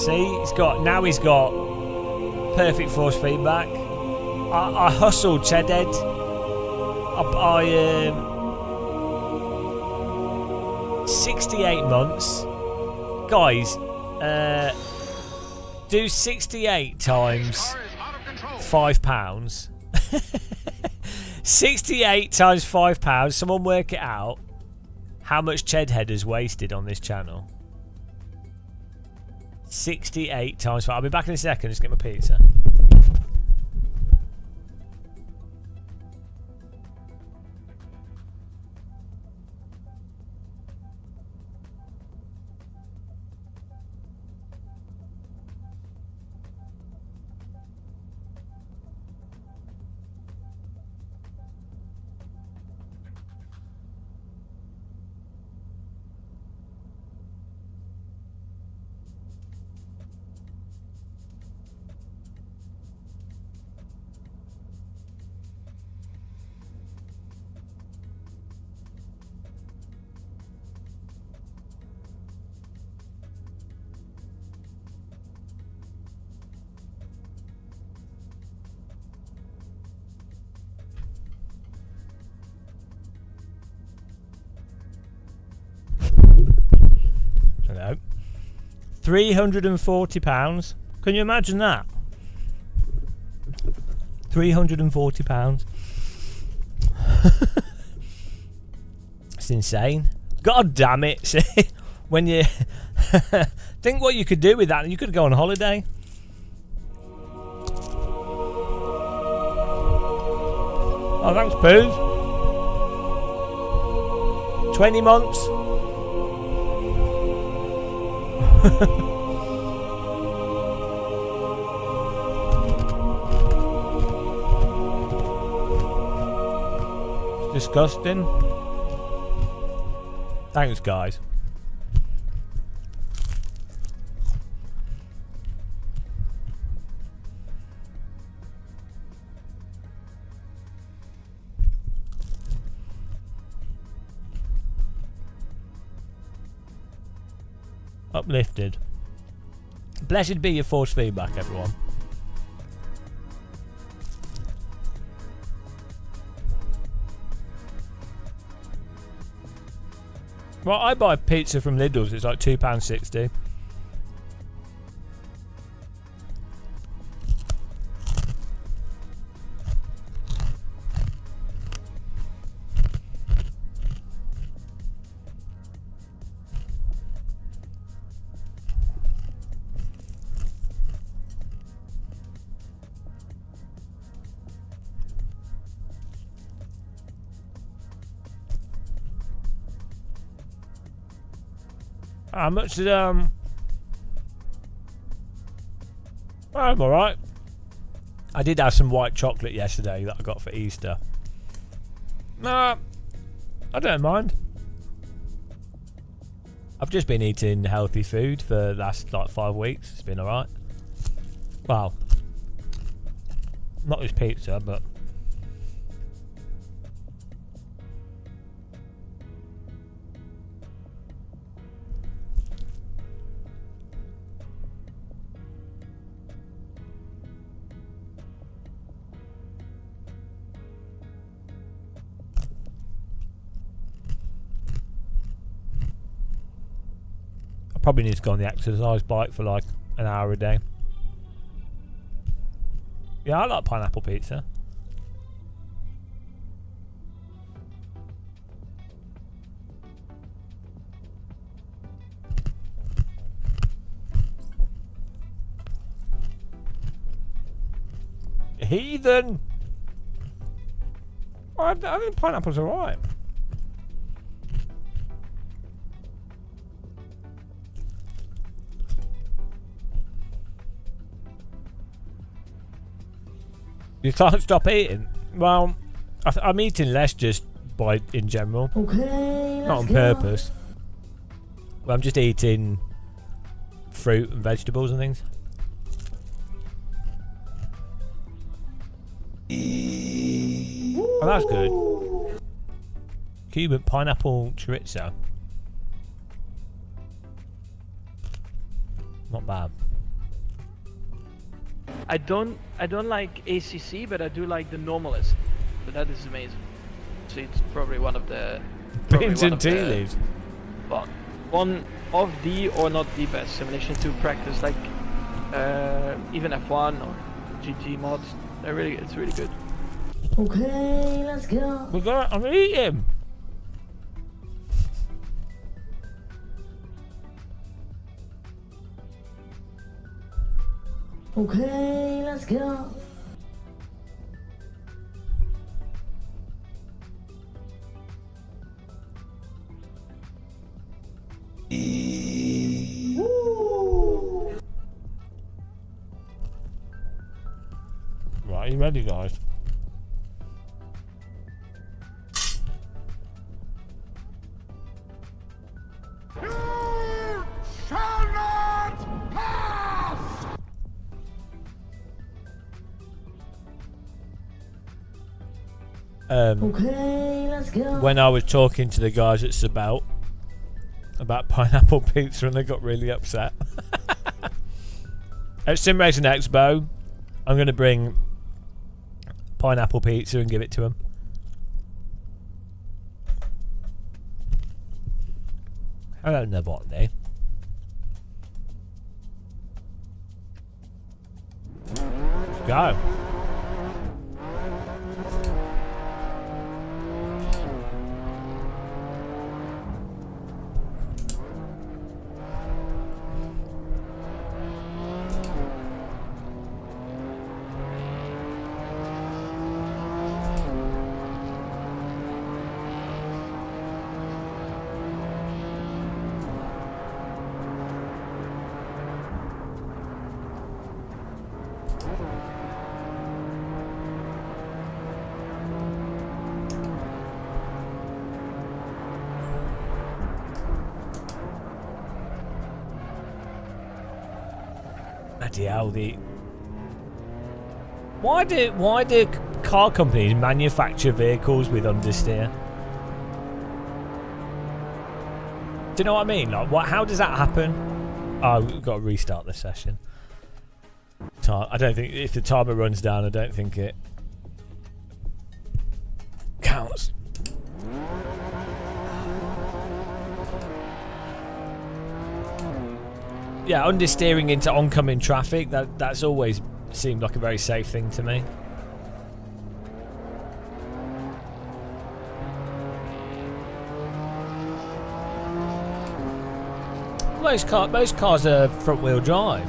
See, he's got perfect force feedback. I hustled Chedhead. I 68 months, guys. Do 68 times £5. 68 times £5. Someone work it out. How much Chedhead has wasted on this channel? 68 times 5. I'll be back in a second. Just get my pizza. Hello. £340. Can you imagine that? £340. It's insane. God damn it. See, when you think what you could do with that, you could go on holiday. Oh, thanks, Poos. 20 months. It's disgusting. Thanks, guys. Uplifted. Blessed be your force feedback, everyone. Well, I buy pizza from Lidl's. It's like £2.60. How much did I'm alright. I did have some white chocolate yesterday that I got for Easter. Nah, I don't mind. I've just been eating healthy food for the last like 5 weeks. It's been alright. Well, not this pizza, but probably need to go on the exercise bike for like an hour a day. Yeah, I like pineapple pizza. Heathen! I think pineapples are alright. You can't stop eating. Well, I'm eating less just in general. Okay, not on purpose. Well, I'm just eating fruit and vegetables and things. Oh, that's good. Cuban pineapple chorizo. Not bad. I don't like ACC, but I do like the normalist. But that is amazing. So it's probably one of the Beans and tea leaves. Well, one of the or not the best simulation to practice, like even F1 or GT mods. It's really good. Okay, let's go. I'm eating. Okay, let's go. Right, are you ready, guys? You shall not pass! Okay, let's go. When I was talking to the guys at Sabelt about pineapple pizza and they got really upset. At Sim Racing Expo, I'm going to bring pineapple pizza and give it to them. Hello, Novotny. Let's go. Bloody hell, why do car companies manufacture vehicles with understeer? Do you know what I mean? Like, how does that happen? Oh, we've got to restart the session. I don't think if the timer runs down, I don't think it counts. yeah, understeering into oncoming traffic, that's always seemed like a very safe thing to me. Most cars are front-wheel drive.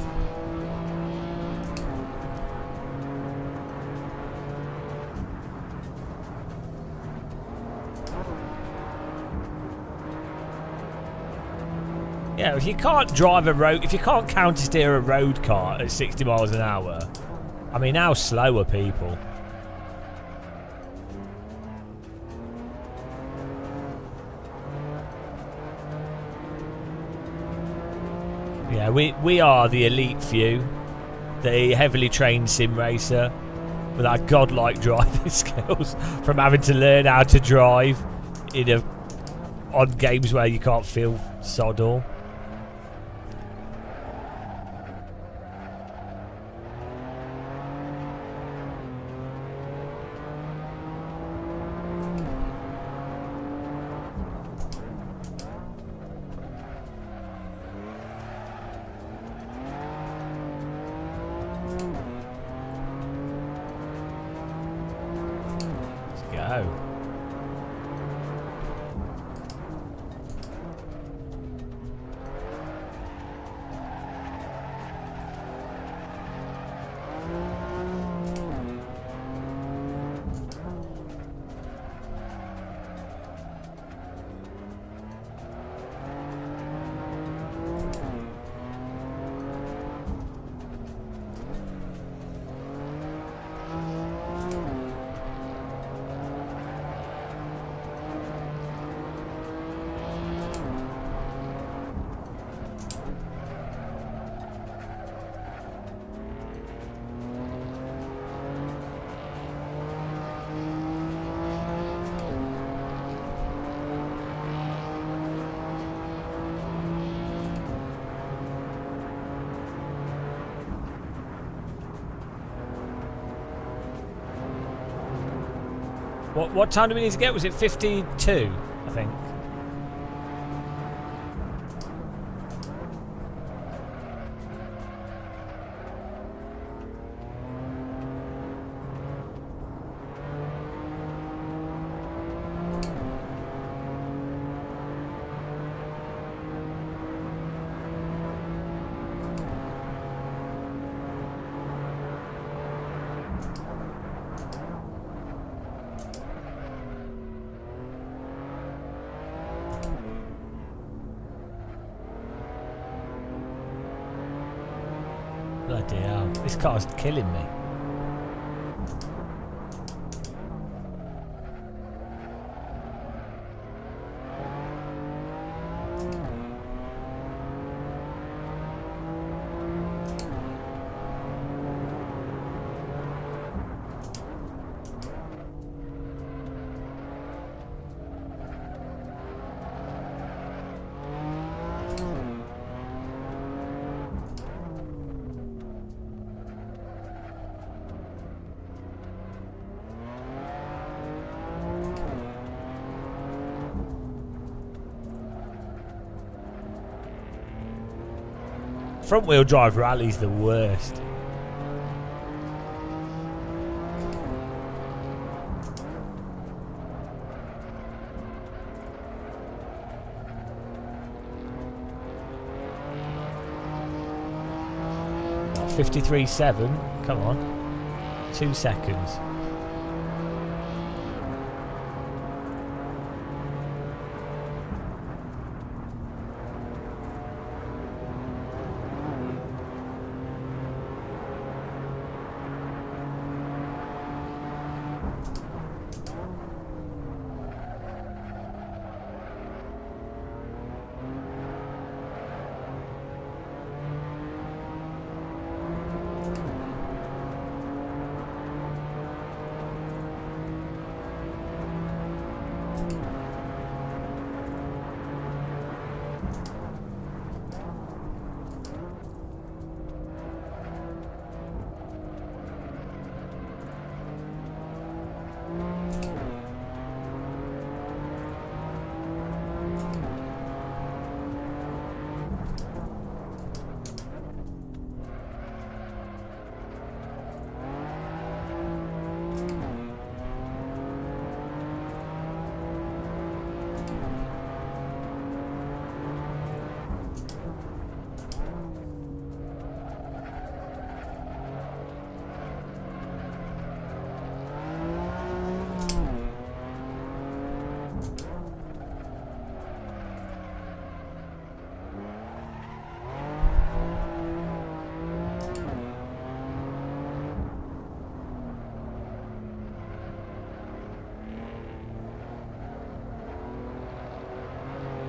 Yeah, if you can't drive a road, if you can't counter-steer a road car at 60 miles an hour, I mean, how slow are people? Yeah, we are the elite few, the heavily trained sim racer with our godlike driving skills from having to learn how to drive on games where you can't feel sod all. Go. What time do we need to get? Was it 52? I think. Bloody hell. This car's killing me. Front wheel drive rally's the worst. What, 53.7? Come on. 2 seconds.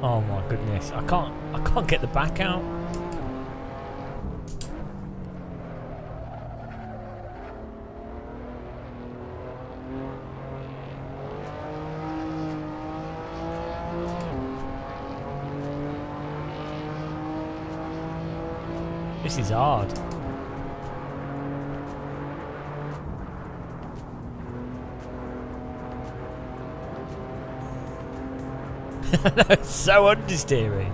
Oh my goodness. I can't get the back out. This is hard. No, it's so understeering.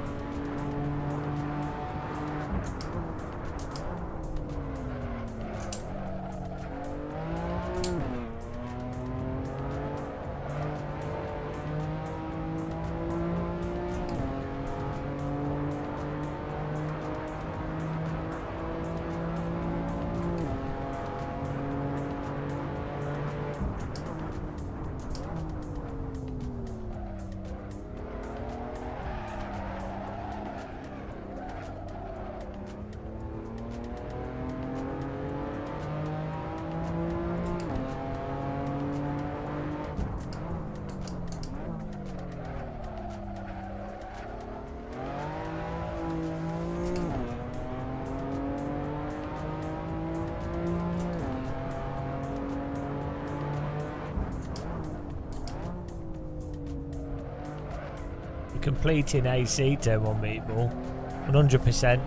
Completing AC turn one meatball, 100%.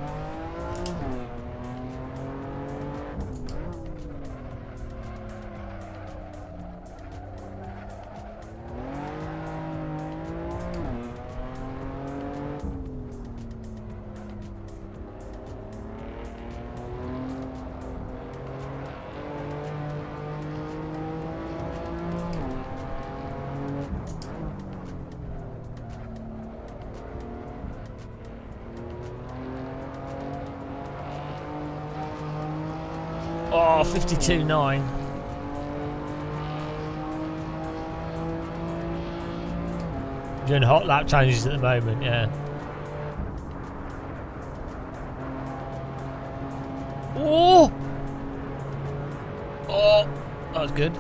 Oh, 52.9. Doing hot lap challenges at the moment, yeah. Oh! Oh! That was good.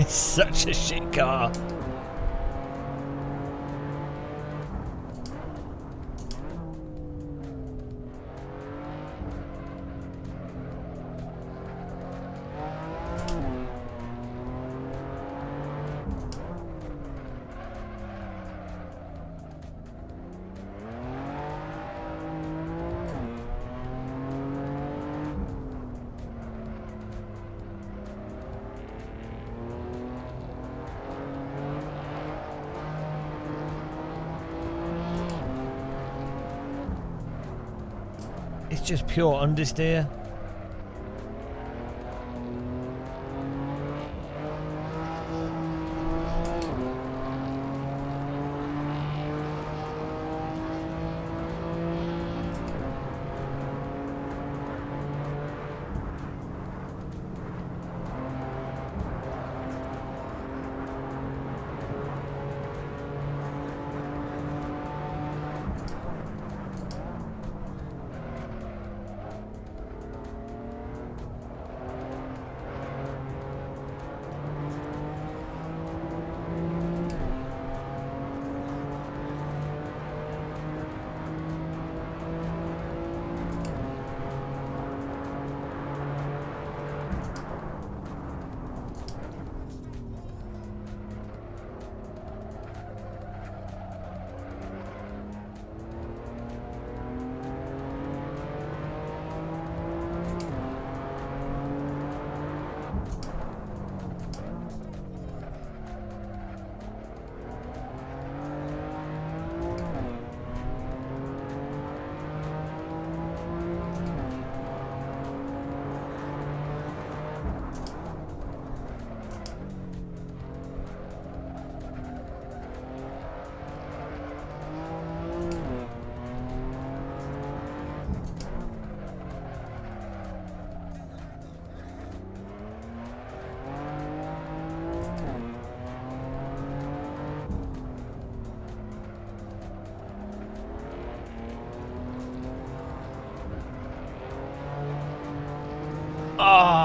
It's such a shit car. It's just pure understeer.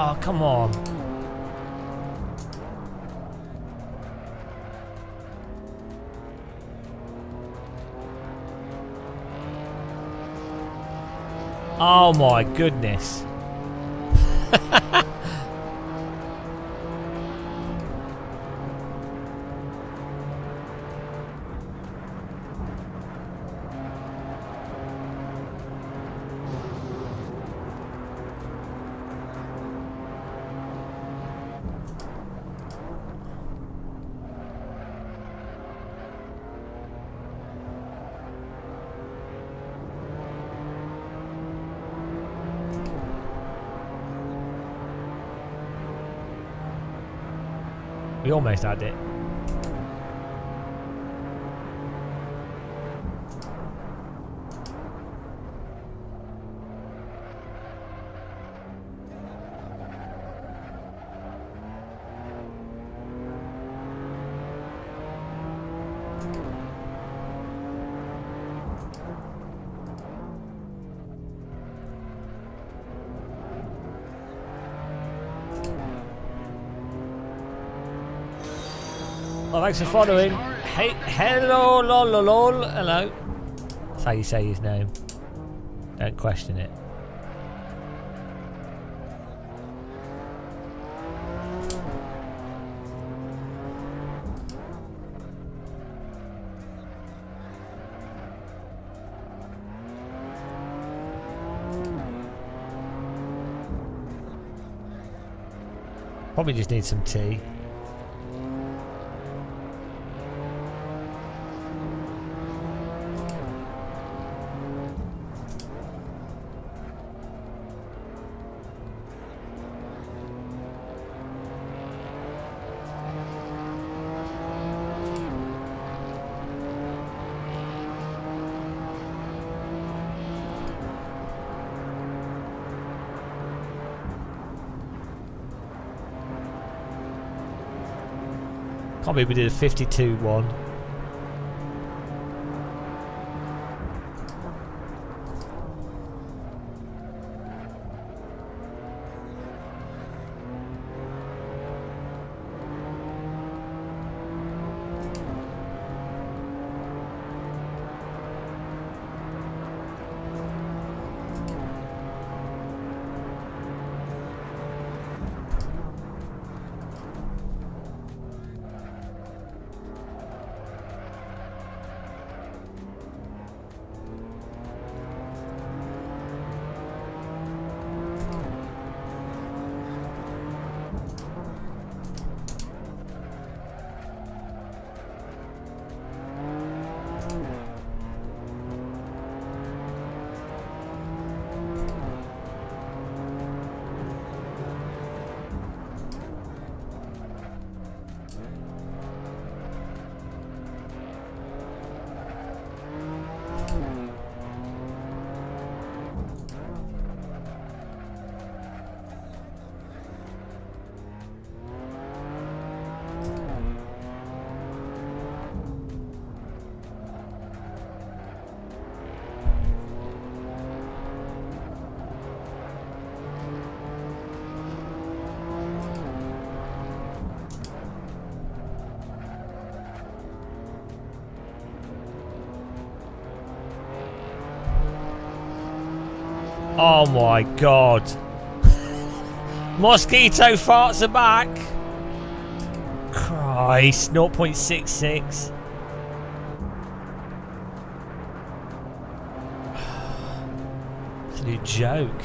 Oh, come on. Oh my goodness. We almost had it. Oh, thanks for following. Hey, hello, lol, lol, lol. Hello. That's how you say his name. Don't question it. Probably just need some tea. Can't believe we did a 52 one. Oh my god. Mosquito farts are back. Christ, 0.66. Absolute joke.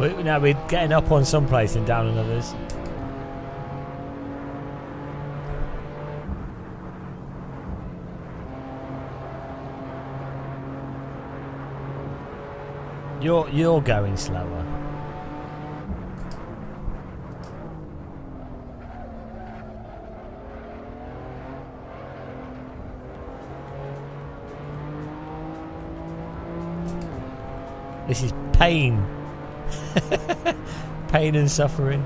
No, we're getting up on some places and down on others. You're going slower. This is pain. Pain and suffering.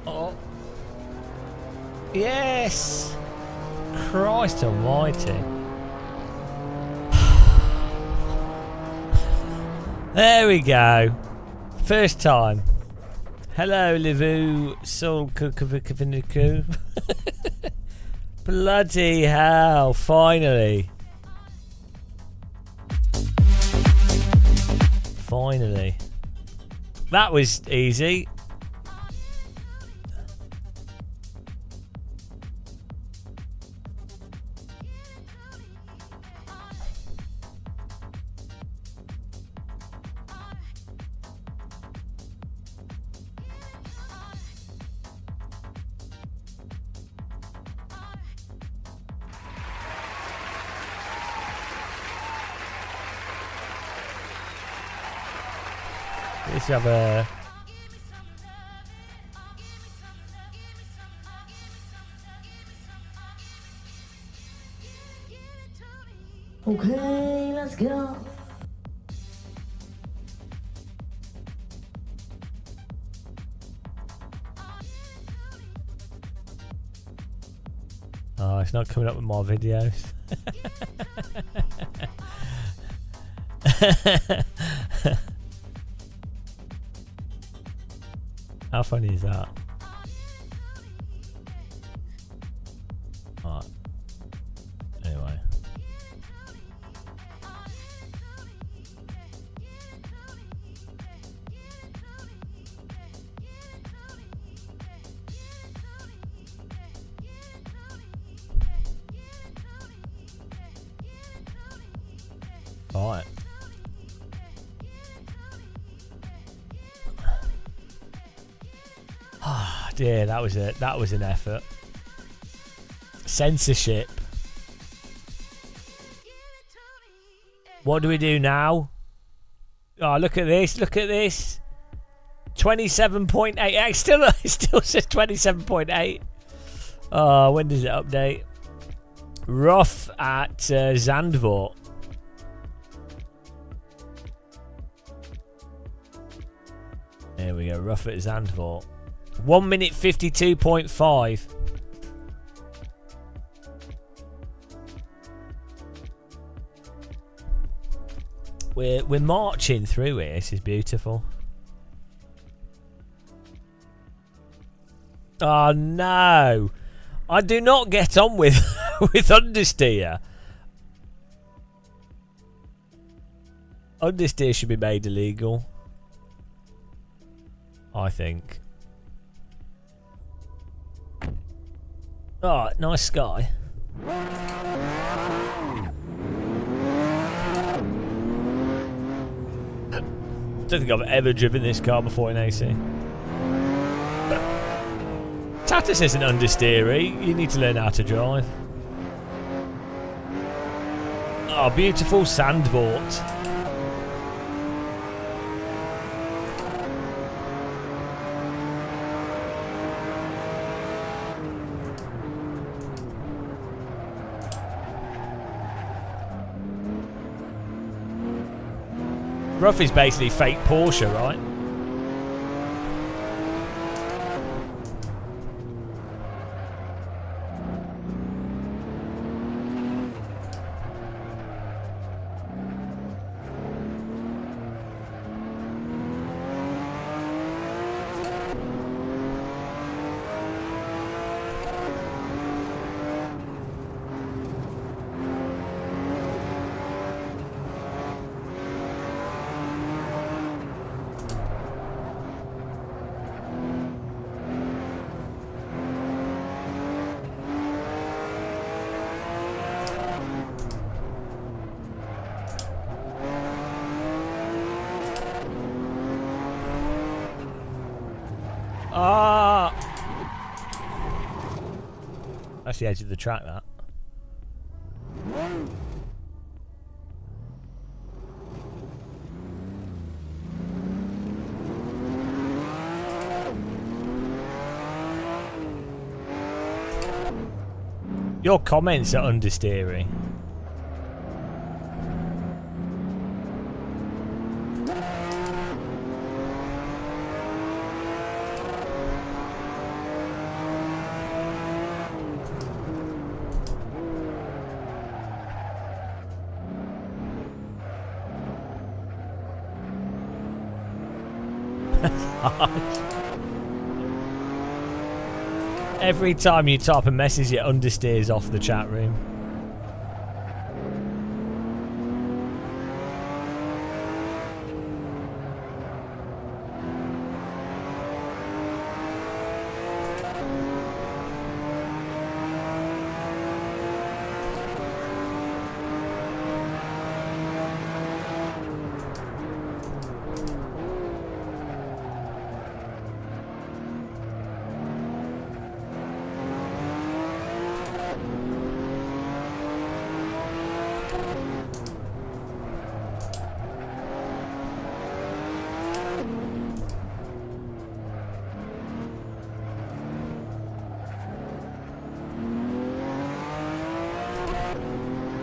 Oh. Yes! Christ almighty. There we go. First time. Hello, Livu Soul Kukaviniku. Bloody hell, finally. Finally. That was easy. Let's have a... Okay, let's go. Oh, it's not coming up with my videos. How funny is that? Alright. Anyway. Alright. Ah, dear, that was it. That was an effort. Censorship. What do we do now? Oh, look at this. Look at this. 27.8. It still says 27.8. Oh, when does it update? Rough at Zandvoort. There we go. Rough at Zandvoort. 1 minute 52.5. We're marching through it. This is beautiful. Oh no! I do not get on with with understeer. Understeer should be made illegal, I think. Oh, nice sky. Don't think I've ever driven this car before in AC. Ta-ta! This isn't understeery. You need to learn how to drive. Oh, beautiful sandvort. Rough is basically fake Porsche, right? Ah! That's the edge of the track, that. Your comments are understeering. Every time you type a message, it understeers off the chat room.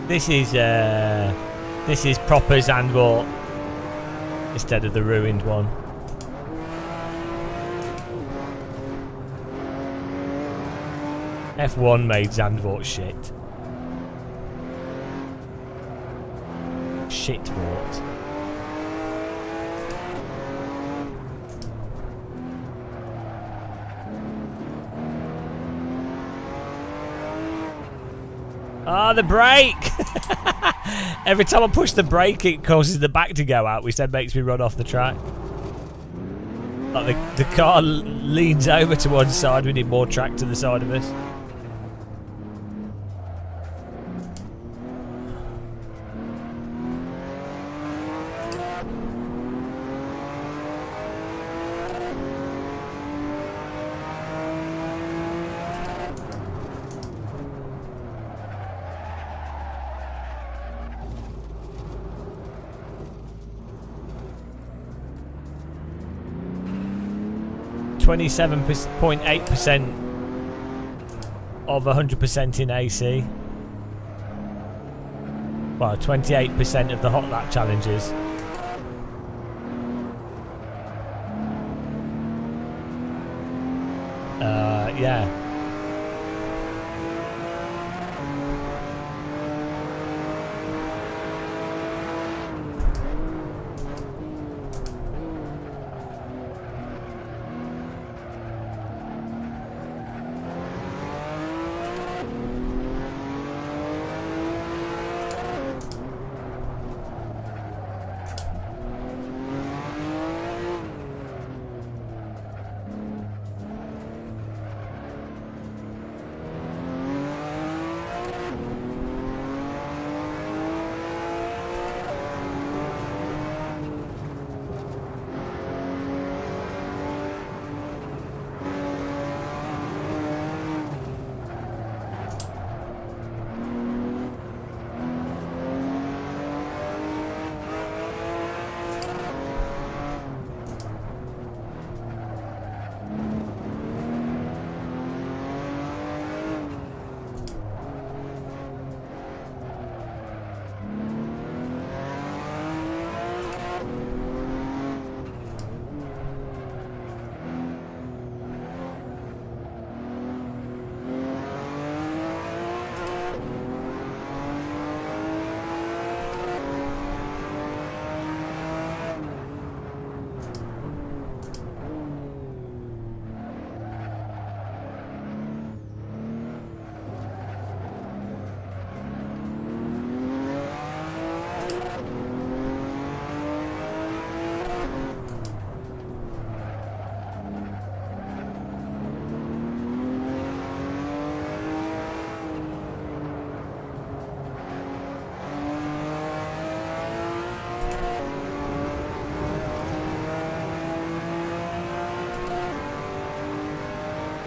This is proper Zandvoort instead of the ruined one. F1 made Zandvoort shit. Shitvort. Ah, the brake! Every time I push the brake, it causes the back to go out, which then makes me run off the track. Like the car leans over to one side, we need more track to the side of us. .8% of 100% in AC. Well, 28% of the hot lap challenges. Yeah.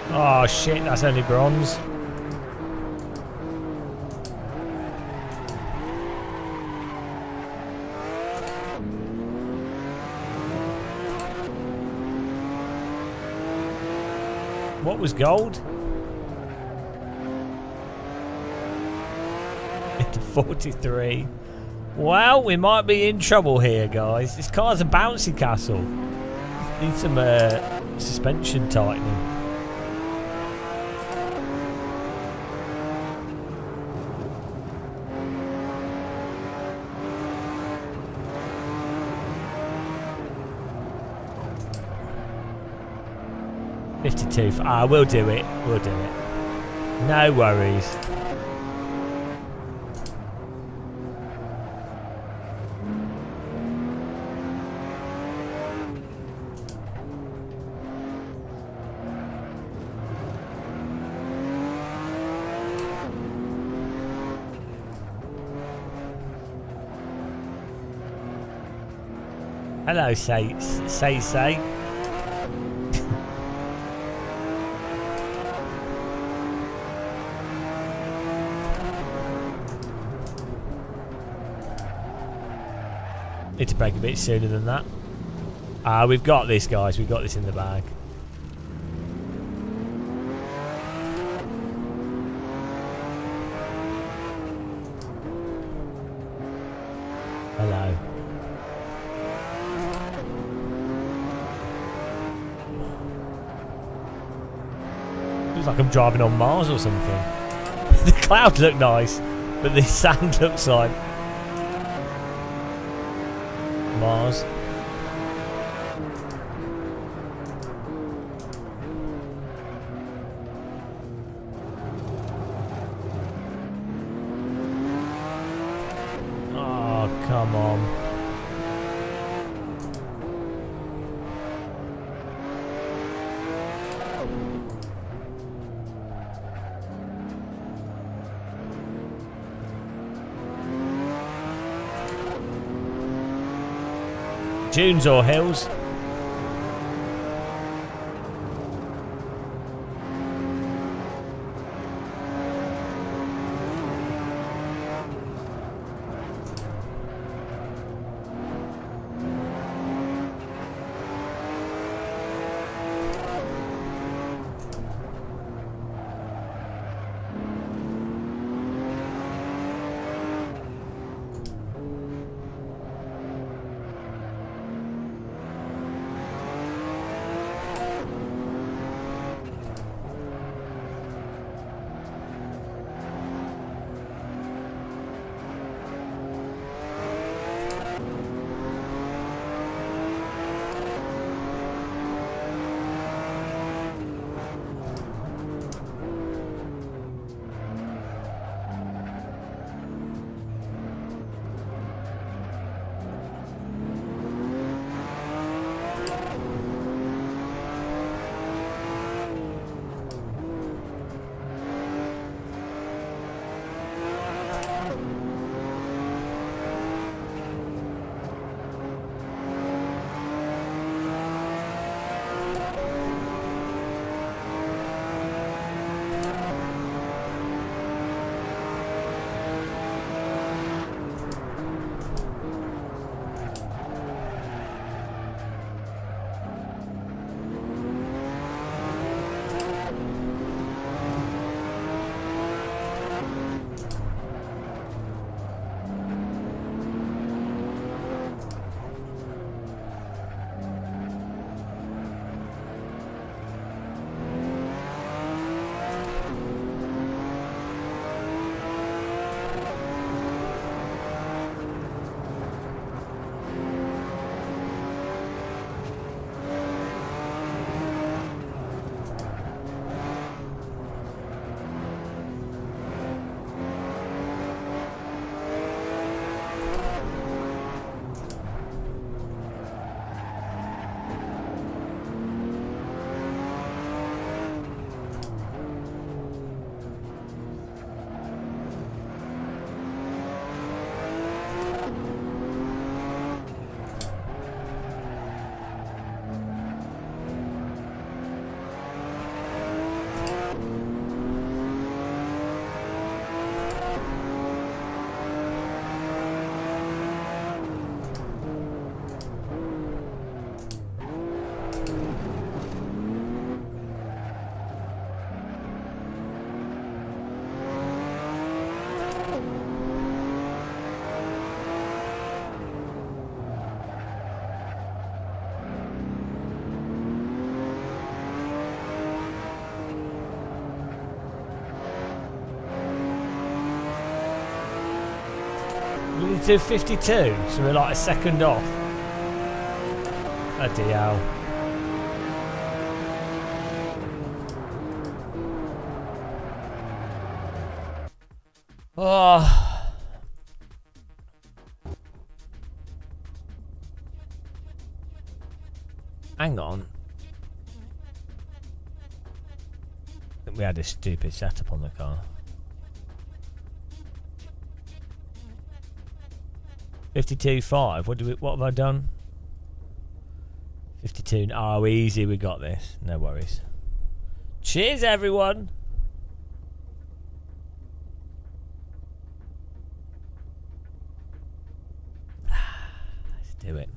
Oh shit, that's only bronze. What was gold? 43. Well, we might be in trouble here, guys. This car's a bouncy castle. Needs some suspension tightening. We'll do it. We'll do it. No worries. Hello, say. Need to break a bit sooner than that. We've got this, guys. We've got this in the bag. Hello. Looks like I'm driving on Mars or something. The clouds look nice, but the sand looks like Mars. Oh, come on. Dunes or hills? We need to do 52, so we're like a second off. Bloody hell. Oh. Hang on. I think we had a stupid setup on the car. 52.5. What have I done? 52. Oh, easy. We got this. No worries. Cheers, everyone. Let's do it.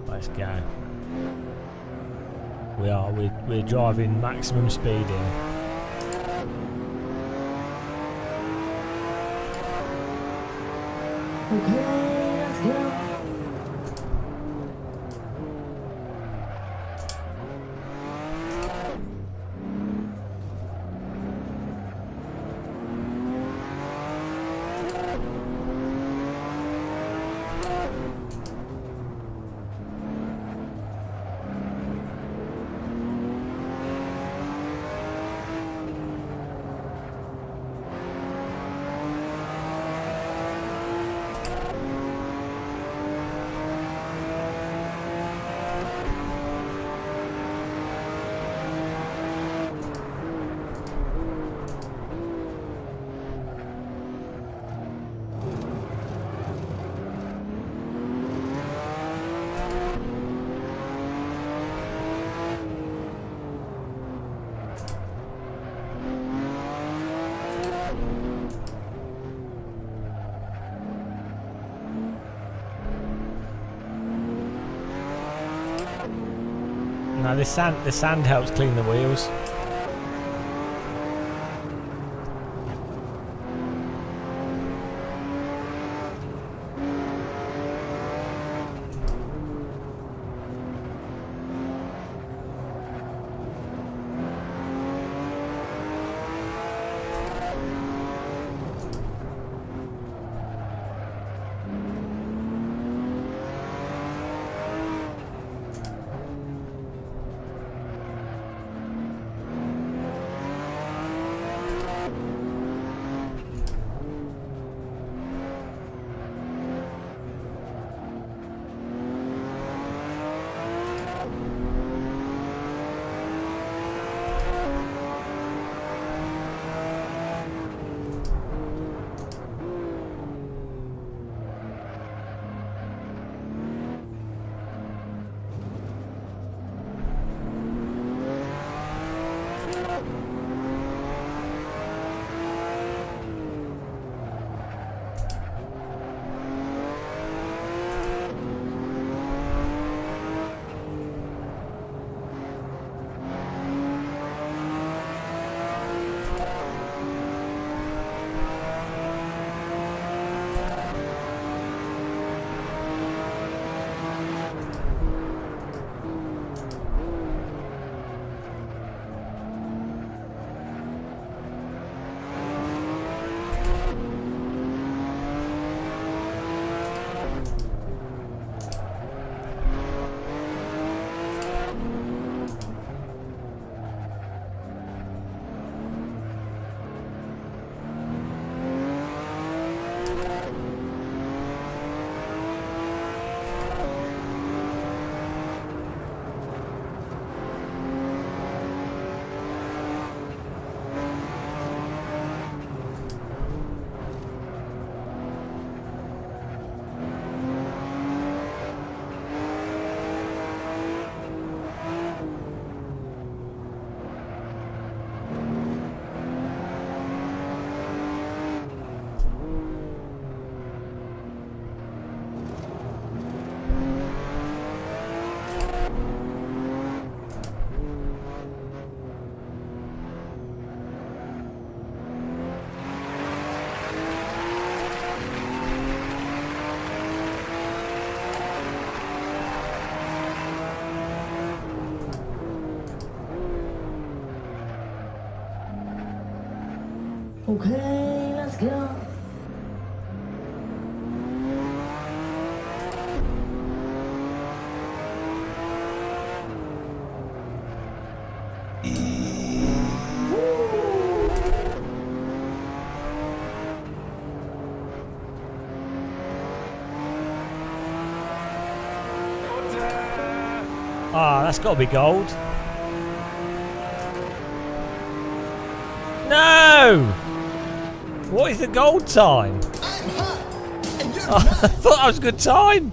Let's go. We're driving maximum speed here. Okay, let's go. Now the sand helps clean the wheels. Okay, let's go. Ah, that's got to be gold. No! What is the gold time? Oh, I thought that was a good time.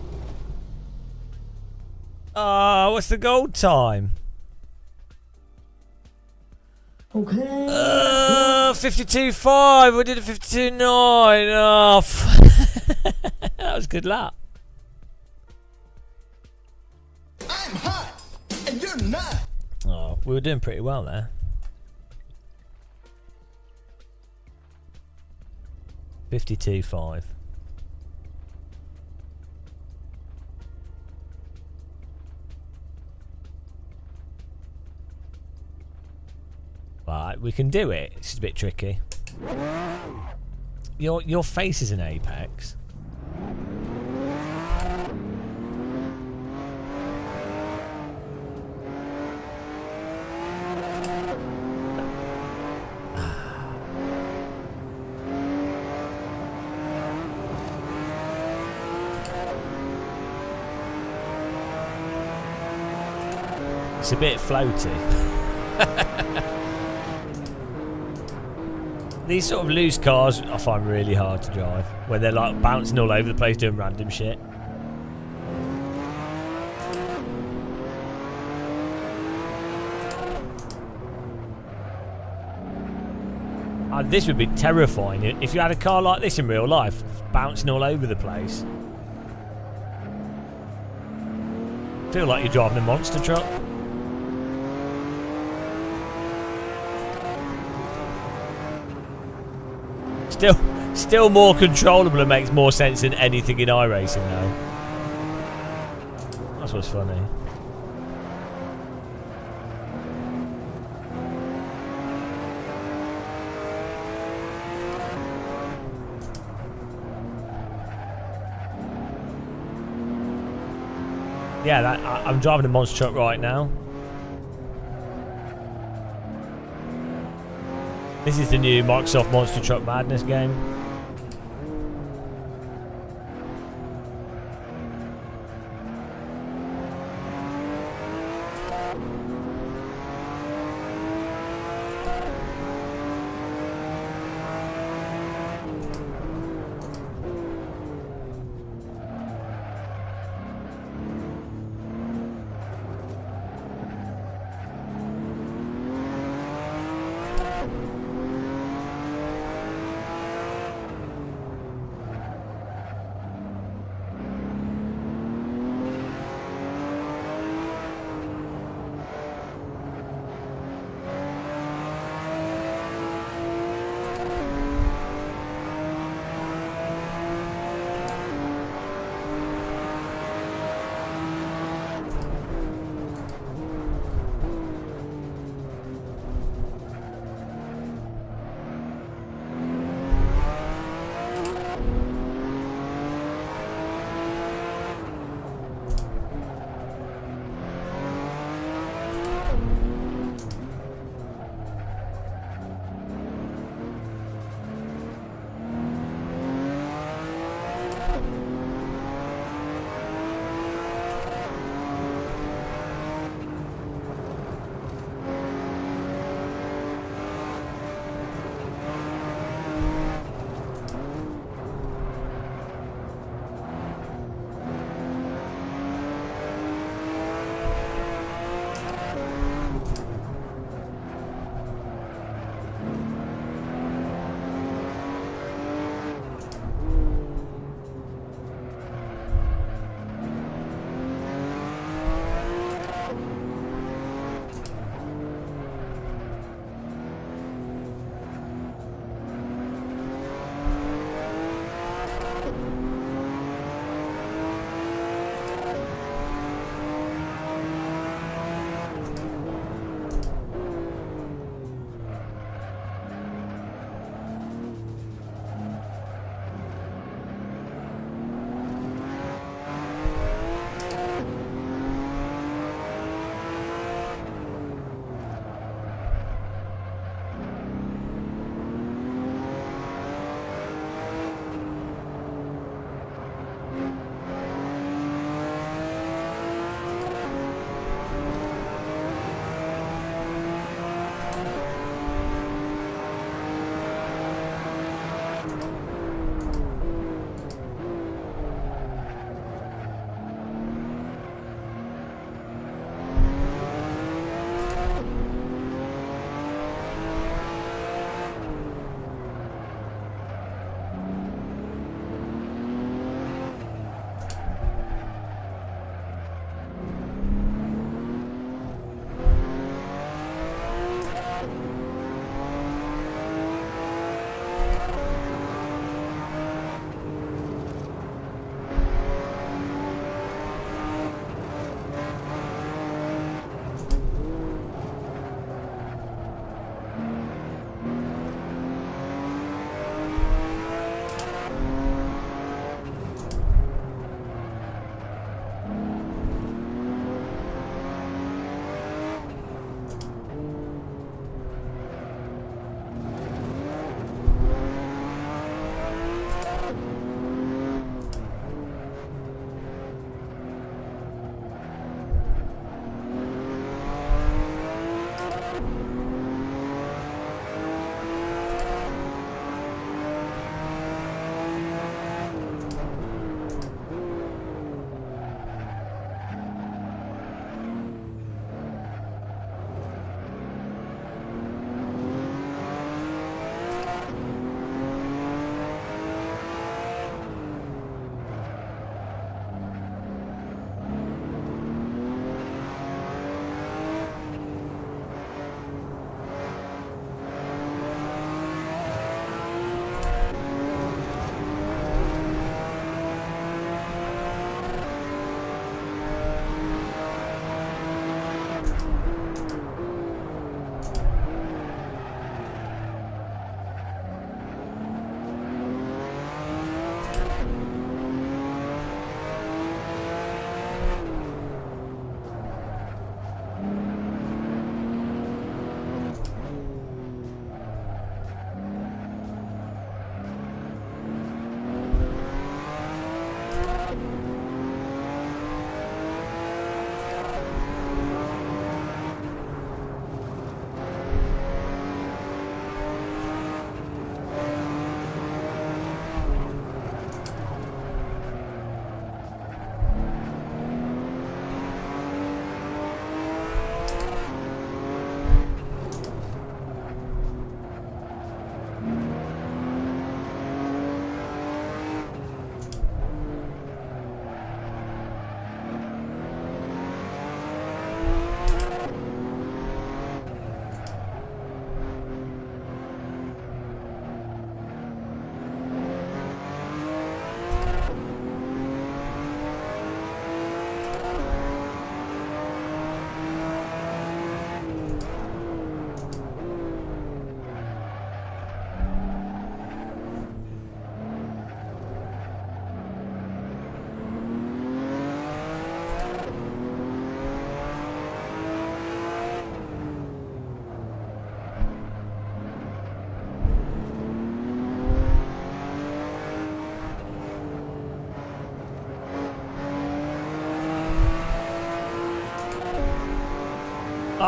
Ah, what's the gold time? Okay. 52.5. We did a 52.9. Oh, that was good luck. I'm hot, and you're not. Oh, we were doing pretty well there. 52.5. Right, we can do it. It's just a bit tricky. Your face is an apex. It's a bit floaty. These sort of loose cars I find really hard to drive, where they're like bouncing all over the place doing random shit. This would be terrifying if you had a car like this in real life, bouncing all over the place. Feel like you're driving a monster truck. Still more controllable and makes more sense than anything in iRacing though. That's what's funny. Yeah, I'm driving a monster truck right now. This is the new Microsoft Monster Truck Madness game.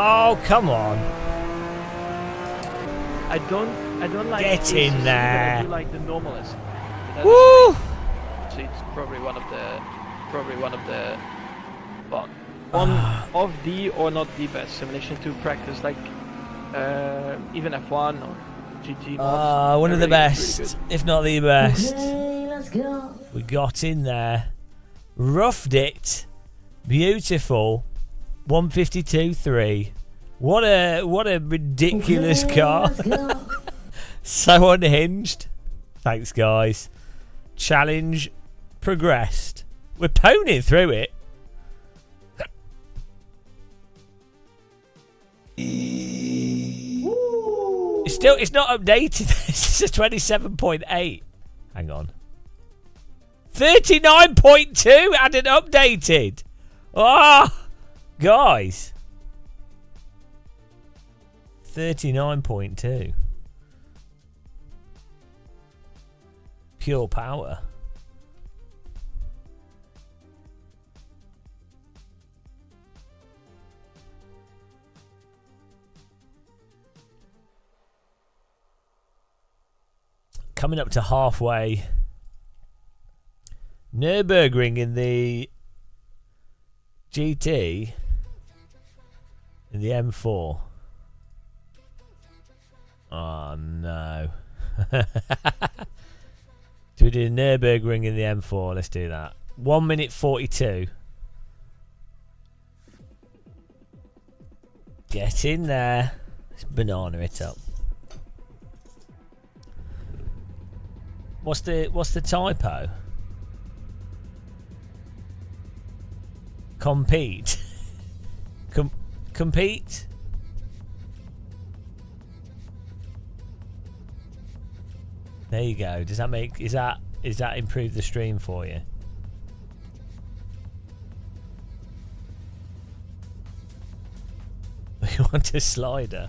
Oh, come on. I don't like Get ACC, in but there. I do like the normalist. Woo! So it's probably one of the well, one of the or not the best simulation to practice, like even F1 or GT mods. One of the Really, best, really good. if not the best. Okay, let's go. We got in there, roughed it, beautiful, 152.3. What a ridiculous Okay, car. let's go. So unhinged. Thanks, guys. Challenge progressed. We're ponying through it. It's not updated. It's just 27.8. Hang on. 39.2 hadn't updated. Ah, guys. 39.2. Pure power. Coming up to halfway. Nürburgring in the GT. In the M4. Oh no. Do we do Nürburgring in the M4? Let's do that. 1 minute 42. Get in there. Let's banana it up. What's the typo? Compete. Compete. There you go. Does that make is that improve the stream for you? You want a slider?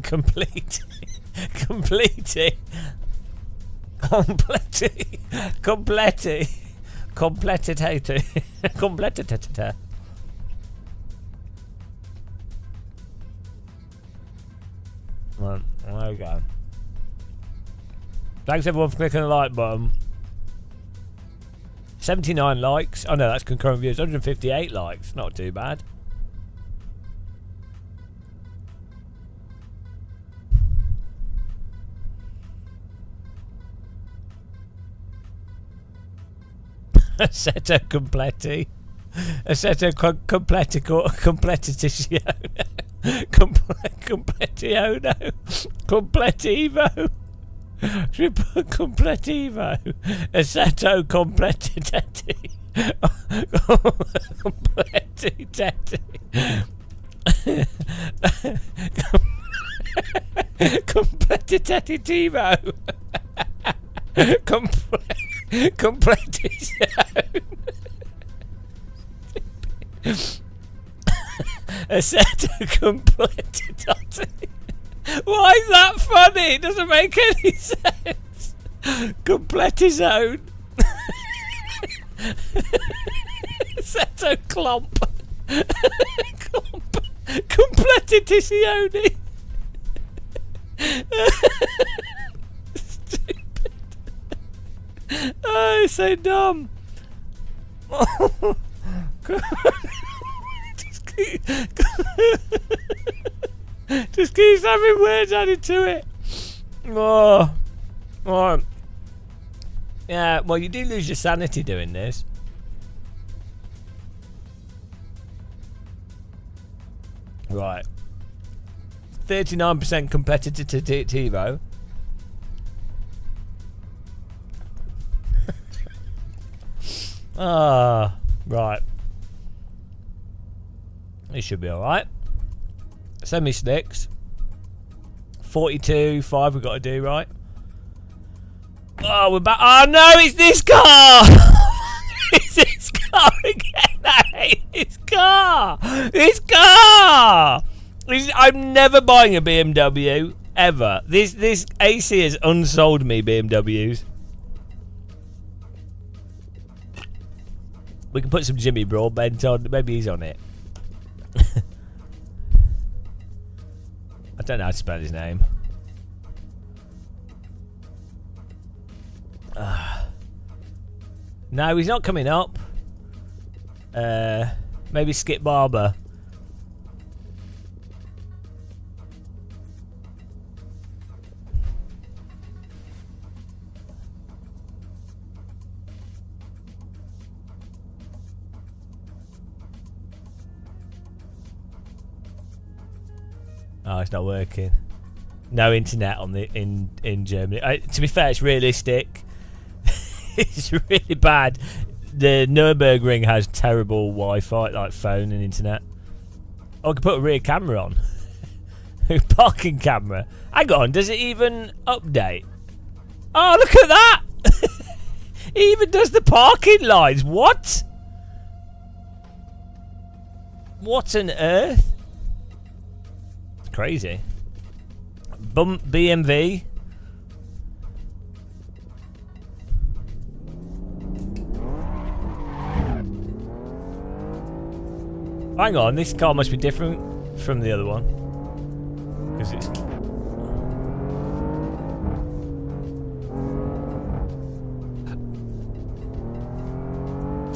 Complete. Complete. Complete. Complete. Completitator. Completitator. Right, there we go. Thanks everyone for clicking the like button. 79 likes. Oh no, that's concurrent views. 158 likes. Not too bad. Assetto Completi. Assetto Completitione. Completione. Completivo. Completivo. Assetto Completitetti. Completitetti. Completitativo. Completion. Assetto Completitati. Why is that funny? It doesn't make any sense. Completizone. Assetto Clomp. Completitione. Stupid. Oh, it's so dumb. Just keeps having words added to it. Oh, right. Yeah, well, you do lose your sanity doing this. Right. 39% competitivo. Ah, right. It should be alright. Semi-slicks. 42.5 we've got to do, right? Oh, we're back. Oh no, it's this car! It's this car again! I hate this car! This car! I'm never buying a BMW, ever. This AC has unsold me BMWs. We can put some Jimmy Broadbent on. Maybe he's on it. don't know how to spell his name. No, he's not coming up. Maybe Skip Barber. Oh, it's not working. No internet on the in Germany. To be fair, it's realistic. It's really bad. The Nürburgring has terrible Wi-Fi, like phone and internet. Oh, I could put a rear camera on. Parking camera. Hang on, does it even update? Oh, look at that! It even does the parking lines. What? What on earth? It's crazy. BMW. Hang on, this car must be different from the other one. Because it's...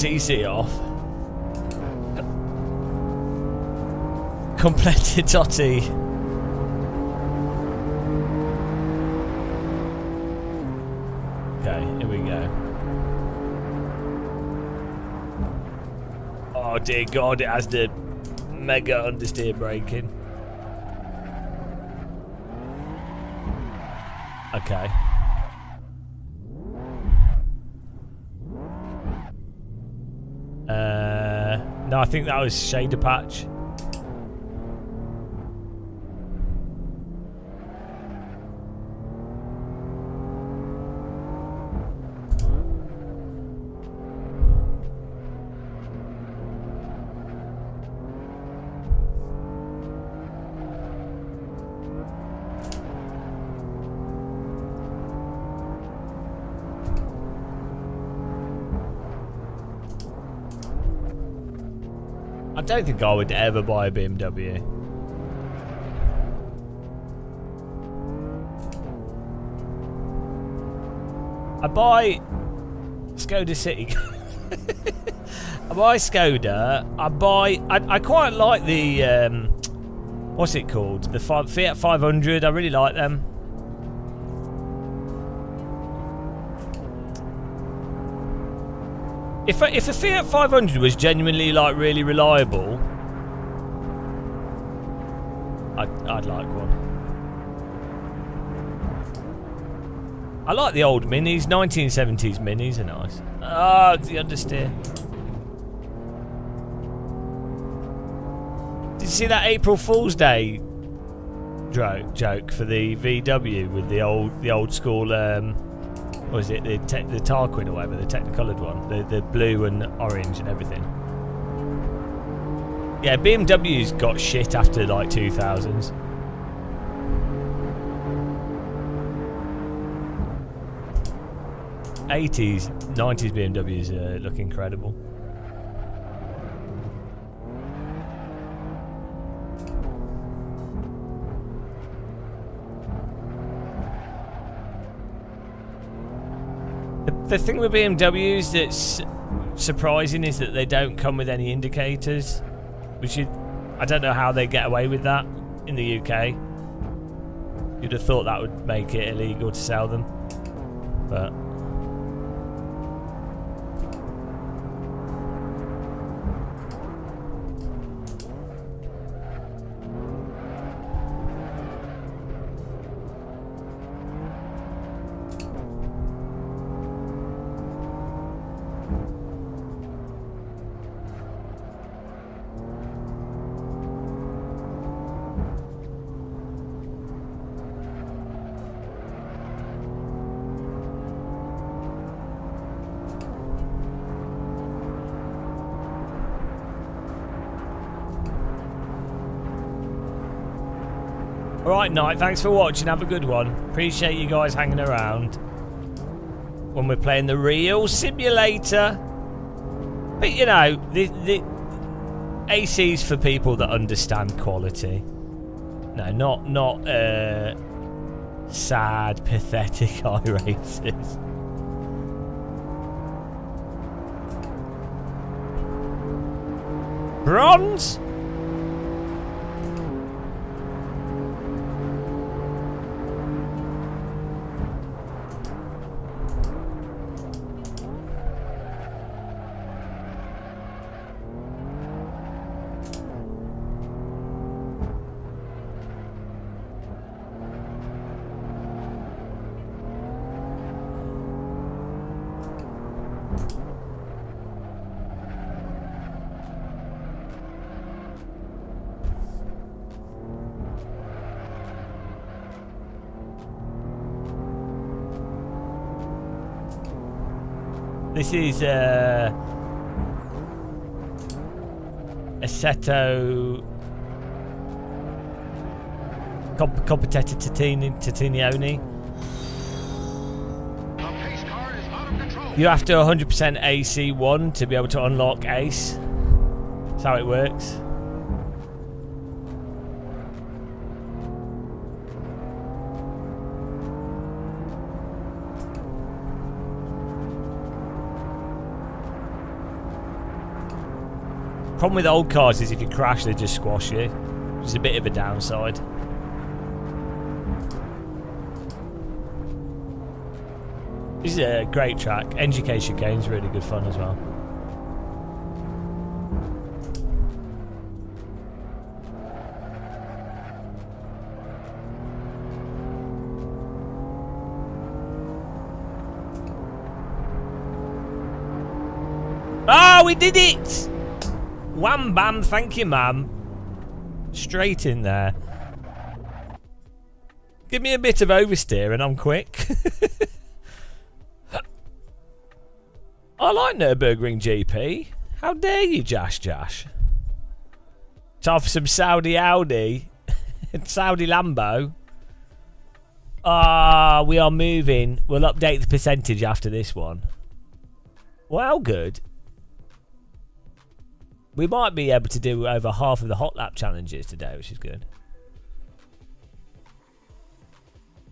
TC off. Complete Totti. Okay, here we go. Oh dear God, it has the mega understeer braking. Okay. No, I think that was shader patch. I don't think I would ever buy a BMW. I buy Skoda City. I buy Skoda. I quite like the what's it called? The Fiat 500. I really like them. If a Fiat 500 was genuinely like really reliable, I'd like one. I like the old minis. 1970s minis are nice. Oh, the understeer. Did you see that April Fool's Day joke for the VW with the old school? What was it? The Tarquin or whatever, the Technicoloured one, the blue and orange and everything. Yeah, BMW's got shit after like 2000s. '80s, '90s BMWs look incredible. The thing with BMWs that's surprising is that they don't come with any indicators, which I don't know how they get away with that in the UK. You'd have thought that would make it illegal to sell them, but alright, Knight, thanks for watching. Have a good one. Appreciate you guys hanging around when we're playing the real simulator. But you know, the AC's for people that understand quality. No, not sad, pathetic iRaces. Bronze? This is Assetto Competetta Titinioni. The pace car is out of control. You have to 100% AC1 to be able to unlock Ace. That's how it works. Problem with old cars is if you crash, they just squash you, which is a bit of a downside. This is a great track. NGK Chicane's really good fun as well. Oh, we did it! Wham bam, thank you, ma'am. Straight in there. Give me a bit of oversteer and I'm quick. I like Nürburgring GP. How dare you, Jash Jash? Time for some Saudi Audi. Saudi Lambo. Ah, we are moving. We'll update the percentage after this one. Well, good. We might be able to do over half of the hot lap challenges today, which is good.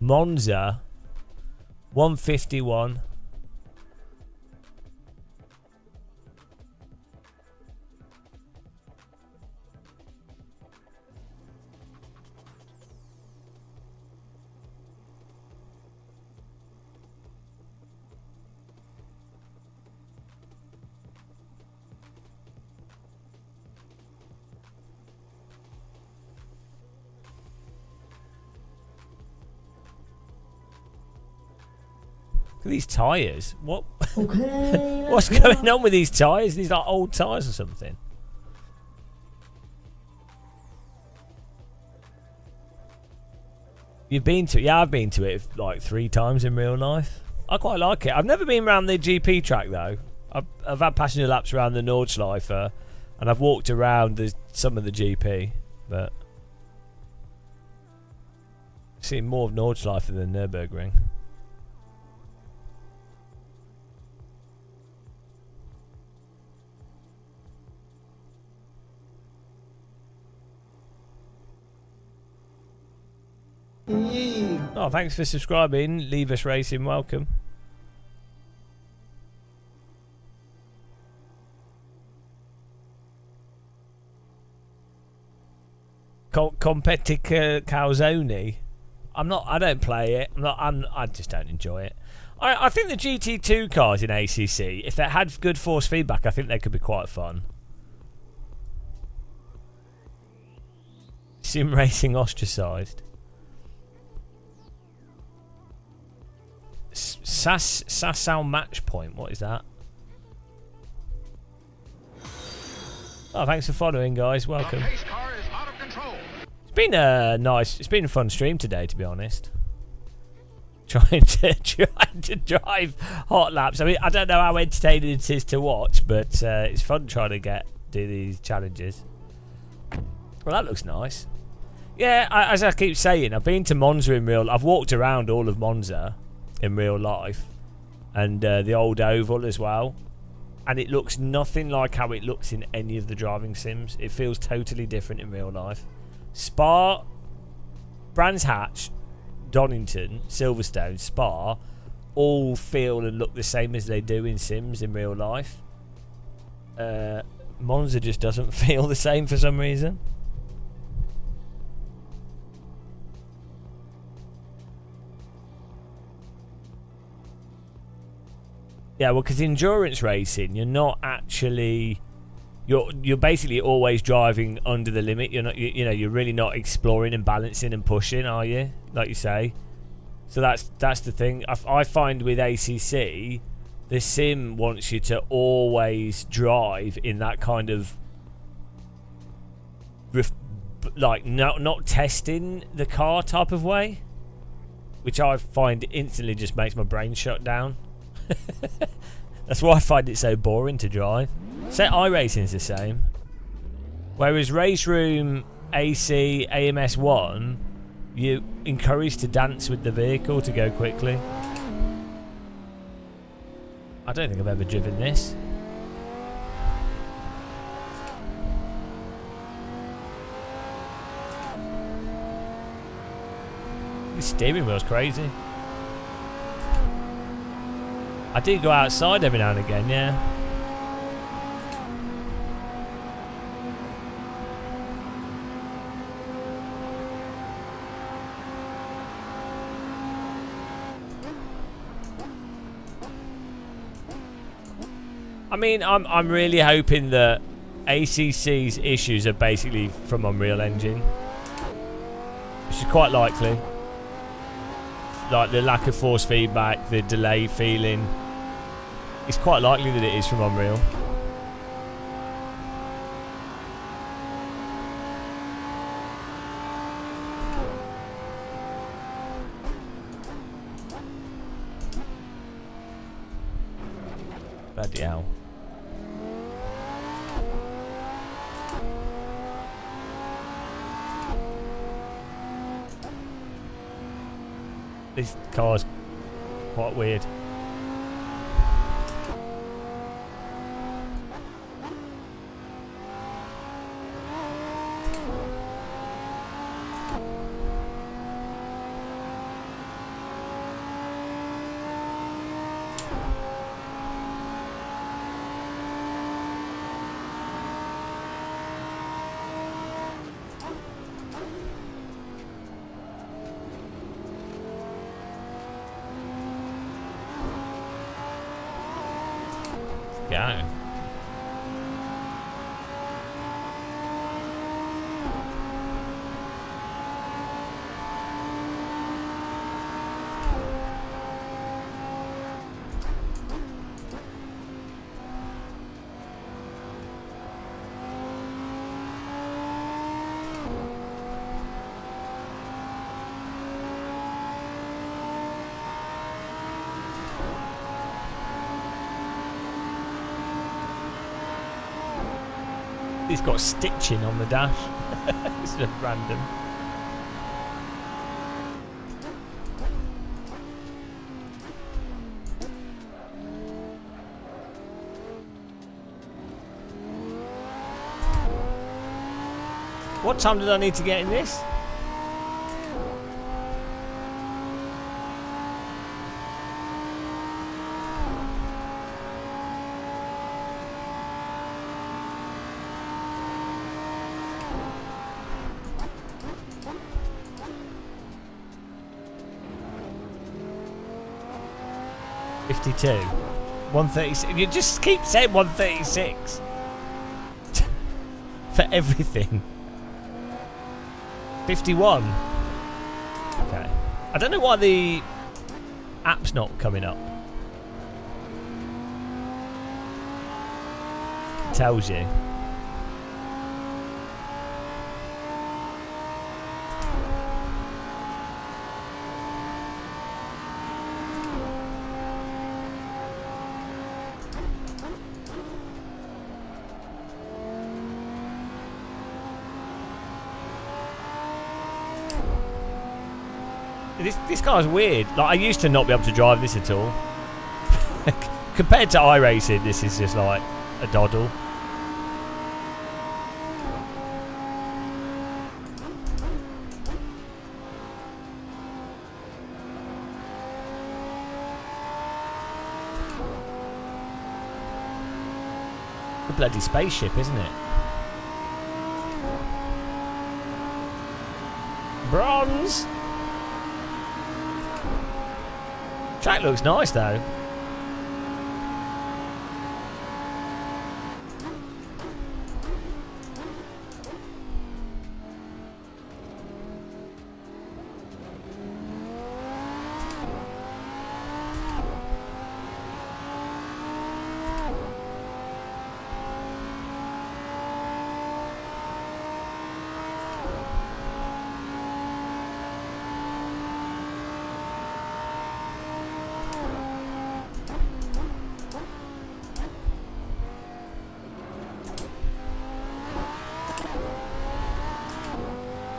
Monza, 151. Look at these tyres. What? Okay, What's going on with these tyres? These are old tyres or something. You've been to it? Yeah, I've been to it like 3 times in real life. I quite like it. I've never been around the GP track though. I've had passenger laps around the Nordschleife and I've walked around some of the GP, but I've seen more of Nordschleife than Nürburgring. Oh, thanks for subscribing. Leave us racing. Welcome. Competitor Calzone. I don't play it. I just don't enjoy it. I think the GT2 cars in ACC, if they had good force feedback, I think they could be quite fun. Sim racing ostracised. Sassau match point. What is that? Oh, thanks for following, guys. Welcome. The pace car is out of control. It's been a nice. It's been a fun stream today, to be honest. Trying to drive hot laps. I mean, I don't know how entertaining it is to watch, but it's fun trying to do these challenges. Well, that looks nice. Yeah, as I keep saying, I've been to Monza in real. I've walked around all of Monza in real life, and the old oval as well, and it looks nothing like how it looks in any of the driving sims. It feels totally different in real life. Spa, Brands Hatch, Donington, Silverstone, Spa all feel and look the same as they do in Sims in real life. Monza just doesn't feel the same for some reason. Yeah, well, because endurance racing, you're not actually, you're basically always driving under the limit. You're not, you know, you're really not exploring and balancing and pushing, are you? Like you say. So that's the thing. I find with ACC, the sim wants you to always drive in that kind of, like not testing the car type of way, which I find instantly just makes my brain shut down. That's why I find it so boring to drive. Set iRacing's the same. Whereas Race Room, AC, AMS1, you encouraged to dance with the vehicle to go quickly. I don't think I've ever driven this. The steering wheel's crazy. I do go outside every now and again, yeah. I mean, I'm really hoping that ACC's issues are basically from Unreal Engine, which is quite likely. Like the lack of force feedback, the delay feeling. It's quite likely that it is from Unreal. Bloody hell. This car's quite weird. Go. He's got stitching on the dash. It's just random. What time did I need to get in this? .52. 136. You just keep saying 136 for everything. 51. Okay. I don't know why the app's not coming up. It tells you. This car's weird. Like, I used to not be able to drive this at all. Compared to iRacing, this is just like a doddle. A bloody spaceship, isn't it? Bronze! Track looks nice though.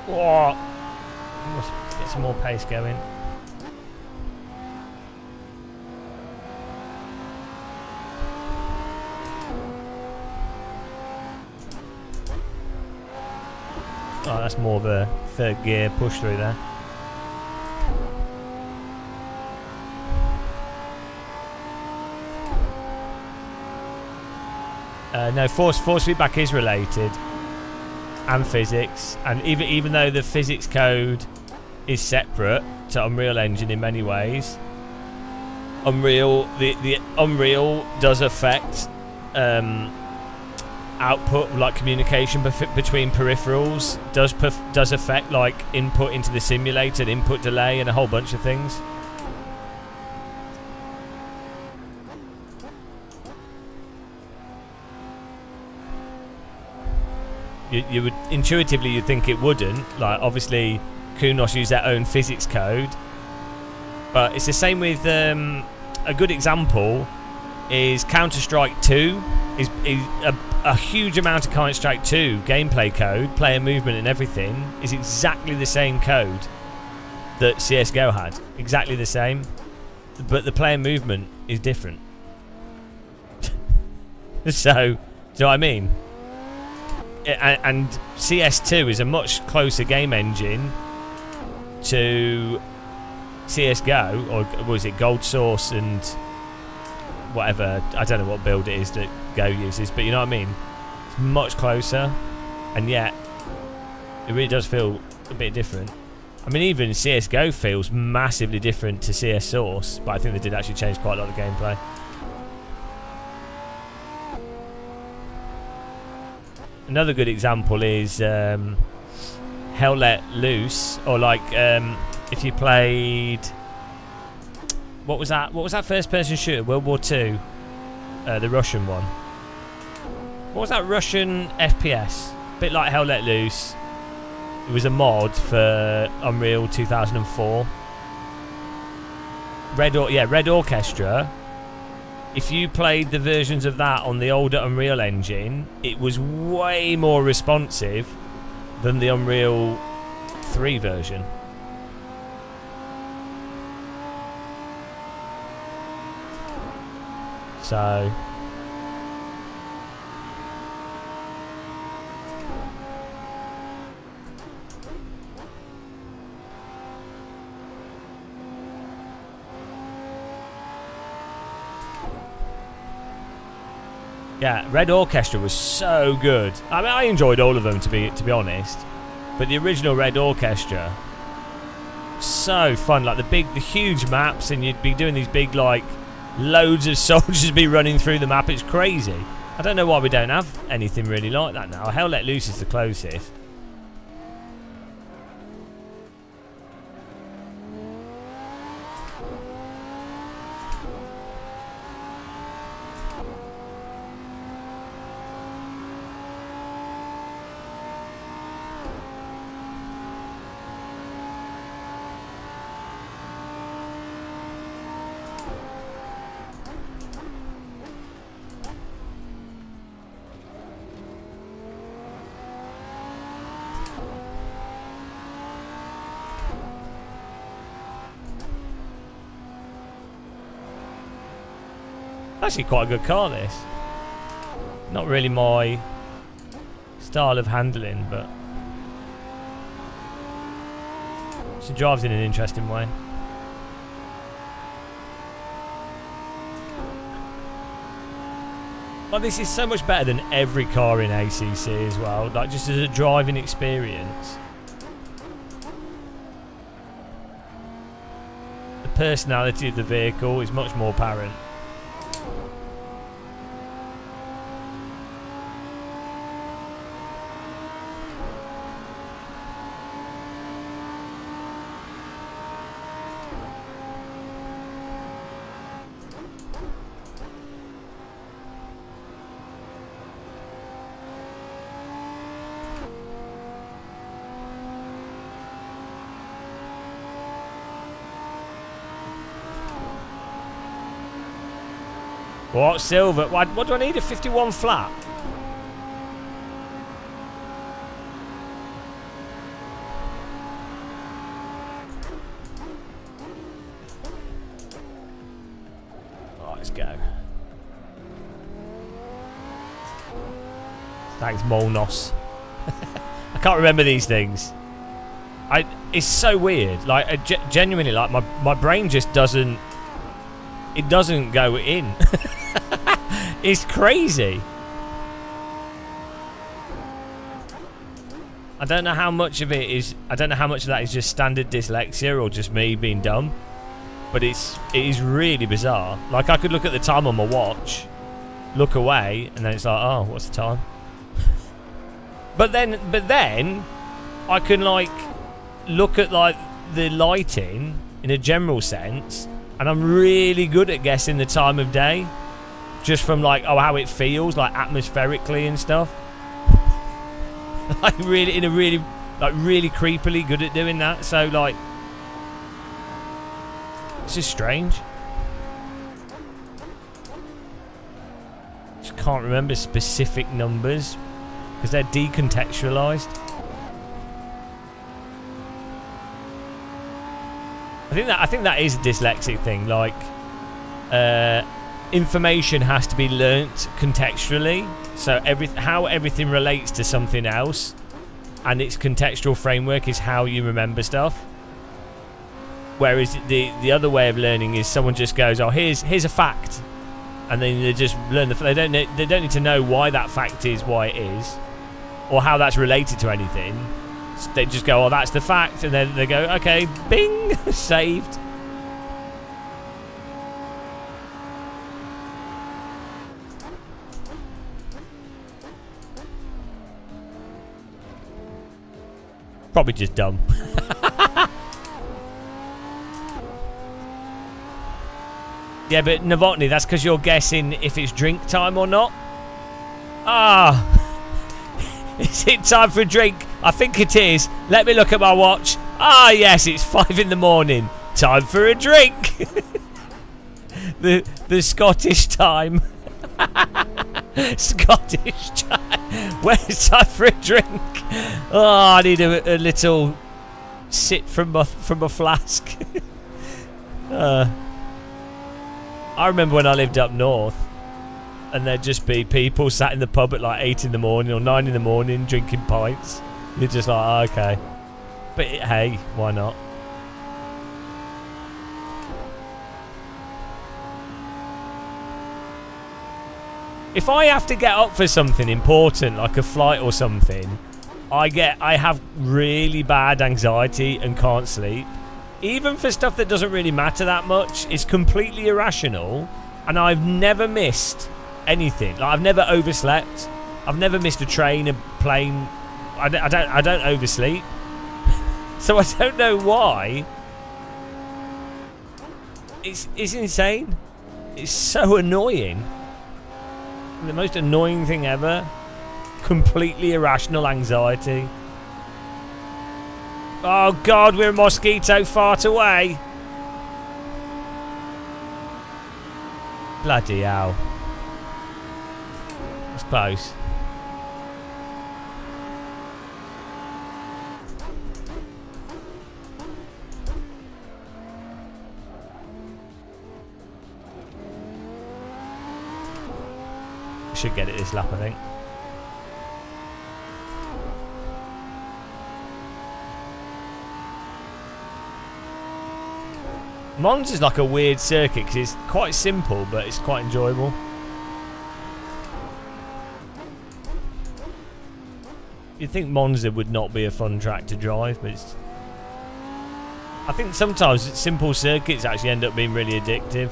Whoa. Must get some more pace going. Oh, that's more of a third gear push through there. No, force feedback is related. And physics, and even though the physics code is separate to Unreal Engine in many ways, Unreal the Unreal does affect output, like communication between peripherals, does affect like input into the simulator, input delay, and a whole bunch of things. You would intuitively you'd think it wouldn't. Like obviously, Kunos use their own physics code, but it's the same with a good example is Counter-Strike 2. Is a huge amount of Counter-Strike 2 gameplay code, player movement, and everything is exactly the same code that CS:GO had. Exactly the same, but the player movement is different. So, do you know what I mean? And CS2 is a much closer game engine to CS:GO, or was it Gold Source and whatever, I don't know what build it is that Go uses, but you know what I mean? It's much closer, and yet it really does feel a bit different. I mean, even CS:GO feels massively different to CS Source, but I think they did actually change quite a lot of gameplay. Another good example is Hell Let Loose, or like if you played, what was that first-person shooter, World War II, the Russian one. What was that Russian FPS? A bit like Hell Let Loose. It was a mod for Unreal 2004. Red Orchestra. If you played the versions of that on the older Unreal Engine, it was way more responsive than the Unreal 3 version. So yeah, Red Orchestra was so good. I mean, I enjoyed all of them to be honest, but the original Red Orchestra, so fun. Like the huge maps, and you'd be doing these big, like, loads of soldiers be running through the map. It's crazy. I don't know why we don't have anything really like that now. Hell Let Loose is the closest. Actually quite a good car, this. Not really my style of handling, but she drives in an interesting way. Like, this is so much better than every car in ACC as well. Like, just as a driving experience. The personality of the vehicle is much more apparent. What? Silver? What do I need? A 51 flat? Right, let's go. Thanks, Molnos. I can't remember these things. It's so weird. Like, genuinely, like, my brain just doesn't... It doesn't go in. It's crazy. I don't know how much of it is. I don't know how much of that is just standard dyslexia or just me being dumb. But it is really bizarre. Like, I could look at the time on my watch, look away, and then it's like, oh, what's the time? But then I can, like, look at, like, the lighting in a general sense, and I'm really good at guessing the time of day. Just from, like, how it feels, like, atmospherically and stuff. Like, really, really creepily good at doing that. So, like, it's just strange. Just can't remember specific numbers because they're decontextualized. I think that is a dyslexic thing. Like, information has to be learnt contextually, so how everything relates to something else, and its contextual framework is how you remember stuff. Whereas the other way of learning is someone just goes, oh, here's a fact, and then they just learn they don't need to know why that fact is why it is, or how that's related to anything. They just go, oh, that's the fact, and then they go, okay, bing, saved. Probably just dumb. Yeah, but Novotny, that's because you're guessing if it's drink time or not. Ah, is it time for a drink? I think it is. Let me look at my watch. Ah, yes, it's 5 in the morning. Time for a drink. the Scottish time. Scottish time. Where's time for a drink? Oh, I need a little sip from a flask. I remember when I lived up north, and there'd just be people sat in the pub at like 8 in the morning or 9 in the morning drinking pints. You're just like, oh, okay. But hey, why not? If I have to get up for something important, like a flight or something, I have really bad anxiety and can't sleep. Even for stuff that doesn't really matter that much, it's completely irrational, and I've never missed anything. Like, I've never overslept. I've never missed a train, a plane. I don't oversleep. So I don't know why. It's insane. It's so annoying. The most annoying thing ever. Completely irrational anxiety. Oh God, we're a mosquito fart away. Bloody hell. That's close. Should get it this lap, I think. Mons is like a weird circuit because it's quite simple, but it's quite enjoyable. You'd think Monza would not be a fun track to drive, but it's... I think sometimes simple circuits actually end up being really addictive.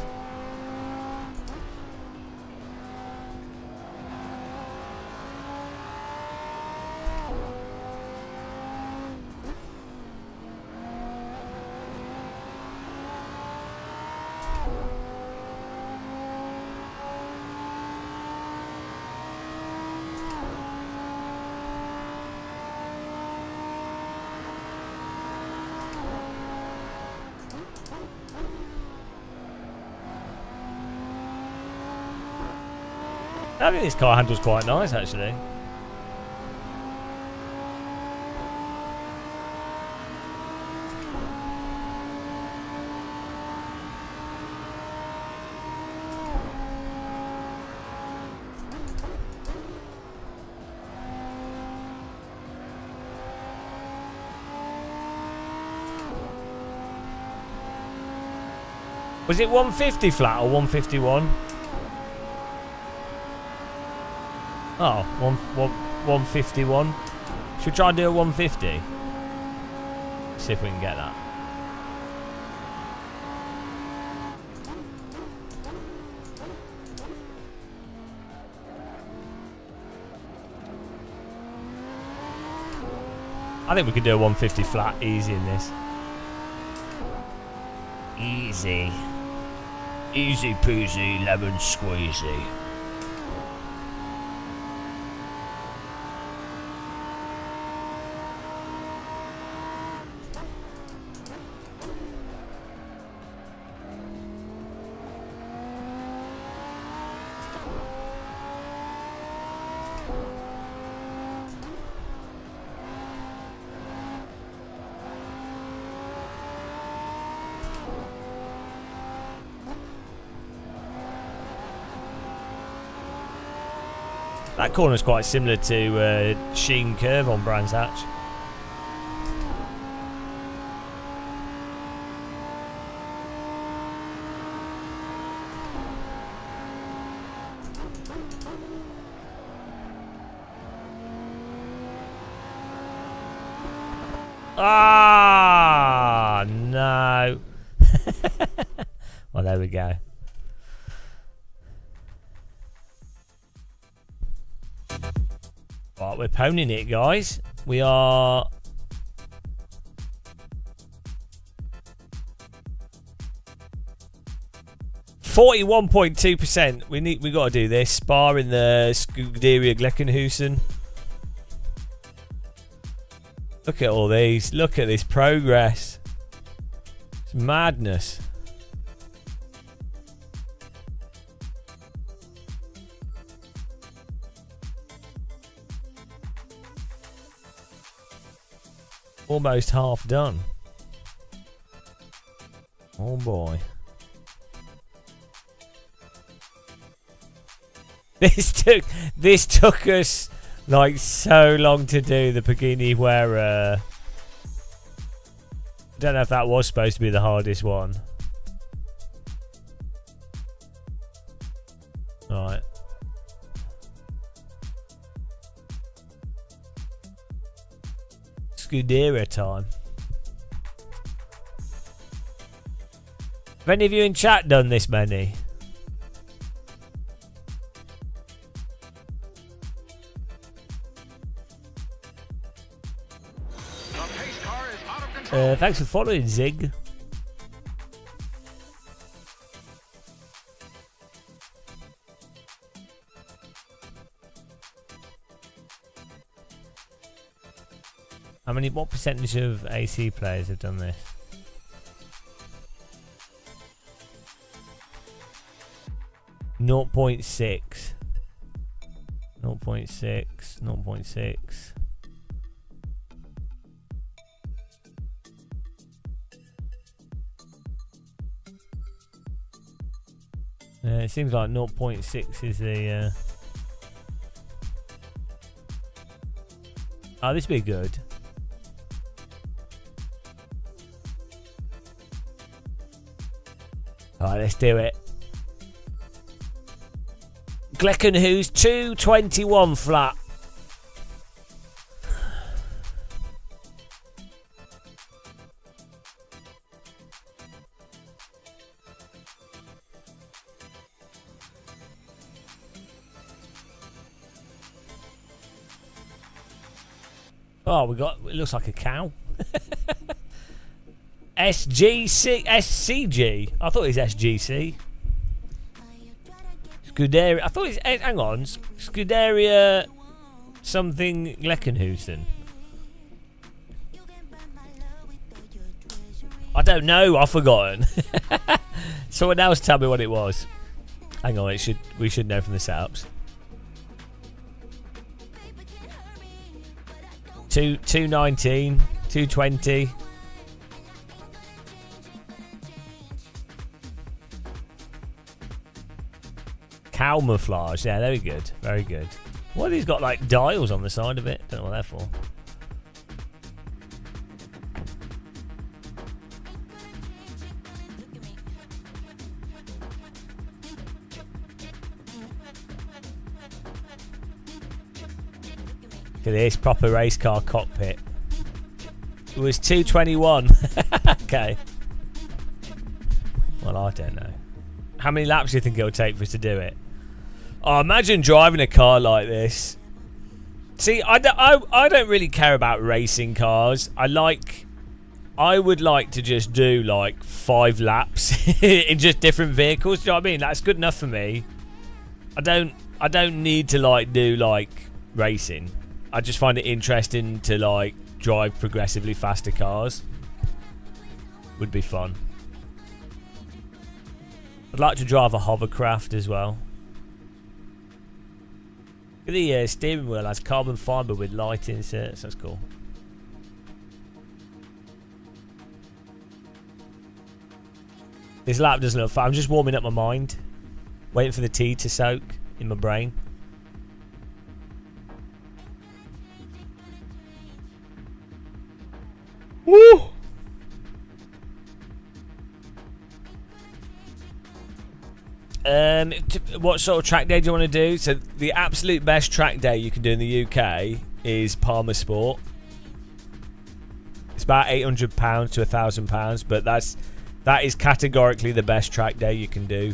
I think this car handles quite nice, actually. Was it 150 flat or 151? Oh, 151. Should we try and do a 150? See if we can get that. I think we could do a 150 flat easy in this. Easy. Easy peasy, lemon squeezy. That corner's quite similar to Sheen Curve on Brands Hatch. Ah, no. Well, there we go. Right, we're ponying it, guys. We are... ...41.2%. We got to do this. Spa in the Scuderia Gleckenhusen. Look at all these. Look at this progress. It's madness. Almost half done. Oh boy. This took us like so long to do the Pagani where I don't know if that was supposed to be the hardest one. Alright. Scuderia time. Have any of you in chat done this many? Thanks for following, Zig. What percentage of AC players have done this? Naught 0.6. 0.6. 0.6. It seems like 0.6 is the... Oh, this would be good. Alright, let's do it. Gleckenhuis 221 flat. Oh, it looks like a cow. SCG. I thought it was SGC. Scuderia. I thought it's. Hang on. Scuderia something Leckenhusen. I don't know. I've forgotten. Someone else tell me what it was. Hang on. We should know from the setups. 219, 220. Camouflage. Yeah, very good. Very good. What, he's got like dials on the side of it? Don't know what they're for. Look at this proper race car cockpit. It was 221. Okay. Well, I don't know. How many laps do you think it'll take for us to do it? Oh, imagine driving a car like this. See, I don't really care about racing cars. I would like to just do like 5 laps in just different vehicles. Do you know what I mean? That's good enough for me. I don't need to like do like racing. I just find it interesting to like drive progressively faster cars. Would be fun. I'd like to drive a hovercraft as well. Look at the steering wheel has carbon fibre with light inserts. That's cool. This lap doesn't look fun. I'm just warming up my mind. Waiting for the tea to soak in my brain. Woo! What sort of track day do you want to do? So the absolute best track day you can do in the UK is Palmer Sport. It's about £800 to £1,000, but that is categorically the best track day you can do.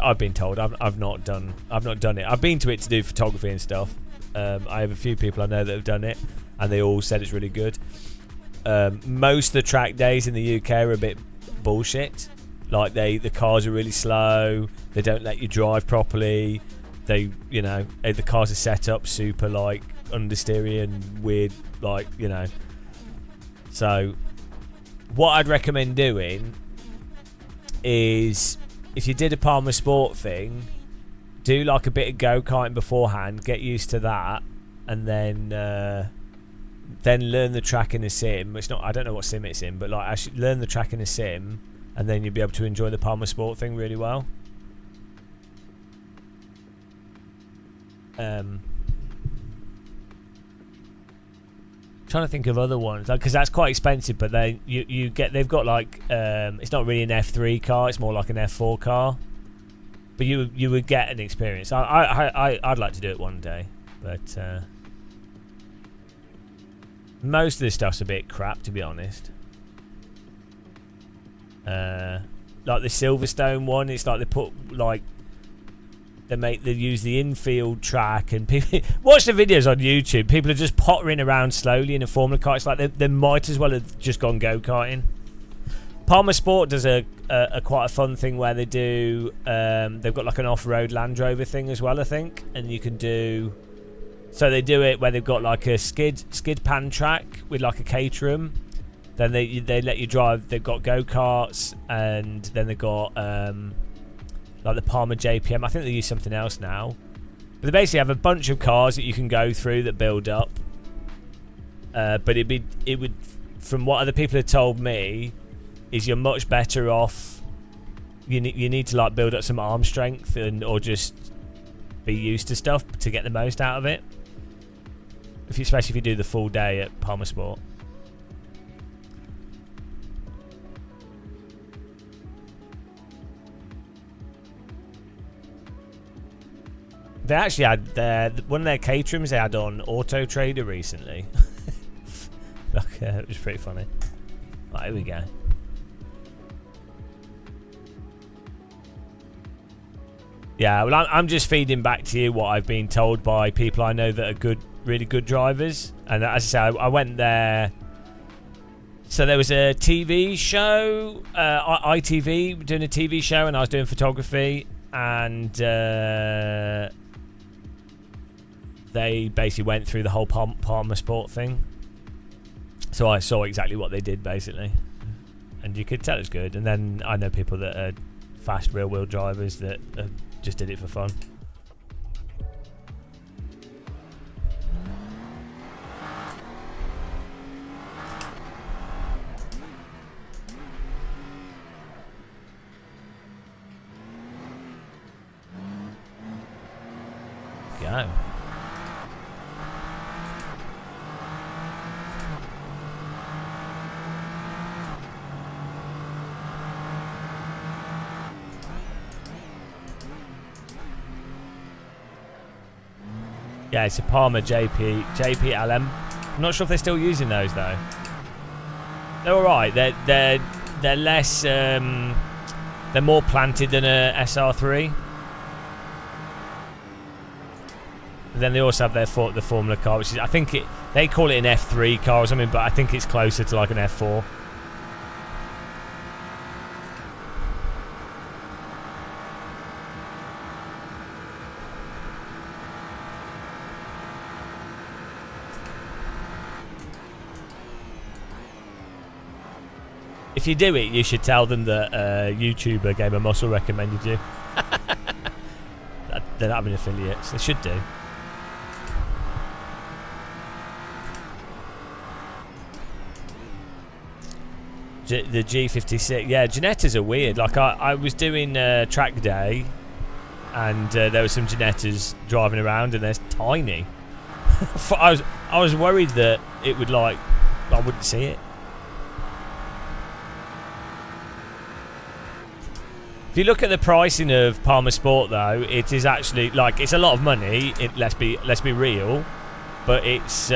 I've been told. I've not done it. I've been to it to do photography and stuff. I have a few people I know that have done it, and they all said it's really good. Most of the track days in the UK are a bit bullshit. Like the cars are really slow. They don't let you drive properly. The cars are set up super like understeery and weird, like, you know. So what I'd recommend doing is, if you did a Palmer Sport thing, do like a bit of go-karting beforehand, get used to that, and then learn the track in a sim. I don't know what sim it's in, but like actually learn the track in a sim, and then you'll be able to enjoy the Palmer Sport thing really well. Trying to think of other ones, because that's quite expensive, but they've got like it's not really an F3 car, it's more like an F4 car, but you would get an experience. I'd like to do it one day, but most of this stuff's a bit crap, to be honest. Like the Silverstone one, it's like they use the infield track, and people watch the videos on YouTube. People are just pottering around slowly in a Formula car. It's like they might as well have just gone go-karting. Palmer Sport does a quite a fun thing where they do they've got like an off-road Land Rover thing as well, I think, and you can do. So they do it where they've got like a skid pan track with like a caterham. Then they let you drive. They've got go-karts, and then they've got like the Palmer JPM. I think they use something else now, but they basically have a bunch of cars that you can go through that build up. But it would, from what other people have told me, is you're much better off. You need to like build up some arm strength or just be used to stuff to get the most out of it. Especially if you do the full day at Palmer Sport. They actually had one of their caterhams they had on Auto Trader recently. It was pretty funny. Right, here we go. Yeah, well, I'm just feeding back to you what I've been told by people I know that are good really good drivers. And as I say, I went there. So there was a TV show, ITV doing a TV show, and I was doing photography, and they basically went through the whole Palmer Sport thing. So I saw exactly what they did, basically, and you could tell it's good. And then I know people that are fast rear-wheel drivers that just did it for fun. Go. Yeah, it's a Palmer JPLM. I'm not sure if they're still using those though. They're alright. They're less. They're more planted than a SR3. And then they also have the Formula car, which is, I think they call it an F3 car or something, but I think it's closer to like an F4. If you do it, you should tell them that YouTuber Game of Muscle recommended you. They're not having affiliates. They should do. The G56, yeah, Ginettas are weird. Like I was doing track day, and there were some Ginettas driving around, and they're tiny. I was worried that it would I wouldn't see it. If you look at the pricing of Palmer Sport, though, it is actually it's a lot of money. Let's be real, but it's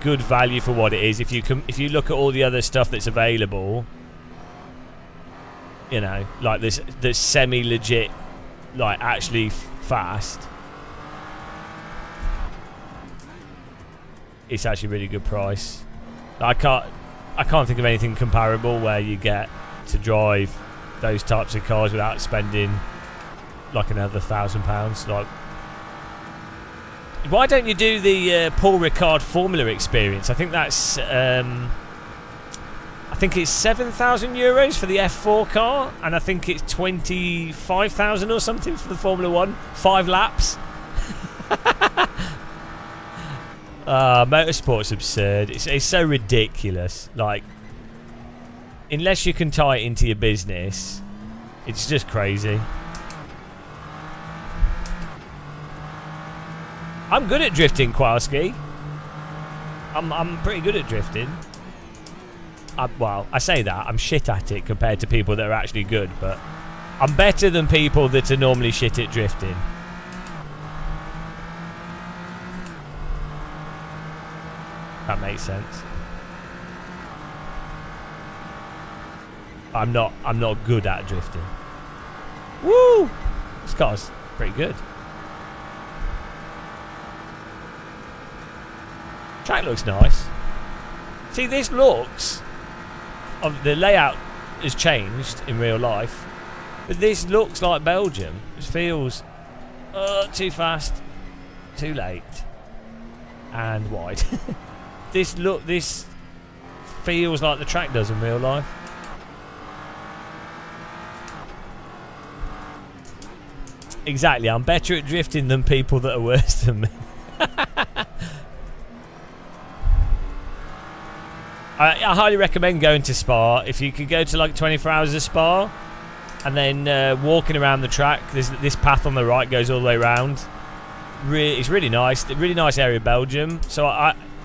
good value for what it is. If you look at all the other stuff that's available, you know, like this semi-legit, like actually fast, it's actually a really good price. I can't think of anything comparable where you get to drive those types of cars without spending like another £1,000. Like, why don't you do the Paul Ricard Formula experience? I think that's I think it's €7,000 for the F4 car, and I think it's 25,000 or something for the Formula 1. 5 laps. Motorsport's absurd. It's so ridiculous. Like, unless you can tie it into your business, it's just crazy. I'm good at drifting, Kowalski. I'm pretty good at drifting. Well, I say that. I'm shit at it compared to people that are actually good, but I'm better than people that are normally shit at drifting. That makes sense. I'm not good at drifting. Woo! This car's pretty good. Track looks nice. See, this looks... the layout has changed in real life, but this looks like Belgium. It feels too fast, too late, and wide. This feels like the track does in real life. Exactly, I'm better at drifting than people that are worse than me. I highly recommend going to Spa. If you could go to like 24 hours of Spa and then walking around the track, there's this path on the right goes all the way around. It's really nice. Really nice area of Belgium. So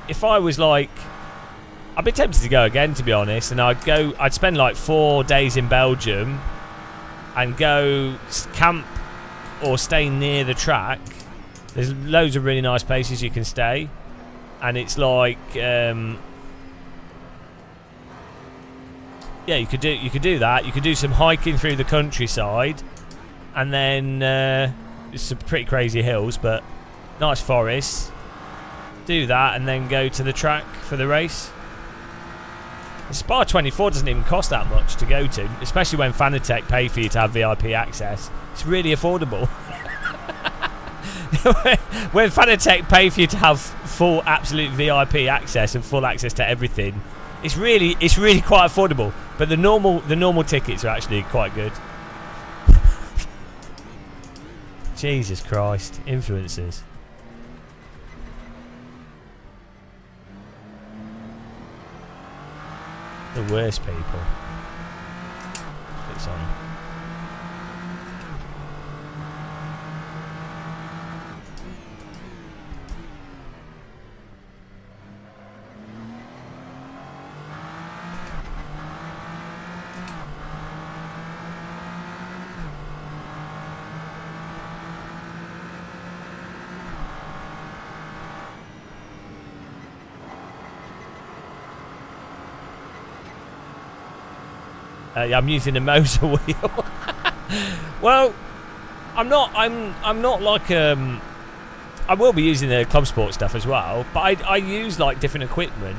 if I was like, I'd be tempted to go again, to be honest, and I'd spend like 4 days in Belgium and go camp or stay near the track. There's loads of really nice places you can stay, and it's like yeah, you could do that. You could do some hiking through the countryside, and then it's some pretty crazy hills, but Nice forest. Do that and then go to the track for the race. The Spa 24 doesn't even cost that much to go to, especially when Fanatec pay for you to have VIP access. It's really affordable. When Fanatec pay for you to have full absolute VIP access and full access to everything, it's really quite affordable. But the normal tickets are actually quite good. Jesus Christ, influencers. The worst people. It's on. Yeah, I'm using a motor wheel. Well, I'm not like I will be using the club sport stuff as well, but I use like different equipment.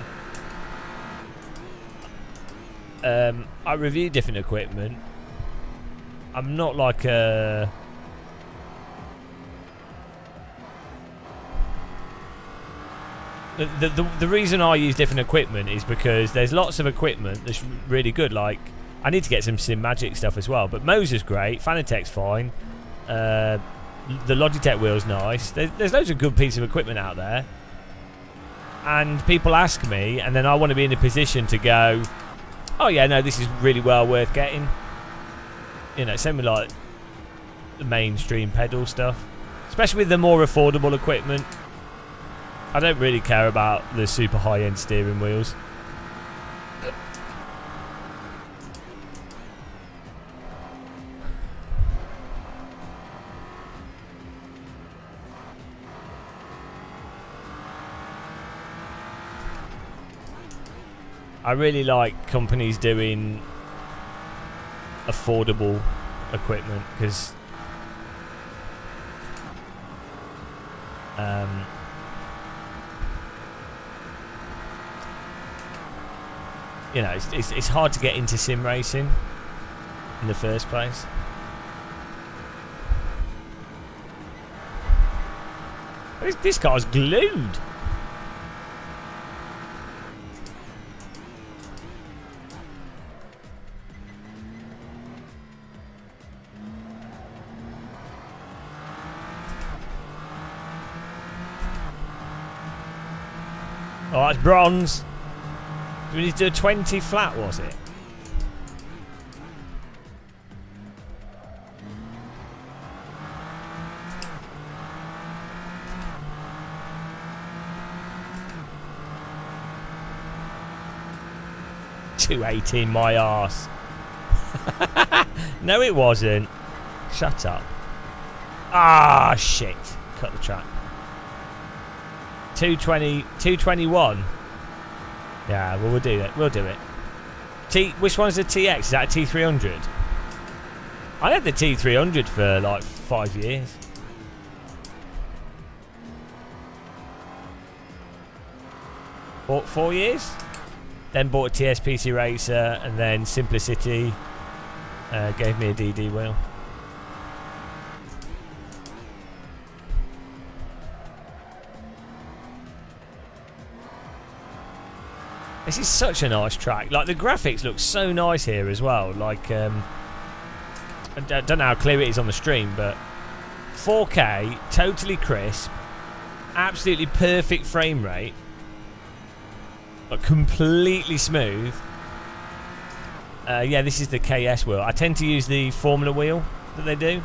I review different equipment. I'm not like a the reason I use different equipment is because there's lots of equipment that's really good. Like, I need to get some Sim Magic stuff as well, but Moser's great, Fanatec's fine, the Logitech wheel's nice. There's loads of good pieces of equipment out there, and people ask me, and then I want to be in a position to go, oh yeah, no, this is really well worth getting. You know, same with like the mainstream pedal stuff, especially with the more affordable equipment. I don't really care about the super high-end steering wheels. I really like companies doing affordable equipment because you know, it's hard to get into sim racing in the first place. This car's glued. Oh, that's bronze. Do we need to do a 20 flat, was it? $2.18 my arse. No, it wasn't. Shut up. Ah, shit. Cut the track. 220, 221. Yeah, well, we'll do it. We'll do it. Which one's the TX? Is that a T300? I had the T300 for like 5 years. Bought 4 years. Then bought a TSPC Racer, and then Simplicity gave me a DD wheel. This is such a nice track. Like, the graphics look so nice here as well. Like, I don't know how clear it is on the stream, but 4K, totally crisp, absolutely perfect frame rate, but completely smooth. Yeah, this is the KS wheel. I tend to use the Formula wheel that they do.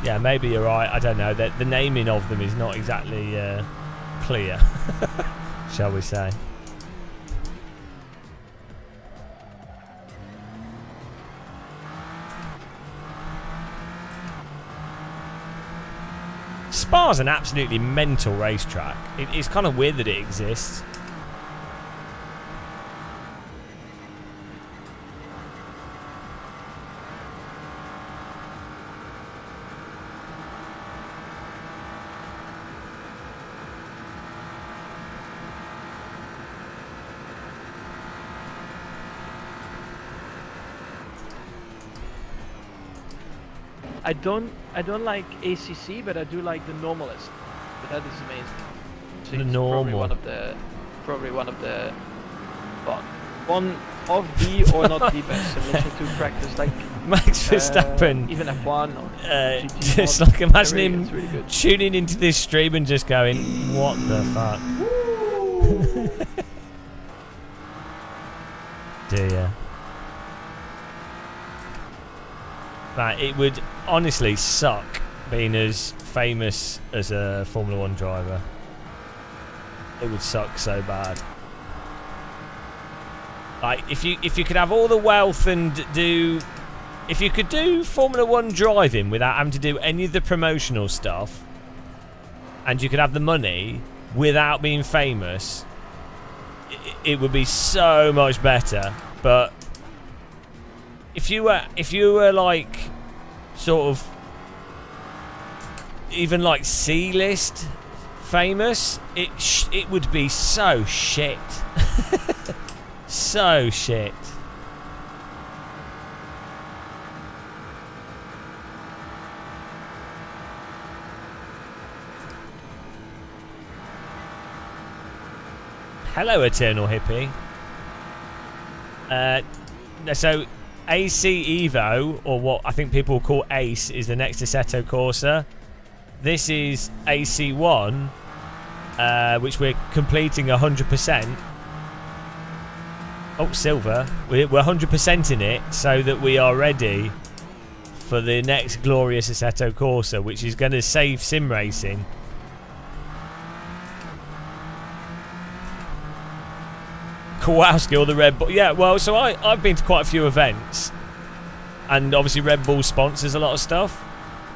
Yeah, maybe you're right. I don't know. The naming of them is not exactly clear, shall we say. Spa's an absolutely mental racetrack. It's kind of weird that it exists. I don't like ACC, but I do like the normalist. But that is amazing. So The it's normal. probably one of the well, one of the or not the best simulator to practice, like Max Verstappen. even F1 or GT Just mod. like imagine Really, him it's really good. tuning into this stream and just going, "What the fuck?" Dear. Like, it would honestly suck being as famous as a Formula 1 driver. It would suck so bad. Like, if you could have all the wealth and if you could do Formula 1 driving without having to do any of the promotional stuff, and you could have the money without being famous, it would be so much better. But if you were like sort of even like C-list famous, it would be so shit. So shit. Hello, Eternal Hippie. So AC Evo, or what I think people call Ace, is the next Assetto Corsa. This is AC1, which we're completing 100%. Oh, silver. We're 100% in it, so that we are ready for the next glorious Assetto Corsa, which is going to save sim racing. Kowalski or the Red Bull. Yeah, well, so I've been to quite a few events, and obviously Red Bull sponsors a lot of stuff,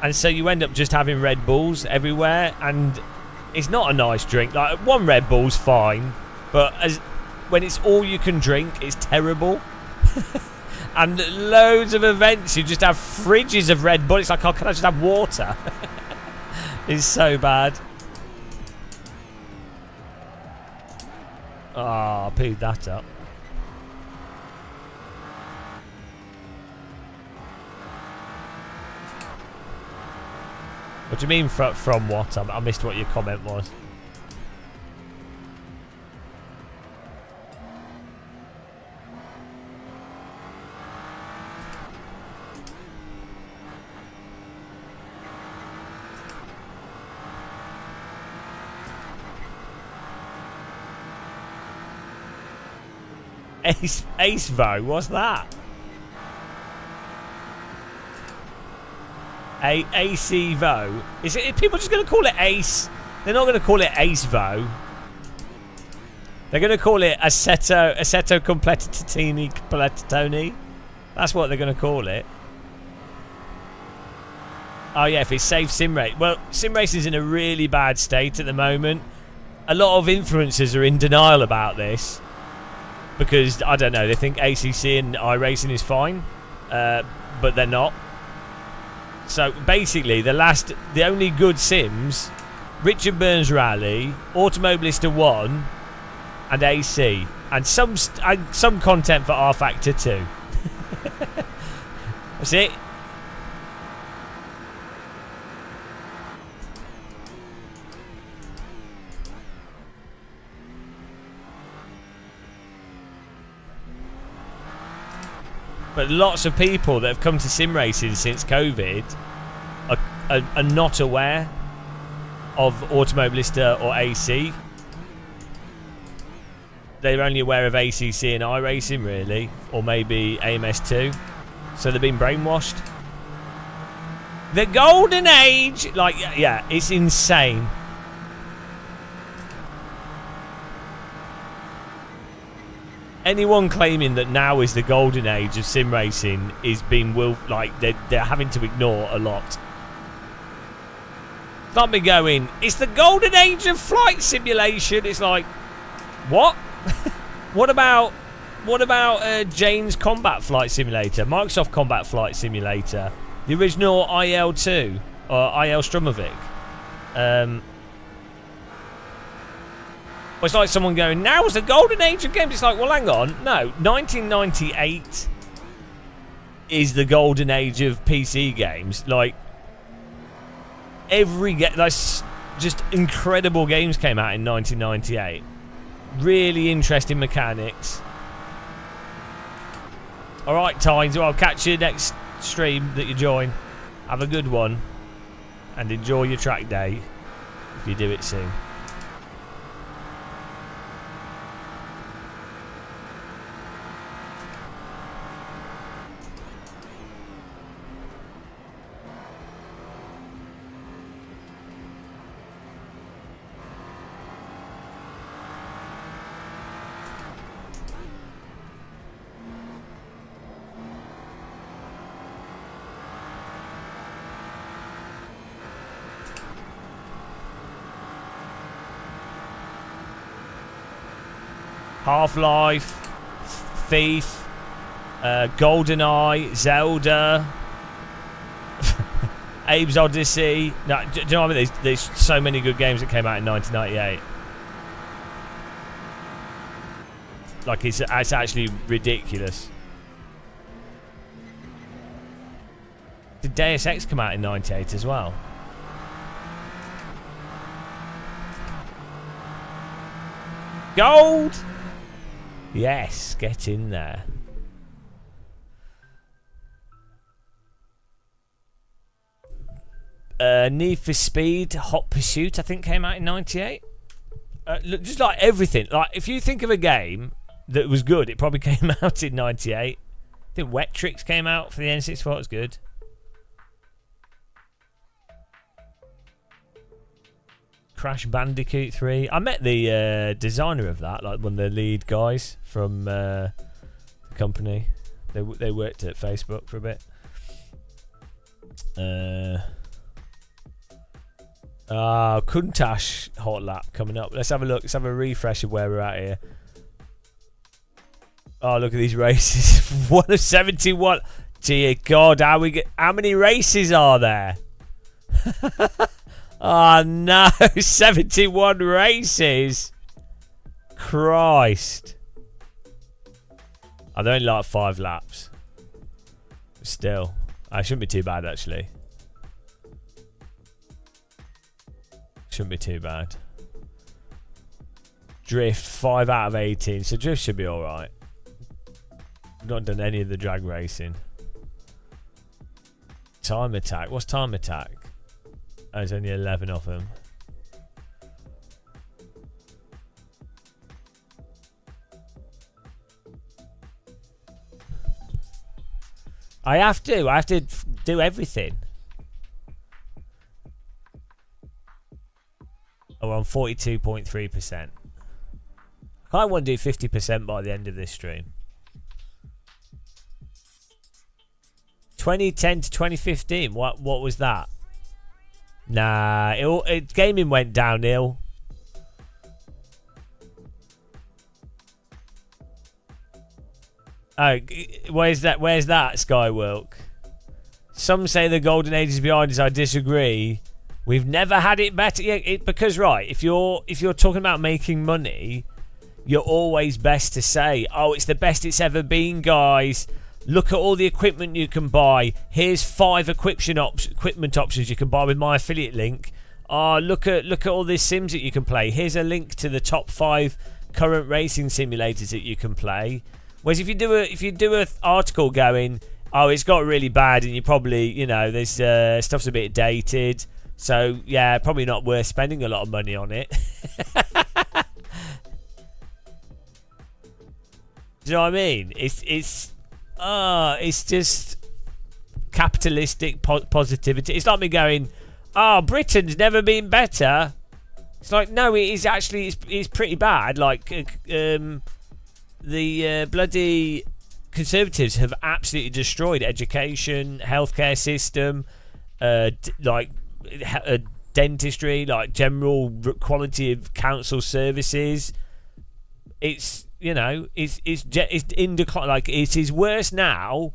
and so you end up just having Red Bulls everywhere, and it's not a nice drink. Like, one Red Bull's fine, but when it's all you can drink, it's terrible. And loads of events, you just have fridges of Red Bull. It's like, oh, can I just have water? It's so bad. Oh, I pooed that up. What do you mean from what? I missed what your comment was. AceVo, what's that? ACVo. Is it people just going to call it Ace? They're not going to call it AceVo. They're going to call it Assetto Completitini. That's what they're going to call it. Oh yeah, if it's safe sim race. Well, sim racing's in a really bad state at the moment. A lot of influencers are in denial about this. Because, I don't know, they think ACC and iRacing is fine, but they're not. So, basically, the only good sims, Richard Burns Rally, Automobilista 1, and AC. And some content for R Factor 2. That's it. But lots of people that have come to sim racing since COVID are not aware of Automobilista or AC. They're only aware of ACC and iRacing, really, or maybe AMS2. So they've been brainwashed. The golden age, like, yeah, it's insane. Anyone claiming that now is the golden age of sim racing is being they're having to ignore a lot. It's not me going, it's the golden age of flight simulation. It's like, what? What about Jane's Combat Flight Simulator, Microsoft Combat Flight Simulator, the original IL-2 or IL Strumovic? It's like someone going, now's the golden age of games. It's like, well, hang on. No, 1998 is the golden age of PC games. Like, that's just incredible games came out in 1998. Really interesting mechanics. All right, Tynes. Well, I'll catch you next stream that you join. Have a good one. And enjoy your track day if you do it soon. Half-Life, Thief, GoldenEye, Zelda, Abe's Odyssey. No, do you know what I mean? There's so many good games that came out in 1998. Like, it's actually ridiculous. Did Deus Ex come out in 98 as well? Gold! Yes, get in there. Need for Speed, Hot Pursuit, I think came out in 98. Look, just like everything. Like, if you think of a game that was good, it probably came out in 98. I think Wet Tricks came out for the N64, it was good. Crash Bandicoot 3. I met the designer of that, like one of the lead guys from the company. They worked at Facebook for a bit. Kuntash Hot Lap coming up. Let's have a look. Let's have a refresh of where we're at here. Oh, look at these races. 1 of 71. Dear God, how many races are there? Oh no, 71 races. Christ. I've only like 5 laps. Still, I shouldn't be too bad actually. Shouldn't be too bad. Drift 5 out of 18, so drift should be alright. Not done any of the drag racing. Time attack. What's time attack? Oh, there's only 11 of them. I have to do everything. Oh, I'm 42.3%. I want to do 50% by the end of this stream. 2010 to 2015. What was that? Nah, gaming went downhill. Oh, where's that, Skywilk? Some say the golden age is behind us. I disagree. We've never had it better. Yeah, because right, if you're talking about making money, you're always best to say, "Oh, it's the best it's ever been, guys. Look at all the equipment you can buy. Here's 5 equipment options you can buy with my affiliate link. Oh, look at all these sims that you can play. Here's a link to the top 5 current racing simulators that you can play." Whereas if you do an article going, "Oh, it's got really bad," and you probably, this stuff's a bit dated, so yeah, probably not worth spending a lot of money on it. Do you know what I mean? It's just capitalism. fatalistic positivity. It's like me going, "Oh, Britain's never been better." It's like, no, it is actually it's pretty bad. Like the bloody Conservatives have absolutely destroyed education, healthcare system, dentistry, like general quality of council services. It's it's in decline. Like, it is worse now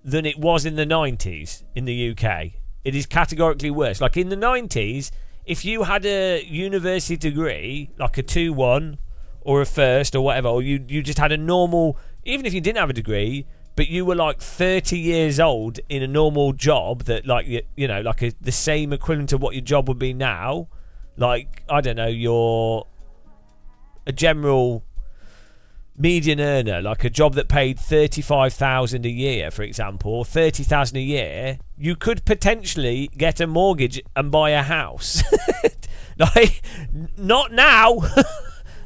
than it was in the 90s in the UK. It is categorically worse. Like, in the 90s, if you had a university degree, like a 2-1 or a first or whatever, or you just had a normal, even if you didn't have a degree, but you were like 30 years old in a normal job that, like, the same equivalent of what your job would be now, like, I don't know, you're a general median earner, like a job that paid 35,000 a year, for example, 30,000 a year, you could potentially get a mortgage and buy a house. Like, not now.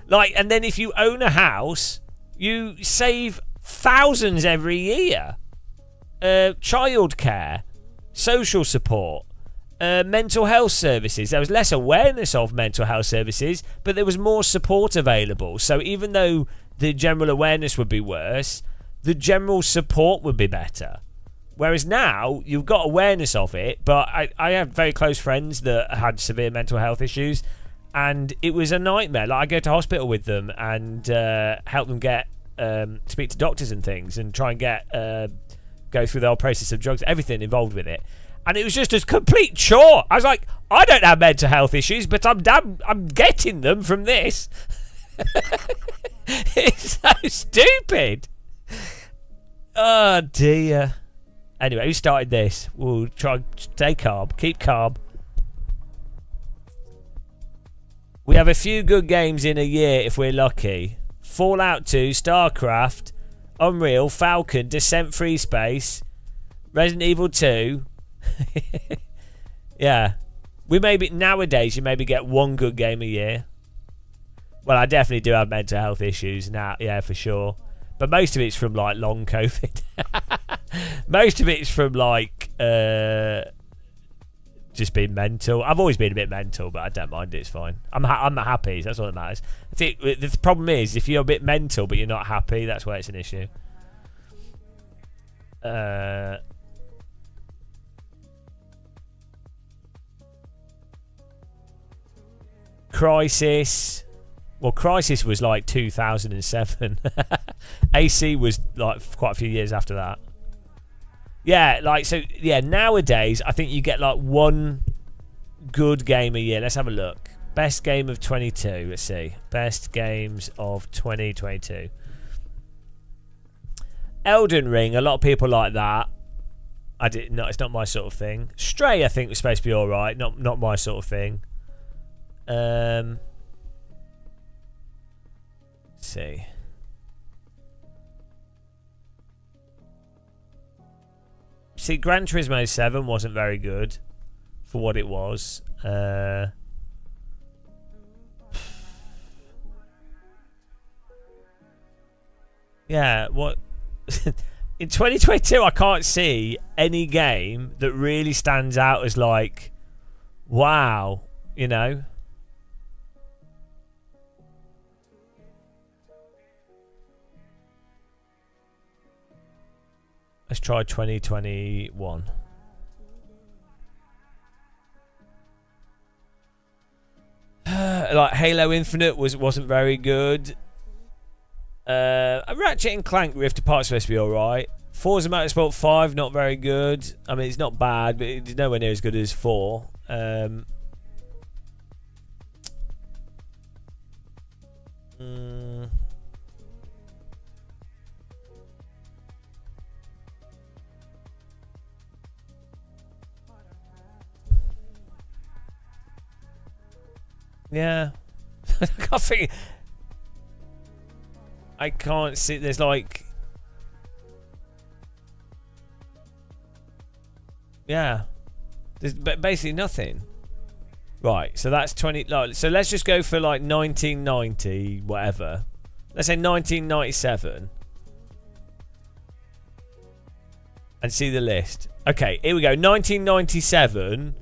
Like, and then if you own a house, you save thousands every year. Childcare, social support, mental health services. There was less awareness of mental health services, but there was more support available. So even though the general awareness would be worse, the general support would be better. Whereas now, you've got awareness of it, but I have very close friends that had severe mental health issues, and it was a nightmare. Like, I go to hospital with them and help them get speak to doctors and things, and try and get go through the whole process of drugs, everything involved with it. And it was just a complete chore. I was like, I don't have mental health issues, but I'm getting them from this. It's so stupid. Oh dear. Anyway, who started this? We'll try and stay calm. Keep calm. We have a few good games in a year if we're lucky. Fallout 2, StarCraft, Unreal, Falcon, Descent Free Space, Resident Evil 2. Yeah. Nowadays you maybe get one good game a year. Well, I definitely do have mental health issues now, yeah, for sure. But most of it's from, like, long COVID. Most of it's from, like, just being mental. I've always been a bit mental, but I don't mind it. It's fine. I'm happy. That's all that matters. I think the problem is, if you're a bit mental but you're not happy, that's where it's an issue. Crisis. Well, Crisis was like 2007. AC was like quite a few years after that. Yeah, like, so, yeah, nowadays, I think you get like one good game a year. Let's have a look. Best game of 22. Let's see. Best games of 2022. Elden Ring. A lot of people like that. It's not my sort of thing. Stray, I think, was supposed to be alright. Not my sort of thing. Let's see. See, Gran Turismo 7 wasn't very good for what it was. Yeah, what? In 2022, I can't see any game that really stands out as like, wow, you know? Let's try 2021. Like Halo Infinite wasn't very good. Ratchet and Clank Rift Apart is supposed to be alright. Forza Motorsport 5 not very good. I mean, it's not bad, but it's nowhere near as good as 4. Yeah. I can't see. There's like, yeah, there's basically nothing. Right, so that's 20. Like, so let's just go for like 1990, whatever. Let's say 1997, and see the list. Okay, here we go. 1997,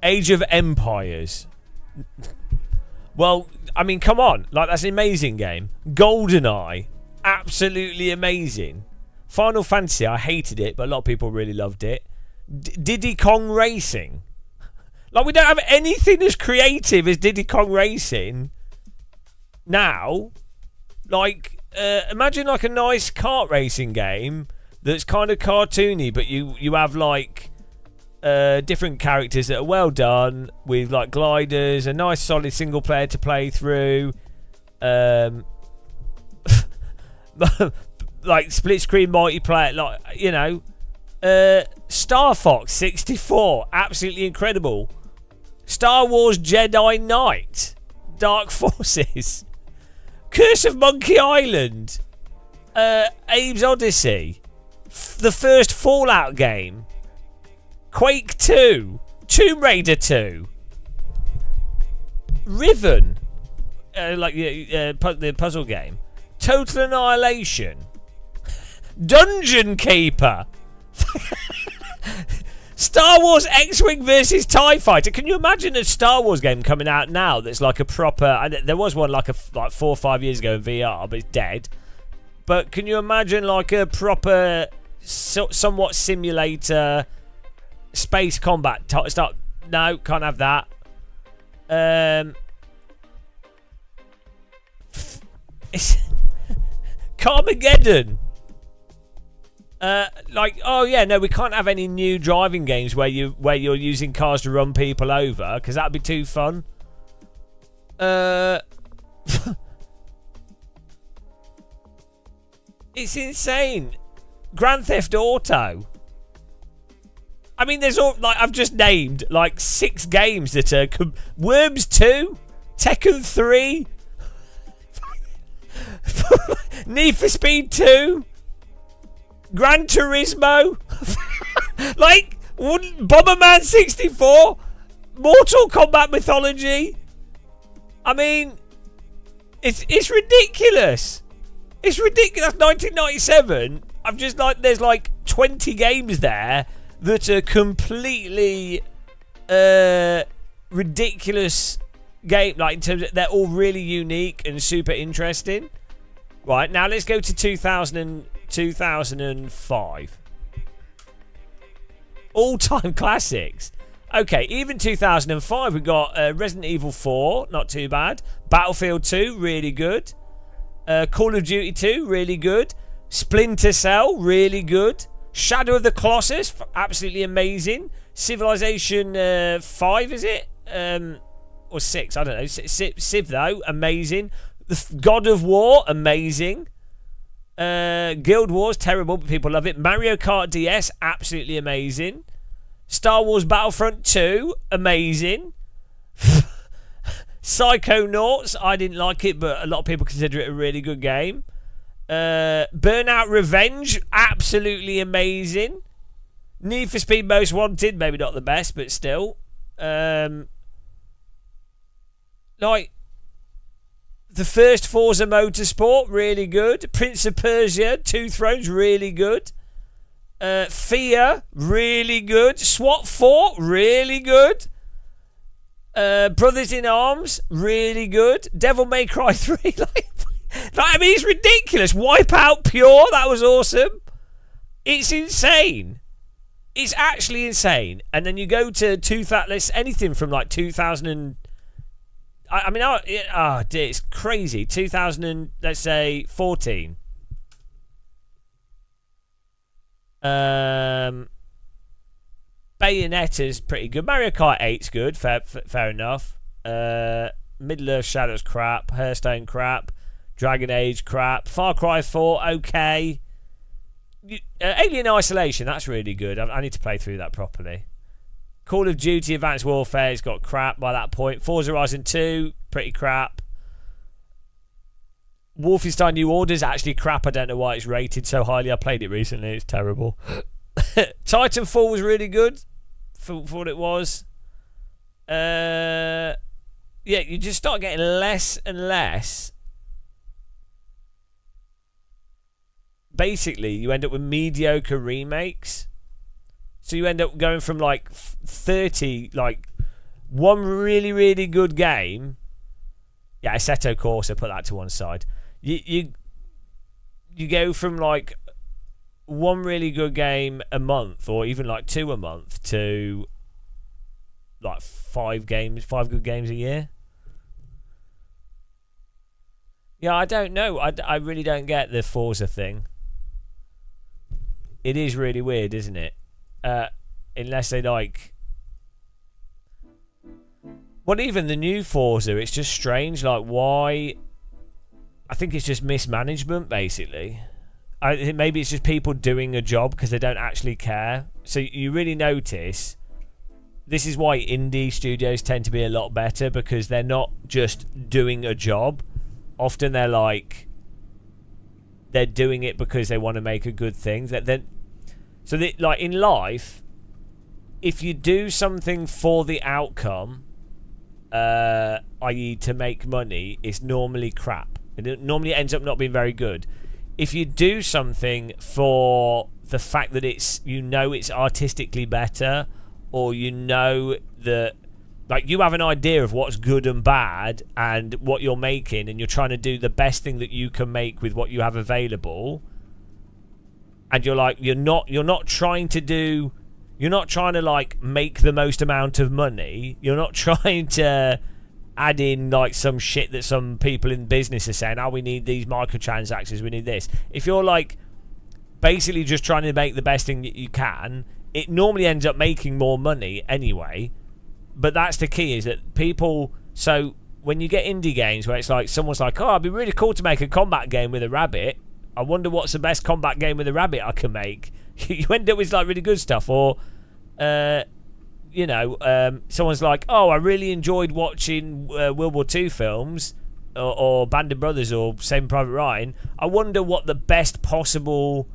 Age of Empires. Well, I mean, come on. Like, that's an amazing game. GoldenEye, absolutely amazing. Final Fantasy, I hated it, but a lot of people really loved it. Diddy Kong Racing. Like, we don't have anything as creative as Diddy Kong Racing now. Like, imagine like a nice kart racing game that's kind of cartoony, but you have like different characters that are well done with like gliders, a nice solid single player to play through, like split screen multiplayer, like, you know, Star Fox 64, absolutely incredible. Star Wars Jedi Knight, Dark Forces, Curse of Monkey Island, Abe's Odyssey, the first Fallout game, Quake 2, Tomb Raider 2, Riven, like the puzzle game, Total Annihilation, Dungeon Keeper, Star Wars X-Wing versus TIE Fighter. Can you imagine a Star Wars game coming out now that's like a proper... There was one like 4 or 5 years ago in VR, but it's dead. But can you imagine like a proper, somewhat simulator space combat start? No, can't have that. It's Carmageddon. Like, oh yeah, no, we can't have any new driving games where you're using cars to run people over, because that'd be too fun. It's insane. Grand Theft Auto. I mean, there's all, like, I've just named like 6 games that are Worms 2, Tekken 3, Need for Speed 2, Gran Turismo, like Bomberman 64, Mortal Kombat Mythology. I mean, it's ridiculous. It's ridiculous. 1997. I've just like, there's like 20 games there that are completely ridiculous game. Like, in terms of, they're all really unique and super interesting. Right, now let's go to 2005. All-time classics. Okay, even 2005, we got Resident Evil 4, not too bad. Battlefield 2, really good. Call of Duty 2, really good. Splinter Cell, really good. Shadow of the Colossus, absolutely amazing. Civilization 5, is it? Or 6, I don't know. Civ, though, amazing. The God of War, amazing. Guild Wars, terrible, but people love it. Mario Kart DS, absolutely amazing. Star Wars Battlefront 2, amazing. Psychonauts, I didn't like it, but a lot of people consider it a really good game. Burnout Revenge, absolutely amazing. Need for Speed Most Wanted, maybe not the best, but still. Like, the first Forza Motorsport, really good. Prince of Persia, Two Thrones, really good. Fear, really good. SWAT 4, really good. Brothers in Arms, really good. Devil May Cry 3, I mean, it's ridiculous. Wipeout Pure, that was awesome. It's insane. It's actually insane. And then you go to anything from like 2000 dear, it's crazy. 2000, let's say 14. Bayonetta's pretty good. Mario Kart 8's good. Fair enough. Middle-earth Shadows crap. Hearthstone crap. Dragon Age crap. Far Cry 4 okay. Alien Isolation, that's really good. I need to play through that properly. Call of Duty Advanced Warfare's got crap by that point. Forza Horizon 2, pretty crap. Wolfenstein New Order's actually crap. I don't know why it's rated so highly. I played it recently. It's terrible. Titanfall was really good for what it was. Yeah, you just start getting less and less. Basically, you end up with mediocre remakes. So you end up going from like 30, like one really, really good game. Yeah, Assetto Corsa, put that to one side. You go from like one really good game a month, or even like 2 a month, to like 5 good games a year. Yeah, I don't know. I really don't get the Forza thing. It is really weird, isn't it? Unless they like... Well, even the new Forza, it's just strange. Like, why... I think it's just mismanagement, basically. I think maybe it's just people doing a job because they don't actually care. So you really notice... This is why indie studios tend to be a lot better, because they're not just doing a job. Often they're like... They're doing it because they want to make a good thing. So like in life, if you do something for the outcome, i.e. to make money, it's normally crap. It normally ends up not being very good. If you do something for the fact that it's artistically better, or that, like, you have an idea of what's good and bad and what you're making, and you're trying to do the best thing that you can make with what you have available, and you're not trying to like make the most amount of money. You're not trying to add in like some shit that some people in business are saying, oh, we need these microtransactions, we need this. If you're like basically just trying to make the best thing that you can, it normally ends up making more money anyway. But that's the key, is that people... So when you get indie games where it's like someone's like, oh, it'd be really cool to make a combat game with a rabbit. I wonder what's the best combat game with a rabbit I can make. You end up with like really good stuff. Or, someone's like, oh, I really enjoyed watching World War II films, or Band of Brothers, or Saving Private Ryan. I wonder what the best possible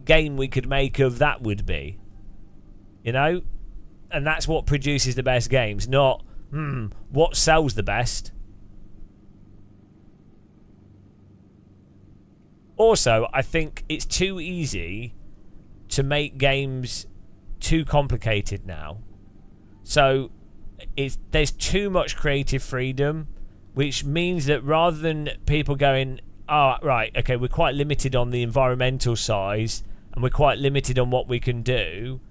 game we could make of that would be. You know? And that's what produces the best games, not what sells the best. Also, I think it's too easy to make games too complicated now. So there's too much creative freedom, which means that rather than people going, oh, right, okay, we're quite limited on the environmental size, and we're quite limited on what we can do,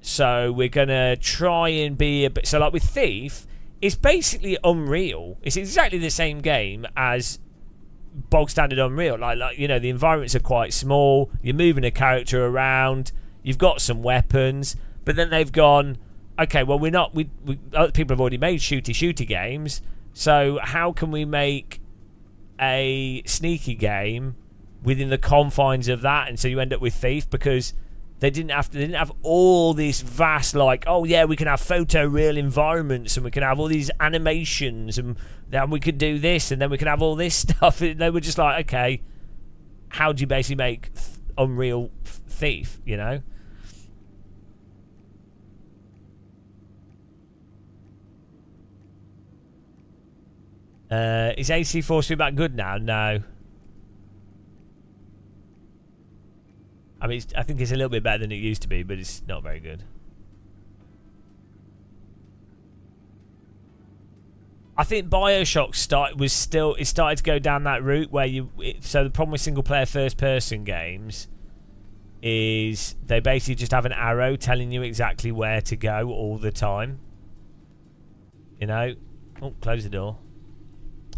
so we're going to try and be a bit... So, like with Thief, it's basically Unreal. It's exactly the same game as bog standard Unreal. Like the environments are quite small. You're moving a character around. You've got some weapons. But then they've gone, okay, well, other people have already made shooty games. So how can we make a sneaky game within the confines of that? And so you end up with Thief, because... They didn't have all this vast, like, oh yeah, we can have photoreal environments, and we can have all these animations, and then we could do this, and then we can have all this stuff. And they were just like, okay, how do you basically make Unreal Thief, you know? Is AC Force Feedback good now? No. I mean, I think it's a little bit better than it used to be, but it's not very good. I think BioShock started to go down that route where so the problem with single player first person games is they basically just have an arrow telling you exactly where to go all the time. You know? Oh, close the door.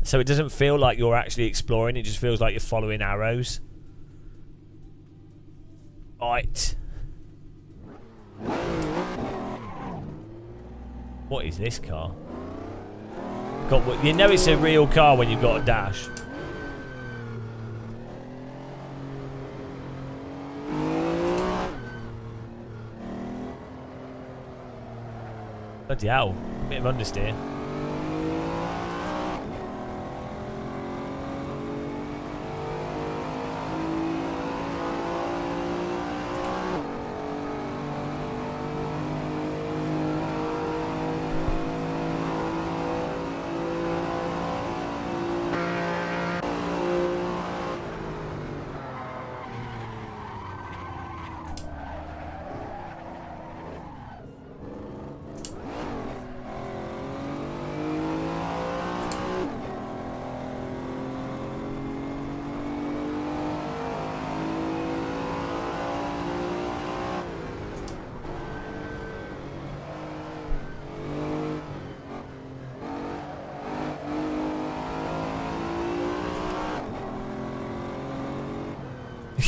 So it doesn't feel like you're actually exploring, it just feels like you're following arrows. Right. What is this car? You know it's a real car when you've got a dash. Bloody hell. A bit of understeer.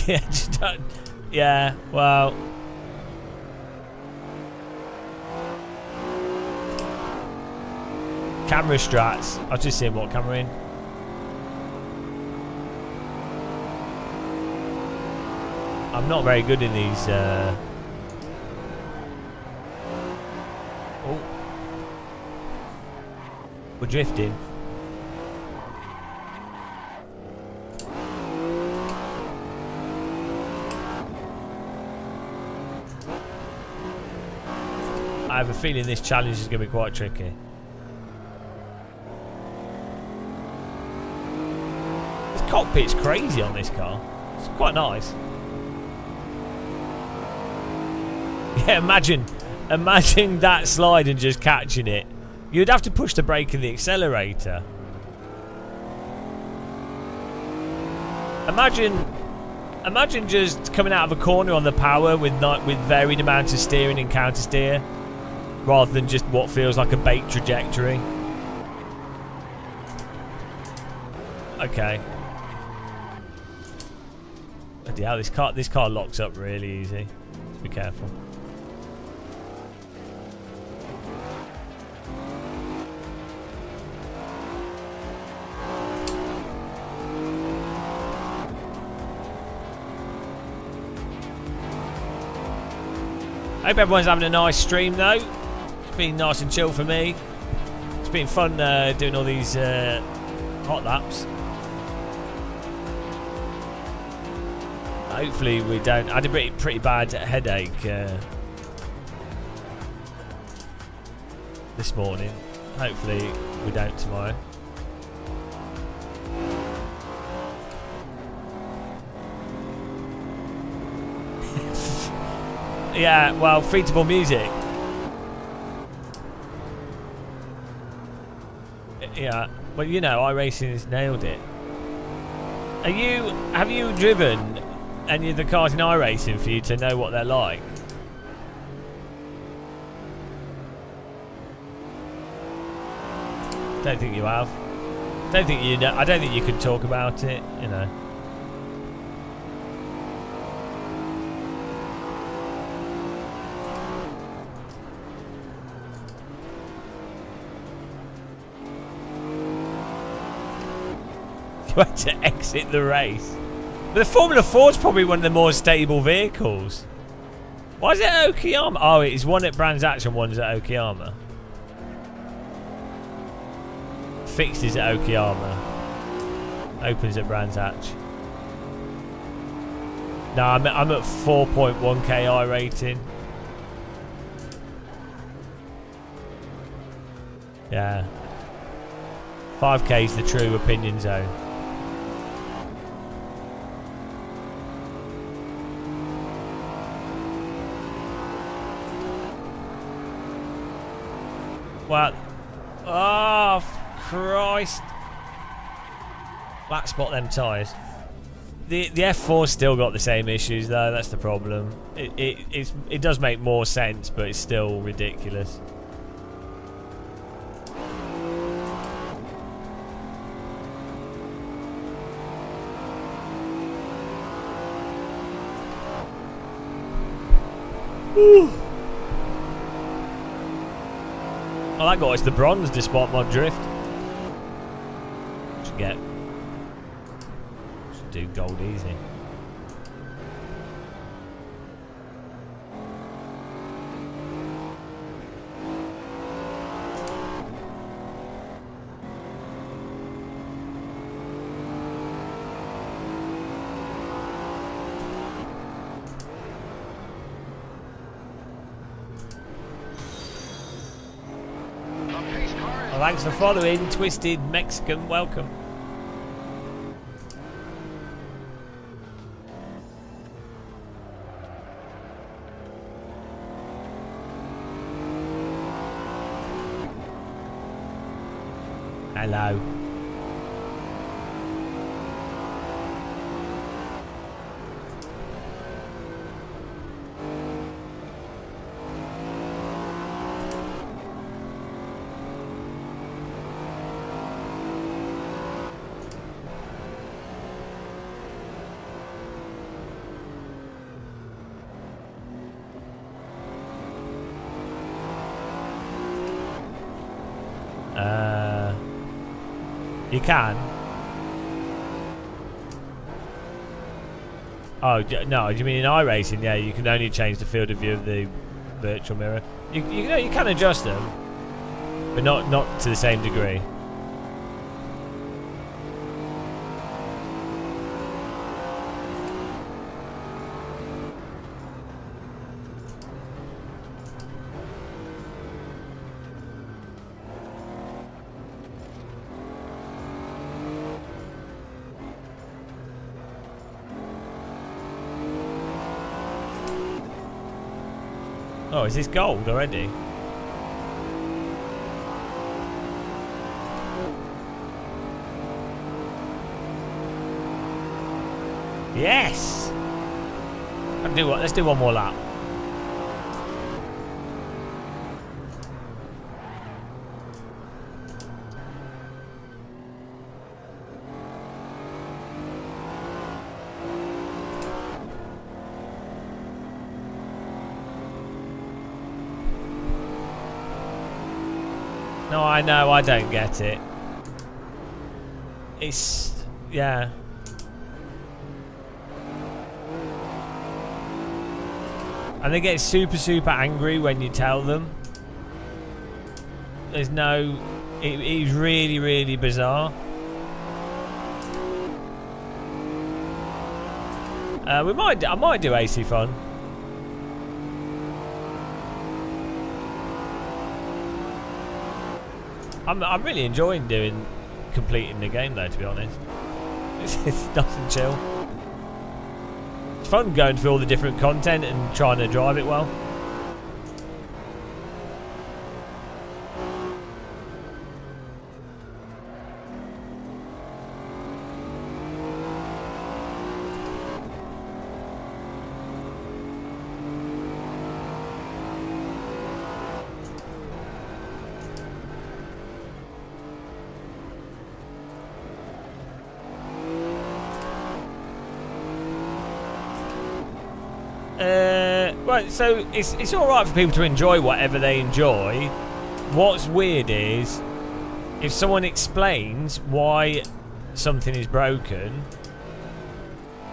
Yeah, just don't. Yeah, well. Camera strats. I'll just see what camera in. I'm not very good in these. Oh. We're drifting. I have a feeling this challenge is going to be quite tricky. This cockpit's crazy on this car. It's quite nice. Yeah, imagine that slide and just catching it. You'd have to push the brake and the accelerator. Imagine just coming out of a corner on the power with varied amounts of steering and counter steer, rather than just what feels like a baked trajectory. Okay. Bloody hell, this car locks up really easy. Just be careful. Hope everyone's having a nice stream though. It's been nice and chill for me. It's been fun doing all these hot laps. Hopefully we don't. I had a pretty bad headache this morning. Hopefully we don't tomorrow. Yeah, well, free-to-play music. Yeah, well, you know, iRacing has nailed it. Have you driven any of the cars in iRacing for you to know what they're like? Don't think you have. Don't think you know. I don't think you can talk about it, you know. To exit the race. But the Formula 4 is probably one of the more stable vehicles. Why is it at Okayama? Oh, it is one at Brands Hatch and one's at Okayama. Fixed is at Okayama. Opens at Brands Hatch. No, I'm at 4.1k I rating. Yeah. 5k is the true opinion zone. What? Oh, Christ. Flat spot them tyres. The F4's still got the same issues though, that's the problem. It does make more sense, but it's still ridiculous. Ooh. Well, that got us the bronze despite my drift. Should do gold easy. Well, thanks for following, Twisted Mexican. Welcome. Hello. You can. Oh no, do you mean in iRacing? Yeah, you can only change the field of view of the virtual mirror. You know, you can adjust them, but not to the same degree. Oh, is this gold already? Yes! Let's do one more lap. No, I know, I don't get it. It's... yeah. And they get super angry when you tell them. There's no... It's really bizarre. I might do AC Fun. I'm really enjoying completing the game though, to be honest. It's nice and chill. It's fun going through all the different content and trying to drive it well. Right, so it's all right for people to enjoy whatever they enjoy. What's weird is if someone explains why something is broken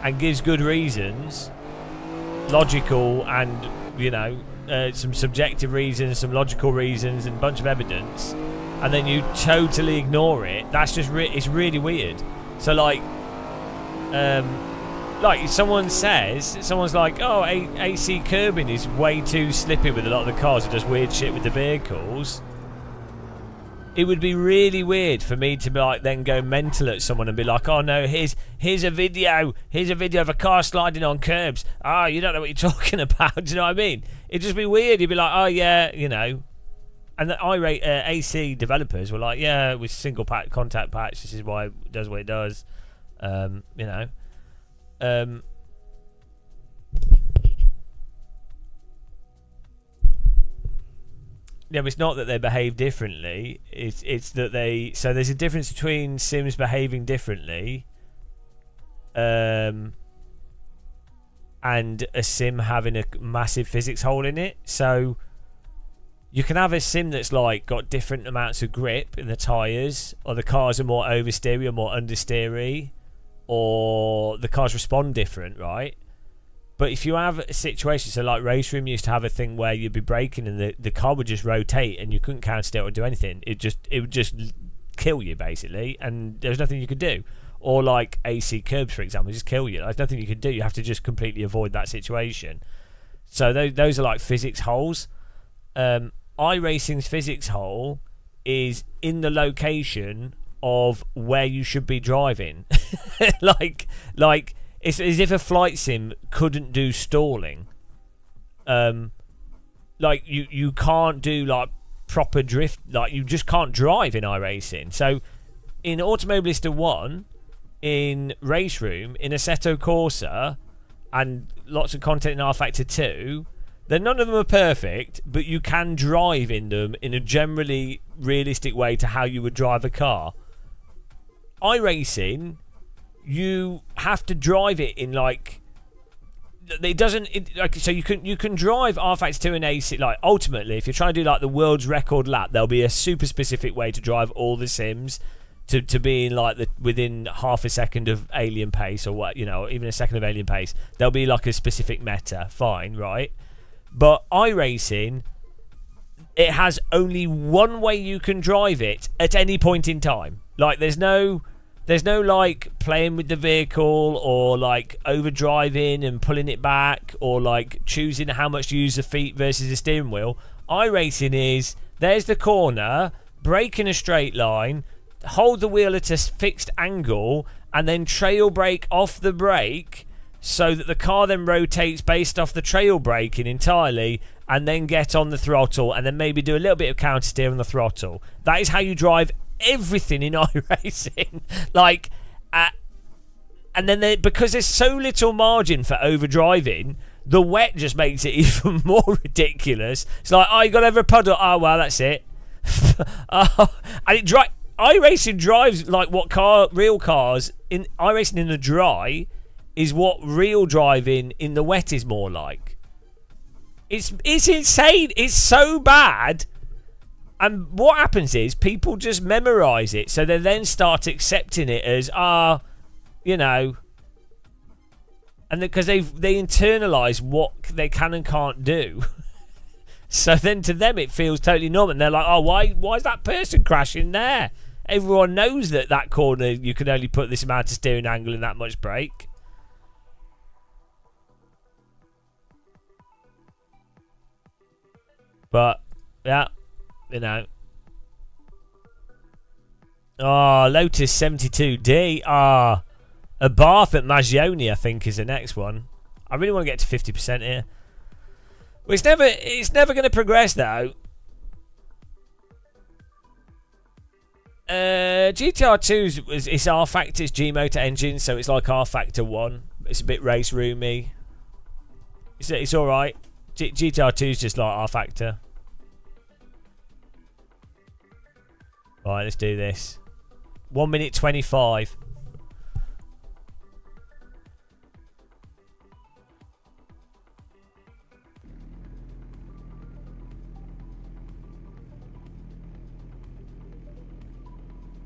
and gives good reasons, logical and, you know, some subjective reasons, some logical reasons, and a bunch of evidence, and then you totally ignore it. That's just it's really weird. So like someone's like, oh, AC curbing is way too slippy with a lot of the cars. It does weird shit with the vehicles. It would be really weird for me to be like then go mental at someone and be like, oh no, here's a video of a car sliding on curbs. Oh, you don't know what you're talking about. Do you know what I mean? It'd just be weird. You'd be like, oh yeah, you know. And the AC developers were like, yeah, with single contact patch, this is why it does what it does. You know. Yeah, but it's not that they behave differently. It's that they... So there's a difference between Sims behaving differently and a Sim having a massive physics hole in it. So you can have a Sim that's like got different amounts of grip in the tyres, or the cars are more oversteery or more understeery, or the cars respond different, right? But if you have a situation, so like Race Room used to have a thing where you'd be braking and the car would just rotate and you couldn't counter it or do anything. It would just kill you basically, and there's nothing you could do. Or like AC curbs, for example, just kill you. There's nothing you could do. You have to just completely avoid that situation. So those are like physics holes. iRacing's physics hole is in the location of where you should be driving. like it's as if a flight sim couldn't do stalling. Like you can't do like proper drift, like you just can't drive in iRacing. So in Automobilista 1, in Race Room, in Assetto Corsa, and lots of content in R Factor 2, then none of them are perfect, but you can drive in them in a generally realistic way to how you would drive a car. iRacing, you have to drive it in like so you can drive R Factor 2 and AC. Like ultimately, if you're trying to do like the world's record lap, there'll be a super specific way to drive all the Sims to being like within half a second of alien pace, or what, you know, even a second of alien pace. There'll be like a specific meta, fine, right? But iRacing, it has only one way you can drive it at any point in time. Like there's no like playing with the vehicle, or like overdriving and pulling it back, or like choosing how much to use the feet versus the steering wheel. iRacing is, there's the corner, brake in a straight line, hold the wheel at a fixed angle, and then trail brake off the brake so that the car then rotates based off the trail braking entirely, and then get on the throttle, and then maybe do a little bit of counter steer on the throttle. That is how you drive everything in iRacing. Like, and then because there's so little margin for overdriving, the wet just makes it even more ridiculous. It's like, oh, you got over a puddle. Oh, well, that's it. And iRacing drives like what real cars in iRacing in the dry is what real driving in the wet is more like. It's insane. It's so bad. And what happens is people just memorize it, so they then start accepting it as you know, and because they internalize what they can and can't do. So then to them it feels totally normal, and they're like, oh, why is that person crashing there? Everyone knows that corner you can only put this amount of steering angle and that much brake. But yeah, you know. Oh, Lotus 72D. A Bath at Magione, I think, is the next one. I really want to get to 50% here. Well, it's never going to progress though. GTR 2's it's R Factor's G motor engine, so it's like R Factor 1. It's a bit race roomy. It's all right. GTR 2's just like R Factor. Right, let's do this. 1 minute 25.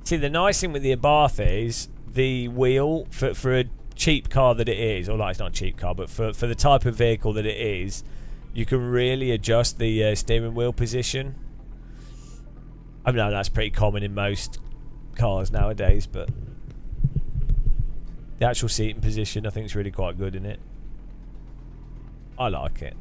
See, the nice thing with the Abarth is the wheel for a cheap car that it is, or like it's not a cheap car, but for the type of vehicle that it is, you can really adjust the steering wheel position. I know that's pretty common in most cars nowadays, but the actual seating position I think is really quite good in it. I like it.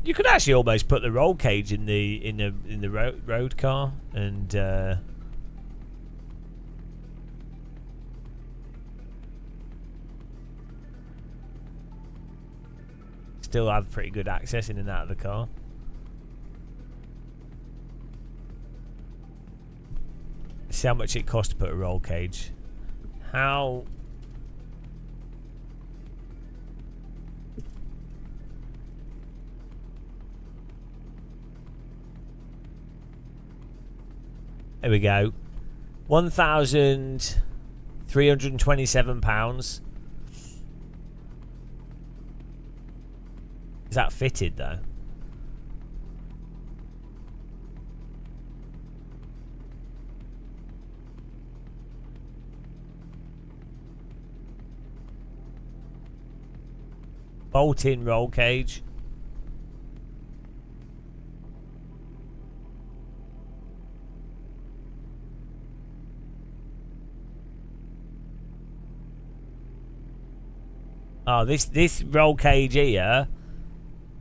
You could actually almost put the roll cage in the road car, and still have pretty good access in and out of the car. See how much it costs to put a roll cage. How? There we go. £1,327. Is that fitted though? Bolt-in roll cage. Oh, this roll cage here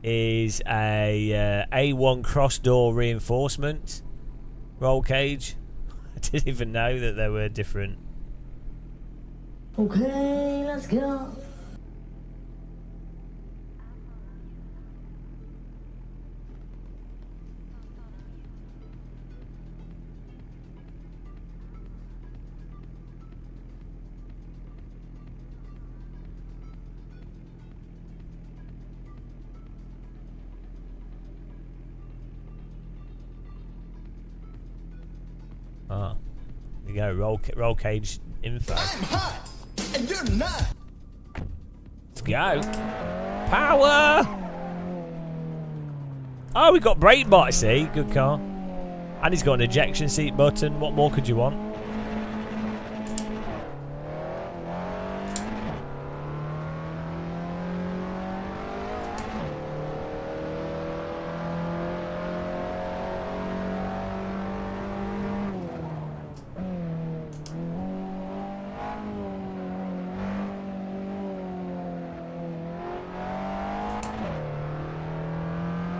is a A1 cross door reinforcement roll cage. I didn't even know that there were different. Okay, let's go. There you go, roll cage info. I'm hot, and you're not. Let's go. Power! Oh, we got brake bite, see? Good car. And he's got an ejection seat button. What more could you want?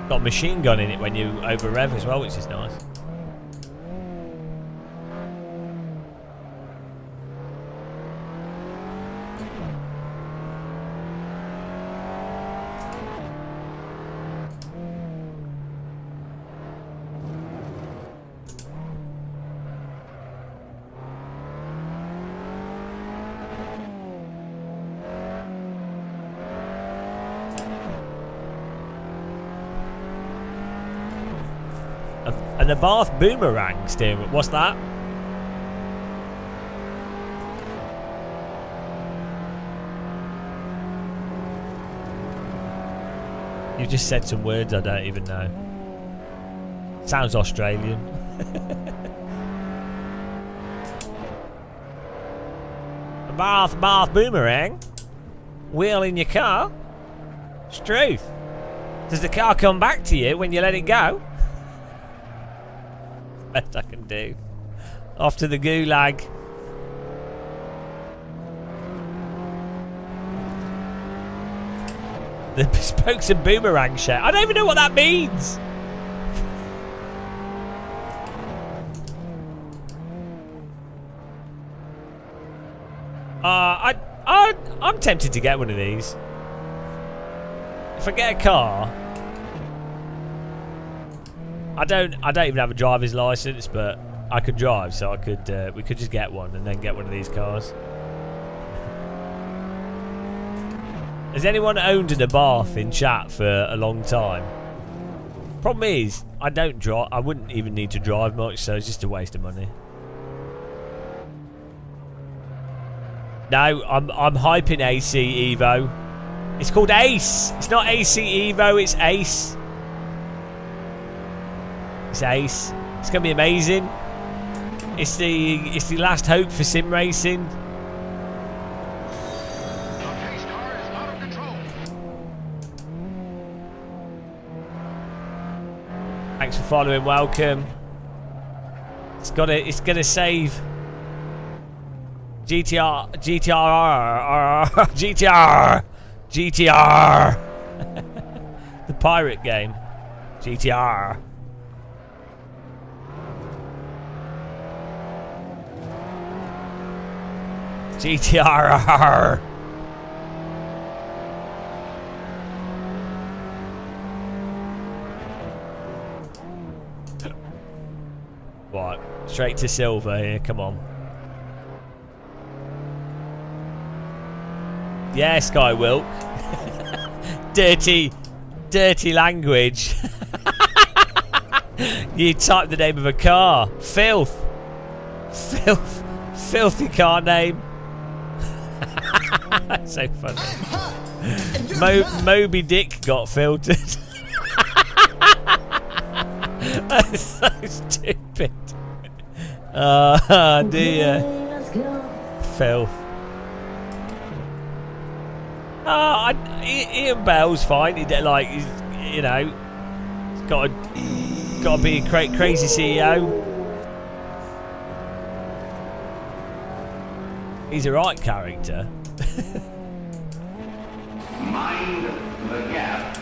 Got a machine gun in it when you over rev as well, which is nice. And the Bath boomerang steering wheel. What's that? You just said some words I don't even know. Sounds Australian. A Bath boomerang? Wheel in your car? It's truth. Does the car come back to you when you let it go? Best I can do. Off to the gulag. The spokes and boomerang share. I don't even know what that means. I'm tempted to get one of these. If I get a car. I don't even have a driver's license, but I could drive, so I could we could just get one and then get one of these cars. Has anyone owned an Abarth in chat for a long time? Problem is, I don't drive. I wouldn't even need to drive much, so it's just a waste of money. No, I'm hyping AC Evo. It's called Ace. It's not AC Evo. It's Ace. It's Ace. It's gonna be amazing. It's the last hope for sim racing. The pace car is out of control. Thanks for following. Welcome. It's gonna save GTR. The pirate game. GTR. GTR. What? Straight to silver here, come on. Yeah, Sky Wilk. dirty language. You type the name of a car. Filthy car name. That's so funny. Moby Dick got filtered. That's so stupid. Oh dear. Let's go. Filth. Ian Bell's fine. He's you know, he's got to be a crazy CEO. He's a right character. Mind the gap.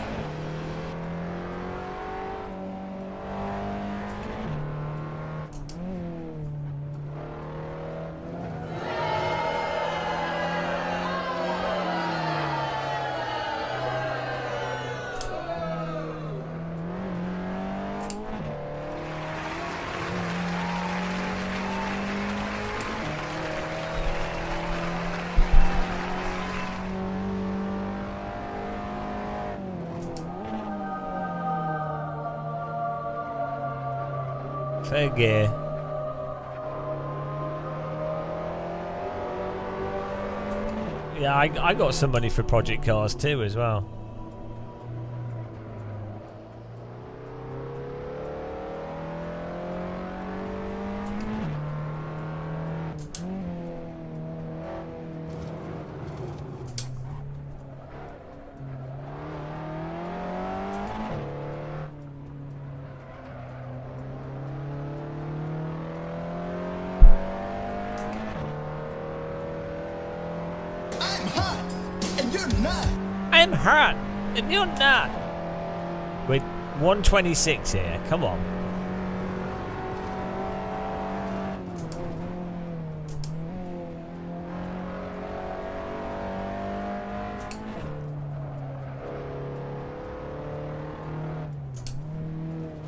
Fair gear. Yeah, I got some money for Project Cars too as well. I'm hot, and you're not. I'm hurt, and you're not. We're 126 here. Come on.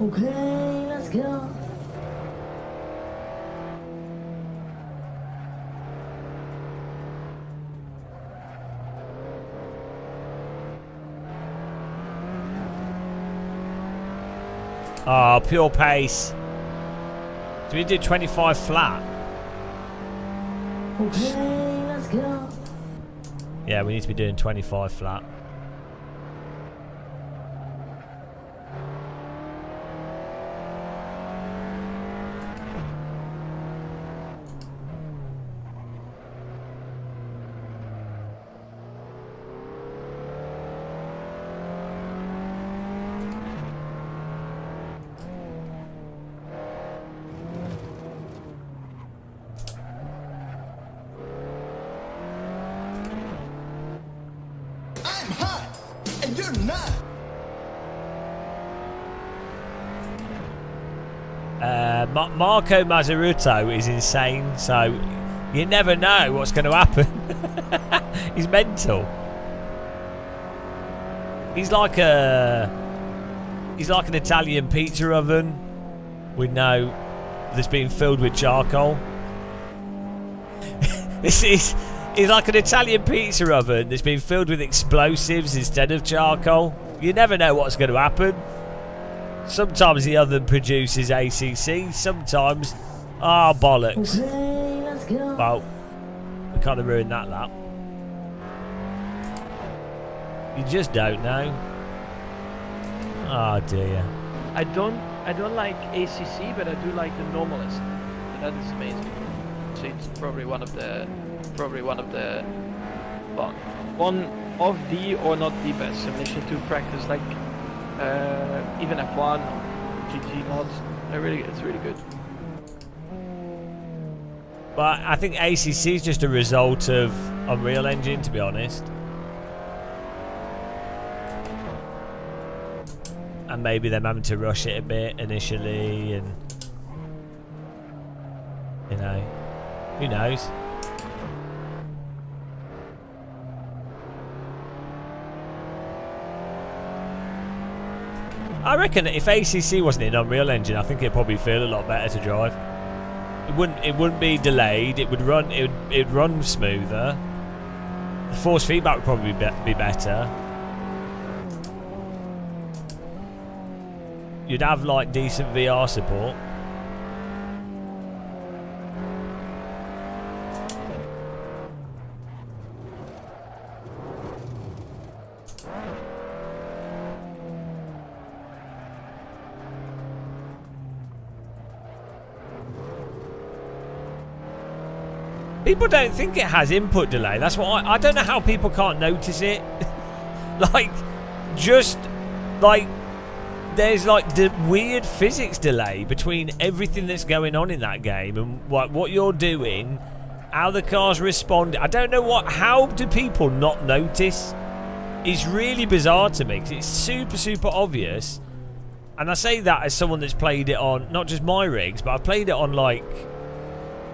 Okay, let's go. Oh, pure pace. Do we do 25 flat? Okay, let's go. Yeah, we need to be doing 25 flat. I'm hot, and you're not. Marco Mazzaruto is insane, so you never know what's going to happen. He's mental. He's like an Italian pizza oven with that's been filled with charcoal. He's like an Italian pizza oven that's been filled with explosives instead of charcoal. You never know what's going to happen. Sometimes the oven produces ACC, sometimes... Ah, bollocks. Okay, let's go. Well, we kind of ruined that lap. You just don't know. Oh dear. I don't like ACC, but I do like the normalist. That is amazing. So it's probably one of the, well, one of the or not the best simulation to practice, like even F1 or GG mods. It's really good. But I think ACC is just a result of Unreal Engine, to be honest. And maybe them having to rush it a bit initially, and you know, who knows? I reckon if ACC wasn't in Unreal Engine, I think it'd probably feel a lot better to drive. It wouldn't be delayed. It would run smoother. The force feedback would probably be better. You'd have like decent VR support. People don't think it has input delay. That's what I don't know how people can't notice it. Like, just like there's like the weird physics delay between everything that's going on in that game and what you're doing, how the cars respond. I don't know how do people not notice? It's really bizarre to me because it's super obvious. And I say that as someone that's played it on not just my rigs, but I've played it on like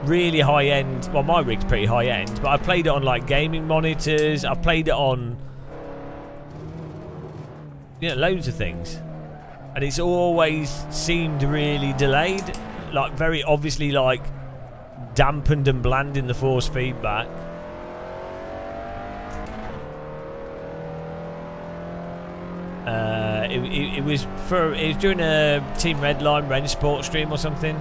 really high end. Well, my rig's pretty high end, but I've played it on like gaming monitors. I've played it on, you know, loads of things, and it's always seemed really delayed, like very obviously like dampened and bland in the force feedback. It was during a Team Redline Ren Sport stream or something.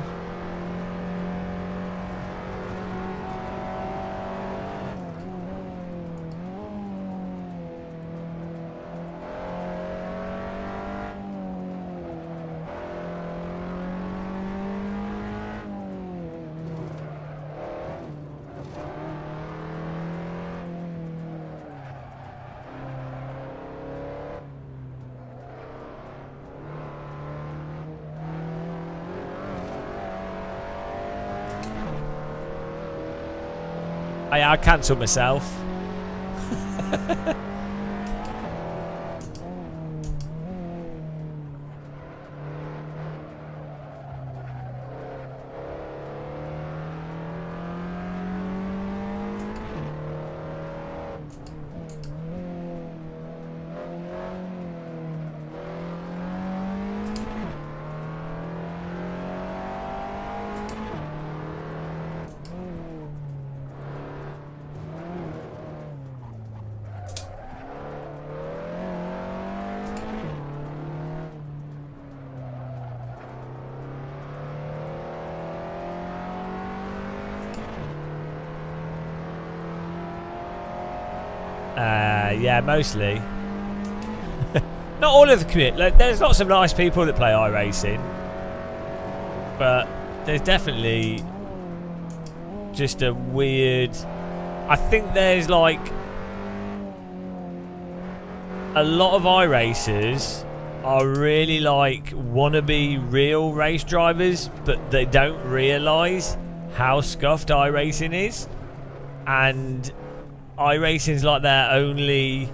I cancelled myself. Yeah, mostly. Not all of the community. Like, there's lots of nice people that play iRacing, but there's definitely just a weird. I think there's like a lot of iRacers are really like wannabe real race drivers, but they don't realise how scuffed iRacing is, and iRacing's like their only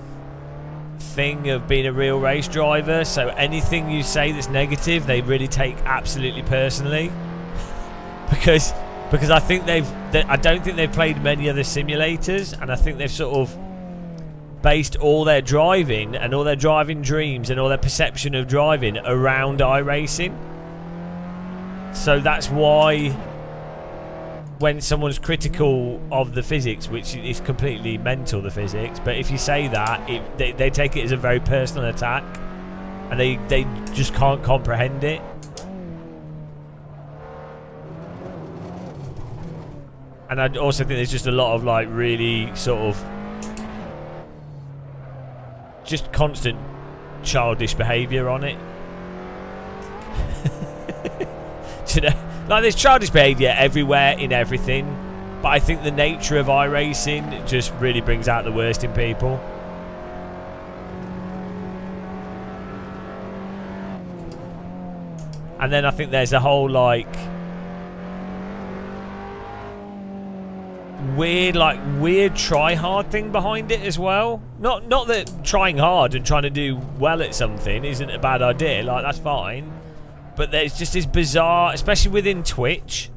thing of being a real race driver, so anything you say that's negative they really take absolutely personally. because I think I don't think they've played many other simulators, and I think they've sort of based all their driving and all their driving dreams and all their perception of driving around iRacing. So that's why when someone's critical of the physics, which is completely mental, the physics, but if you say that, they take it as a very personal attack, and they just can't comprehend it. And I also think there's just a lot of like really sort of just constant childish behaviour on it. Do you know? Like, there's childish behaviour everywhere in everything, but I think the nature of iRacing just really brings out the worst in people. And then I think there's a whole like weird try hard thing behind it as well. Not that trying hard and trying to do well at something isn't a bad idea, like that's fine. But there's just this bizarre, especially within Twitch.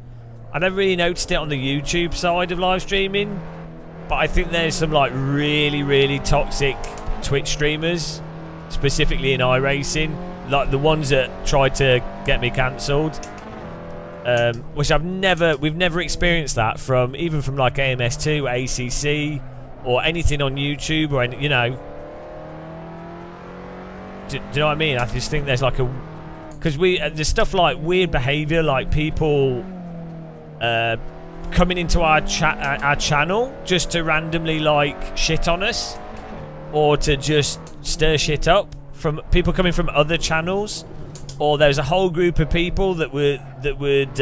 I never really noticed it on the YouTube side of live streaming, but I think there's some like really toxic Twitch streamers, specifically in iRacing, like the ones that tried to get me cancelled, which we've never experienced that from, even from like AMS2, ACC, or anything on YouTube, or any, you know. Do you know what I mean? I just think there's like a, because there's stuff like weird behaviour, like people coming into our channel just to randomly like shit on us, or to just stir shit up, from people coming from other channels, or there's a whole group of people that would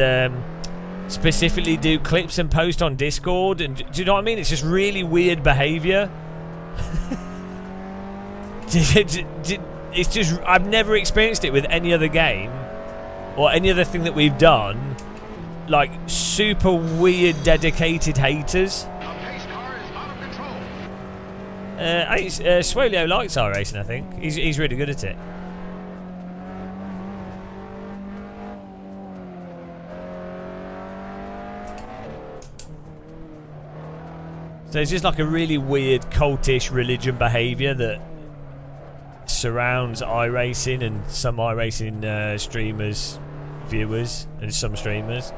specifically do clips and post on Discord, and do you know what I mean? It's just really weird behaviour. It's just, I've never experienced it with any other game or any other thing that we've done. Like, super weird, dedicated haters. I think Swolio likes iRacing, I think. He's really good at it. So it's just like a really weird, cultish religion behaviour that surrounds iRacing and some iRacing streamers, viewers, and some streamers.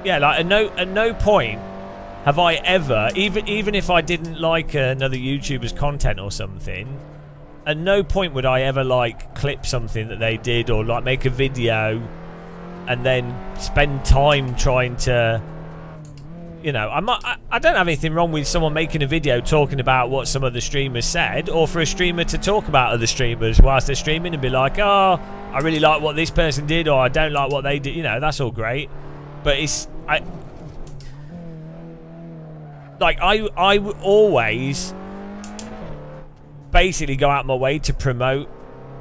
Yeah, like at no point have I ever, even if I didn't like another YouTuber's content or something, at no point would I ever like clip something that they did, or like make a video and then spend time trying to, you know, I don't have anything wrong with someone making a video talking about what some other streamers said, or for a streamer to talk about other streamers whilst they're streaming and be like, oh, I really like what this person did, or I don't like what they did. You know, that's all great. But I would always basically go out my way to promote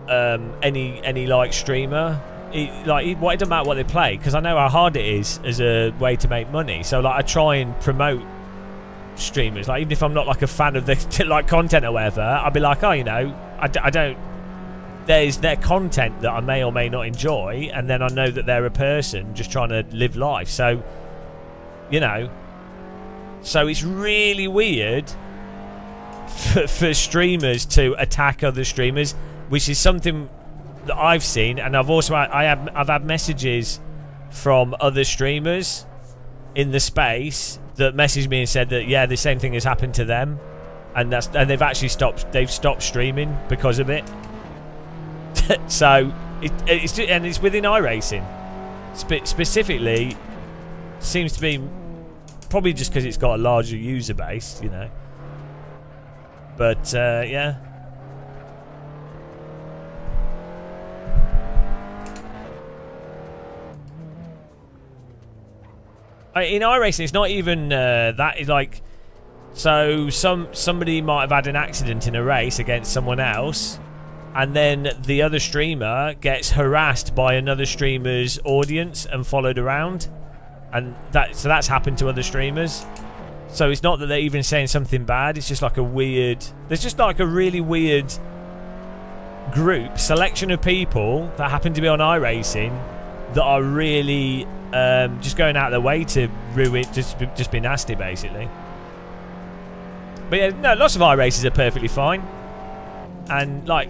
any like streamer it doesn't matter what they play, because I know how hard it is as a way to make money. So like I try and promote streamers, like even if I'm not like a fan of the like content or whatever, I'll be like, oh, you know, I don't. There's their content that I may or may not enjoy, and then I know that they're a person just trying to live life. So, you know, so it's really weird for streamers to attack other streamers, which is something that I've seen, and I've also I've had messages from other streamers in the space that messaged me and said that yeah, the same thing has happened to them, and they've actually stopped streaming because of it. So it's within iRacing specifically. Seems to be probably just because it's got a larger user base, you know. But yeah. In iRacing, it's not even that. It's like, so somebody might have had an accident in a race against someone else, and then the other streamer gets harassed by another streamer's audience and followed around, and that's happened to other streamers. So it's not that they're even saying something bad. It's just like a weird. There's just like a really weird selection of people that happen to be on iRacing that are really just going out of their way to ruin, just be nasty, basically. But yeah, no, lots of iRaces are perfectly fine, and like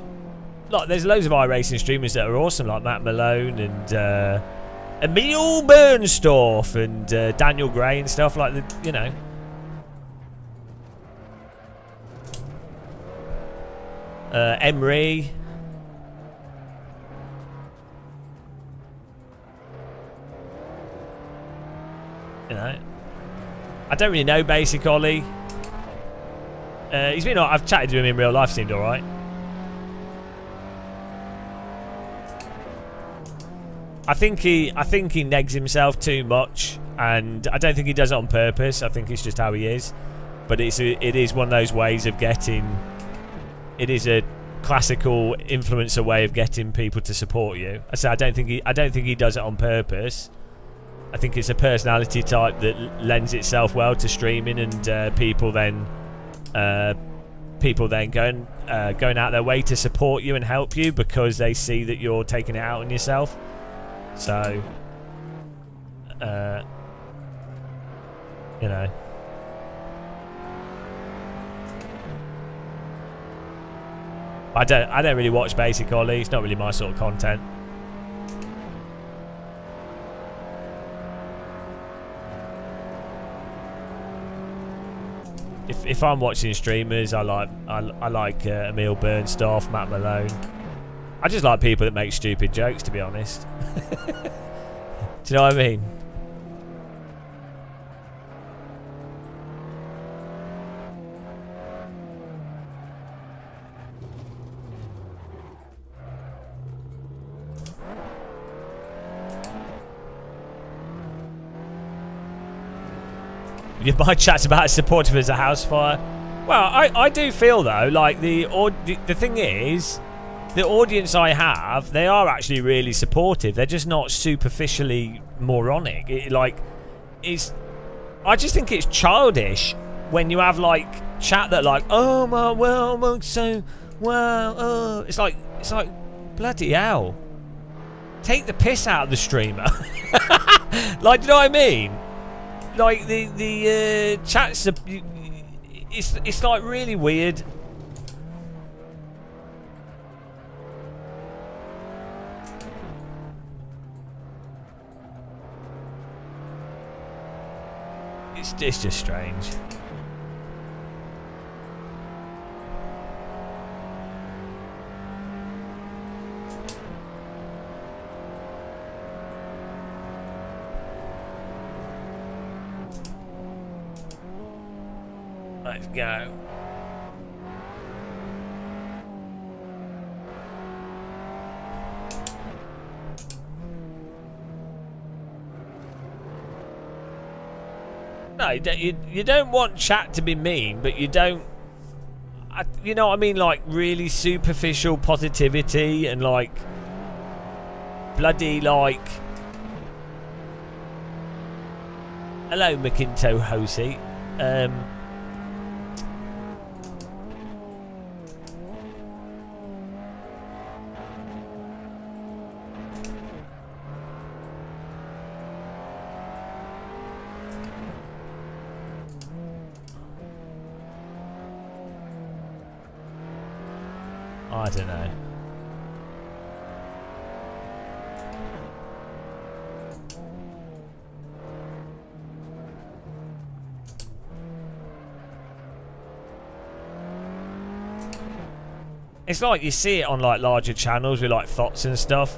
there's loads of iRacing streamers that are awesome, like Matt Malone and Emil Bernstorff and Daniel Gray and stuff like that, you know. Emery. You know, I don't really know Basic Ollie. He's been. I've chatted to him in real life. Seemed all right. I think he negs himself too much, and I don't think he does it on purpose. I think it's just how he is. But it is one of those ways of getting. It is a classical influencer way of getting people to support you. I say I don't think he does it on purpose. I think it's a personality type that lends itself well to streaming, and people then going out their way to support you and help you because they see that you're taking it out on yourself. So, you know. I don't really watch Basic Ollie. It's not really my sort of content. If I'm watching streamers, I like Emil Bernstorff, Matt Malone. I just like people that make stupid jokes, to be honest. Do you know what I mean? My chat's about as supportive as a house fire. Well, I do feel though like the thing is, the audience I have, they are actually really supportive. They're just not superficially moronic. I just think it's childish when you have like chat that like, oh my, well, so well, it's like bloody hell. Take the piss out of the streamer. Like, do you know what I mean? Like the chats, it's like really weird. It's just strange. Let's go. No, you don't want chat to be mean, but you don't. You know what I mean? Like really superficial positivity and like bloody like. Hello, Makinto Hosi. I don't know. It's like you see it on like larger channels with like thoughts and stuff.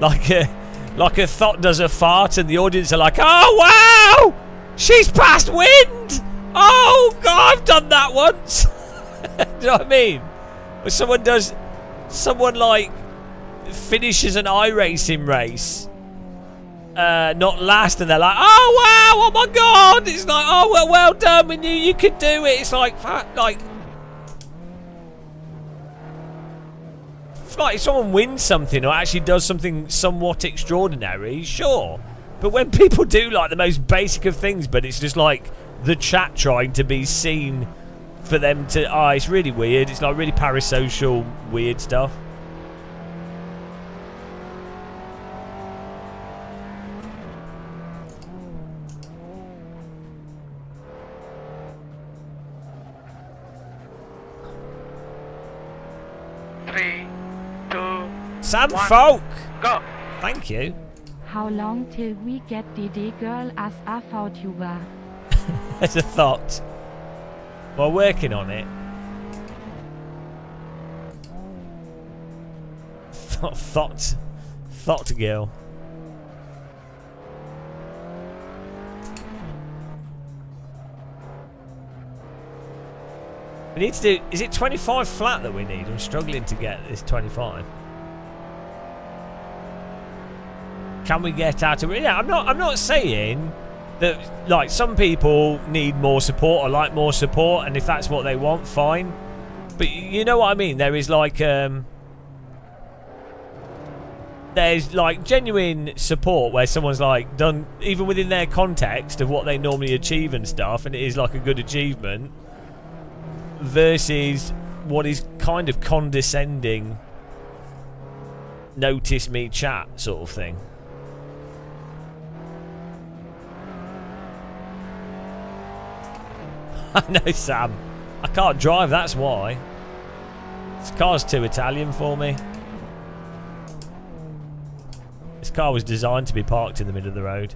like a thought does a fart and the audience are like, "Oh wow, she's past wind. Oh god, I've done that once." Do you know what I mean? When someone like finishes an iRacing race, not last, and they're like, "Oh wow, oh my god!" It's like, "Oh well done, we knew you could do it." It's like if someone wins something or actually does something somewhat extraordinary, sure. But when people do like the most basic of things, but it's just like the chat trying to be seen for them to, it's really weird. It's like really parasocial, weird stuff. Sam Folk! Go! Thank you. How long till we get DD girl as a VTuber? It's a thought. We're working on it. Thought girl. We need to do. Is it 25 flat that we need? I'm struggling to get this 25. Can we get out of it? Yeah, I'm not saying that like some people need more support or like more support, and if that's what they want, fine. But you know what I mean? There is like there's like genuine support where someone's like done even within their context of what they normally achieve and stuff, and it is like a good achievement, versus what is kind of condescending notice me chat sort of thing. I know, Sam. I can't drive, that's why. This car's too Italian for me. This car was designed to be parked in the middle of the road.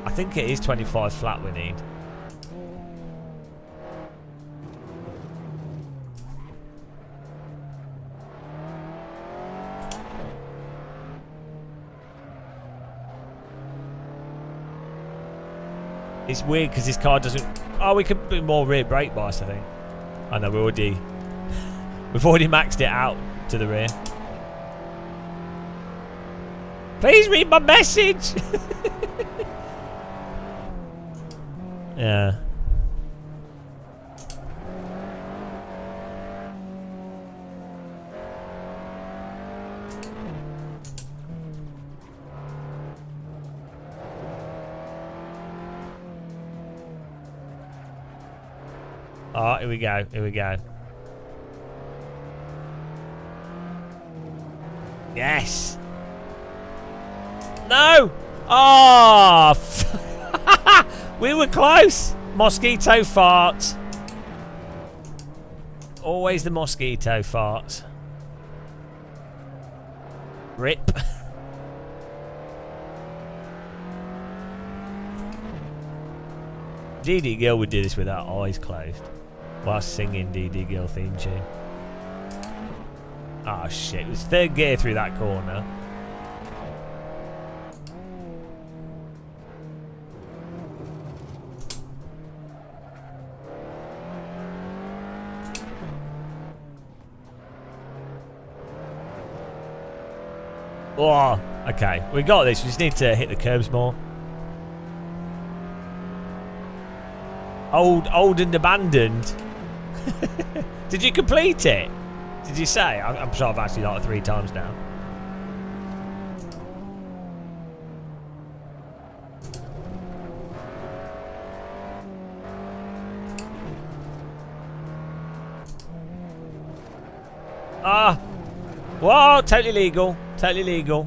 I think it is 25 flat we need. It's weird because this car doesn't. Oh, we could put more rear brake bias, I think. I know we've already maxed it out to the rear. Please read my message. Yeah. Oh, here we go. Here we go. Yes. No. Oh. We were close. Mosquito fart. Always the mosquito farts. Rip. DD Girl would do this with her eyes closed whilst singing DD Girl theme tune. Oh shit, it was third gear through that corner. Oh, okay. We got this. We just need to hit the curbs more. Old and abandoned. Did you complete it? Did you say? I'm sure I've actually like 3 times now. Ah! Whoa! Totally legal. Totally legal.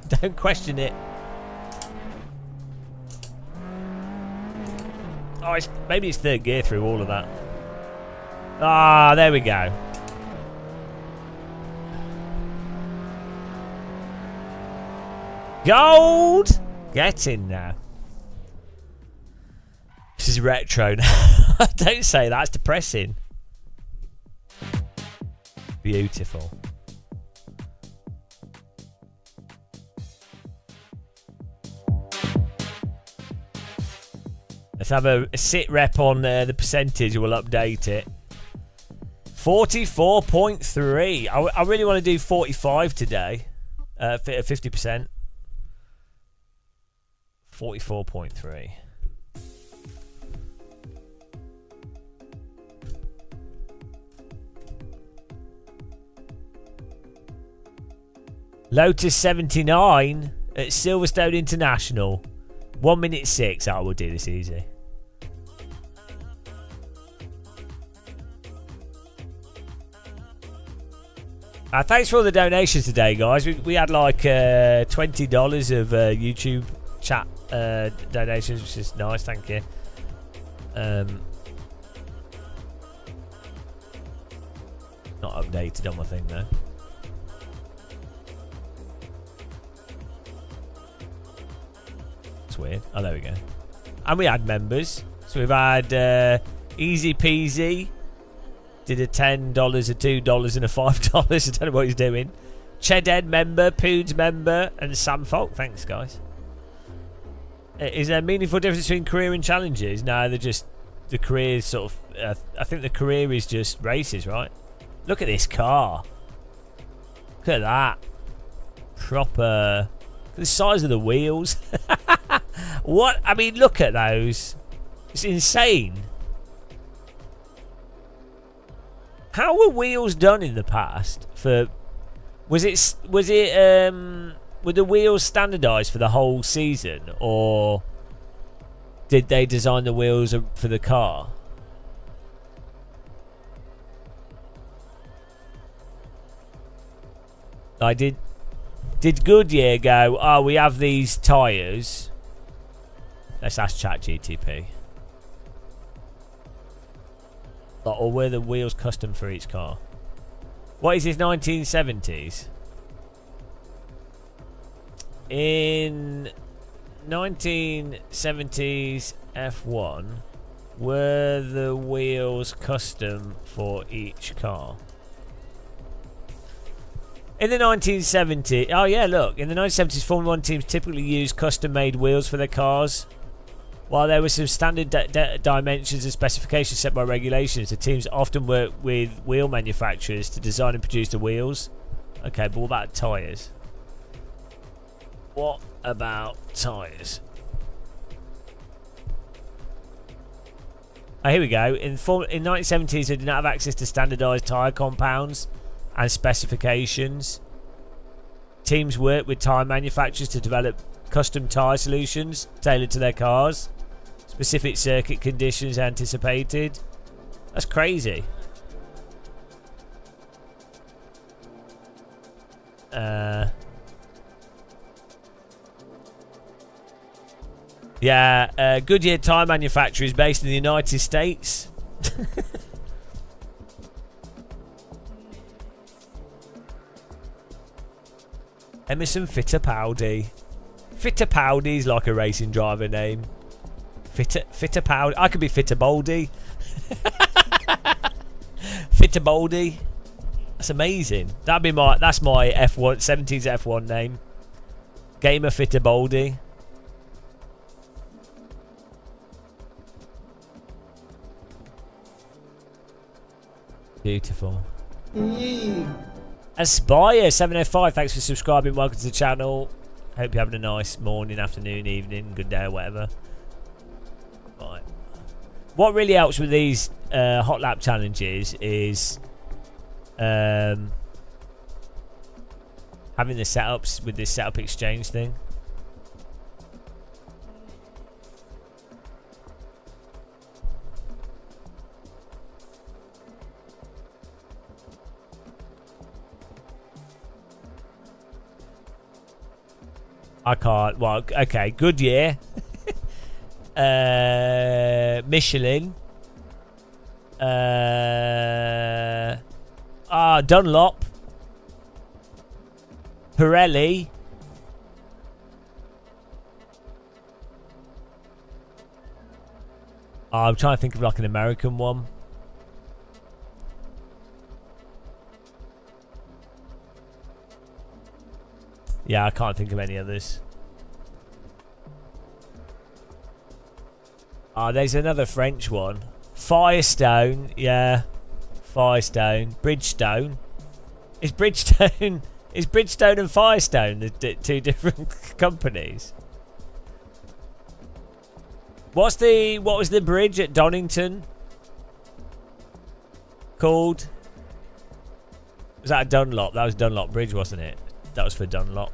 Don't question it. Oh, maybe it's 3rd gear through all of that. Ah, there we go. Gold! Get in now. This is retro now. Don't say that. It's depressing. Beautiful. Let's have a sit rep on the percentage. We'll update it. 44.3. I really want to do 45 today. 50%. 44.3. Lotus 79 at Silverstone International. 1 minute 6. I will do this easy. Thanks for all the donations today, guys. We had like $20 of YouTube chat donations, which is nice. Thank you. Not updated on my thing though. It's weird. Oh, there we go. And we had members. So we've had Easy Peasy. Did a $10, a $2 and a $5. I don't know what he's doing. Chedhead member, Poods member, and Sam Folk. Thanks, guys. Is there a meaningful difference between career and challenges? No, they're just the career sort of. I think the career is just races, right? Look at this car. Look at that. Proper. Look at the size of the wheels. What? I mean, look at those. It's insane. How were wheels done in the past? Were the wheels standardized for the whole season, or did they design the wheels for the car? Did Goodyear go, oh, we have these tyres? Let's ask ChatGTP. Or were the wheels custom for each car? What is this, 1970s? In 1970s F1, were the wheels custom for each car? In the 1970s, oh yeah, look, in the 1970s, Formula 1 teams typically used custom-made wheels for their cars. While there were some standard dimensions and specifications set by regulations, the teams often work with wheel manufacturers to design and produce the wheels. Okay, but what about tyres? What about tyres? Oh, here we go. In 1970s, they did not have access to standardised tyre compounds and specifications. Teams worked with tyre manufacturers to develop custom tyre solutions tailored to their cars. Specific circuit conditions anticipated. That's crazy. Yeah, Goodyear tyre manufacturer is based in the United States. Emerson Fittipaldi. Fittipaldi's like a racing driver name. Fittipaldi. I could be Fittibaldi. Fittibaldi. That's amazing. That's my F1 70s F1 name. Gamer Fittibaldi. Beautiful. Aspire 705, thanks for subscribing. Welcome to the channel. Hope you're having a nice morning, afternoon, evening, good day, or whatever. Right. What really helps with these hot lap challenges is having the setups with this setup exchange thing. I can't. Well, okay. Goodyear. Michelin. Dunlop. Pirelli. I'm trying to think of like an American one. Yeah, I can't think of any others. There's another French one. Firestone, yeah. Firestone. Bridgestone. Is Bridgestone and Firestone the two different companies? What was the bridge at Donington called? Was that a Dunlop? That was Dunlop Bridge, wasn't it? That was for Dunlop.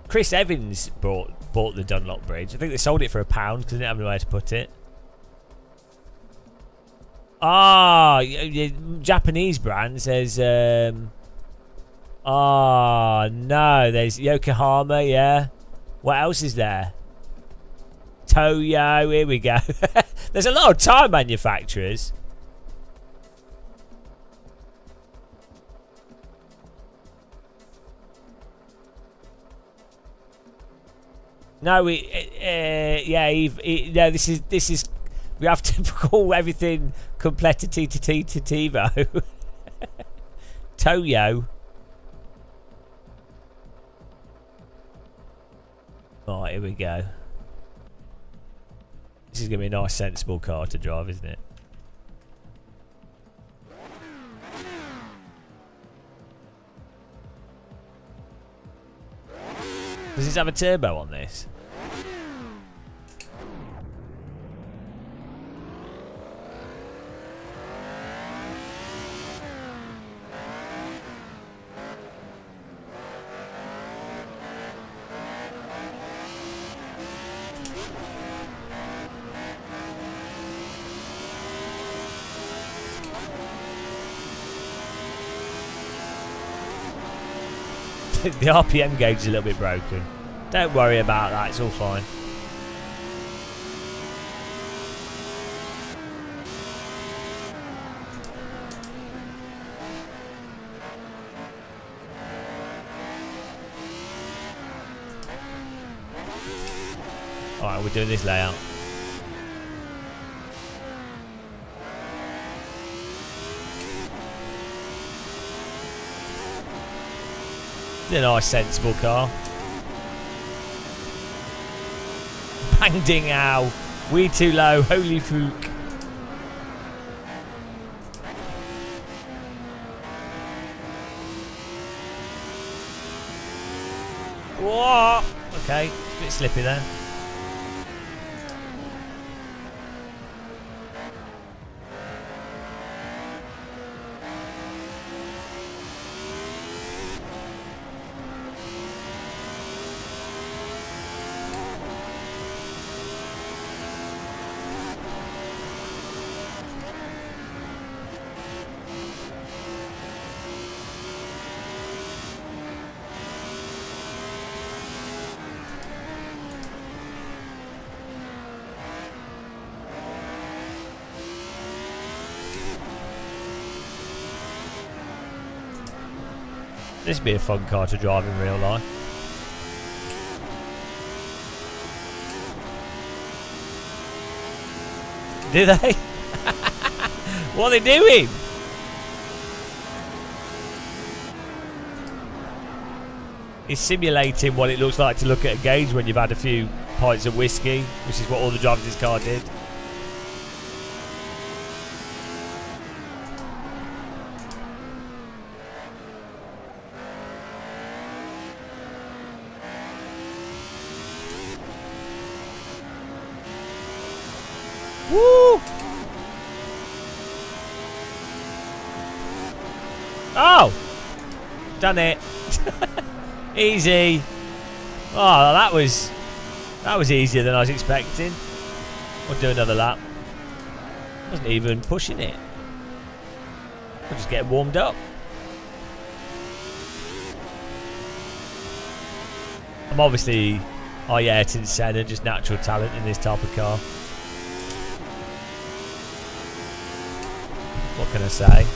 Chris Evans bought the Dunlop Bridge. I think they sold it for £1 because they didn't have anywhere to put it. Japanese brands. There's no, there's Yokohama. Yeah. What else is there? Toyo. Here we go. There's a lot of tyre manufacturers. No, no. This is. We have to call everything completitivo. Toyo. Right, here we go. This is gonna be a nice, sensible car to drive, isn't it? Does this have a turbo on this? The RPM gauge is a little bit broken. Don't worry about that, it's all fine. Alright, we're doing this layout. It's a nice, sensible car. Bang ding ow. We too low. Holy fook. What? Okay, it's a bit slippy there. This would be a fun car to drive in real life. Do they? What are they doing? He's simulating what it looks like to look at a gauge when you've had a few pints of whiskey, which is what all the drivers in this car did. Oh! Done it. Easy. Oh, that was easier than I was expecting. We'll do another lap. Wasn't even pushing it. We'll just get warmed up. I'm obviously Ayrton Senna, just natural talent in this type of car. What can I say?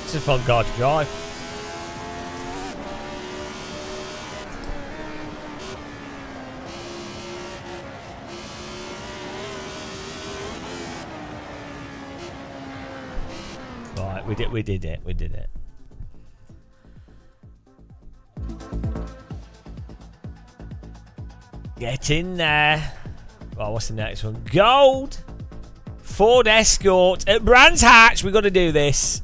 It's a fun car to drive. Right, we did it. Get in there. Right, what's the next one? Gold! Ford Escort at Brands Hatch. We've got to do this.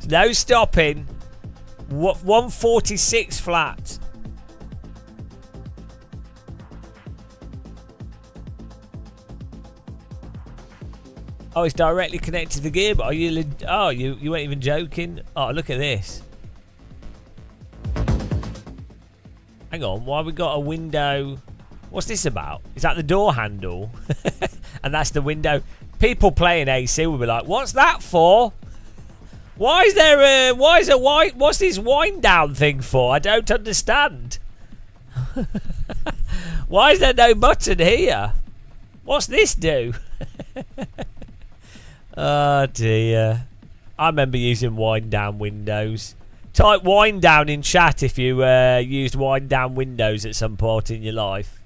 No stopping. 146 flat. Oh, it's directly connected to the gear, but are you? Oh, you weren't even joking. Oh, look at this. Hang on, why have we got a window? What's this about? Is that the door handle? And that's the window. People playing AC will be like, "What's that for? Why is there what's this wind down thing for? I don't understand." Why is there no button here? What's this do? Oh dear. I remember using wind down windows. Type wind down in chat if you used wind down windows at some point in your life.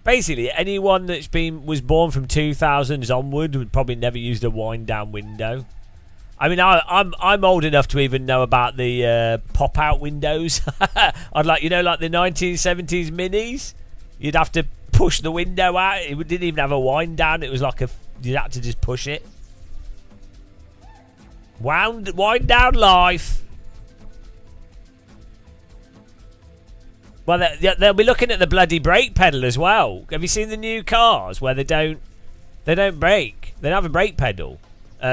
Basically, anyone that's was born from 2000s onward would probably never used a wind down window. I mean, I'm old enough to even know about the pop out windows. I'd like the 1970s minis. You'd have to push the window out. It didn't even have a wind down. It was like you'd have to just push it. Wind down life. Well, they'll be looking at the bloody brake pedal as well. Have you seen the new cars where they don't brake? They don't have a brake pedal.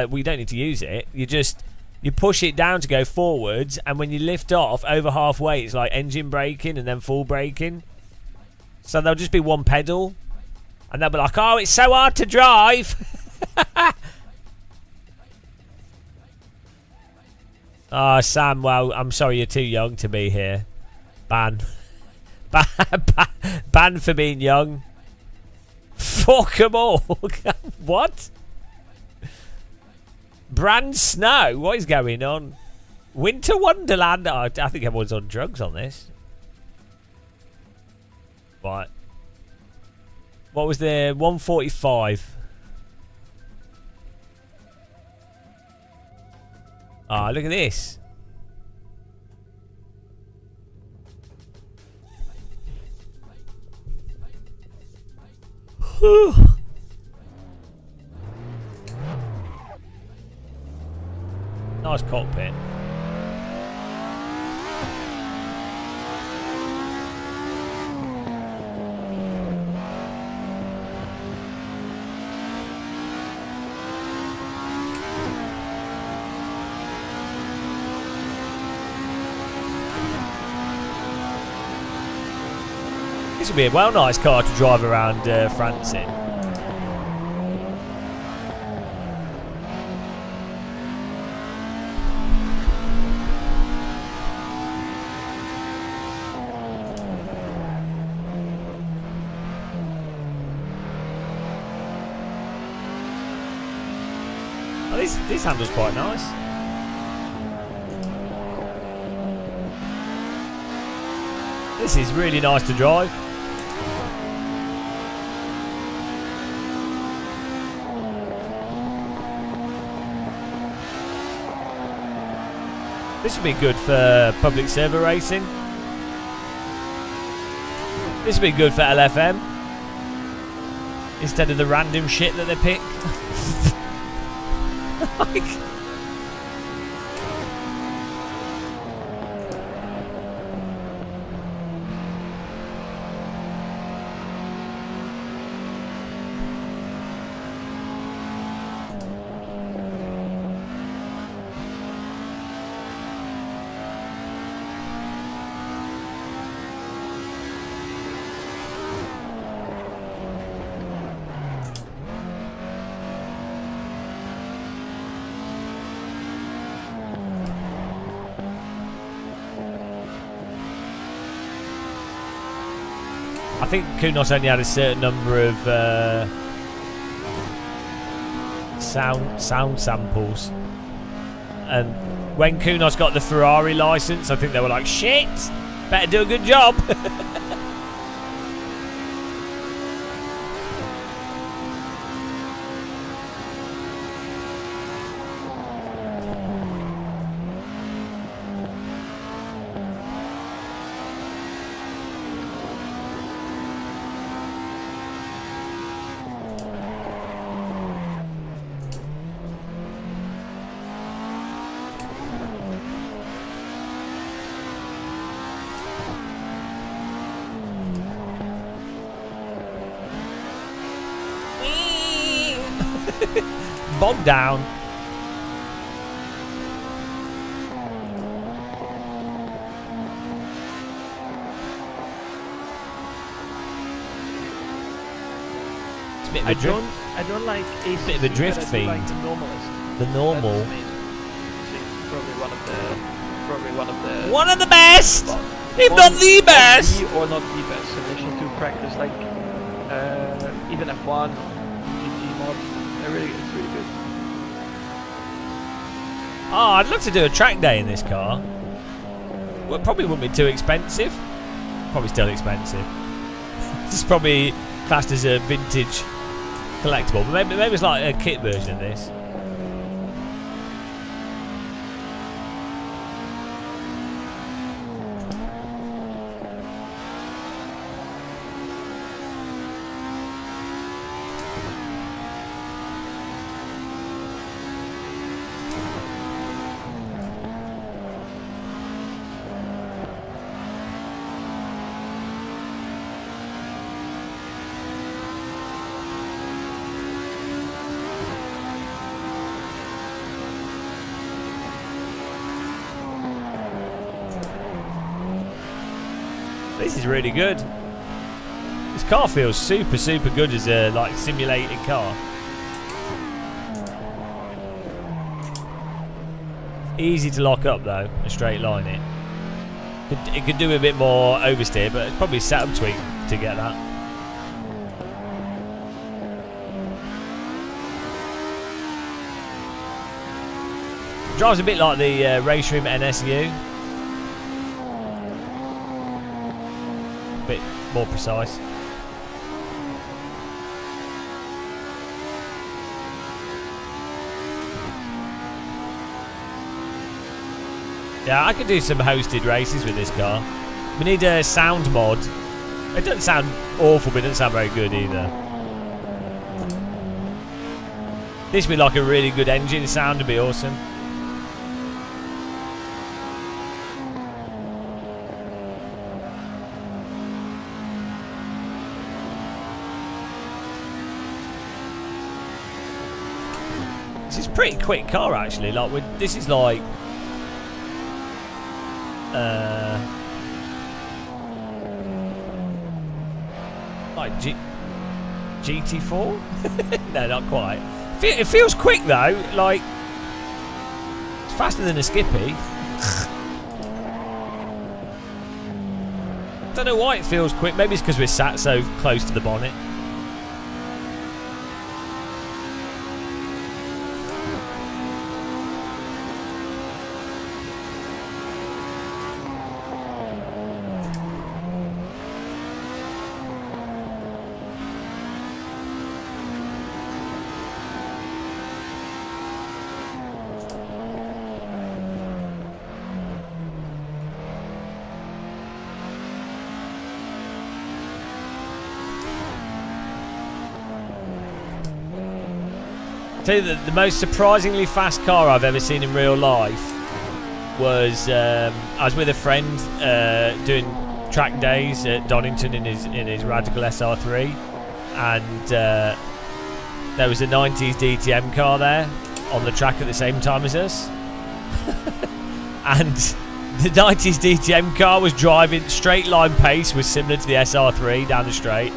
We don't need to use it. You push it down to go forwards, and when you lift off over halfway, it's like engine braking and then full braking. So there'll just be one pedal, and they'll be like, "Oh, it's so hard to drive." Oh, Sam. Well, I'm sorry, you're too young to be here. Ban for being young. Fuck them all. What? Brand Snow? What is going on? Winter Wonderland? Oh, I think everyone's on drugs on this. Right. What was the 145? Ah, look at this. Whew. Nice cockpit. This would be a well nice car to drive around France in. Oh, this handle's quite nice. This is really nice to drive. This would be good for public server racing. This would be good for LFM. Instead of the random shit that they pick. Like, I think Kunos only had a certain number of sound samples, and when Kunos got the Ferrari license, I think they were like, "Shit, better do a good job." Bog down. It's a bit of a drift. I don't like ACC, Bit of a drift but I do fiend. like the normalist. The normal. That's amazing. It's probably one of the One of the best, well, if one not the of best. the or not the best solution to practice, like even F1, GT mod. It's really good. Oh, I'd love to do a track day in this car. Well, it probably wouldn't be too expensive. Probably still expensive. This is probably classed as a vintage collectible, but maybe it's like a kit version of this. This is really good. This car feels super good as a like simulated car. Easy to lock up though, and straight line it. It could do a bit more oversteer, but it's probably a setup tweak to get that. Drives a bit like the Race Room NSU. Bit more precise. Yeah, I could do some hosted races with this car. We need a sound mod. It doesn't sound awful, but it doesn't sound very good either. This would be like a really good engine sound, would be awesome. This is a pretty quick car actually. Like this is like GT4? No, not quite. It feels quick though. Like it's faster than a Skippy. Don't know why it feels quick. Maybe it's because we're sat so close to the bonnet. Tell you that the most surprisingly fast car I've ever seen in real life was I was with a friend doing track days at Donington in his Radical SR3, and there was a 90s DTM car there on the track at the same time as us. And the 90s DTM car was driving straight line pace, was similar to the SR3 down the straight.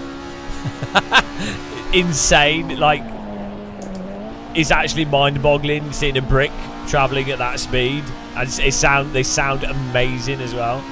Insane. Like, it's actually mind-boggling seeing a brick travelling at that speed, and they sound amazing as well.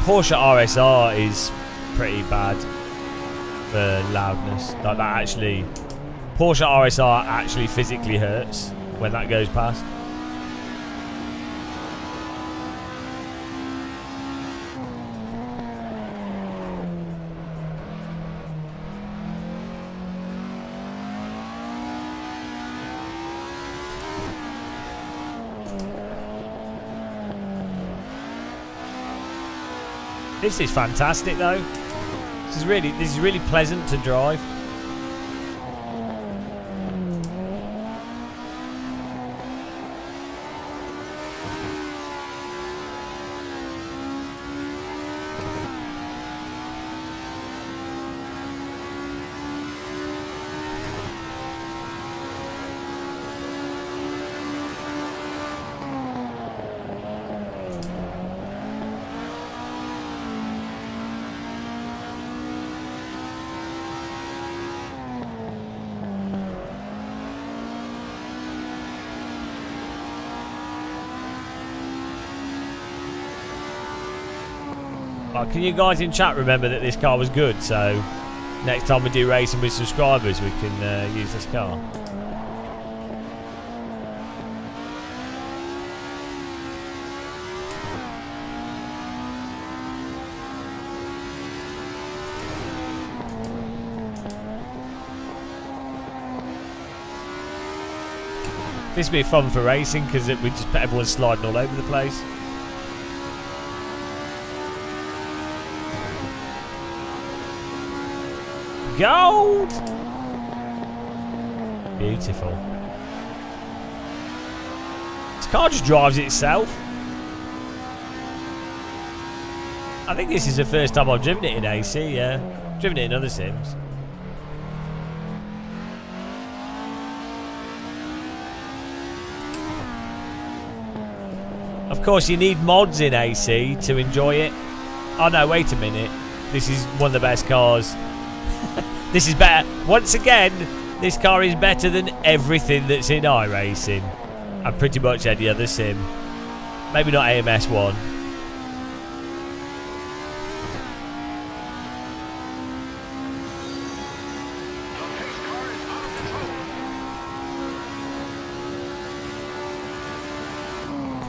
Porsche RSR is pretty bad for loudness. Like, that actually, Porsche RSR actually physically hurts when that goes past. This is fantastic though. This is really pleasant to drive. Can you guys in chat remember that this car was good, so next time we do racing with subscribers we can use this car. This would be fun for racing because we just put everyone sliding all over the place. Gold! Beautiful. This car just drives itself. I think this is the first time I've driven it in AC, yeah. Driven it in other sims. Of course, you need mods in AC to enjoy it. Oh no, wait a minute. This is one of the best cars. This is better. Once again, this car is better than everything that's in iRacing and pretty much any other sim. Maybe not AMS 1.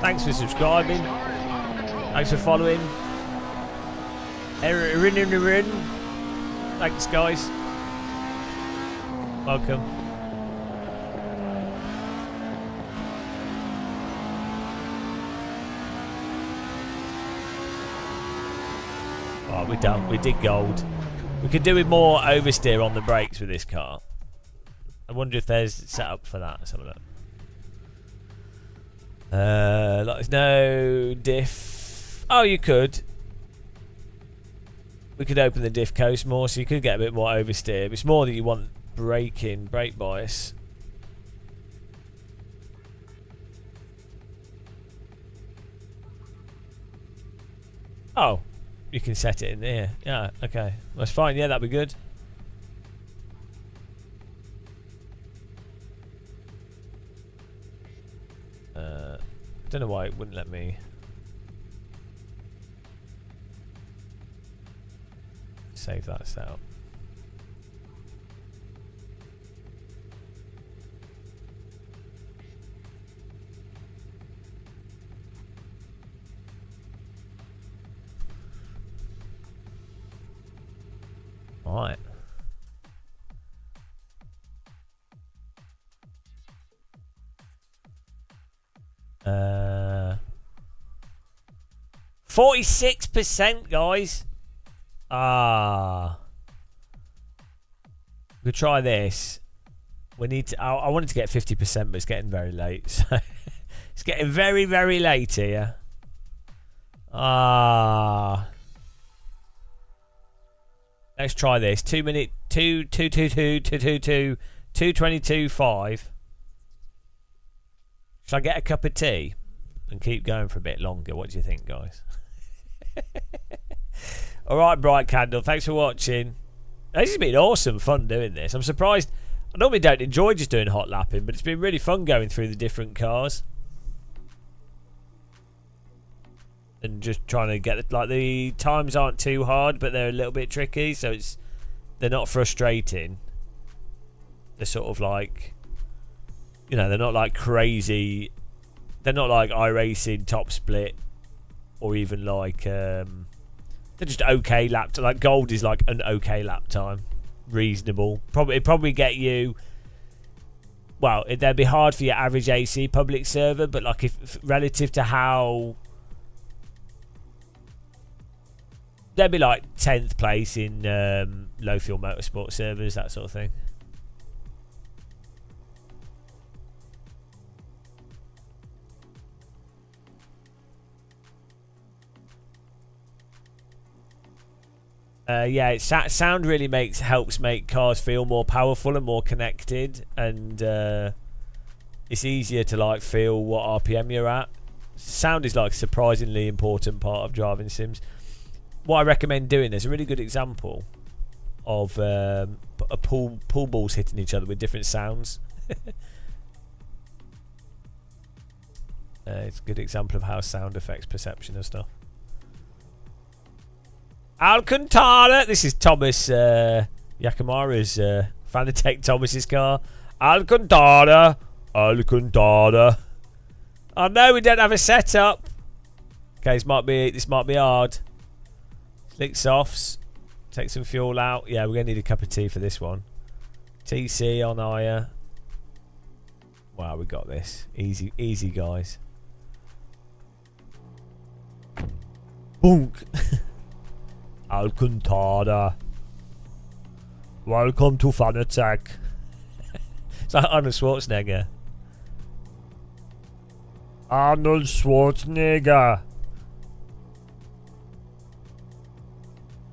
Thanks for subscribing. Thanks for following. Thanks, guys. Welcome. Oh, we're done. We did gold. We could do with more oversteer on the brakes with this car. I wonder if there's set up for that. Let's have a look. Like, there's no diff. Oh, you could. We could open the diff coast more, so you could get a bit more oversteer. But it's more that you want brake bias. Oh, you can set it in there. Yeah, okay. That's fine. Yeah, that'd be good. Don't know why it wouldn't let me save that setup. Right. 46%, guys. We'll try this. We need to. I wanted to get 50%, but it's getting very late. So it's getting very, very late here. Let's try this. 2 minute 2:22:5. Should I get a cup of tea and keep going for a bit longer? What do you think, guys? All right, Bright Candle. Thanks for watching. This has been awesome fun doing this. I'm surprised. I normally don't enjoy just doing hot lapping, but it's been really fun going through the different cars and just trying to get like the times aren't too hard, but they're a little bit tricky, so they're not frustrating. They're sort of like, you know, they're not like crazy. They're not like iRacing top split, or even like they're just okay lap time. Like gold is like an okay lap time, reasonable. It'd probably get you. Well, they'd be hard for your average AC public server, but like if relative to how, they'd be like 10th place in low fuel motorsport servers, that sort of thing. Yeah, sound really helps make cars feel more powerful and more connected, and it's easier to like feel what RPM you're at. Sound is like a surprisingly important part of driving sims. What I recommend doing, there's a really good example of a pool balls hitting each other with different sounds. It's a good example of how sound affects perception of stuff. Alcantara. This is Thomas Yakamara's Fanatec Thomas's car. Alcantara. Alcantara. Oh no, we don't have a setup. Okay, this might be hard. Slick softs. Take some fuel out. Yeah, we're gonna need a cup of tea for this one. TC on higher. Wow, we got this. Easy guys. Boonk. Alcantara. Welcome to Fanatec. It's like Arnold Schwarzenegger. Arnold Schwarzenegger.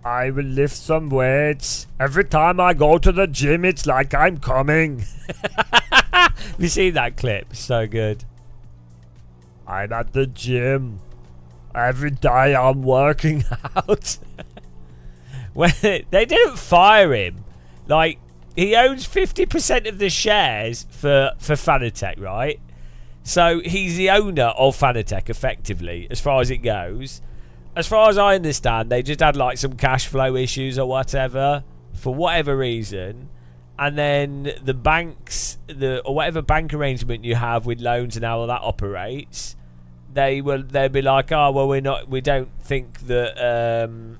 I will lift some weights. Every time I go to the gym, it's like I'm coming. Have you seen that clip? So good. I'm at the gym. Every day I'm working out. When they didn't fire him, like he owns 50% of the shares for Fanatec, right? So he's the owner of Fanatec effectively, as far as it goes. As far as I understand, they just had like some cash flow issues or whatever, for whatever reason, and then the banks, or whatever bank arrangement you have with loans and how that operates, they'd be like, oh well, we don't think that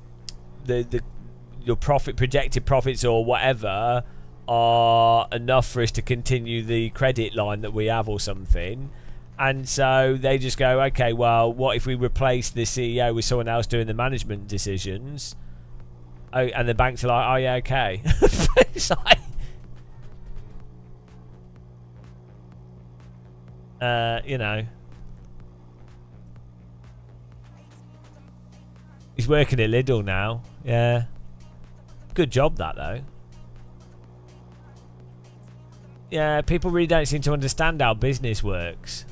your projected profits or whatever are enough for us to continue the credit line that we have or something. And so they just go, okay, well, what if we replace the CEO with someone else doing the management decisions? Oh, and the banks are like, oh yeah, okay. It's like, you know, he's working at Lidl now. Yeah. Good job, that, though. Yeah, people really don't seem to understand how business works.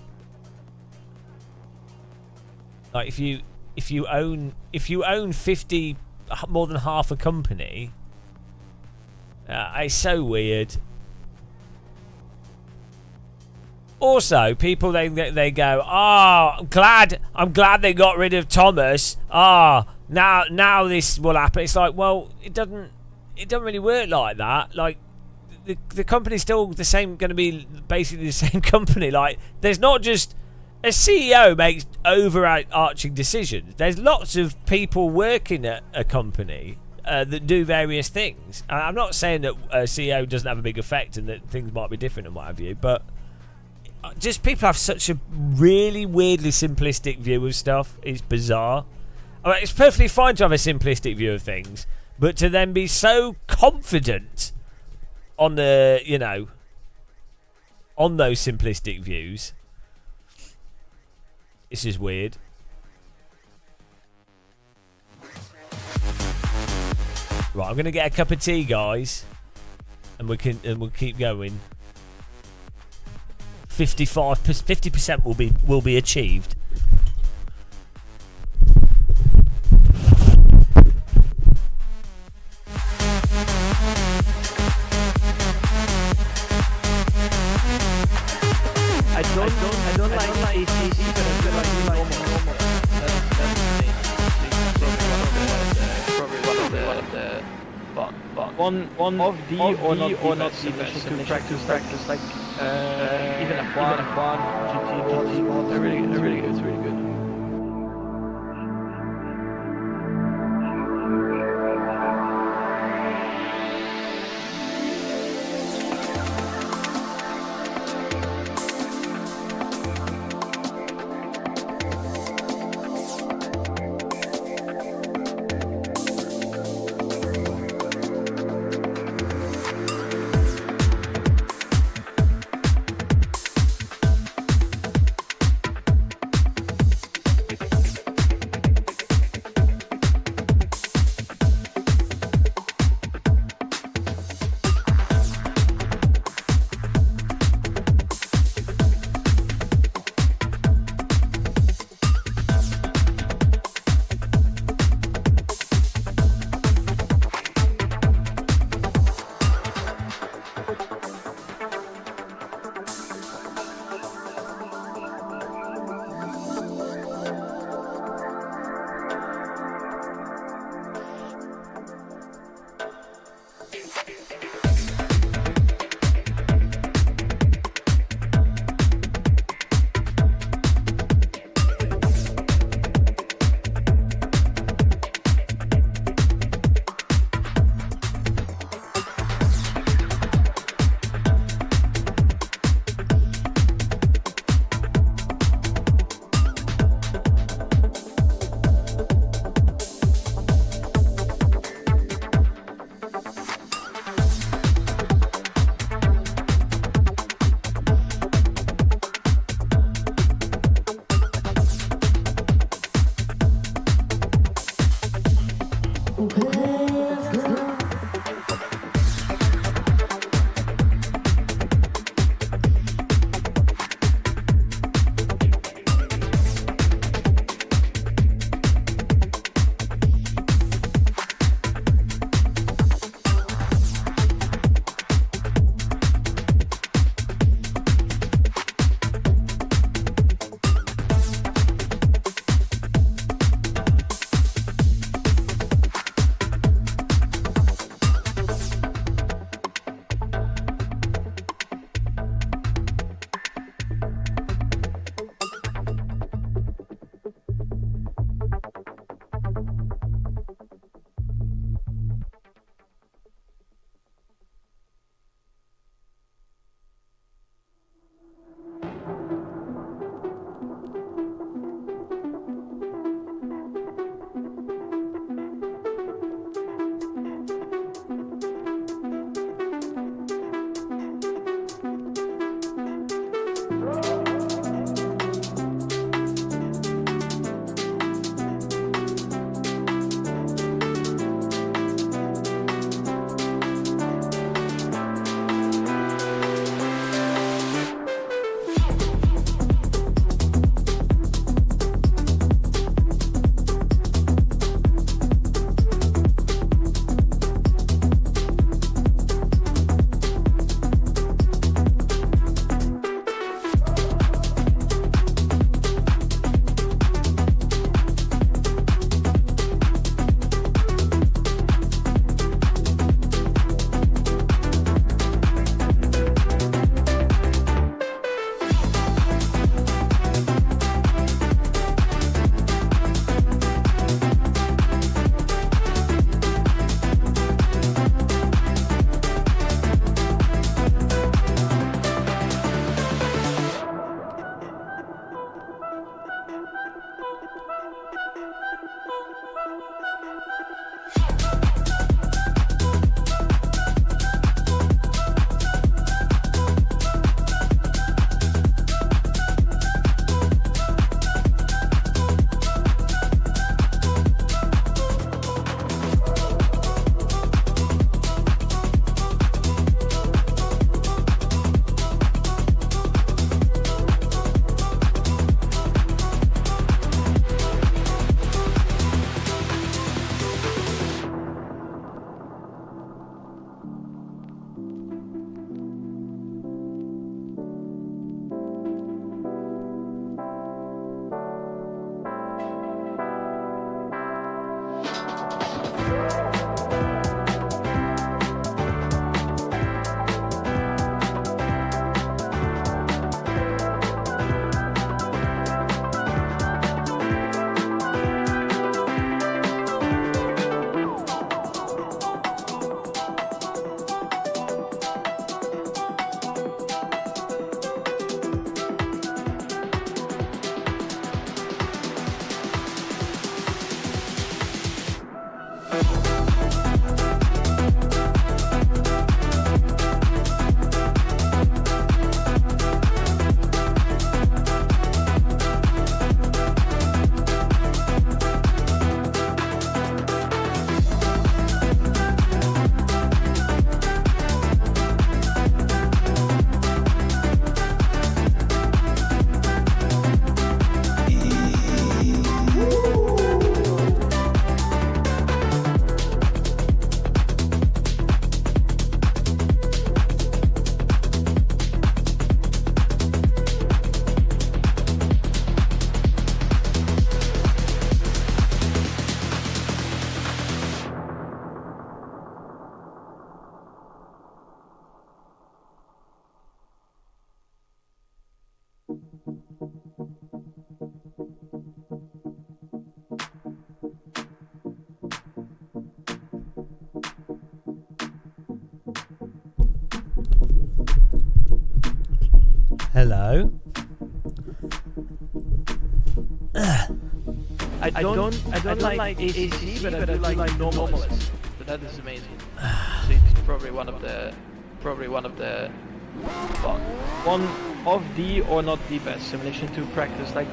Like, if you own 50, more than half a company, it's so weird. Also, people they go, oh, I'm glad they got rid of Thomas. Now this will happen. It's like, well, it doesn't really work like that. Like, the company's still the same, going to be basically the same company. Like, there's not just a CEO makes overarching decisions. There's lots of people working at a company that do various things. And I'm not saying that a CEO doesn't have a big effect and that things might be different and what have you, but just people have such a really weirdly simplistic view of stuff. It's bizarre. I mean, it's perfectly fine to have a simplistic view of things, but to then be so confident on on those simplistic views, it's just weird. Right, I'm gonna get a cup of tea, guys, and we'll keep going. 50% will be achieved. I don't like ACC, but I feel like normal. That's probably one of the one of the or not the best to practice like even F1, GT, they're really good. It's really good. Hello. I don't like ACC, but I do like normalist. So that is amazing. So it's probably one of the well, one of the or not the best simulation to practice, like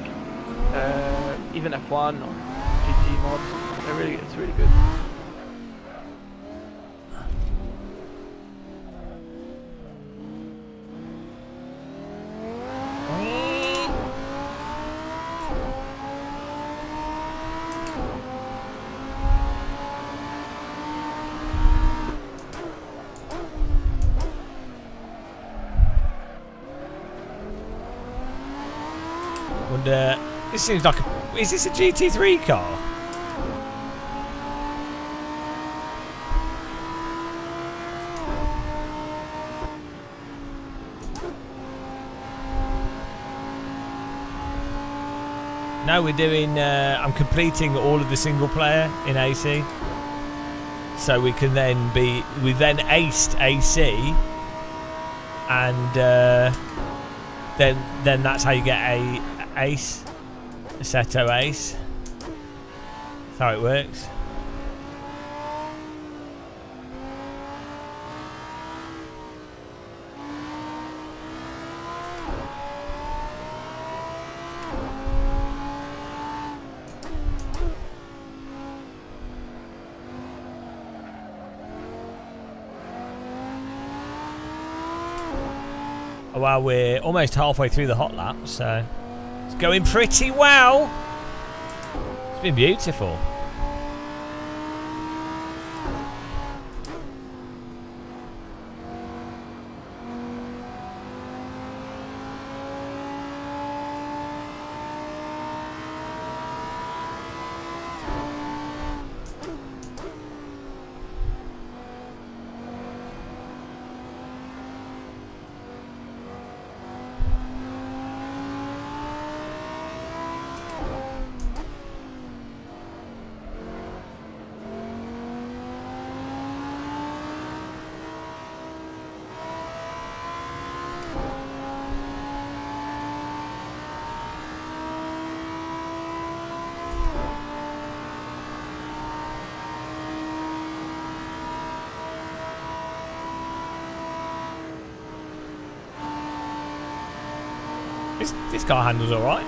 even F1 or GT mods. It's really good. Wonder, this seems like is this a GT3 car? Now we're doing, I'm completing all of the single player in AC. So we can then we then aced AC. And then that's how you get a ace. Assetto ace. That's how it works. Well, we're almost halfway through the hot lap, so it's going pretty well. It's been beautiful. This car handles all right.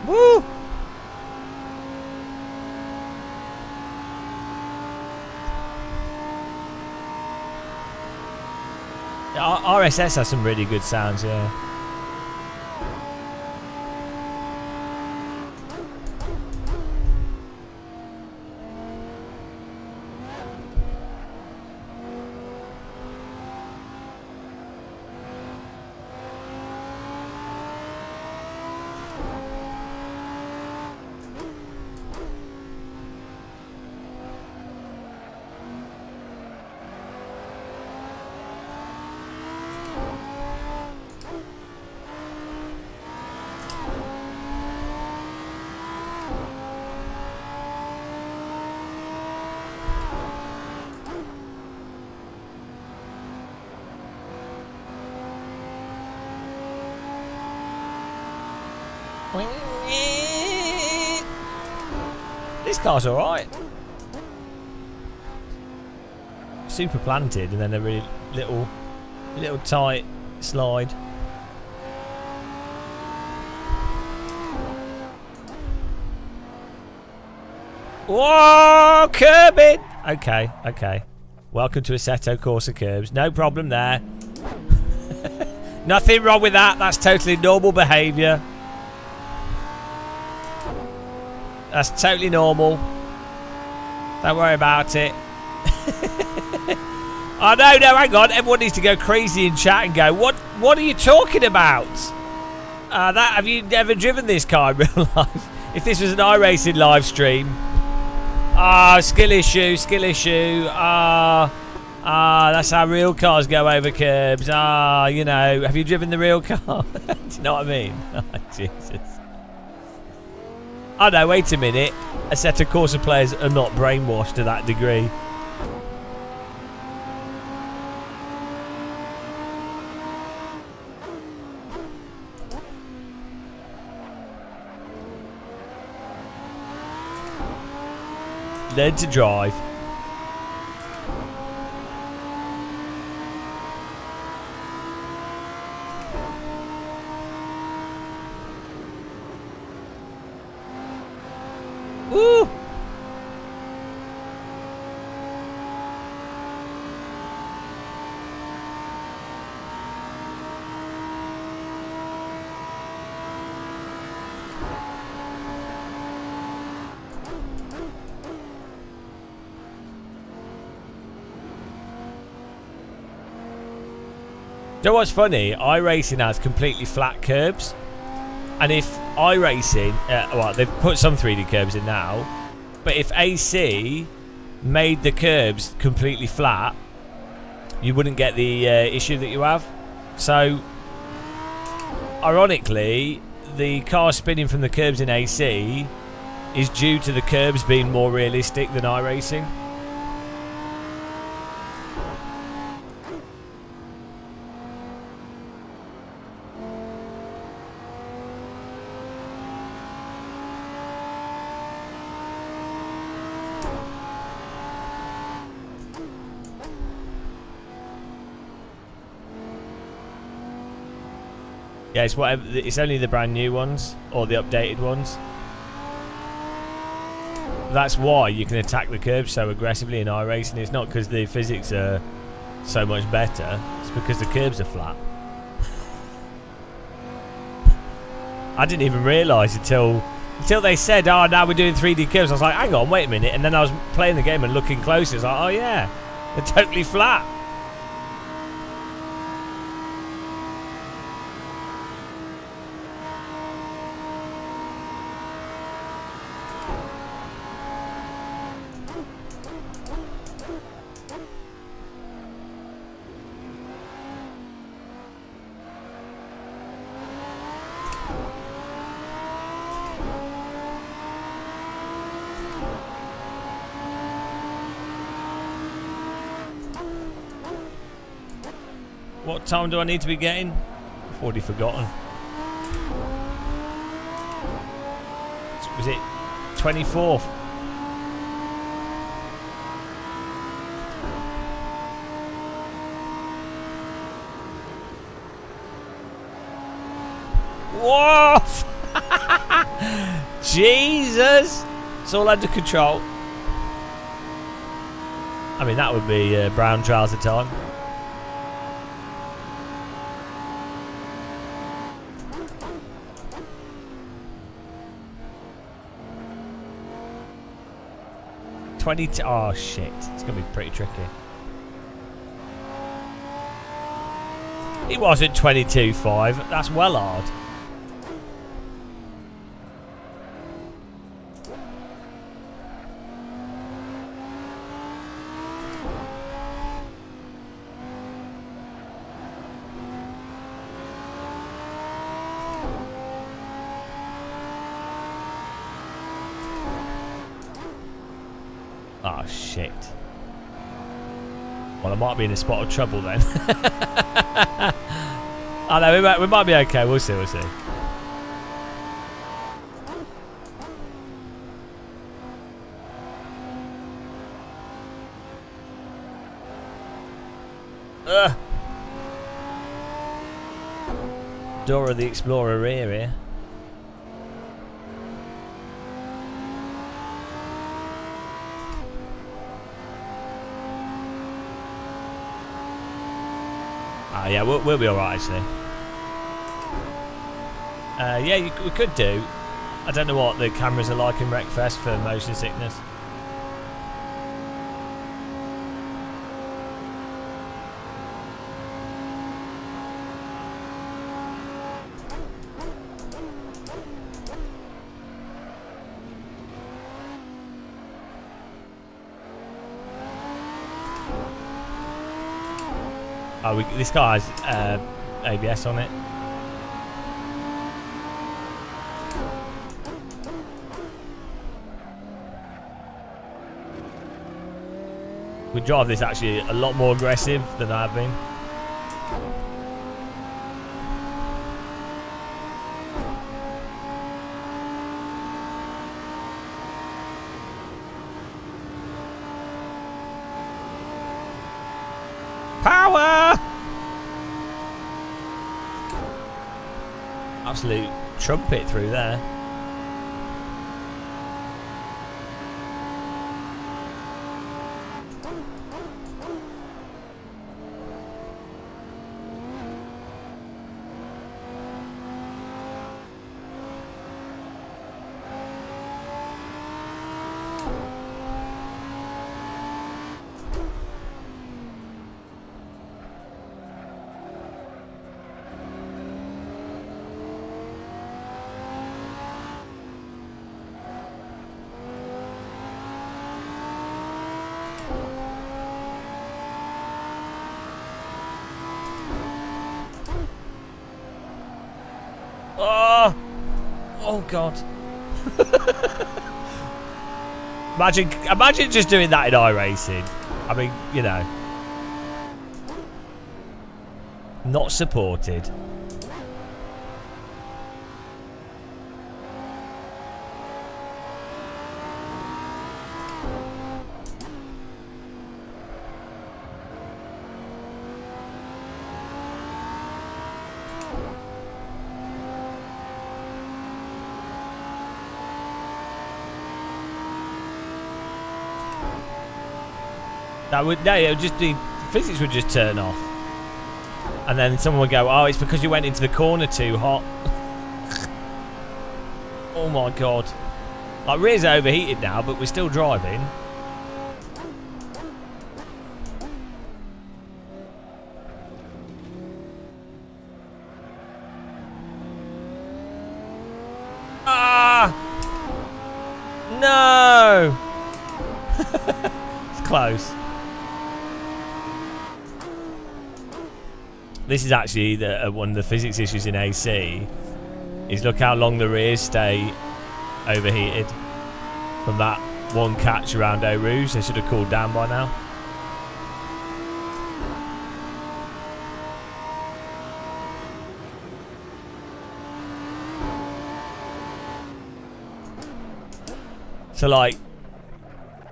Woo! RSS has some really good sounds, yeah. This car's alright. Super planted and then a really little tight slide. Whoa, curbing! Okay. Welcome to Assetto Corsa curbs. No problem there. Nothing wrong with that. That's totally normal behaviour. That's totally normal. Don't worry about it. Oh no, hang on. Everyone needs to go crazy in chat and go, what are you talking about? Have you ever driven this car in real life? If this was an iRacing live stream. Skill issue. That's how real cars go over curbs. You know, have you driven the real car? Do you know what I mean? Oh, Jesus. Oh no, wait a minute. Assetto Corsa players are not brainwashed to that degree. Learn to drive. Woo! You know what's funny? iRacing has completely flat curbs, and if iRacing, well, they've put some 3D curbs in now, but if AC made the curbs completely flat, you wouldn't get the issue that you have. So, ironically, the car spinning from the curbs in AC is due to the curbs being more realistic than iRacing. Yeah, it's whatever. It's only the brand new ones or the updated ones. That's why you can attack the curbs so aggressively in iRacing. It's not because the physics are so much better. It's because the curbs are flat. I didn't even realise until they said, "Oh, now we're doing 3D curbs." I was like, "Hang on, wait a minute!" And then I was playing the game and looking closer. It's like, "Oh yeah, they're totally flat." What time do I need to be getting? I've already forgotten. Was it 24th? Whoa! Jesus! It's all under control. I mean, that would be brown trouser time. Oh shit, it's gonna be pretty tricky. It wasn't 22.5, that's well hard. Oh shit. Well, I might be in a spot of trouble then. Oh no, we might be okay. We'll see. Ugh. Dora the Explorer rear here. Ah, yeah, we'll be alright actually. Yeah, we could do. I don't know what the cameras are like in Wreckfest for motion sickness. Oh, this guy has ABS on it. We drive this actually a lot more aggressive than I've been. Power! Absolute trumpet through there. Oh! Oh God! Imagine just doing that in iRacing. I mean, you know, not supported. That would it would just the physics would just turn off, and then someone would go, "Oh, it's because you went into the corner too hot." Oh my God! Like rear's overheated now, but we're still driving. Ah! No! It's close. This is actually one of the physics issues in AC. Is look how long the rears stay overheated from that one catch around Eau Rouge. They should have cooled down by now. So like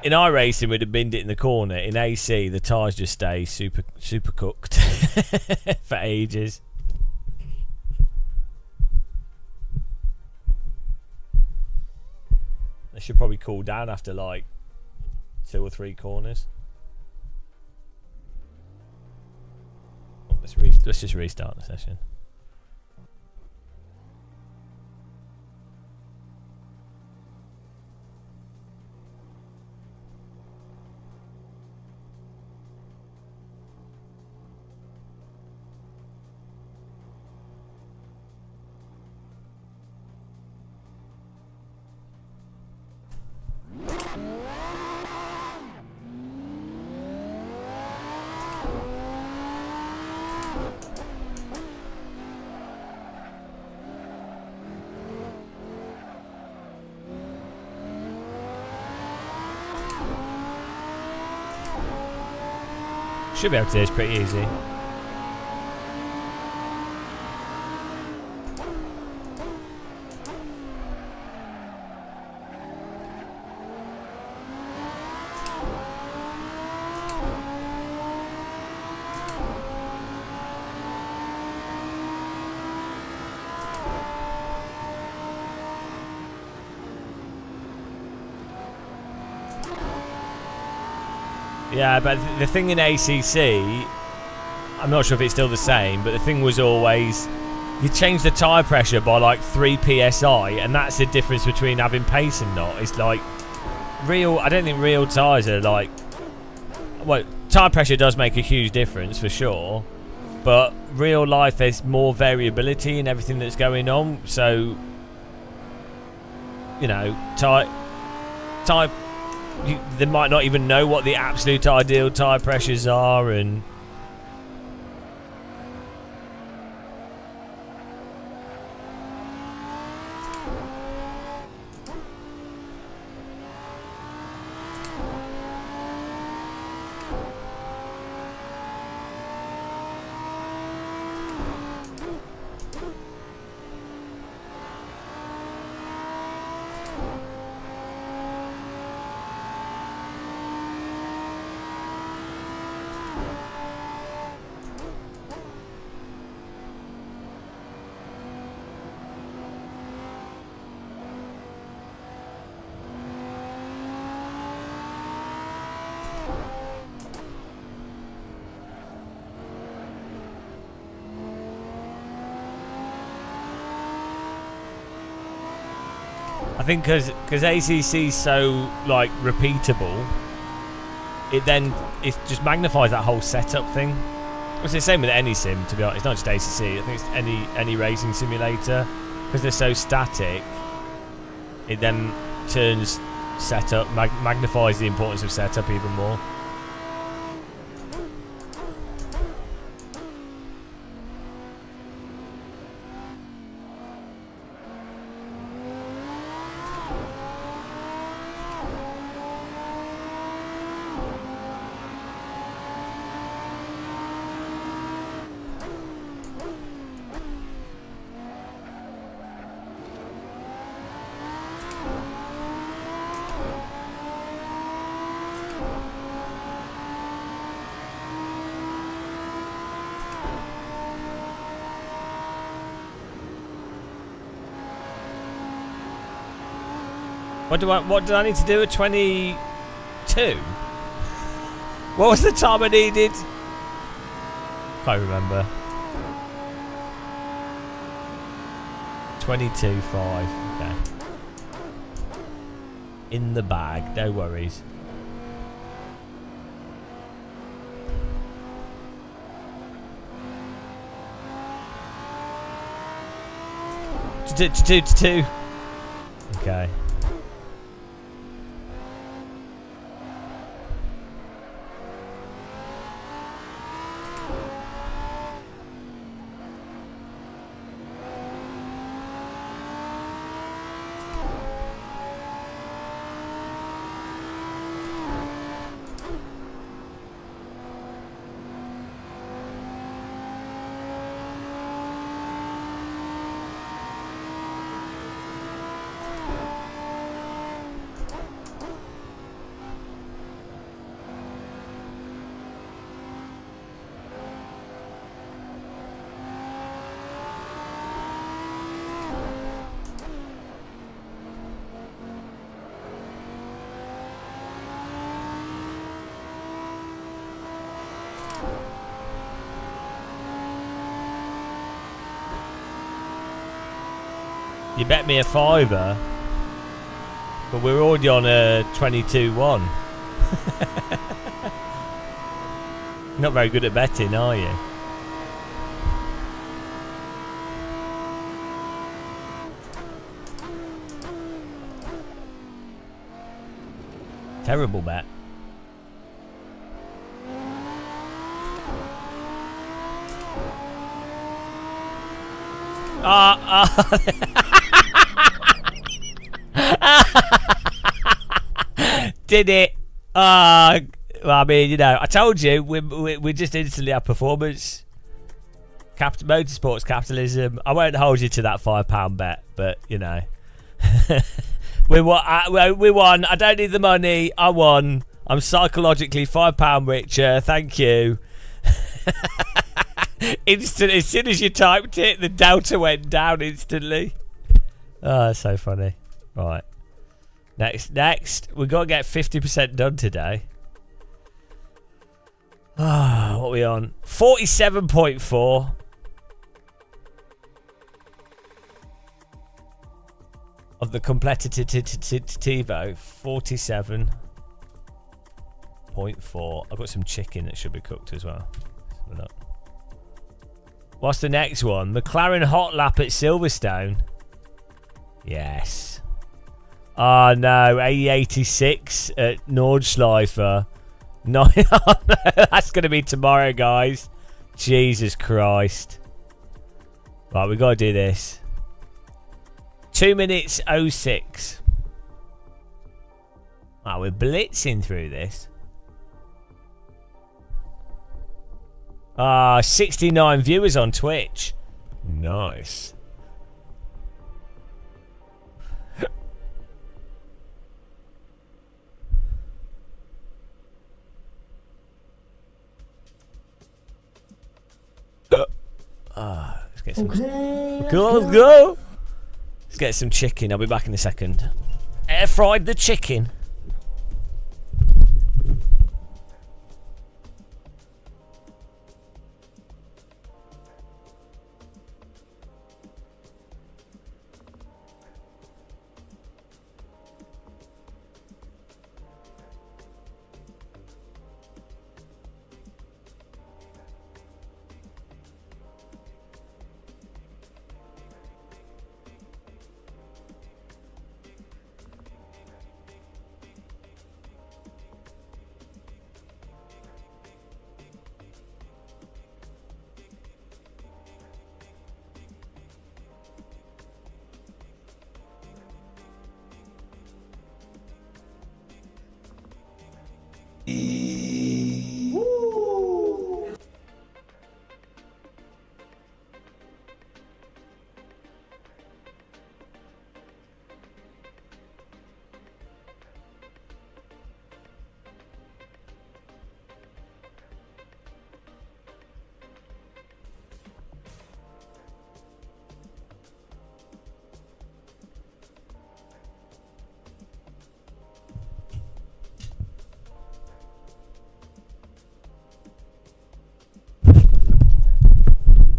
in iRacing we'd have binned it in the corner. In AC the tyres just stay super cooked for ages. They should probably cool down after like 2 or 3 corners. Let's just restart the session. Should be able to do this pretty easy. Yeah, but the thing in ACC, I'm not sure if it's still the same, but the thing was always you change the tyre pressure by like 3 psi, and that's the difference between having pace and not. It's like I don't think real tyres are like. Well, tyre pressure does make a huge difference for sure, but real life there's more variability in everything that's going on. So, you know, they might not even know what the absolute ideal tyre pressures are, and I think because ACC's so like repeatable, it just magnifies that whole setup thing. It's the same with any sim, to be honest. It's not just ACC. I think it's any racing simulator, because they're so static. It then turns setup, magnifies the importance of setup even more. What did I need to do at 22? What was the time I needed? Can't remember. 22.5. Okay. In the bag. No worries. Two. Okay. You bet me a fiver, but we're already on a 22-1. Not very good at betting, are you? Terrible bet. Did it? Well, I mean, you know, I told you we just instantly have performance. Motorsports capitalism. I won't hold you to that £5 bet, but you know, we won. I don't need the money. I won. I'm psychologically £5 richer. Thank you. Instant. As soon as you typed it, the delta went down instantly. Oh, that's so funny. Right. Next. We've got to get 50% done today. Ah, what are we on? 47.4. Of the competitive TiVo, 47.4. I've got some chicken that should be cooked as well. What's the next one? McLaren hot lap at Silverstone. Yes. Oh no, A86 at Nordschleifer. No, oh, no, that's going to be tomorrow, guys. Jesus Christ. Right, we got to do this. 2 minutes 06. Wow, we're blitzing through this. 69 viewers on Twitch. Nice. Let's get some. Okay, Let's go. Let's get some chicken. I'll be back in a second. Air fried the chicken.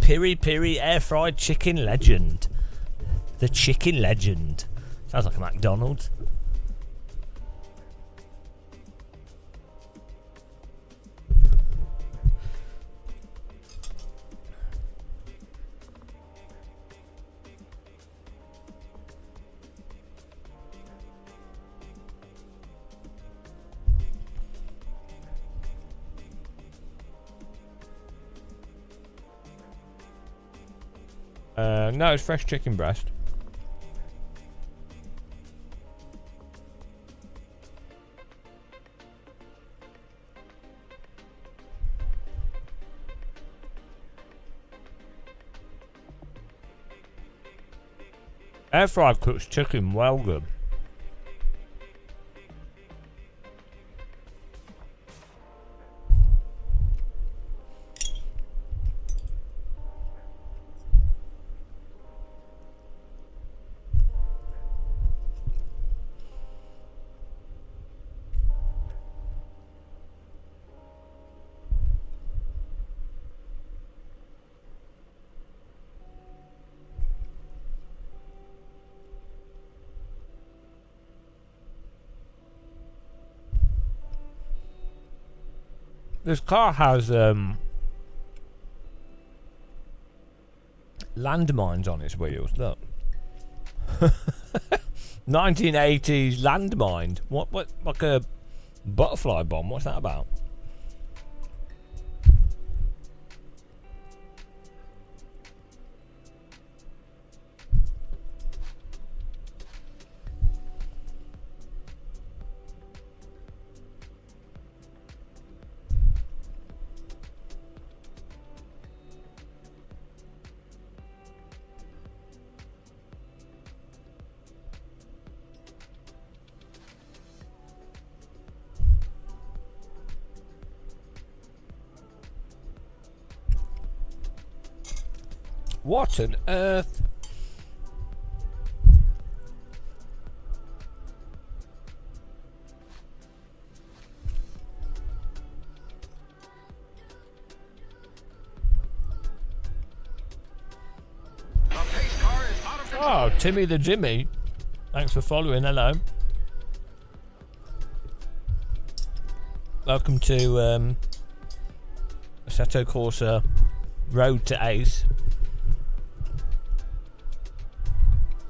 Piri Piri air fried chicken legend. The chicken legend. Sounds like a McDonald's. No, it's fresh chicken breast. Air fried cooks chicken well good. This car has landmines on its wheels. Look, 1980s landmine. What? Like a butterfly bomb? What's that about? What on earth? Oh, Timmy the Jimmy. Thanks for following. Hello. Welcome to Assetto Corsa Road to Ace.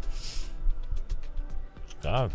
Let's go.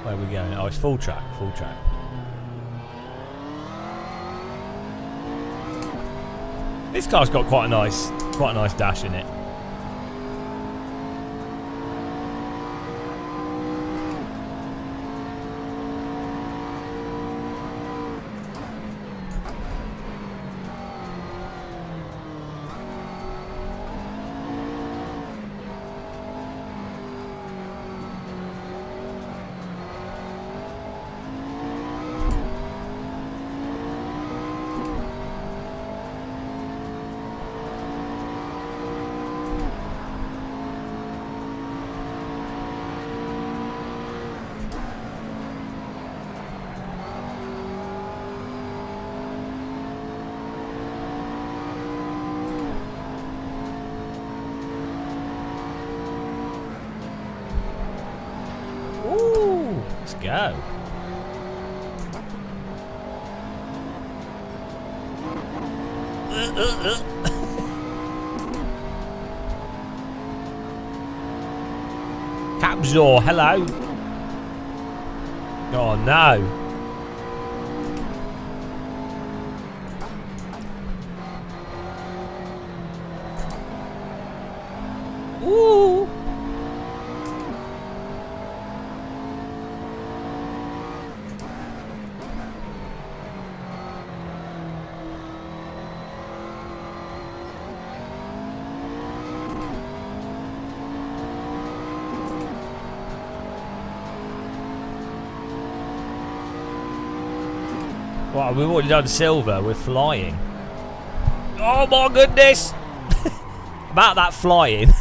Where are we going? Oh, it's full track, full track. This car's got quite a nice dash in it. Ooh, let's go. Capzor, hello. Oh no. Ooh. Wow, we've already done silver. We're flying. Oh my goodness! About that flying.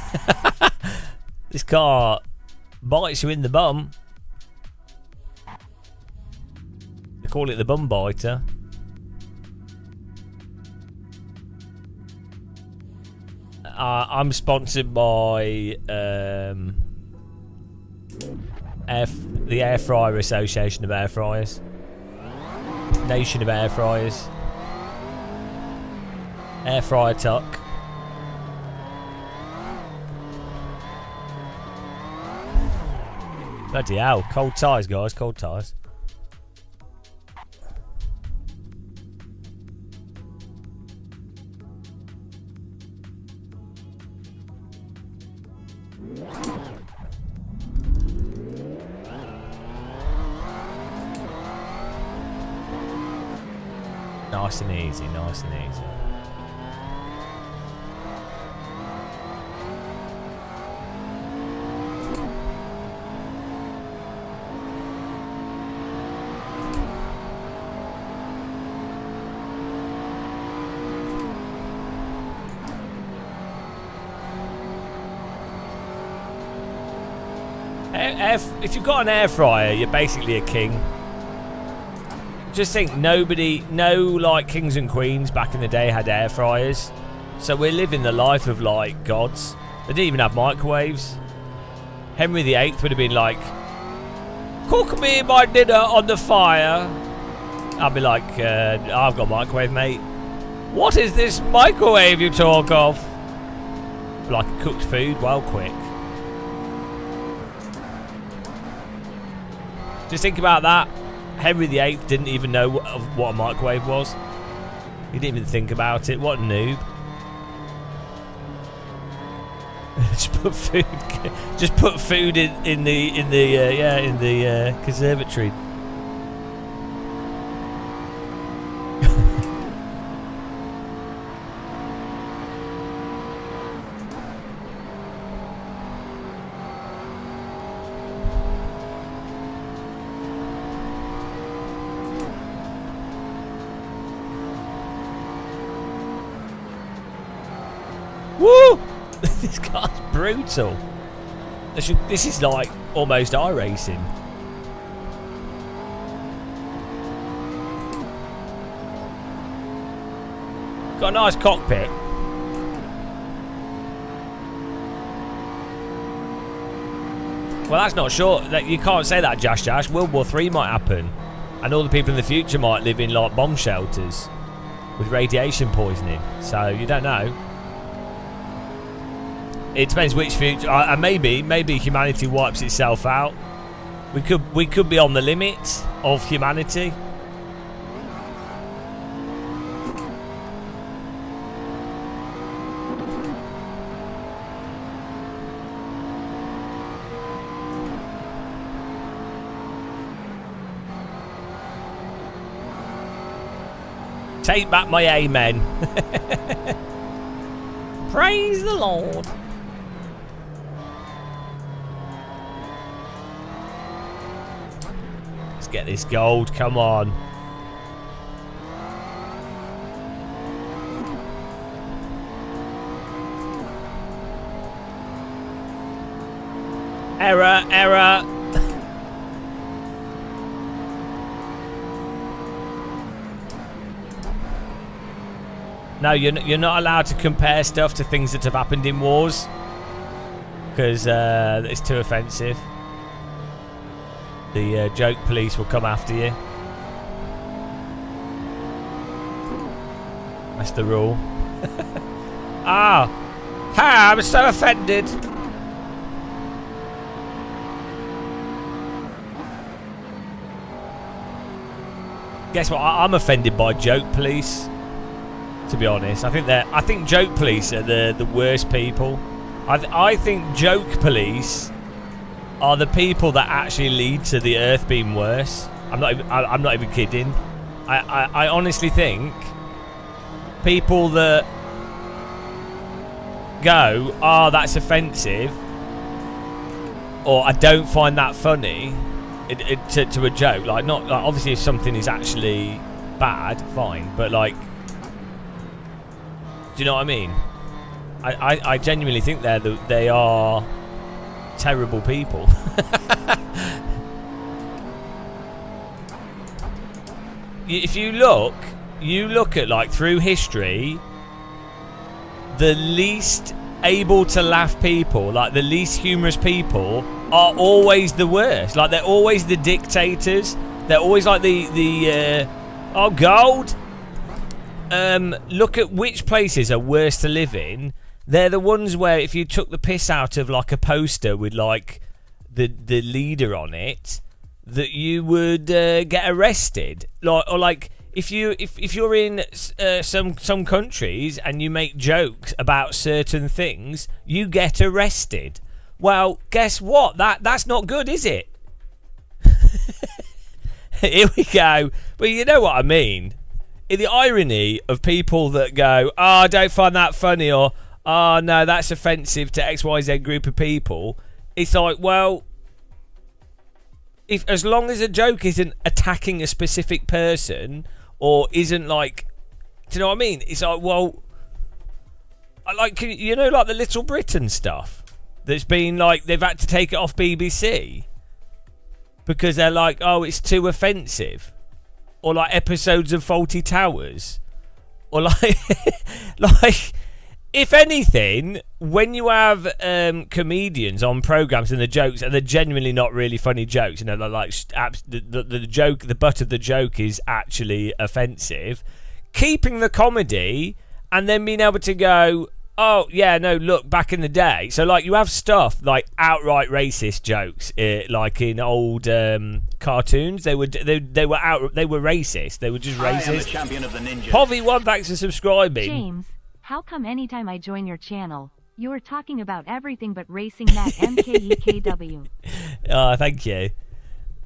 This car bites you in the bum. They call it the bum biter. I'm sponsored by the Air Fryer Association of Air Fryers. Nation of Air Fryers. Air Fryer Tuck. Bloody hell. Cold tyres, guys. Cold tyres. Nice and easy, nice and easy. If you've got an air fryer, you're basically a king. Just think, no like kings and queens back in the day had air fryers, so we're living the life of like gods. They didn't even have microwaves. Henry VIII would have been like, cook me my dinner on the fire. I'd be like, I've got a microwave, mate. What is this microwave you talk of? Like cooked food, well quick. Just think about that. Henry VIII didn't even know what a microwave was. He didn't even think about it. What a noob. just put food in the conservatory. Woo! This car's brutal. This is like almost iRacing. Got a nice cockpit. Well, that's not sure. You can't say that, Josh. World War III might happen, and all the people in the future might live in like bomb shelters with radiation poisoning. So you don't know. It depends which future. And maybe humanity wipes itself out. We could be on the limit of humanity. Take back my amen. Praise the Lord. Let's get this gold, come on. Error. No, you're not allowed to compare stuff to things that have happened in wars, because it's too offensive. The joke police will come after you. That's the rule. I'm so offended. Guess what? I'm offended by joke police. To be honest, I think joke police are the worst people. I think joke police are the people that actually lead to the Earth being worse. I'm not even kidding. I honestly think people that go, "Oh, that's offensive," or "I don't find that funny," to a joke. Like, not like, obviously if something is actually bad, fine, but like. Do you know what I mean? I genuinely think they are terrible people. If you look at like through history, the least able to laugh people, like the least humorous people, are always the worst. Like they're always the dictators. They're always like the gold. Look at which places are worse to live in. They're the ones where if you took the piss out of like a poster with like the leader on it, that you would get arrested. Like if you're in some countries and you make jokes about certain things, you get arrested. Well, guess what? That's not good, is it? Here we go. But you know what I mean. The irony of people that go, "Oh, I don't find that funny," or "Oh, no, that's offensive to XYZ group of people." It's like, well, as long as a joke isn't attacking a specific person or isn't like, do you know what I mean? It's like, well, like, like the Little Britain stuff that's been like, they've had to take it off BBC because they're like, "Oh, it's too offensive." Or like episodes of Faulty Towers, or like, if anything, when you have comedians on programs and the jokes and they're genuinely not really funny jokes, they're like the joke, the butt of the joke is actually offensive. Keeping the comedy and then being able to go, "Oh yeah, no, look, back in the day." So like you have stuff like outright racist jokes, like in old cartoons. They were racist. They were just racist. I am the champion of the ninjas. Povey1, thanks for subscribing. James, how come anytime I join your channel, You're talking about everything but racing that MKEKW. Oh, thank you.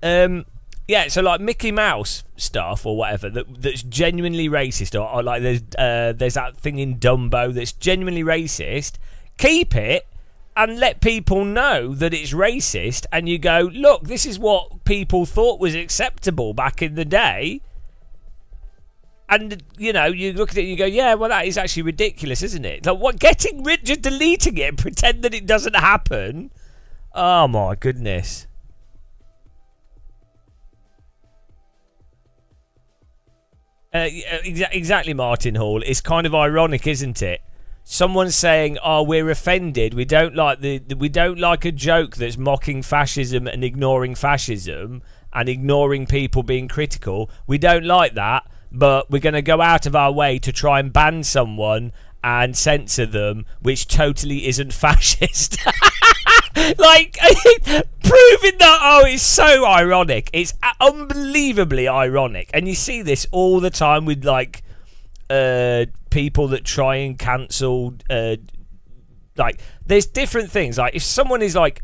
Yeah, so like Mickey Mouse stuff or whatever that's genuinely racist, or like there's that thing in Dumbo that's genuinely racist. Keep it and let people know that it's racist, and you go, look, this is what people thought was acceptable back in the day. And, you know, you look at it and you go, yeah, well, that is actually ridiculous, isn't it? Like, what, getting rid, just deleting it and pretend that it doesn't happen? Oh, my goodness. Exactly, Martin Hall. It's kind of ironic, isn't it? Someone's saying, "Oh, we're offended. We don't like we don't like a joke that's mocking fascism and ignoring fascism and ignoring people being critical. We don't like that, but we're going to go out of our way to try and ban someone and censor them, which totally isn't fascist." Like, proving that, oh, it's so ironic. It's unbelievably ironic. And you see this all the time with, like, people that try and cancel, like, there's different things. Like, if someone is, like,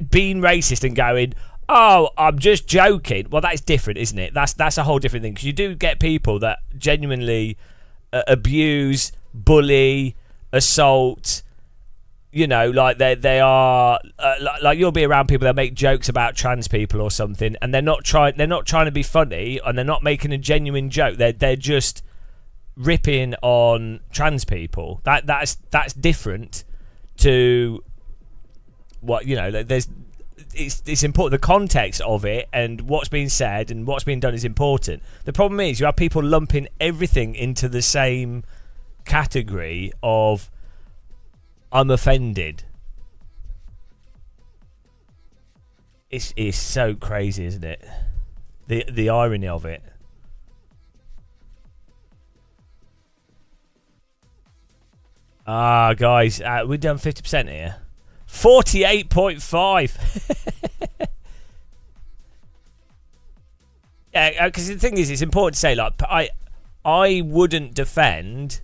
being racist and going, oh, I'm just joking, well, that's different, isn't it? That's a whole different thing. Because you do get people that genuinely abuse, bully, assault. You know, like they are like you'll be around people that make jokes about trans people or something, and they're not trying to be funny, and they're not making a genuine joke. They're just ripping on trans people. That's different to what, you know. It's important. The context of it and what's being said and what's being done is important. The problem is you have people lumping everything into the same category of I'm offended. It's so crazy, isn't it? The irony of it. Ah, guys, we've done 50% here. 48.5. Yeah, because the thing is, it's important to say, like, I wouldn't defend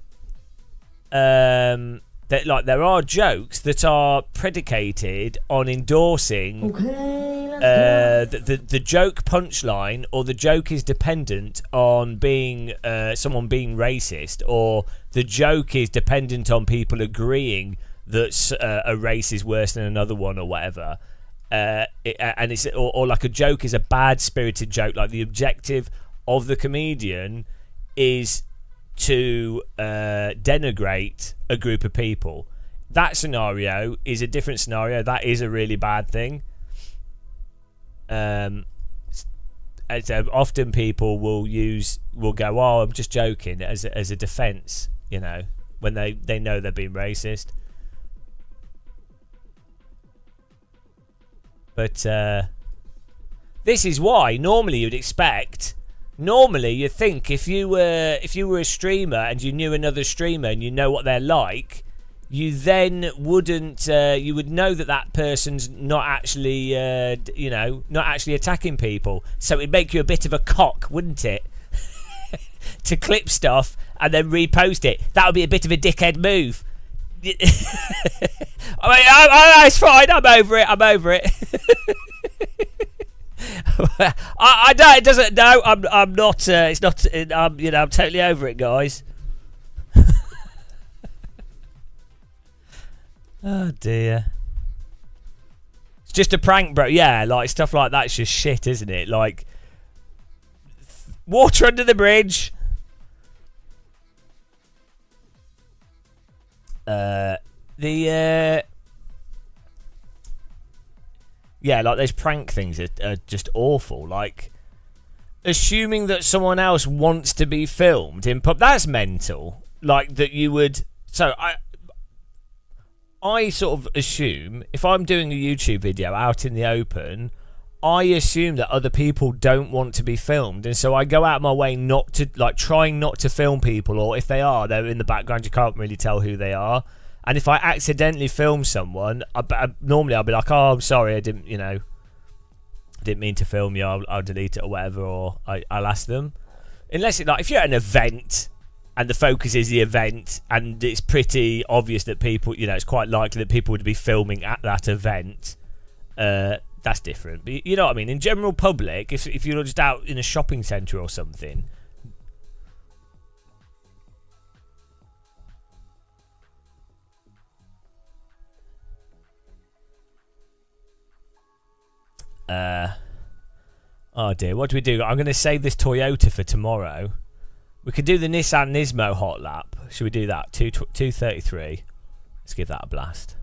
that, like, there are jokes that are predicated on endorsing the joke punchline, or the joke is dependent on being someone being racist, or the joke is dependent on people agreeing that a race is worse than another one or whatever. And it's or like a joke is a bad spirited joke, like the objective of the comedian is to denigrate a group of people. That scenario is a different scenario. That is a really bad thing. Often people will go, oh, I'm just joking, as a defense, you know, when they know they're being racist. But this is why normally you'd expect. Normally, you think if you were a streamer and you knew another streamer and you know what they're like, you then wouldn't. You would know that person's not actually, not actually attacking people. So it'd make you a bit of a cock, wouldn't it? To clip stuff and then repost it. That would be a bit of a dickhead move. I mean, it's fine. I'm over it. I don't. It doesn't. No, I'm not. It's not. I'm totally over it, guys. Oh dear. It's just a prank, bro. Yeah, like stuff like that's just shit, isn't it? Like water under the bridge. Yeah, like those prank things are just awful. Like, assuming that someone else wants to be filmed in pub, that's mental. Like, that you would... So, I sort of assume, if I'm doing a YouTube video out in the open, I assume that other people don't want to be filmed. And so I go out my way not to, like, trying not to film people. Or if they are, they're in the background, you can't really tell who they are. And if I accidentally film someone, normally I'll be like, "Oh, I'm sorry, I didn't mean to film you. I'll delete it or whatever, or I'll ask them." Unless if you're at an event and the focus is the event, and it's pretty obvious that people, you know, it's quite likely that people would be filming at that event, that's different. But you know what I mean? In general public, if you're just out in a shopping centre or something... oh dear, what do we do? I'm going to save this Toyota for tomorrow. We could do the Nissan Nismo hot lap. Should we do that? 2:33. Let's give that a blast.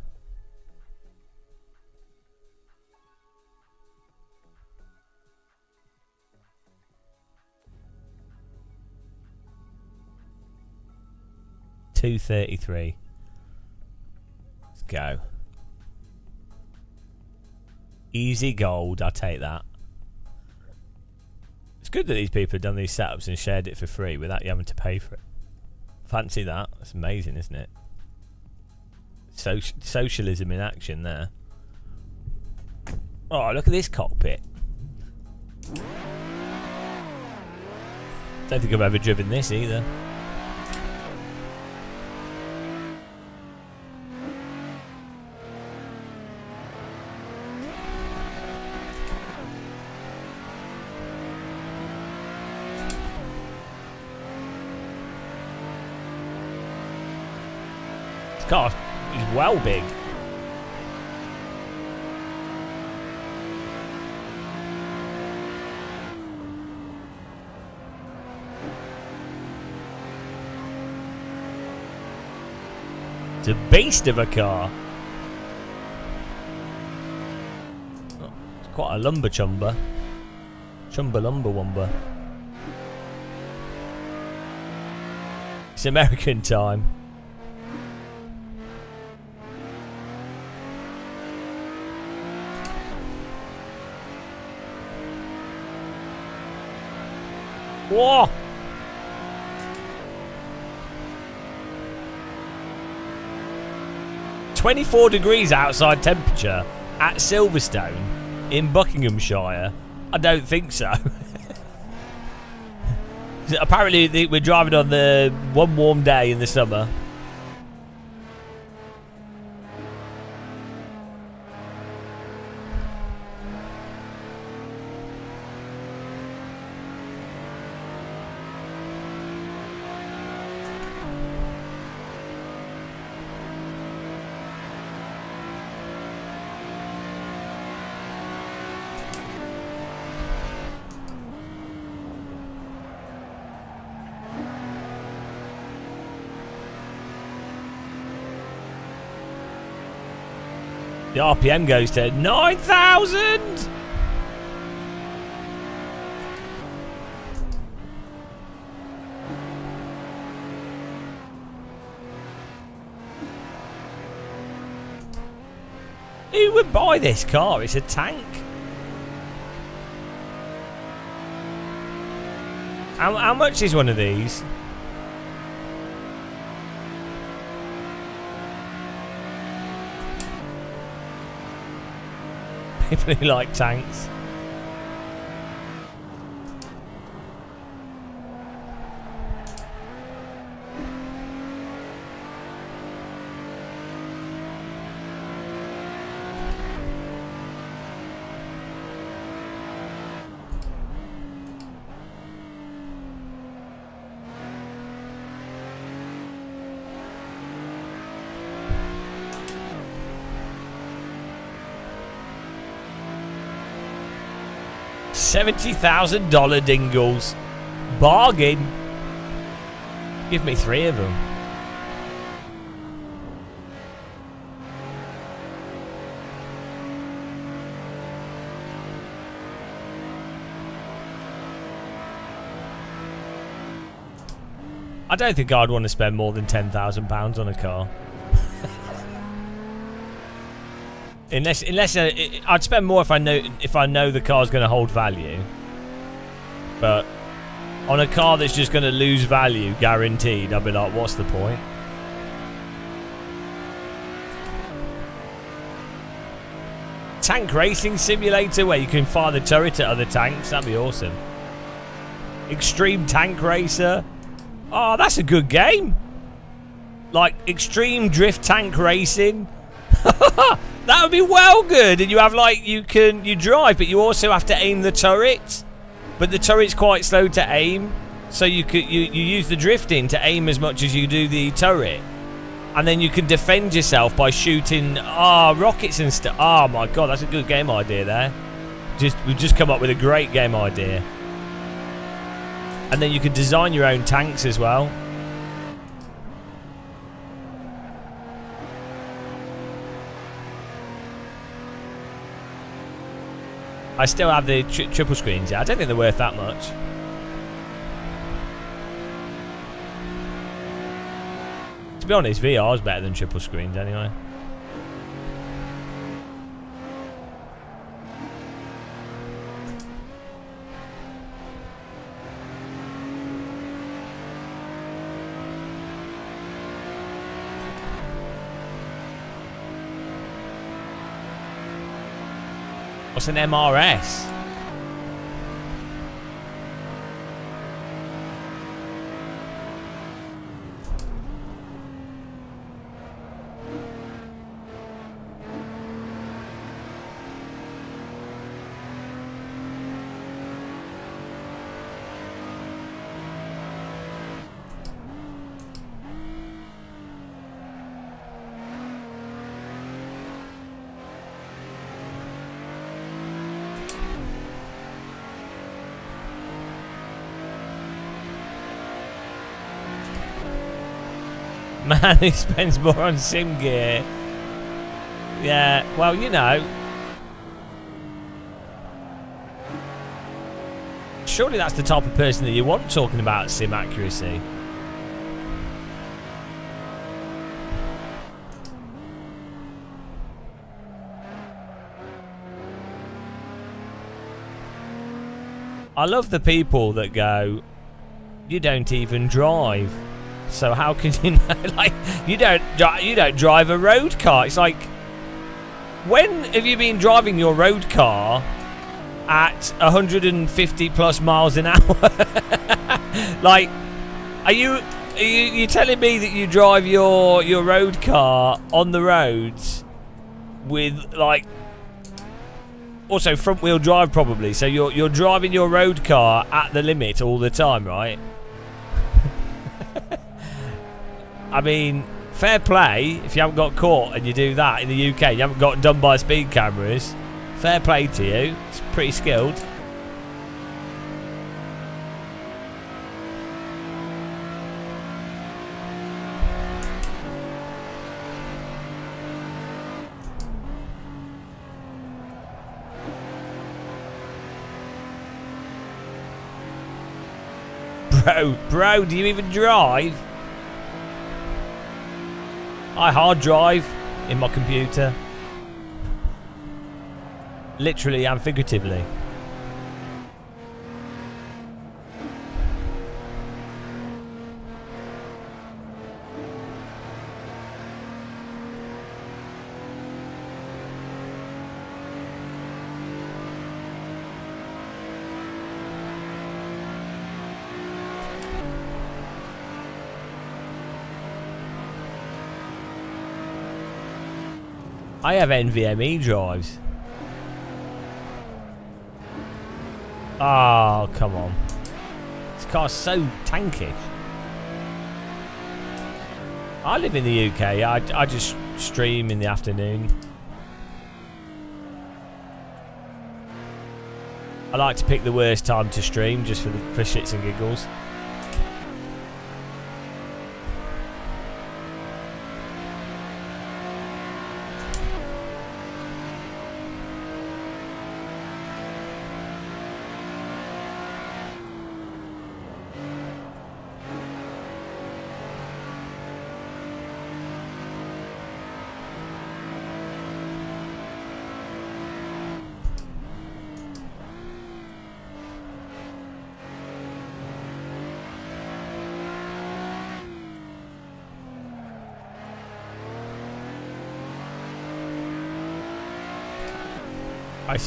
$2:33. Let's go. Easy gold, I'll take that. It's good that these people have done these setups and shared it for free without you having to pay for it. Fancy that. That's amazing, isn't it? Socialism in action there. Oh, look at this cockpit. Don't think I've ever driven this either. God, he's well big. It's a beast of a car. Oh, it's quite a lumber chumber. Chumba lumber wumber. It's American time. Whoa! "24 degrees outside temperature at Silverstone in Buckinghamshire." I don't think so. Apparently we're driving on the one warm day in the summer. The RPM goes to 9,000! Who would buy this car? It's a tank. How much is one of these? People who like tanks. $70,000 dingles. Bargain. Give me 3 of them. I don't think I'd want to spend more than £10,000 on a car. Unless I'd spend more if I know the car's going to hold value. But on a car that's just going to lose value, guaranteed, I'd be like, what's the point? Tank racing simulator where you can fire the turret at other tanks. That'd be awesome. Extreme tank racer. Oh, that's a good game. Like extreme drift tank racing. That would be well good. And you have like you drive, but you also have to aim the turret. But the turret's quite slow to aim, so you use the drifting to aim as much as you do the turret, and then you can defend yourself by shooting rockets and stuff. Oh my god, that's a good game idea there. We've just come up with a great game idea. And then you can design your own tanks as well. I still have the triple screens. Yeah, I don't think they're worth that much. To be honest, VR is better than triple screens anyway. What's an MRS? Man who spends more on sim gear. Yeah, well, you know. Surely that's the type of person that you want talking about sim accuracy. I love the people that go, you don't even drive. So how can you know? Like, you don't drive a road car. It's like, when have you been driving your road car at 150 plus miles an hour? Like, are you telling me that you drive your road car on the roads with like also front wheel drive probably? So you're driving your road car at the limit all the time, right? I mean, fair play if you haven't got caught and you do that in the UK. You haven't got done by speed cameras. Fair play to you. It's pretty skilled. Bro, do you even drive? I hard drive in my computer. Literally and figuratively. I have NVMe drives. Oh, come on. This car's so tankish. I live in the UK. I just stream in the afternoon. I like to pick the worst time to stream just for shits and giggles.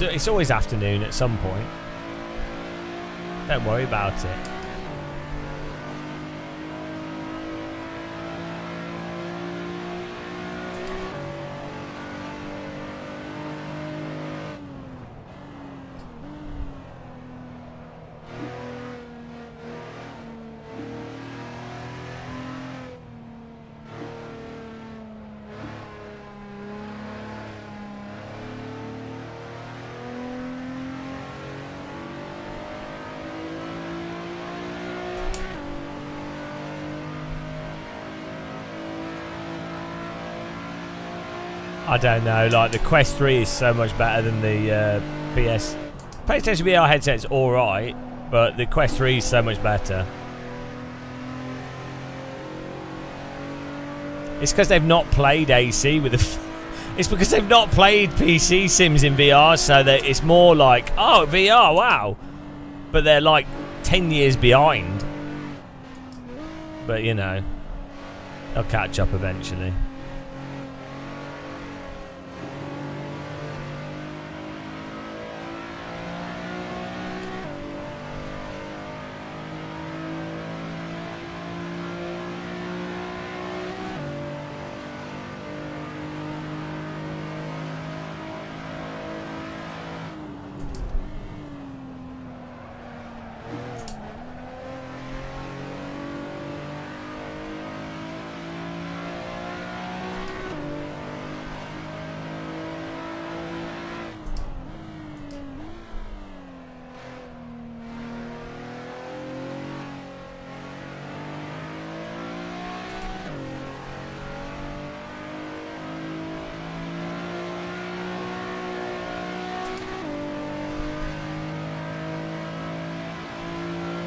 It's always afternoon at some point. Don't worry about it. I don't know. Like the Quest 3 is so much better than the PlayStation VR headset's all right, but the Quest 3 is so much better. It's because they've not played AC with the. It's because they've not played PC sims in VR, so that it's more like, oh, VR, wow. But they're like 10 years behind. But you know, they'll catch up eventually.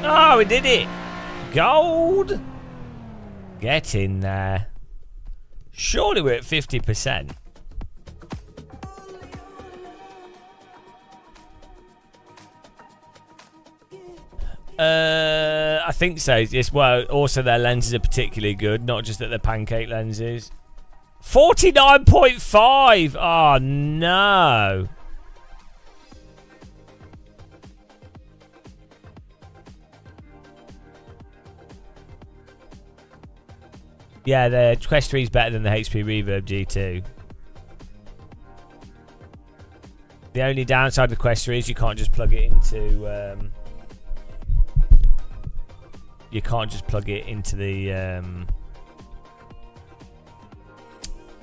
Oh, we did it! Gold! Get in there. Surely we're at 50%. I think so. Yes, well, also their lenses are particularly good, not just that they're pancake lenses. 49.5! Oh, no. Yeah, the Quest 3 is better than the HP Reverb G2. The only downside of the Quest 3 is you can't just plug it into. You can't just plug it into the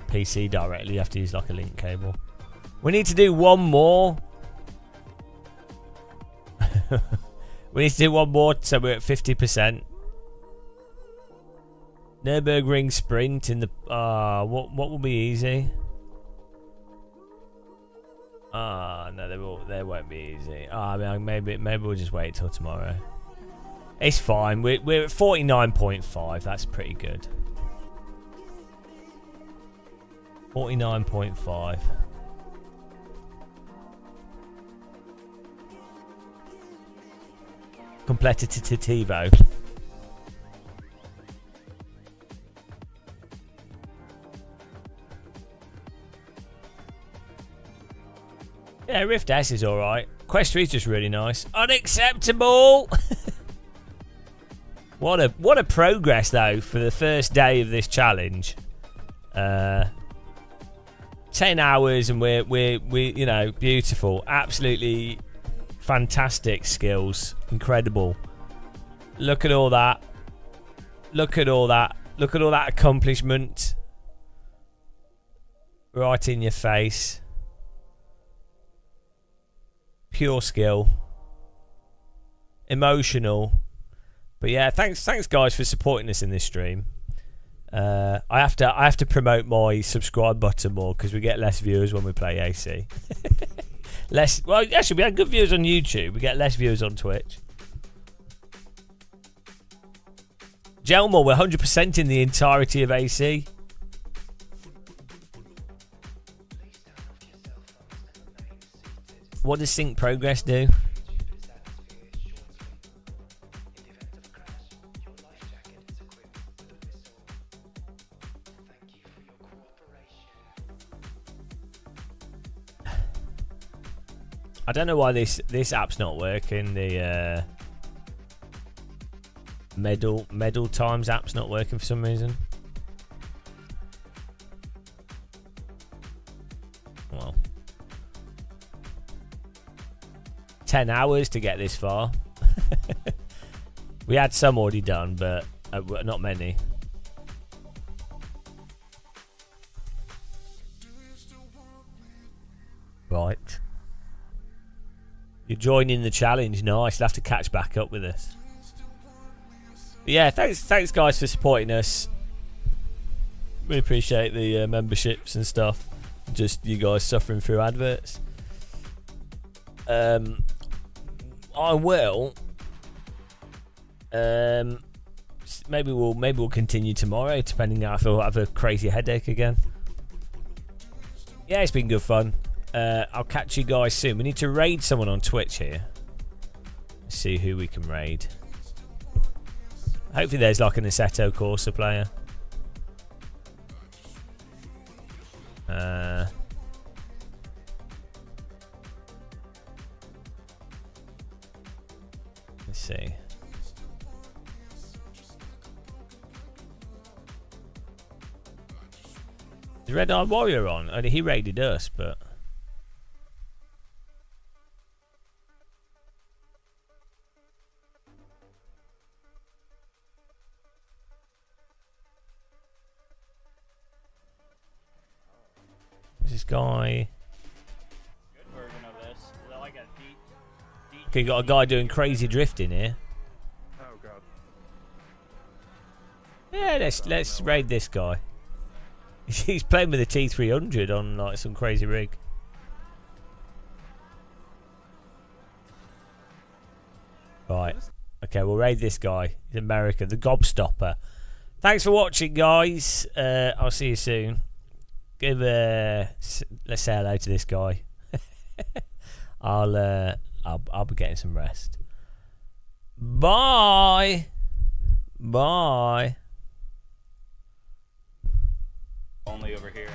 PC directly. You have to use like a link cable. We need to do one more. We need to do one more, so we're at 50%. Nürburgring Sprint in the what will be easy? No, they won't be easy. I mean, maybe we'll just wait till tomorrow. It's fine. We're at 49.5. That's pretty good. 49.5. Completitivo. Yeah, Rift S is alright. Quest 3 is just really nice. Unacceptable! What a progress though for the first day of this challenge. 10 hours and we're you know, beautiful. Absolutely fantastic skills. Incredible. Look at all that. Look at all that. Look at all that accomplishment. Right in your face. Pure skill. Emotional. But yeah, thanks guys for supporting us in this stream. I have to promote my subscribe button more because we get less viewers when we play AC. Well, actually we had good viewers on YouTube. We get less viewers on Twitch. Gelmore, we're 100% in the entirety of AC. What does sync progress do? I don't know why this app's not working. The medal times app's not working for some reason. Well, 10 hours to get this far. We had some already done, but not many. Right. You're joining the challenge. Nice. You'll have to catch back up with us. But yeah, thanks guys for supporting us. We appreciate the memberships and stuff. just you guys suffering through adverts. I will. Maybe we'll continue tomorrow, depending on if I have a crazy headache again. Yeah, it's been good fun. I'll catch you guys soon. We need to raid someone on Twitch here. Let's see who we can raid. Hopefully there's like an Assetto Corsa player. Let's see. Is Red Eye Warrior on? Oh, he raided us, but... What's this guy? Good version of this. Is that like a deep Okay, got a guy doing crazy drifting here. Oh god. Yeah, let's raid this guy. He's playing with a T300 on like some crazy rig. Right. Okay, we'll raid this guy. He's American, the Gobstopper. Thanks for watching, guys. I'll see you soon. Let's say hello to this guy. I'll be getting some rest. Bye. Bye. only over here.